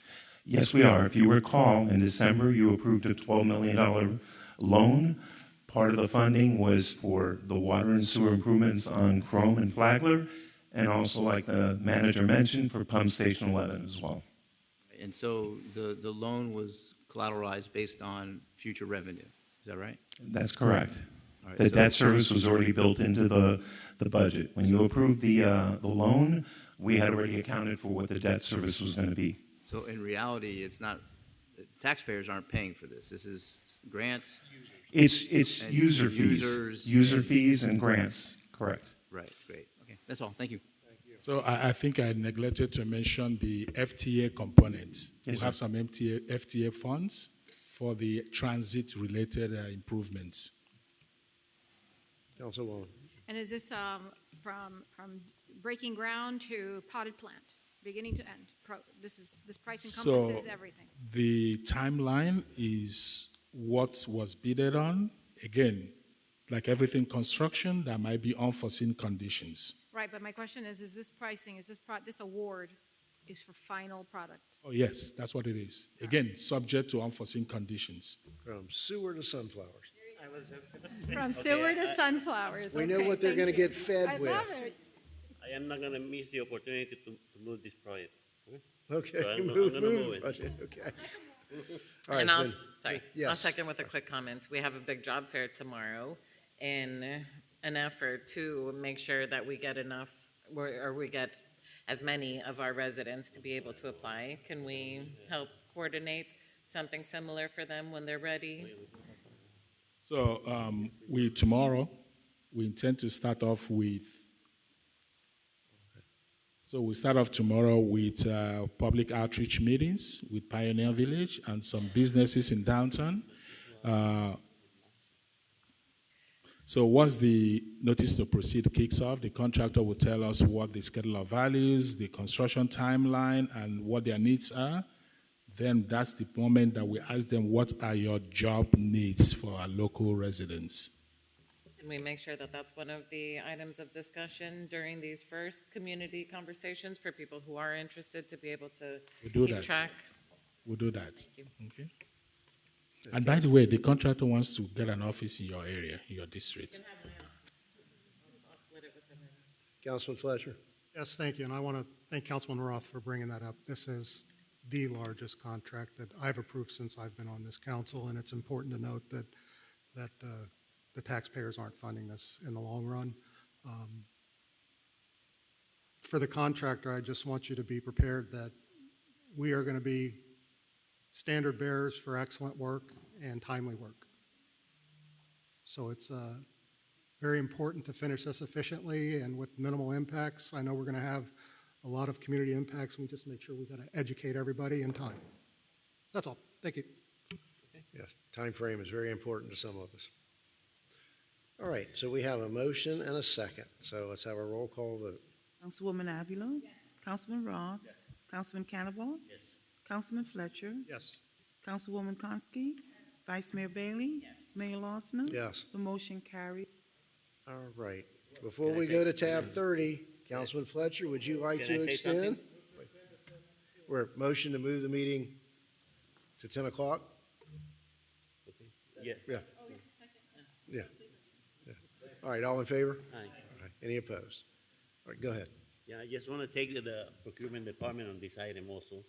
Yes, we are. If you recall, in December, you approved a $12 million loan. Part of the funding was for the water and sewer improvements on Chrome and Flagler, and also, like the manager mentioned, for Pump Station 11 as well. And so the loan was collateralized based on future revenue. Is that right? That's correct. All right, The so- debt service was already built into the budget. When you approved the loan, we had already accounted for what the debt service was going to be. So in reality, it's not, taxpayers aren't paying for this. This is grants. It's and user fees. User fees and grants, correct. Right, great. Okay, that's all. Thank you. So I think I neglected to mention the FTA component. Yes, We have some FTA funds for the transit-related improvements. Councilwoman. And is this from breaking ground to potted plant, beginning to end? This price encompasses everything. The timeline is what was bidded on. Again, like everything construction, there might be unforeseen conditions. Right, but my question is this pricing, this award is for final product? Oh, yes, that's what it is. Again, subject to unforeseen conditions. From sewer to sunflowers. I was just going to say. From sewer to sunflowers. We know Okay, what they're thank going to you. get fed I with. love it. I am not going to miss the opportunity to move this project. Okay, So I'm gonna move move it. it. Okay. All right, And it's I'll, been- sorry, yes. I'll second with a quick comment. We have a big job fair tomorrow in an effort to make sure that we get enough, or we get as many of our residents to be able to apply. Can we help coordinate something similar for them when they're ready? So tomorrow, we intend to start off with. So we start off tomorrow with public outreach meetings with Pioneer Village and some businesses in downtown. So once the notice to proceed kicks off, the contractor will tell us what the schedule of values, the construction timeline, and what their needs are. Then that's the moment that we ask them, what are your job needs for our local residents? Can we make sure that that's one of the items of discussion during these first community conversations for people who are interested to be able to We'll do keep that. track? We'll do that. Thank you. Okay. And by the way, the contractor wants to get an office in your area, in your district. You can have my office. I'll split it with him. Councilman Fletcher. Yes, thank you, and I want to thank Councilman Roth for bringing that up. This is the largest contract that I've approved since I've been on this council, and it's important to note that the taxpayers aren't funding this in the long run. For the contractor, I just want you to be prepared that we are going to be standard bearers for excellent work and timely work. So it's very important to finish this efficiently and with minimal impacts. I know we're going to have a lot of community impacts, and we just make sure we've got to educate everybody in time. That's all. Thank you. Yes, time frame is very important to some of us. All right, so we have a motion and a second. So let's have a roll call vote. Councilwoman Avila? Yes. Councilman Roth? Yes. Councilman Cannibal? Yes. Councilman Fletcher? Yes. Councilwoman Konski? Yes. Vice Mayor Bailey? Yes. Mayor Lawson? Yes. The motion carried. All right. Before we go to tab 30, Councilman Fletcher, would you like Can I to say extend? something? We're motion to move the meeting to 10 o'clock? Yeah. Yeah. Yeah. Yeah. All right, all in favor? Aye. All right. Any opposed? All right, go ahead. Yeah, I just want to take the procurement department on this item also.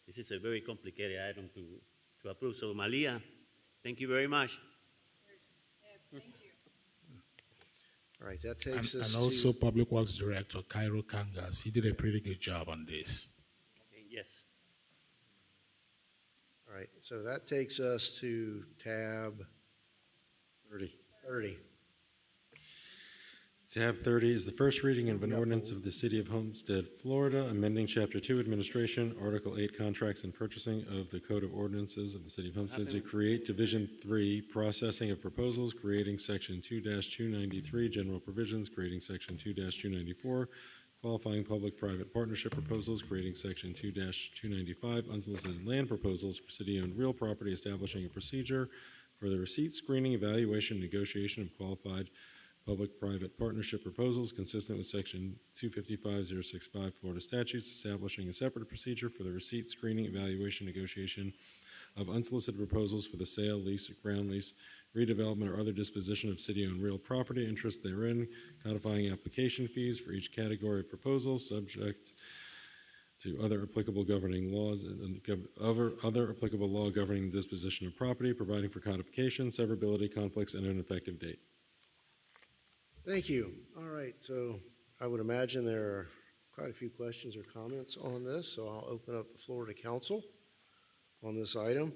This is a very complicated item to approve. So Malia, thank you very much. All right, that takes us And also Public Works Director Cairo Kangas. He did a pretty good job on this. Okay, yes. All right, so that takes us to tab 30. Tab 30 is the first reading of an ordinance of the City of Homestead, Florida, amending Chapter 2 Administration, Article 8 Contracts and Purchasing of the Code of Ordinances of the City of Homestead to create Division 3 Processing of Proposals, creating Section 2-293 General Provisions, creating Section 2-294 Qualifying Public-Private Partnership Proposals, creating Section 2-295 Unsolicited Land Proposals for City-Owned Real Property, establishing a procedure for the receipt, screening, evaluation, and negotiation of qualified public-private partnership proposals consistent with Section 255065 Florida statutes, establishing a separate procedure for the receipt, screening, evaluation, negotiation of unsolicited proposals for the sale, lease, ground lease, redevelopment, or other disposition of city-owned real property interest therein, codifying application fees for each category of proposal, subject to other applicable governing laws and other applicable law governing the disposition of property, providing for codification, severability, conflicts, and an effective date. Thank you. All right, so I would imagine there are quite a few questions or comments on this, so I'll open up the floor to council on this item.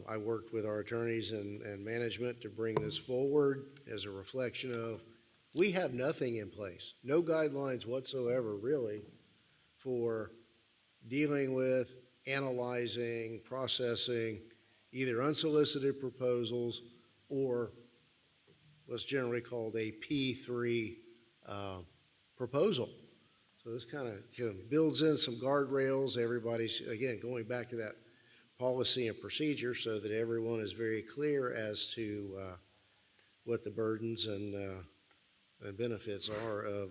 I worked with our attorneys and management to bring this forward as a reflection of, we have nothing in place, no guidelines whatsoever really for dealing with, analyzing, processing either unsolicited proposals or what's generally called a P3 proposal. So this kind of builds in some guardrails. Everybody's, again, going back to that policy and procedure so that everyone is very clear as to what the burdens and and benefits are of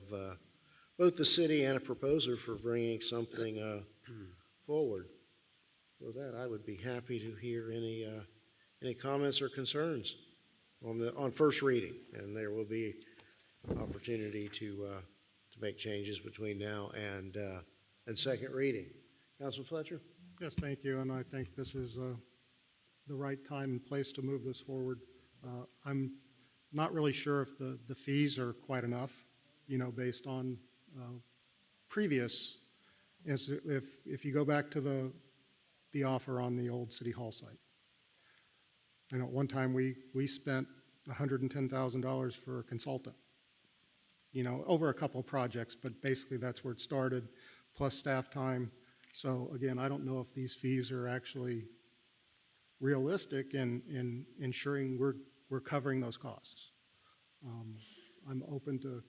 both the city and a proposer for bringing something forward. With that, I would be happy to hear any comments or concerns on first reading, and there will be opportunity to make changes between now and second reading. Councilman Fletcher? Yes, thank you, and I think this is the right time and place to move this forward. I'm not really sure if the fees are quite enough, based on previous. If you go back to the offer on the old City Hall site. I know at one time we spent $110,000 for a consultant, over a couple of projects, but basically that's where it started, plus staff time. So again, I don't know if these fees are actually realistic in ensuring we're covering those costs. I'm open to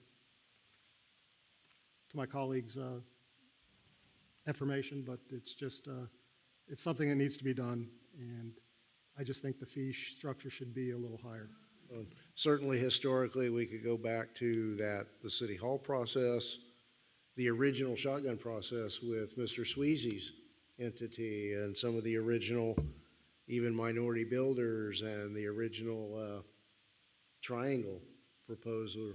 my colleagues' information, but it's just it's something that needs to be done, and I just think the fee structure should be a little higher. Certainly, historically, we could go back to the City Hall process, the original shotgun process with Mr. Sweezy's entity, and some of the original, even minority builders, and the original triangle proposal.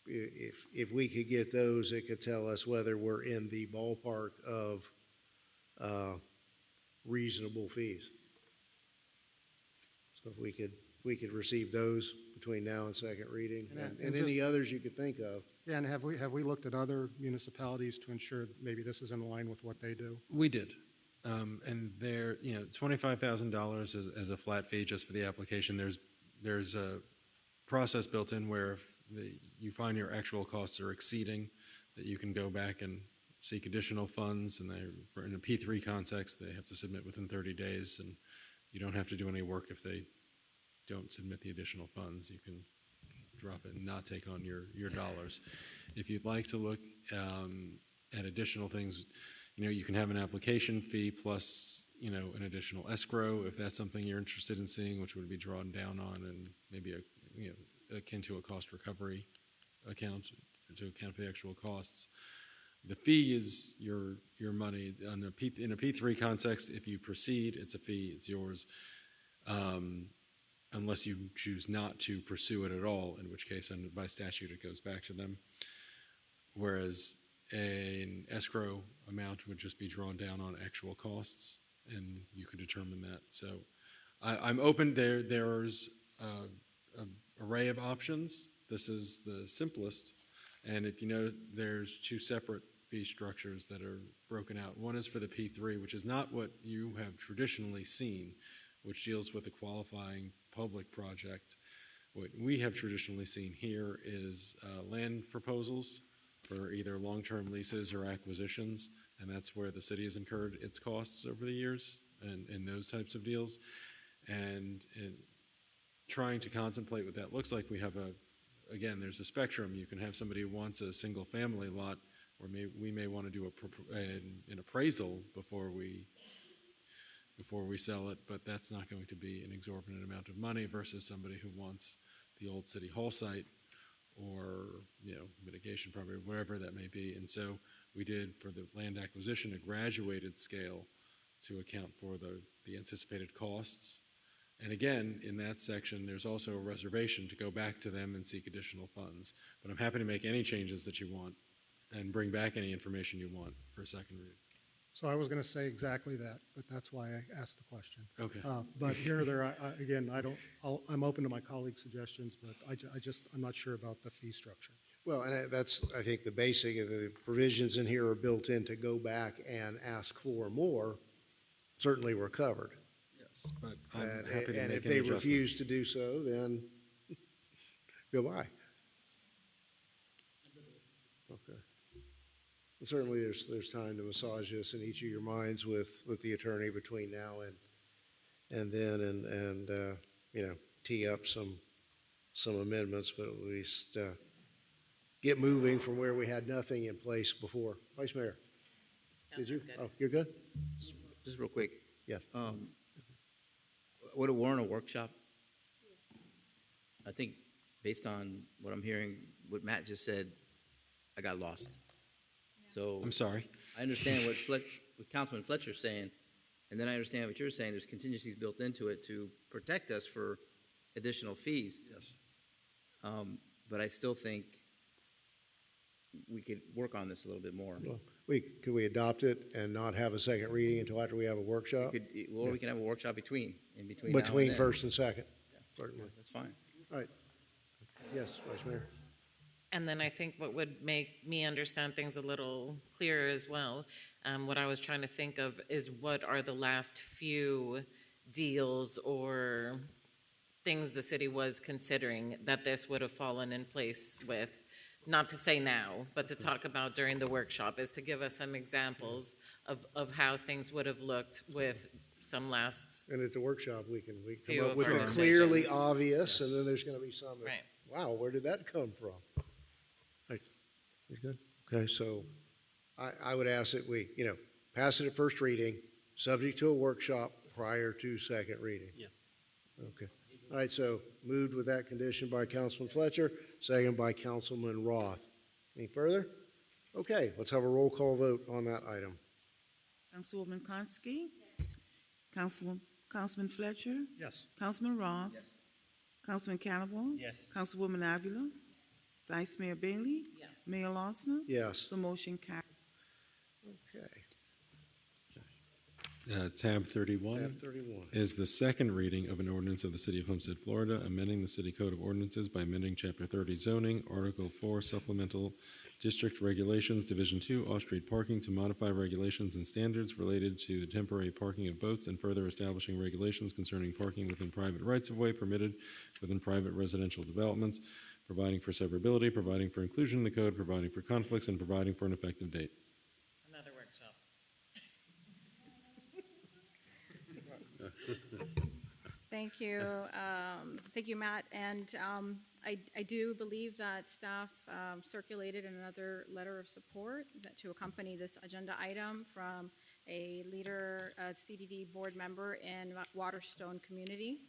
If we could get those, it could tell us whether we're in the ballpark of reasonable fees. So if we could receive those between now and second reading, and any others you could think of. Yeah, and have we looked at other municipalities to ensure that maybe this is in line with what they do? We did. And there, $25,000 as a flat fee just for the application. There's a process built in where if you find your actual costs are exceeding, that you can go back and seek additional funds. And in a P3 context, they have to submit within 30 days, and you don't have to do any work if they don't submit the additional funds. You can drop it and not take on your dollars. If you'd like to look at additional things, you can have an application fee plus, an additional escrow if that's something you're interested in seeing, which would be drawn down on, and maybe akin to a cost recovery account to account for the actual costs. The fee is your money. In a P3 context, if you proceed, it's a fee, it's yours. Unless you choose not to pursue it at all, in which case, by statute, it goes back to them. Whereas an escrow amount would just be drawn down on actual costs, and you could determine that. So I'm open. There's an array of options. This is the simplest. And if there's two separate fee structures that are broken out. One is for the P3, which is not what you have traditionally seen, which deals with a qualifying public project. What we have traditionally seen here is land proposals for either long-term leases or acquisitions, and that's where the city has incurred its costs over the years in those types of deals. And trying to contemplate what that looks like, we have again, there's a spectrum. You can have somebody who wants a single-family lot, or we may want to do an appraisal before we sell it, but that's not going to be an exorbitant amount of money versus somebody who wants the old City Hall site or mitigation property, whatever that may be. And so we did, for the land acquisition, a graduated scale to account for the anticipated costs. And again, in that section, there's also a reservation to go back to them and seek additional funds. But I'm happy to make any changes that you want and bring back any information you want for a second read. So I was going to say exactly that, but that's why I asked the question. Okay. But here or there, again, I'm open to my colleagues' suggestions, but I'm not sure about the fee structure. Well, and that's, I think, the basic of the provisions in here are built in to go back and ask for more. Certainly, we're covered. Yes, but I'm happy to make any adjustments. And if they refuse to do so, then goodbye. Okay. And certainly, there's time to massage this in each of your minds with the attorney between now and then, and tee up some amendments, but at least get moving from where we had nothing in place before. Vice Mayor, did you? Oh, you're good. Just real quick. Yes. Would it warrant a workshop? I think based on what I'm hearing, what Matt just said, I got lost. So I'm sorry. I understand what Councilman Fletcher's saying, and then I understand what you're saying. There's contingencies built into it to protect us for additional fees. Yes. But I still think we could work on this a little bit more. Well, could we adopt it and not have a second reading until after we have a workshop? We can have a workshop in between now and Between then. first and second. Certainly. That's fine. All right. Yes, Vice Mayor. And then I think what would make me understand things a little clearer as well, what I was trying to think of is what are the last few deals or things the city was considering that this would have fallen in place with, not to say now, but to talk about during the workshop, is to give us some examples of how things would have looked with some last. And at the workshop, we can few come up of with our the clearly decisions. obvious, and then there's going to be some that, Right. wow, where did that come from? Right. You good? Okay, so I would ask that we, pass it at first reading, subject to a workshop prior to second reading. Yeah. Okay. All right, so moved with that condition by Councilman Fletcher, second by Councilman Roth. Any further? Okay, let's have a roll call vote on that item. Councilwoman Konski? Councilman Fletcher? Yes. Councilman Roth? Councilman Cannibal? Yes. Councilwoman Avila? Vice Mayor Bailey? Yes. Mayor Losner? Yes. The motion carries. Okay. Tab 31. Tab 31. Is the second reading of an ordinance of the City of Homestead, Florida, amending the City Code of Ordinances by amending Chapter 30 zoning, Article 4 supplemental district regulations, Division 2 off-street parking to modify regulations and standards related to the temporary parking of boats and further establishing regulations concerning parking within private rights-of-way permitted within private residential developments, providing for severability, providing for inclusion in the code, providing for conflicts, and providing for an effective date. Another workshop. Thank you. Thank you, Matt. And I do believe that staff circulated another letter of support to accompany this agenda item from a leader, CDD board member in Waterstone community.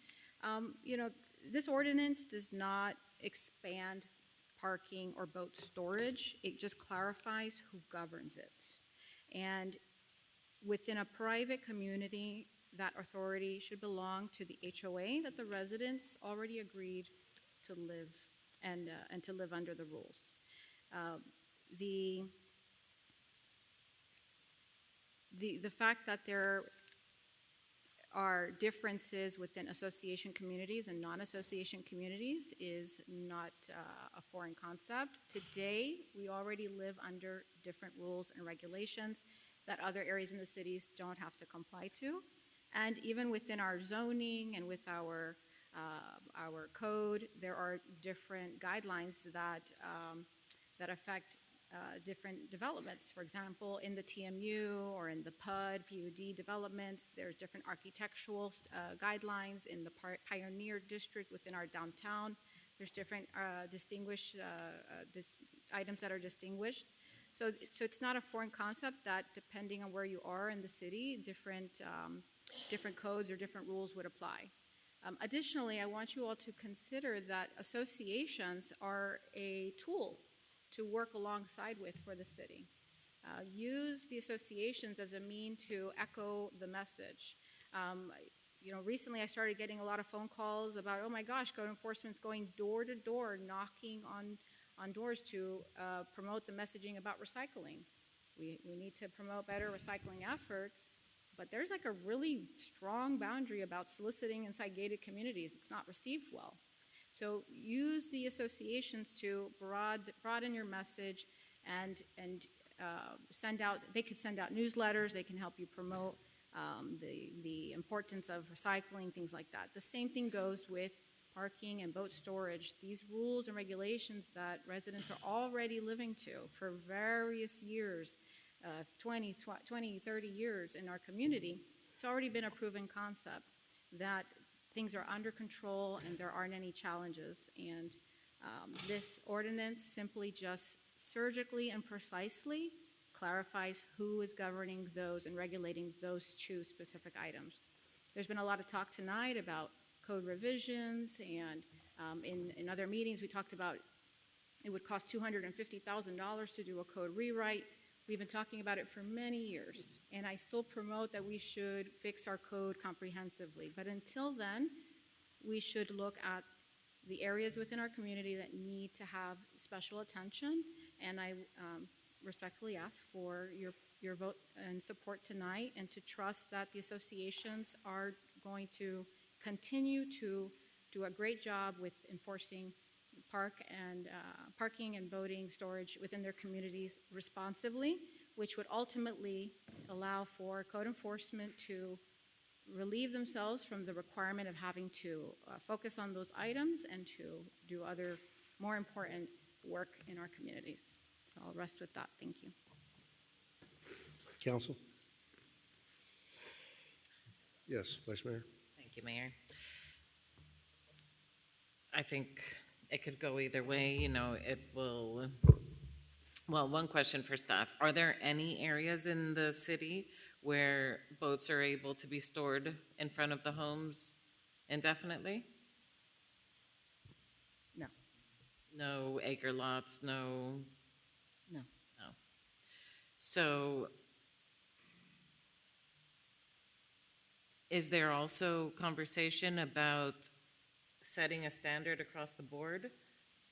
This ordinance does not expand parking or boat storage. It just clarifies who governs it. And within a private community, that authority should belong to the HOA that the residents already agreed to live and to live under the rules. The fact that there are differences within association communities and non-association communities is not a foreign concept. Today, we already live under different rules and regulations that other areas in the cities don't have to comply to. And even within our zoning and with our code, there are different guidelines that affect different developments. For example, in the TMU or in the PUD developments, there's different architectural guidelines. In the Pioneer District within our downtown, there's different distinguished items that are distinguished. So it's not a foreign concept that depending on where you are in the city, different codes or different rules would apply. Additionally, I want you all to consider that associations are a tool to work alongside with for the city. Use the associations as a mean to echo the message. Recently I started getting a lot of phone calls about, oh my gosh, code enforcement's going door to door, knocking on doors to promote the messaging about recycling. We need to promote better recycling efforts, but there's like a really strong boundary about soliciting inside gated communities. It's not received well. So use the associations to broaden your message and send out. They could send out newsletters. They can help you promote the importance of recycling, things like that. The same thing goes with parking and boat storage. These rules and regulations that residents are already living to for various years, 20, 30 years in our community, it's already been a proven concept that things are under control and there aren't any challenges. And this ordinance simply just surgically and precisely clarifies who is governing those and regulating those two specific items. There's been a lot of talk tonight about code revisions and In other meetings, we talked about it would cost $250,000 to do a code rewrite. We've been talking about it for many years, and I still promote that we should fix our code comprehensively. But until then, we should look at the areas within our community that need to have special attention, and I respectfully ask for your vote and support tonight, and to trust that the associations are going to continue to do a great job with enforcing parking and boating storage within their communities responsively, which would ultimately allow for code enforcement to relieve themselves from the requirement of having to focus on those items and to do other more important work in our communities. So I'll rest with that. Thank you. Council? Yes, Vice Mayor. Thank you, Mayor. I think it could go either way. You know, it will. Well, one question for staff. Are there any areas in the city where boats are able to be stored in front of the homes indefinitely? No. No acre lots, no? No. No. So is there also conversation about setting a standard across the board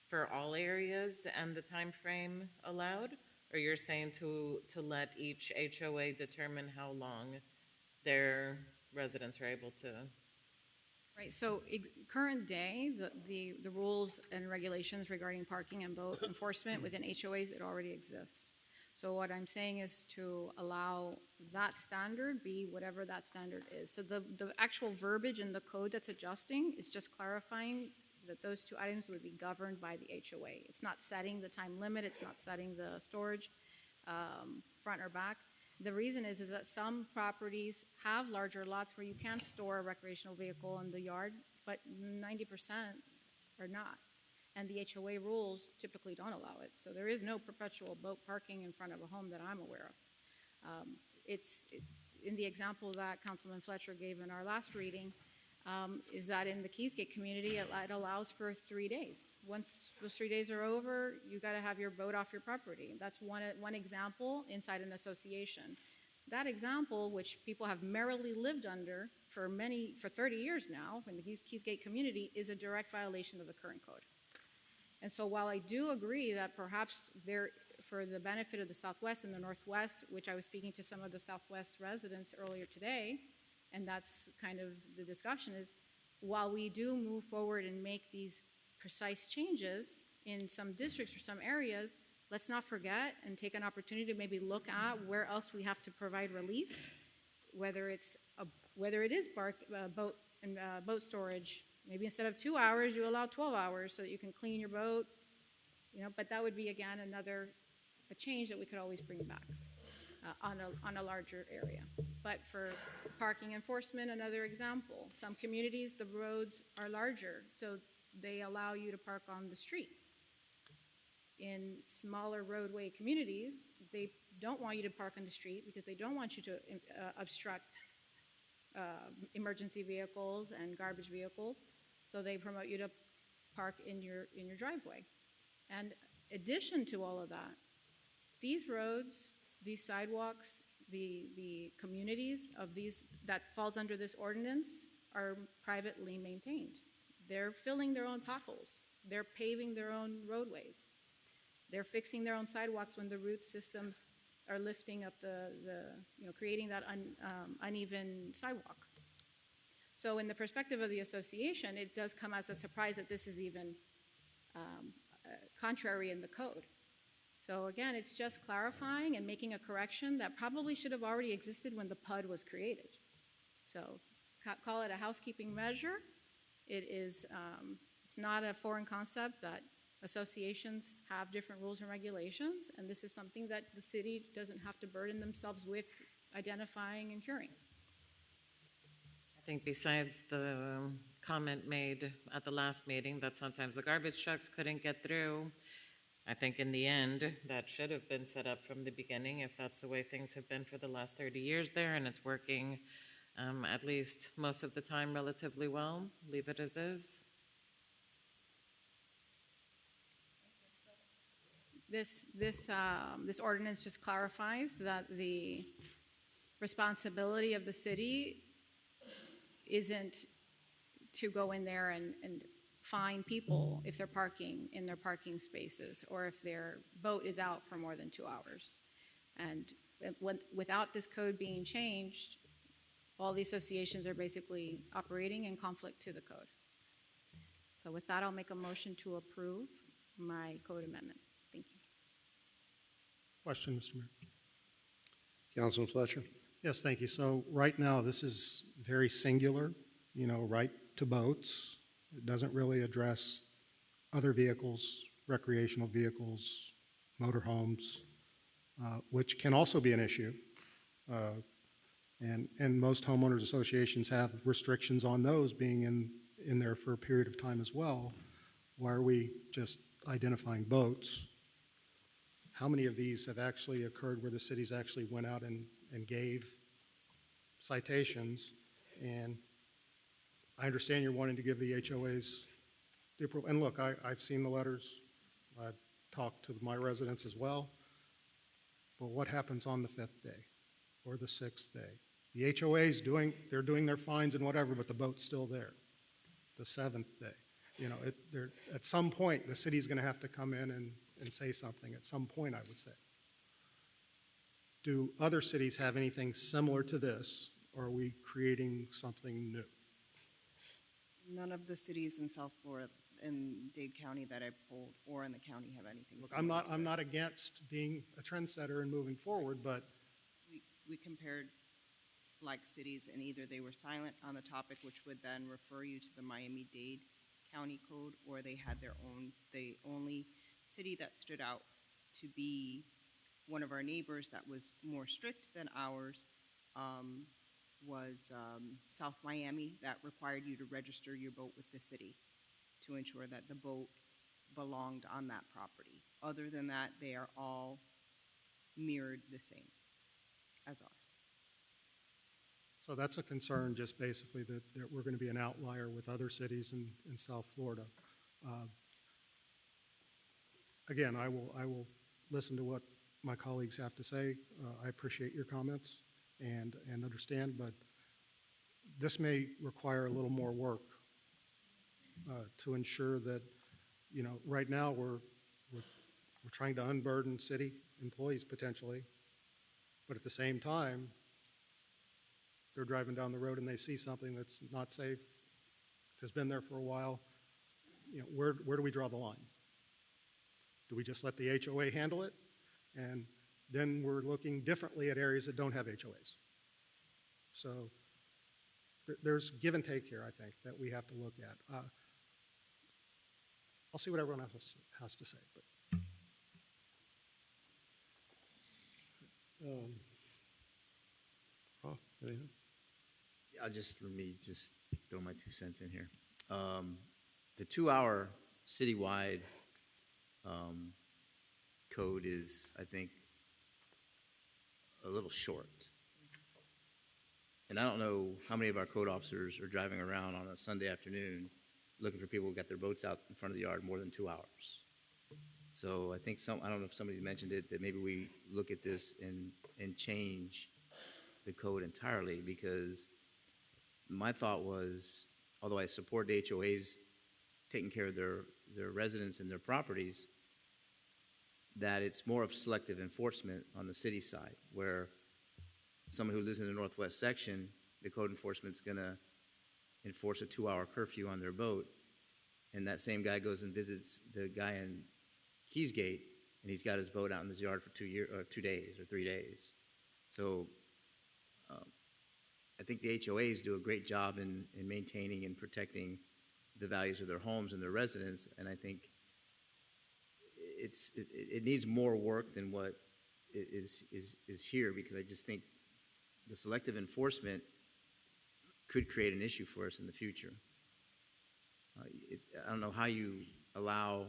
for all areas and the time frame allowed? Or you're saying to let each HOA determine how long their residents are able to? Right, so current day, the rules and regulations regarding parking and boat enforcement within HOAs, it already exists. So what I'm saying is to allow that standard be whatever that standard is. So the actual verbiage in the code that's adjusting is just clarifying that those two items would be governed by the HOA. It's not setting the time limit, it's not setting the storage front or back. The reason is that some properties have larger lots where you can store a recreational vehicle in the yard, but 90% are not. And the HOA rules typically don't allow it. So there is no perpetual boat parking in front of a home that I'm aware of. In the example that Councilman Fletcher gave in our last reading, is that in the Keysgate community, it allows for 3 days. Once those 3 days are over, you got to have your boat off your property. That's one example inside an association. That example, which people have merrily lived under for 30 years now in the Keysgate community, is a direct violation of the current code. And so while I do agree that perhaps for the benefit of the Southwest and the Northwest, which I was speaking to some of the Southwest residents earlier today, and that's kind of the discussion, is while we do move forward and make these precise changes in some districts or some areas, let's not forget and take an opportunity to maybe look at where else we have to provide relief, whether it is boat storage. Maybe instead of 2 hours, you allow 12 hours so that you can clean your boat. But that would be again a change that we could always bring back on a larger area. But for parking enforcement, another example. Some communities, the roads are larger, so they allow you to park on the street. In smaller roadway communities, they don't want you to park on the street because they don't want you to obstruct emergency vehicles and garbage vehicles, so they promote you to park in your driveway. And addition to all of that, these roads, these sidewalks, the communities of these that falls under this ordinance are privately maintained. They're filling their own potholes. They're paving their own roadways. They're fixing their own sidewalks when the root systems are lifting up creating that uneven sidewalk. So in the perspective of the association, it does come as a surprise that this is even contrary in the code. So again, it's just clarifying and making a correction that probably should have already existed when the PUD was created. So call it a housekeeping measure. It's not a foreign concept that associations have different rules and regulations, and this is something that the city doesn't have to burden themselves with identifying and curing. I think besides the comment made at the last meeting that sometimes the garbage trucks couldn't get through, I think in the end that should have been set up from the beginning if that's the way things have been for the last 30 years there, and it's working at least most of the time relatively well. Leave it as is. This ordinance just clarifies that the responsibility of the city isn't to go in there and fine people if they're parking in their parking spaces or if their boat is out for more than 2 hours. And without this code being changed, all the associations are basically operating in conflict to the code. So with that, I'll make a motion to approve my code amendment. Thank you. Question, Mr. Mayor. Councilman Fletcher? Yes, thank you. So right now, this is very singular, right to boats. It doesn't really address other vehicles, recreational vehicles, motorhomes, which can also be an issue. And most homeowners associations have restrictions on those being in there for a period of time as well. Why are we just identifying boats? How many of these have actually occurred where the cities actually went out and gave citations? And I understand you're wanting to give the HOAs the approval. And look, I've seen the letters. I've talked to my residents as well. But what happens on the 5th day or the 6th day? The HOA's they're doing their fines and whatever, but the boat's still there. The 7th day. At some point, the city's going to have to come in and say something. At some point, I would say. Do other cities have anything similar to this, or are we creating something new? None of the cities in South Florida, in Dade County that I polled, or in the county have anything. Look, I'm not against being a trendsetter and moving forward, but we compared like cities, and either they were silent on the topic, which would then refer you to the Miami-Dade County Code, or they had their own. The only city that stood out to be one of our neighbors that was more strict than ours was South Miami, that required you to register your boat with the city to ensure that the boat belonged on that property. Other than that, they are all mirrored the same as ours. so that's a concern, just basically that we're going to be an outlier with other cities in South Florida. Again, I will listen to what my colleagues have to say. I appreciate your comments and understand, but this may require a little more work to ensure that, right now we're trying to unburden city employees potentially, but at the same time, they're driving down the road and they see something that's not safe, has been there for a while. Where do we draw the line? Do we just let the HOA handle it? And then we're looking differently at areas that don't have HOAs. So there's give and take here, I think, that we have to look at. I'll see what everyone else has to say. But. Anything? Let me throw my 2 cents in here. The 2-hour citywide code is, I think, a little short. And I don't know how many of our code officers are driving around on a Sunday afternoon looking for people who got their boats out in front of the yard more than 2 hours. So I think I don't know if somebody mentioned it, that maybe we look at this and change the code entirely, because my thought was, although I support the HOAs taking care of their residents and their properties, that it's more of selective enforcement on the city side, where someone who lives in the northwest section, the code enforcement's going to enforce a 2-hour curfew on their boat, and that same guy goes and visits the guy in Keysgate, and he's got his boat out in his yard for 2 days or 3 days. So I think the HOAs do a great job in maintaining and protecting the values of their homes and their residents, and I think it needs more work than what is here, because I just think the selective enforcement could create an issue for us in the future. I don't know how you allow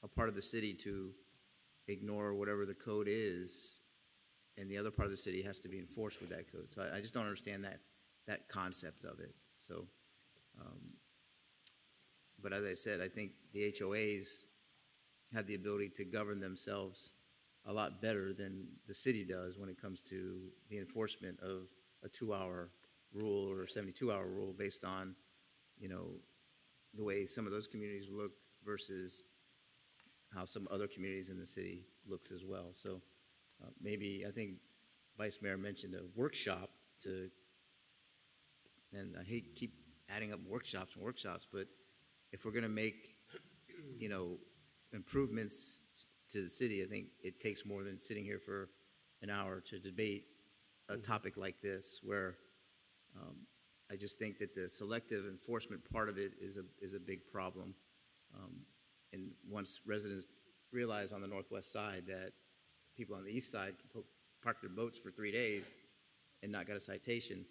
a part of the city to ignore whatever the code is, and the other part of the city has to be enforced with that code. So I just don't understand that concept of it. So, but as I said, I think the HOAs have the ability to govern themselves a lot better than the city does when it comes to the enforcement of a 2-hour rule or a 72-hour rule based on, the way some of those communities look versus how some other communities in the city looks as well. So maybe, I think Vice Mayor mentioned a workshop and I hate keep adding up workshops, but if we're going to make, improvements to the city, I think it takes more than sitting here for an hour to debate a topic like this, where I just think that the selective enforcement part of it is a big problem. And once residents realize on the northwest side that people on the east side can park their boats for 3 days and not get a citation,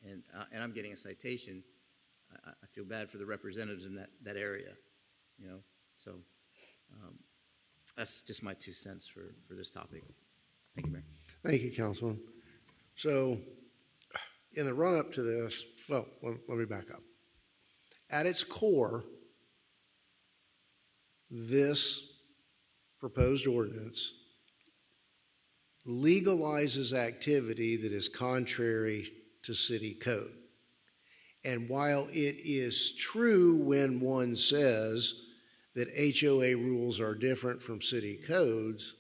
and I'm getting a citation, I feel bad for the representatives in that area, So that's just my 2 cents for this topic. Thank you, Mayor. Thank you, Councilman. So, in the run-up to this, well, let me back up. At its core, this proposed ordinance legalizes activity that is contrary to city code. And while it is true when one says that HOA rules are different from city codes,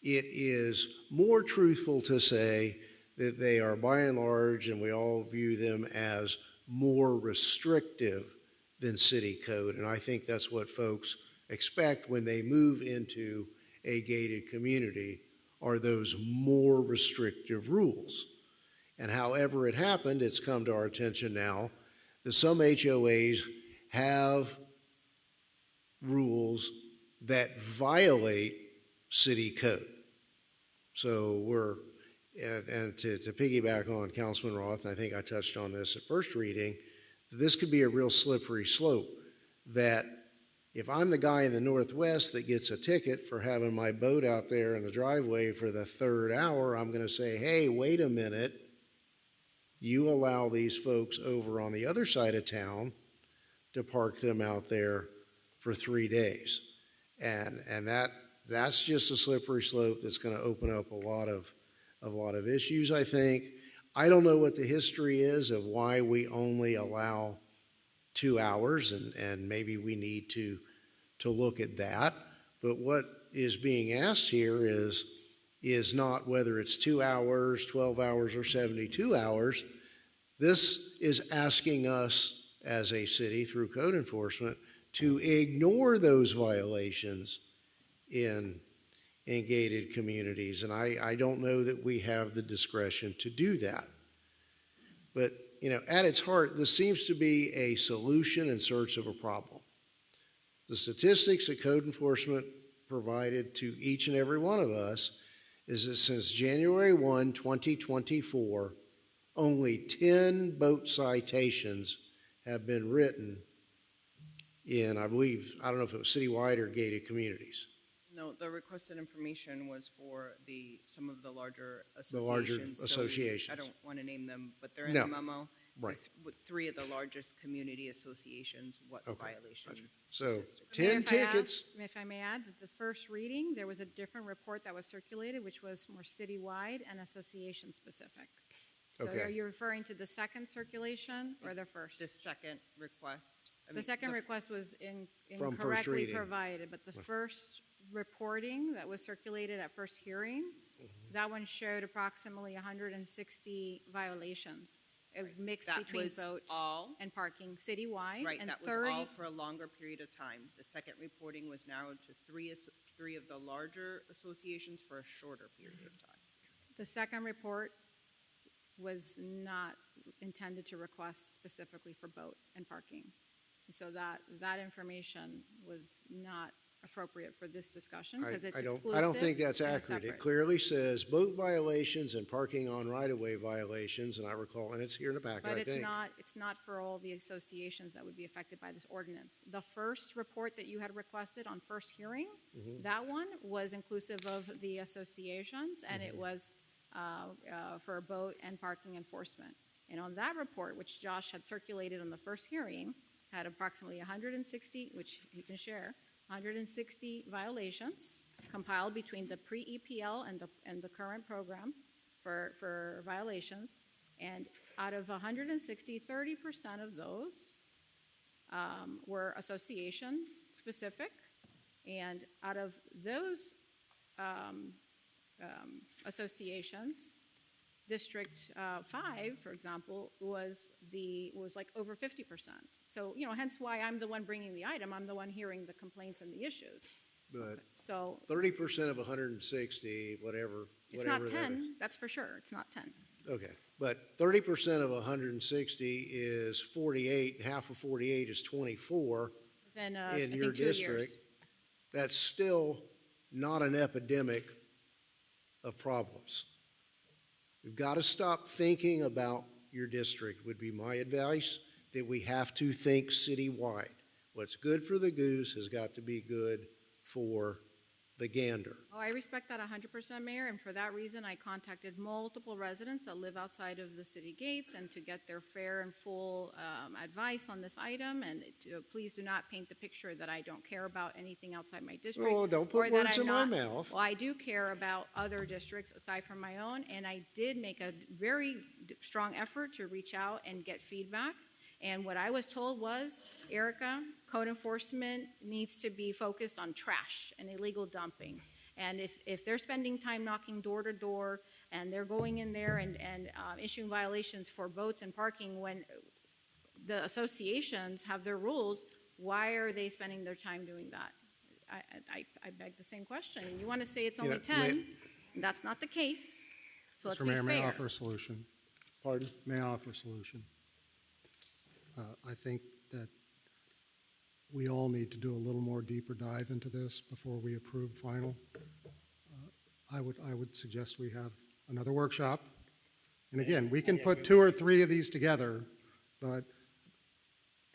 it is more truthful to say that they are by and large, and we all view them as more restrictive than city code. And I think that's what folks expect when they move into a gated community, are those more restrictive rules. And however it happened, it's come to our attention now that some HOAs have rules that violate city code. So and to piggyback on Councilman Roth, and I think I touched on this at first reading, this could be a real slippery slope, that if I'm the guy in the Northwest that gets a ticket for having my boat out there in the driveway for the 3rd hour, I'm going to say, hey, wait a minute, you allow these folks over on the other side of town to park them out there for 3 days. And that's just a slippery slope that's going to open up a lot of issues, I think. I don't know what the history is of why we only allow 2 hours, and maybe we need to look at that. But what is being asked here is not whether it's 2 hours, 12 hours, or 72 hours. This is asking us as a city through code enforcement to ignore those violations in gated communities. And I don't know that we have the discretion to do that. But, at its heart, this seems to be a solution in search of a problem. The statistics that code enforcement provided to each and every one of us is that since January 1, 2024, only 10 boat citations have been written in, I don't know if it was citywide or gated communities. No, the requested information was for some of the larger associations. The larger associations. I don't want to name them, but they're in No. the memo. Right. With 3 of the largest community associations, what violation. So, statistics. 10 tickets. If I may add, that the first reading, there was a different report that was circulated, which was more citywide and association specific. So Okay. are you referring to the second circulation or the first? The second request. The second request was From first incorrectly reading. provided, but the first reporting that was circulated at first hearing, that one showed approximately 160 violations. A mix That between was boat all? and parking citywide. Right, and that was 30 all for a longer period of time. The second reporting was narrowed to three of the larger associations for a shorter period of time. The second report was not intended to request specifically for boat and parking. And so that information was not appropriate for this discussion because it's exclusive. I don't think that's and accurate. It separate. clearly says boat violations and parking on right-of-way violations, and I recall, and it's here in the packet, But I think. it's not for all the associations that would be affected by this ordinance. The first report that you had requested on first hearing, that one was inclusive of the associations, and it was for boat and parking enforcement. And on that report, which Josh had circulated on the first hearing, had approximately 160, which he can share, 160 violations compiled between the pre-EPL and the current program for violations. And out of 160, 30% of those were association specific. And out of those associations, District 5, for example, was like over 50%. So, hence why I'm the one bringing the item. I'm the one hearing the complaints and the issues. But So 30% of 160, whatever. it's whatever not that 10. is. That's for sure. It's not 10. Okay, but 30% of 160 is 48. Half of 48 is 24 Then in I your think 2 district. years. That's still not an epidemic of problems. We've got to stop thinking about your district, would be my advice, that we have to think citywide. What's good for the goose has got to be good for the gander. Oh, I respect that 100%, Mayor, and for that reason, I contacted multiple residents that live outside of the city gates and to get their fair and full advice on this item, and please do not paint the picture that I don't care about anything outside my district. Well, don't put or that words I'm in my not- mouth. Well, I do care about other districts aside from my own, and I did make a very strong effort to reach out and get feedback. And what I was told was, Erica, code enforcement needs to be focused on trash and illegal dumping. And if they're spending time knocking door to door and they're going in there and issuing violations for boats and parking when the associations have their rules, why are they spending their time doing that? I beg the same question. You want to say it's only 10, that's not the case. So let's Mr. be Mayor, may I fair. offer a solution? Pardon? May I offer a solution? I think that we all need to do a little more deeper dive into this before we approve final. I would suggest we have another workshop. And again, we can put 2 or 3 of these together,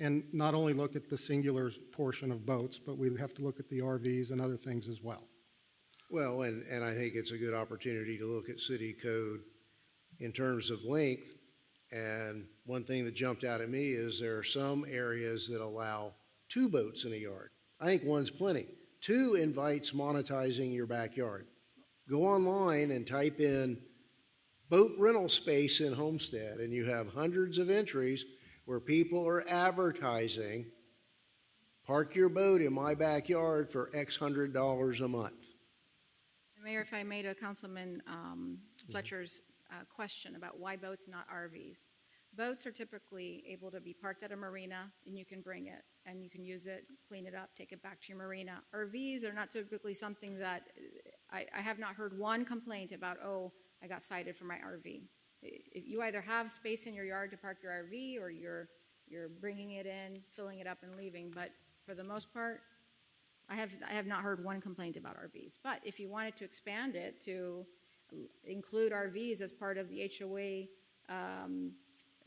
and not only look at the singular portion of boats, but we have to look at the RVs and other things as well. Well, and I think it's a good opportunity to look at city code in terms of length. And one thing that jumped out at me is there are some areas that allow 2 boats in a yard. I think 1's plenty. 2 invites monetizing your backyard. Go online and type in boat rental space in Homestead, and you have hundreds of entries where people are advertising, park your boat in my backyard for X $100 a month. Mayor, if I made a Councilman Fletcher's question about why boats, not RVs. Boats are typically able to be parked at a marina, and you can bring it, and you can use it, clean it up, take it back to your marina. RVs are not typically something that, I have not heard one complaint about, oh, I got cited for my RV. If you either have space in your yard to park your RV, or you're bringing it in, filling it up, and leaving. But for the most part, I have not heard one complaint about RVs. But if you wanted to expand it to include RVs as part of the HOA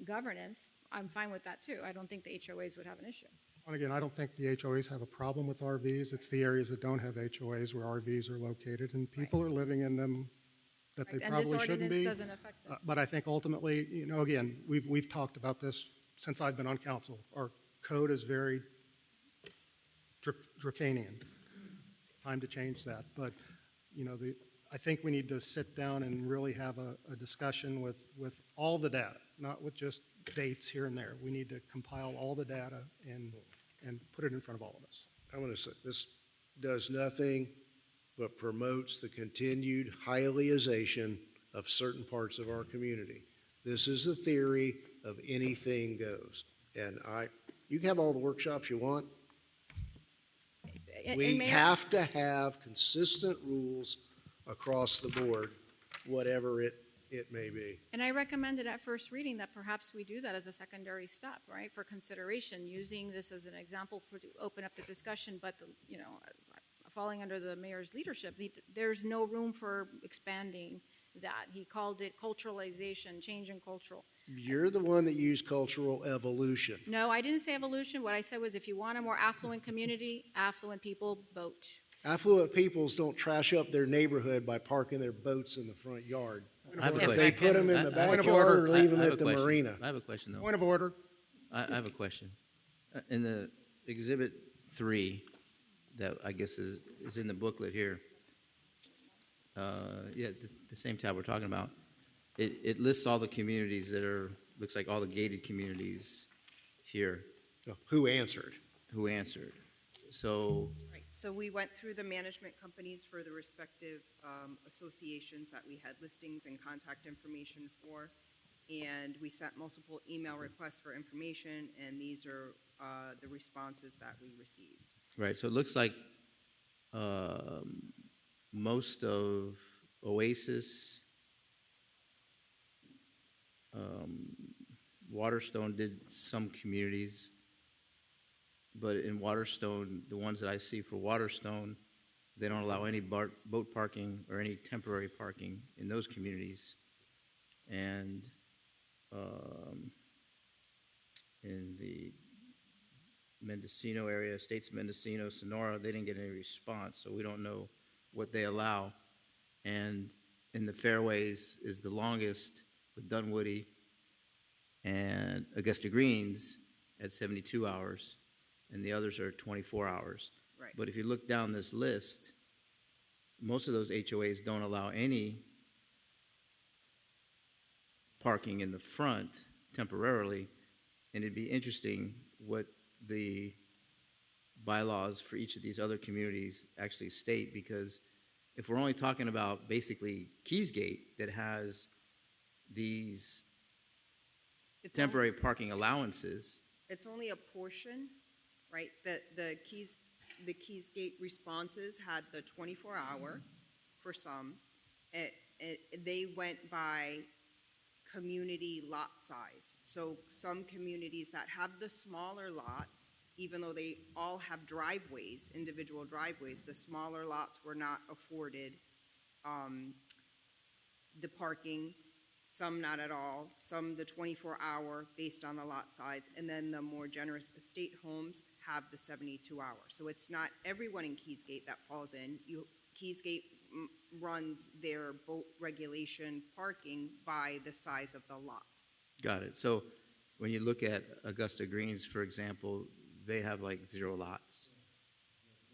governance, I'm fine with that too. I don't think the HOAs would have an issue. And again, I don't think the HOAs have a problem with RVs. It's the areas that don't have HOAs where RVs are located, and people are living in them that they Right, probably and this shouldn't be. ordinance doesn't affect them. But I think ultimately, again, we've talked about this since I've been on council. Our code is very draconian. Time to change that. But, I think we need to sit down and really have a discussion with all the data, not with just dates here and there. We need to compile all the data and put it in front of all of us. I'm going to say this does nothing but promotes the continued Hialeahization of certain parts of our community. This is the theory of anything goes. And you can have all the workshops you want. We have to have consistent rules across the board, whatever it may be. And I recommended at first reading that perhaps we do that as a secondary step, right, for consideration, using this as an example to open up the discussion, but, falling under the mayor's leadership, there's no room for expanding that. He called it culturalization, change in cultural. You're the one that used cultural evolution. No, I didn't say evolution. What I said was if you want a more affluent community, affluent people vote. Affluent peoples don't trash up their neighborhood by parking their boats in the front yard. I have a If question. they put them in the Point of backyard order. or leave I them have at a the question. marina. I have a question, though. Point of order. I have a question. In the Exhibit 3, that I guess is in the booklet here. Yeah, the same tab we're talking about. It lists all the communities that are, looks like all the gated communities here. Who answered? Who answered. So, Right, so we went through the management companies for the respective associations that we had listings and contact information for, and we sent multiple email requests for information, and these are the responses that we received. right, so it looks like most of Oasis, Waterstone did some communities, but in Waterstone, the ones that I see for Waterstone, they don't allow any boat parking or any temporary parking in those communities. And in the Mendocino area, States of Mendocino, Sonora, they didn't get any response, so we don't know what they allow. And in the fairways is the longest with Dunwoody and Augusta Greens at 72 hours, and the others are 24 hours. Right. But if you look down this list, most of those HOAs don't allow any parking in the front temporarily, and it'd be interesting what the bylaws for each of these other communities actually state, because if we're only talking about basically Keysgate that has these temporary parking allowances. It's only a portion, right? The Keysgate responses had the 24-hour for some. They went by community lot size. So some communities that have the smaller lots, even though they all have driveways, individual driveways, the smaller lots were not afforded the parking, some not at all, some the 24-hour based on the lot size, and then the more generous estate homes have the 72-hour. So it's not everyone in Keysgate that falls in. Keysgate runs their boat regulation parking by the size of the lot. Got it. So when you look at Augusta Greens, for example, they have like 0 lots.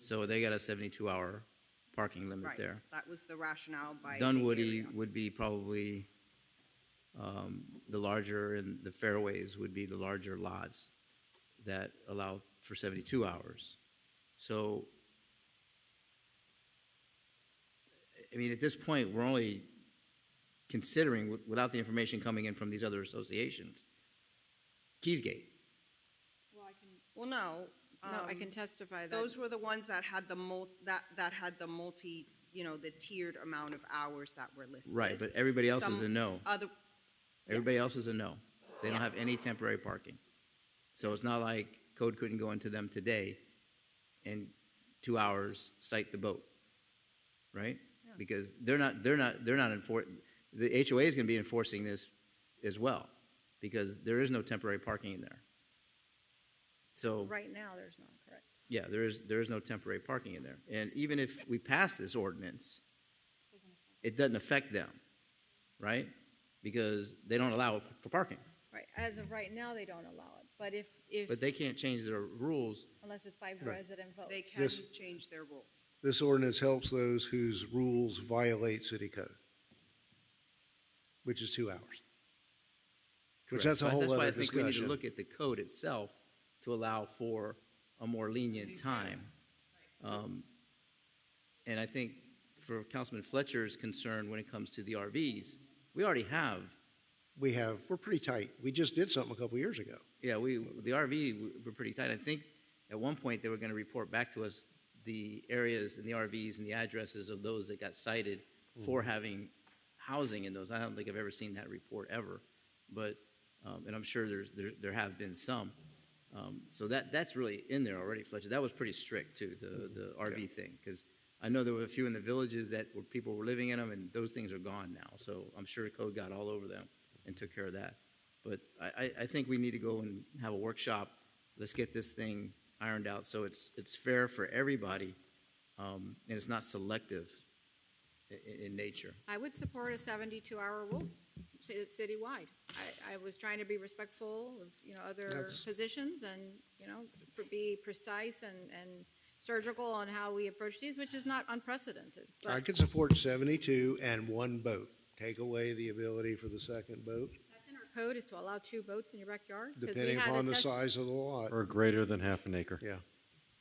So they got a 72-hour parking limit Right. there. That was the rationale by Dunwoody the area. would be probably the larger, and the fairways would be the larger lots that allow for 72 hours. So, I mean, at this point, we're only considering, without the information coming in from these other associations, Keysgate. Well, no. No, I can testify that. Those were the ones that had the that had the multi, the tiered amount of hours that were listed. Right, but everybody else is a Some no. Everybody else is a no. They don't have any temporary parking. So it's not like code couldn't go into them today and 2 hours cite the boat, right? Yeah. Because they're not enforcing. The HOA is going to be enforcing this as well, because there is no temporary parking in there. So Right now, there's none, correct? yeah, there is no temporary parking in there. And even if we pass this ordinance, it doesn't affect them, right? Because they don't allow for parking. Right, as of right now, they don't allow it, but if, But they can't change their rules. unless it's by Right. resident vote. They can This- change their rules. This ordinance helps those whose rules violate city code, which is 2 hours. Which Correct. that's a whole That's why other I think we need to discussion. look at the code itself to allow for a more lenient time. And I think for Councilman Fletcher's concern when it comes to the RVs, we already have. We're pretty tight. We just did something a couple years ago. Yeah, the RV, we're pretty tight. I think at one point they were going to report back to us the areas and the RVs and the addresses of those that got cited for having housing in those. I don't think I've ever seen that report ever, but and I'm sure there have been some. So that's really in there already, Fletcher. That was pretty strict too, the RV thing, because I know there were a few in the villages that where people were living in them, and those things are gone now. So I'm sure the code got all over them and took care of that. But I think we need to go and have a workshop. Let's get this thing ironed out so it's fair for everybody, and it's not selective in nature. I would support a 72-hour rule citywide. I was trying to be respectful of, other That's- positions and, be precise and surgical on how we approach these, which is not unprecedented. I But could support 72 and one boat. Take away the ability for the second boat, that's in our code, is to allow 2 boats in your backyard. 'Cause we depending had a upon the test- size of the lot. Or greater than half an acre. Yeah.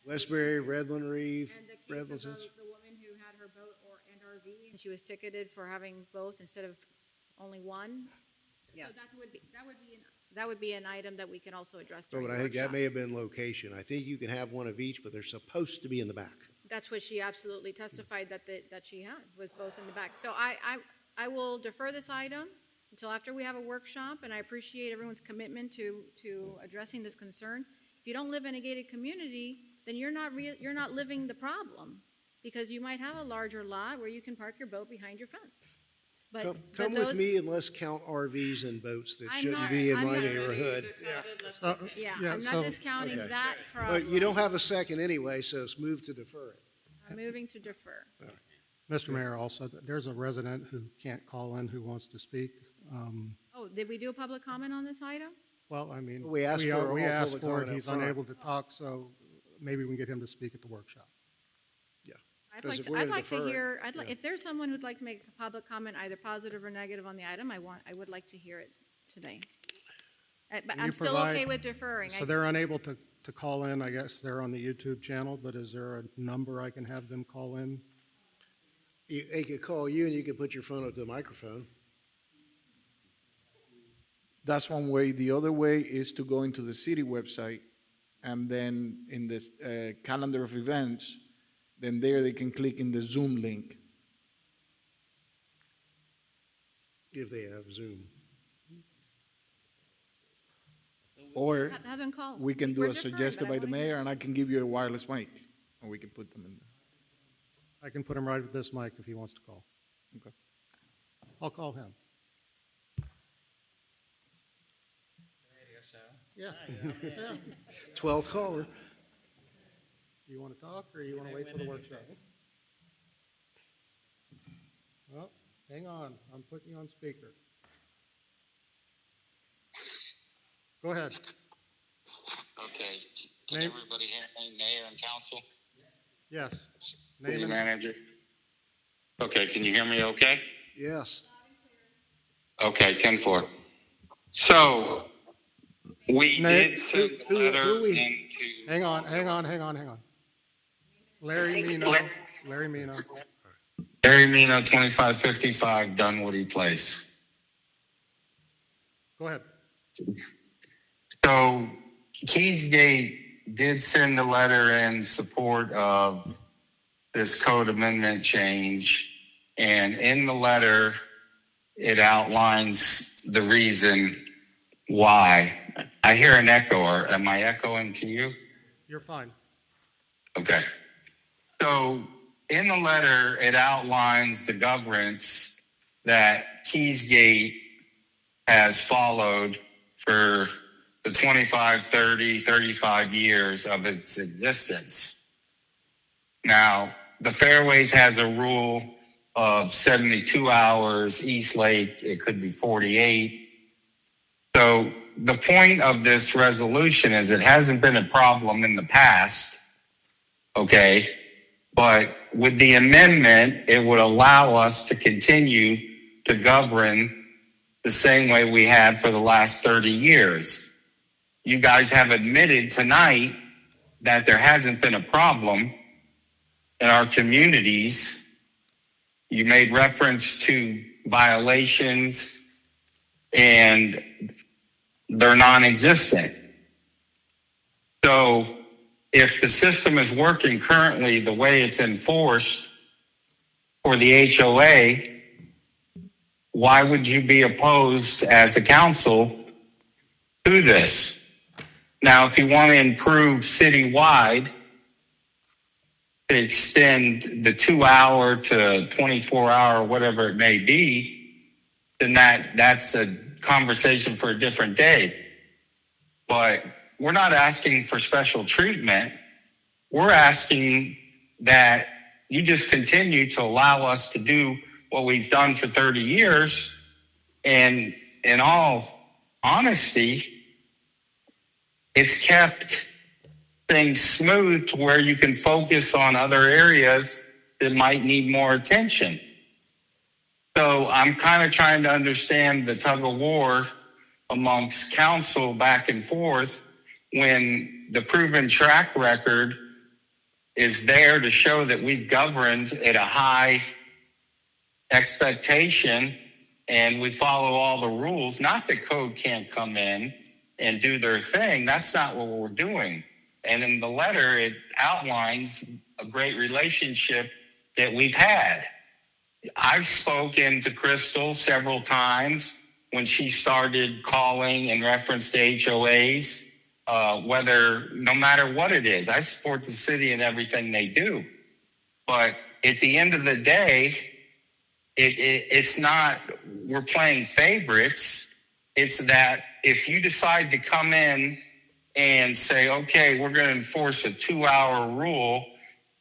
Westbury, Redland Reef, And the case Redlands. of the woman who had her boat and RV, and she was ticketed for having both instead of only one. Yes. So that would be an item that we can also address during But the I think that workshop. may have been location. I think you can have one of each, but they're supposed to be in the back. That's what she absolutely testified that she had, was both in the back. So I will defer this item until after we have a workshop, and I appreciate everyone's commitment to addressing this concern. If you don't live in a gated community, then you're not living the problem, because you might have a larger lot where you can park your boat behind your fence. But Come with me and let's count RVs and boats that I'm shouldn't not- be in I'm my not- neighborhood. I'm not discounting Okay. that But problem. you don't have a second anyway, so it's move to defer it. I'm moving to defer. Mr. Mayor, also, there's a resident who can't call in who wants to speak. Oh, did we do a public comment on this item? Well, I mean, We asked for all we asked public for comment it. up He's front. unable to talk, so maybe we can get him to speak at the workshop. Because if we're gonna defer it, yeah. If there's someone who'd like to make a public comment, either positive or negative on the item, I would like to hear it today. But Will I'm you still provide- okay with deferring. So they're unable to call in, I guess they're on the YouTube channel, but is there a number I can have them call in? They could call you and you could put your phone up to the microphone. That's one way. The other way is to go into the city website, and then in this calendar of events, then there they can click in the Zoom link. If they have Zoom. Or Have them call. we can do We're as deferring, suggested but I by the wanna hear mayor, and I can give you a wireless mic, and we can put them in. I can put him right with this mic if he wants to call. Okay. I'll call him. Yeah. Yeah. 12th caller. You want to talk, or you want to wait till the workshop? Well, hang on, I'm putting you on speaker. Go ahead. Okay, can Name- everybody hear me, mayor and council? Yes. City Name and- manager? Okay, can you hear me okay? Yes. Okay, 10-4. So, we Na- did send the who letter we- into. Hang on. Larry Mino. Larry Mino. Harry Mino, 2555 Dunwoody Place. Go ahead. So Keysgate did send a letter in support of this code amendment change. And in the letter, it outlines the reason why. I hear an echo. Or am I echoing to you? You're fine. Okay. So in the letter, it outlines the governance that Keysgate has followed for the 25, 30, 35 years of its existence. Now, the Fairways has a rule of 72 hours. East Lake, it could be 48. So the point of this resolution is it hasn't been a problem in the past, okay? But with the amendment, it would allow us to continue to govern the same way we had for the last 30 years. You guys have admitted tonight that there hasn't been a problem in our communities. You made reference to violations, and they're non-existent. So if the system is working currently the way it's enforced for the HOA, why would you be opposed as a council to this? Now, if you want to improve citywide, to extend the 2-hour to 24-hour, whatever it may be, then that's a conversation for a different day. But we're not asking for special treatment. We're asking that you just continue to allow us to do what we've done for 30 years. And in all honesty, it's kept things smooth to where you can focus on other areas that might need more attention. So I'm kind of trying to understand the tug of war amongst council back and forth when the proven track record is there to show that we've governed at a high expectation and we follow all the rules. Not that code can't come in and do their thing. That's not what we're doing. And in the letter, it outlines a great relationship that we've had. I've spoken to Crystal several times when she started calling in reference to HOAs, whether, no matter what it is, I support the city and everything they do. But at the end of the day, it's not, we're playing favorites. It's that if you decide to come in and say, okay, we're going to enforce a 2-hour rule,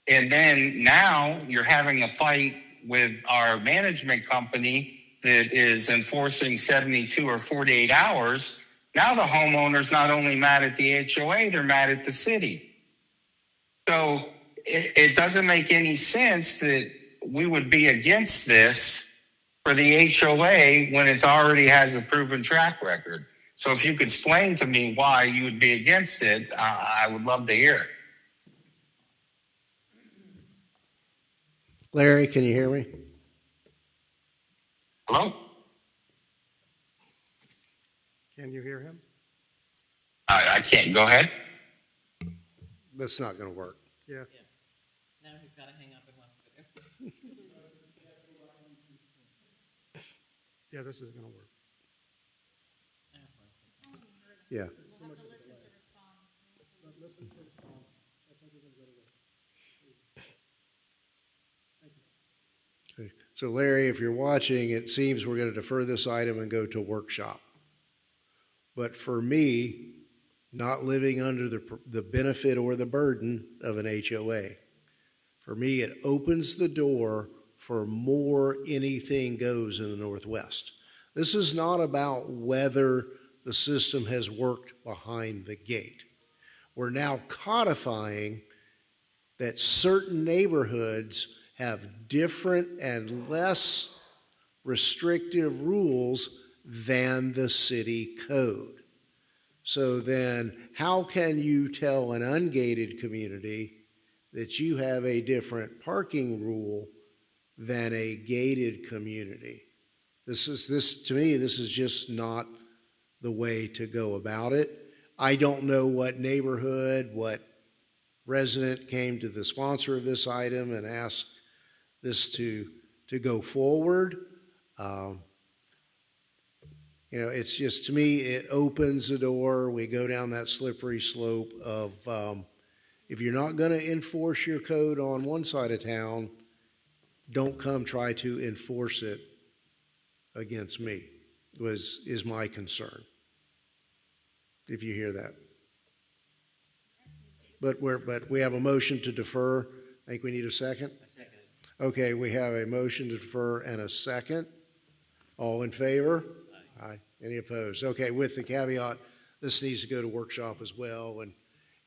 and then now you're having a fight with our management company that is enforcing 72 or 48 hours. Now the homeowner's not only mad at the HOA, they're mad at the city. So it doesn't make any sense that we would be against this for the HOA when it already has a proven track record. So if you could explain to me why you would be against it, I would love to hear it. Larry, can you hear me? Hello? Can you hear him? I can't. Go ahead. That's not going to work. Yeah. Now he's got to hang up and wants to do. Yeah, this is going to work. Yeah. So Larry, if you're watching, it seems we're going to defer this item and go to workshop. But for me, not living under the benefit or the burden of an HOA, for me, it opens the door for more anything goes in the Northwest. This is not about whether the system has worked behind the gate. We're now codifying that certain neighborhoods have different and less restrictive rules than the city code. So then how can you tell an ungated community that you have a different parking rule than a gated community? To me, this is just not the way to go about it. I don't know what neighborhood, what resident came to the sponsor of this item and asked this to go forward. It's just, to me, it opens the door. We go down that slippery slope of if you're not going to enforce your code on one side of town, don't come try to enforce it against me, is my concern, if you hear that. But we have a motion to defer. I think we need a second. Okay, we have a motion to defer and a second. All in favor? Aye. Any opposed? Okay, with the caveat, this needs to go to workshop as well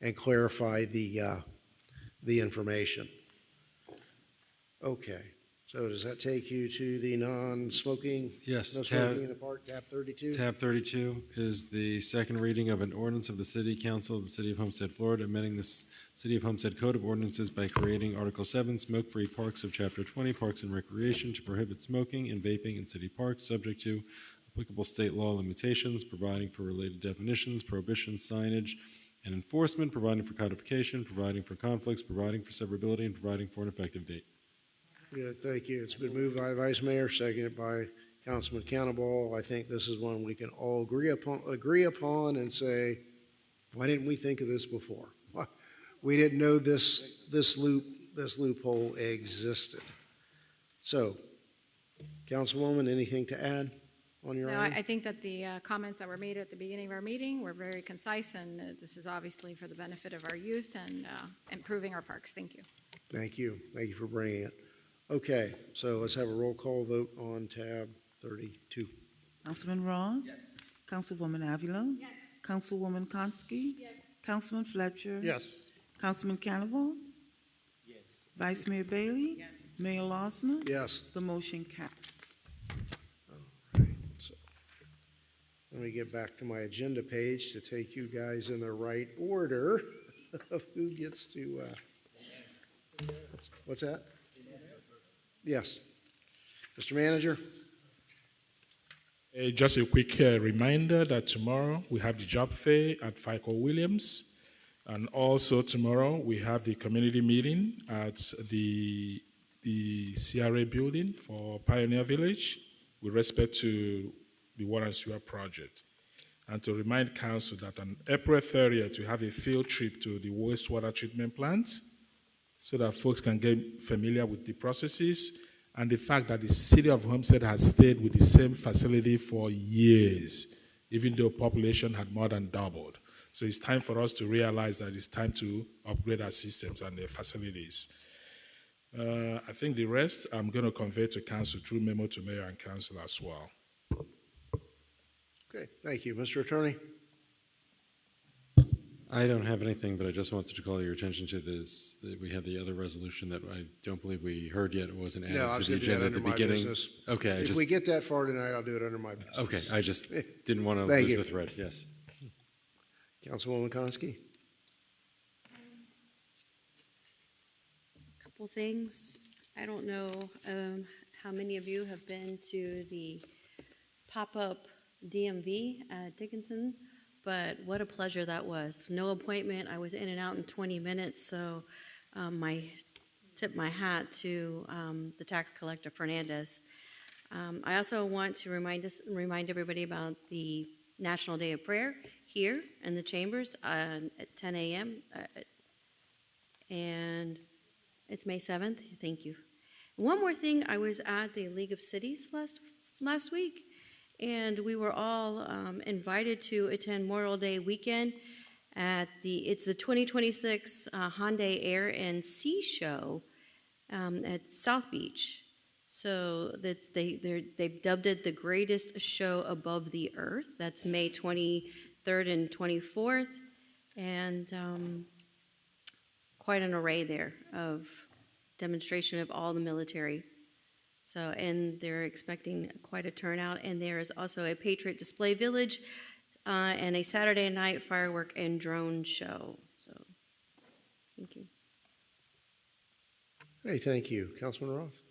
and clarify the information. Okay, so does that take you to the non-smoking? Yes. No smoking in the park, tab 32? Tab 32 is the second reading of an ordinance of the City Council of the City of Homestead, Florida, amending the City of Homestead Code of Ordinances by creating Article 7, Smoke-Free Parks of Chapter 20, Parks and Recreation, to prohibit smoking and vaping in city parks, subject to applicable state law limitations, providing for related definitions, prohibitions, signage, and enforcement, providing for codification, providing for conflicts, providing for severability, and providing for an effective date. Yeah, thank you. It's been moved by Vice Mayor, seconded by Councilman Cannonball. I think this is one we can all agree upon and say, why didn't we think of this before? We didn't know this loophole existed. So, Councilwoman, anything to add on your No, own? I think that the comments that were made at the beginning of our meeting were very concise, and this is obviously for the benefit of our youth and improving our parks. Thank you. Thank you. Thank you for bringing it. Okay, so let's have a roll call vote on tab 32. Councilman Ross? Yes. Councilwoman Avila? Yes. Councilwoman Konsky? Yes. Councilman Fletcher? Yes. Councilman Cannibal? Yes. Vice Mayor Bailey? Yes. Mayor Losner? Yes. The motion carries. So, let me get back to my agenda page to take you guys in the right order of who gets to, what's that? Yes. Mr. Manager? Just a quick reminder that tomorrow we have the job fair at FICO Williams. And also tomorrow we have the community meeting at the CRA building for Pioneer Village with respect to the water and sewer project. And to remind council that on April 30th we have a field trip to the wastewater treatment plant so that folks can get familiar with the processes and the fact that the city of Homestead has stayed with the same facility for years, even though population had more than doubled. So it's time for us to realize that it's time to upgrade our systems and their facilities. I think the rest I'm going to convey to council through memo to mayor and council as well. Okay, thank you. Mr. Attorney? I don't have anything, but I just wanted to call your attention to this, that we had the other resolution that I don't believe we heard yet. It wasn't added No, I was to the going to do that agenda at under the my beginning. business. Okay. If we get that far tonight, I'll do it under my business. Okay, I just didn't want to Thank lose you. the thread, yes. Councilwoman Konski? Couple things. I don't know how many of you have been to the pop-up DMV at Dickinson, but what a pleasure that was. No appointment. I was in and out in 20 minutes, so tip my hat to the tax collector, Fernandez. I also want to remind everybody about the National Day of Prayer here in the chambers at 10 a.m. And it's May 7th. Thank you. One more thing, I was at the League of Cities last week, and we were all invited to attend Memorial Day weekend at it's the 2026 Hyundai Air and Sea Show at South Beach. So they've dubbed it the greatest show above the earth. That's May 23rd and 24th, and quite an array there of demonstration of all the military. So, and they're expecting quite a turnout. And there is also a Patriot Display Village and a Saturday night firework and drone show. So, thank you. Hey, thank you. Councilman Roth?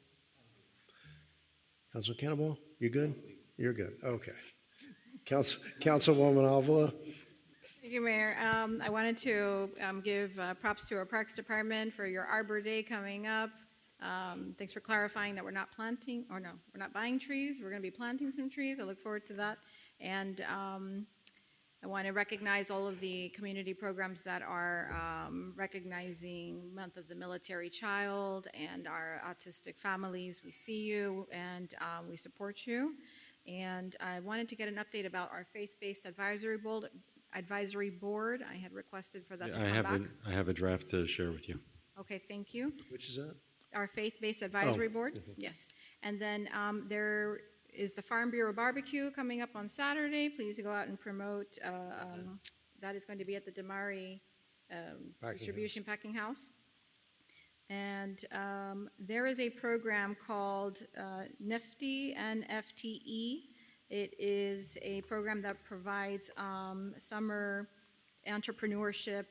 Councilman Cannibal, you good? You're good. Okay. Councilwoman Avila? Thank you, Mayor. I wanted to give props to our Parks Department for your Arbor Day coming up. Thanks for clarifying that we're not buying trees. We're going to be planting some trees. I look forward to that. And I want to recognize all of the community programs that are recognizing Month of the Military Child and our autistic families. We see you and we support you. And I wanted to get an update about our faith-based advisory board. I had requested for that to come back. I have a draft to share with you. Okay, thank you. Which is that? Our faith-based advisory board. Mm-hmm. Yes. And then there is the Farm Bureau Barbecue coming up on Saturday. Please go out and promote. That is going to be at the Damari Distribution Packing House. And there is a program called NFTE, NFTE. It is a program that provides summer entrepreneurship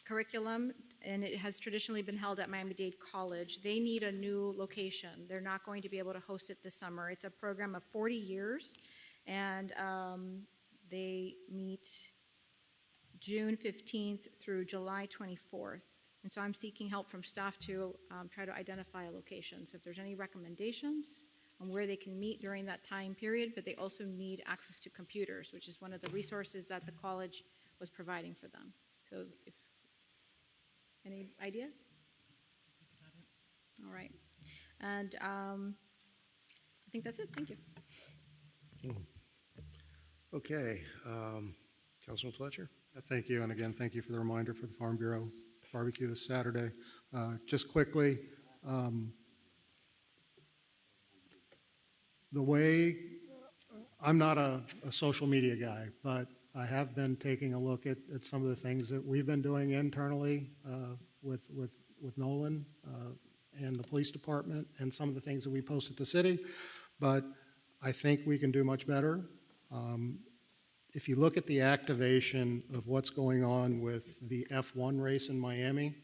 curriculum, and it has traditionally been held at Miami-Dade College. They need a new location. They're not going to be able to host it this summer. It's a program of 40 years, and they meet June 15th through July 24th. And so I'm seeking help from staff to try to identify a location. So if there's any recommendations on where they can meet during that time period, but they also need access to computers, which is one of the resources that the college was providing for them. So if any ideas? All right. And I think that's it. Thank you. Okay. Councilman Fletcher? Thank you, and again, thank you for the reminder for the Farm Bureau barbecue this Saturday. Just quickly, the way, I'm not a social media guy, but I have been taking a look at some of the things that we've been doing internally with Nolan and the police department and some of the things that we post at the city, but I think we can do much better. If you look at the activation of what's going on with the F1 race in Miami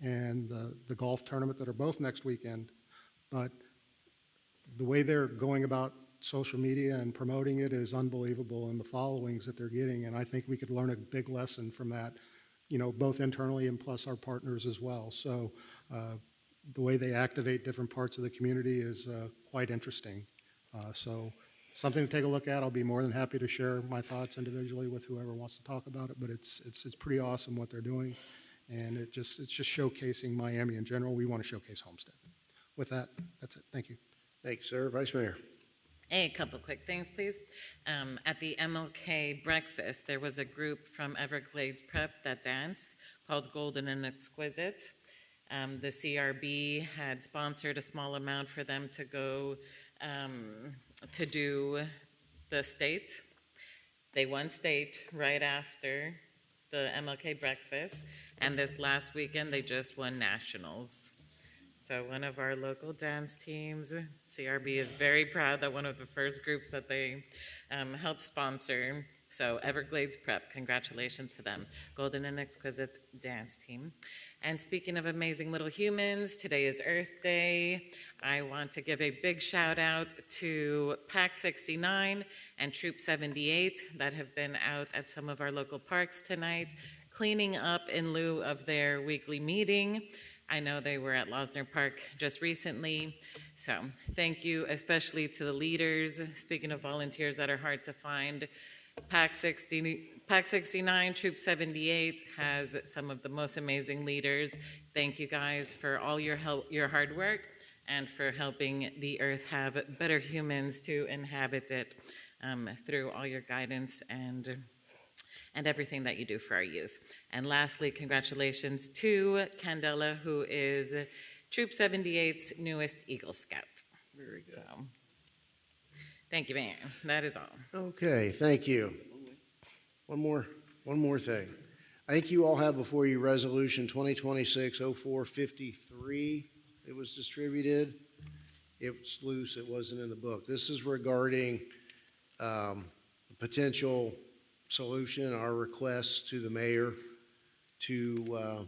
and the golf tournament that are both next weekend, but the way they're going about social media and promoting it is unbelievable, and the followings that they're getting, and I think we could learn a big lesson from that, you know, both internally and plus our partners as well. So the way they activate different parts of the community is quite interesting. So something to take a look at. I'll be more than happy to share my thoughts individually with whoever wants to talk about it, but it's pretty awesome what they're doing, and it's just showcasing Miami in general. We want to showcase Homestead. With that, that's it. Thank you. Thank you, sir. Vice Mayor. A couple quick things, please. At the MLK breakfast, there was a group from Everglades Prep that danced called Golden and Exquisite. The CRB had sponsored a small amount for them to go to do the state. They won state right after the MLK breakfast, and this last weekend they just won nationals. So one of our local dance teams, CRB, is very proud that one of the first groups that they helped sponsor. So Everglades Prep, congratulations to them. Golden and Exquisite Dance Team. And speaking of amazing little humans, today is Earth Day. I want to give a big shout out to PAC 69 and Troop 78 that have been out at some of our local parks tonight, cleaning up in lieu of their weekly meeting. I know they were at Losner Park just recently, so thank you especially to the leaders. Speaking of volunteers that are hard to find, PAC 69, Troop 78 has some of the most amazing leaders. Thank you guys for all your help, your hard work, and for helping the earth have better humans to inhabit it through all your guidance and everything that you do for our youth. And lastly, congratulations to Candela, who is Troop 78's newest Eagle Scout. Very good. So, thank you, Mayor. That is all. Okay, thank you. One more thing. I think you all have before you Resolution 2026-0453. It was distributed. It was loose. It wasn't in the book. This is regarding potential solution, our request to the mayor to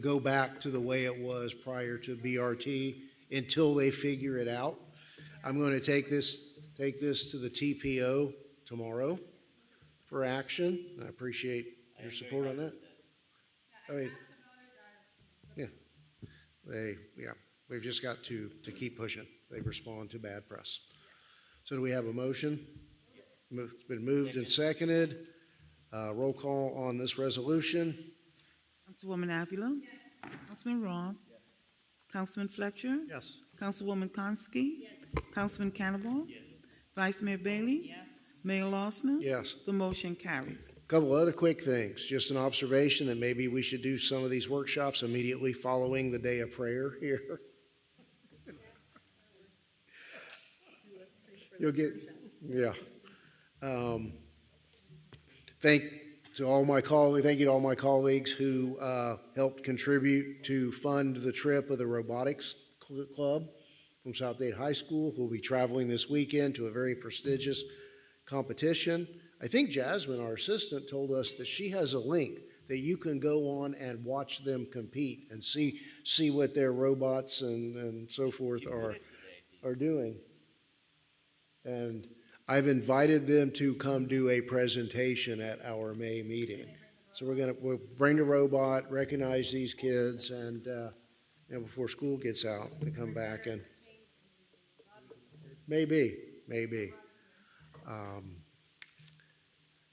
go back to the way it was prior to BRT until they figure it out. I'm going to take this to the TPO tomorrow for action. I appreciate your support on that. I mean, we've just got to keep pushing. They respond to bad press. So do we have a motion? It's been moved and seconded. Roll call on this resolution. Councilwoman Avila? Yes. Councilman Roth? Yes. Councilman Fletcher? Yes. Councilwoman Konski? Yes. Councilman Cannibal? Yes. Vice Mayor Bailey? Yes. Mayor Losner? Yes. The motion carries. A couple other quick things. Just an observation that maybe we should do some of these workshops immediately following the day of prayer here. You'll get, yeah. Thank you to all my colleagues who helped contribute to fund the trip of the robotics club from South Dade High School, who will be traveling this weekend to a very prestigious competition. I think Jasmine, our assistant, told us that she has a link that you can go on and watch them compete and see what their robots and so forth are doing. And I've invited them to come do a presentation at our May meeting. So we'll bring the robot, recognize these kids, and before school gets out, we come back and maybe.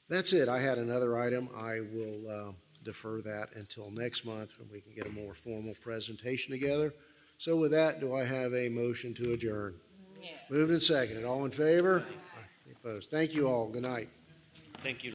That's it. I had another item. I will defer that until next month when we can get a more formal presentation together. So with that, do I have a motion to adjourn? Yeah. Moved and seconded. All in favor? Opposed. Thank you all. Good night. Thank you.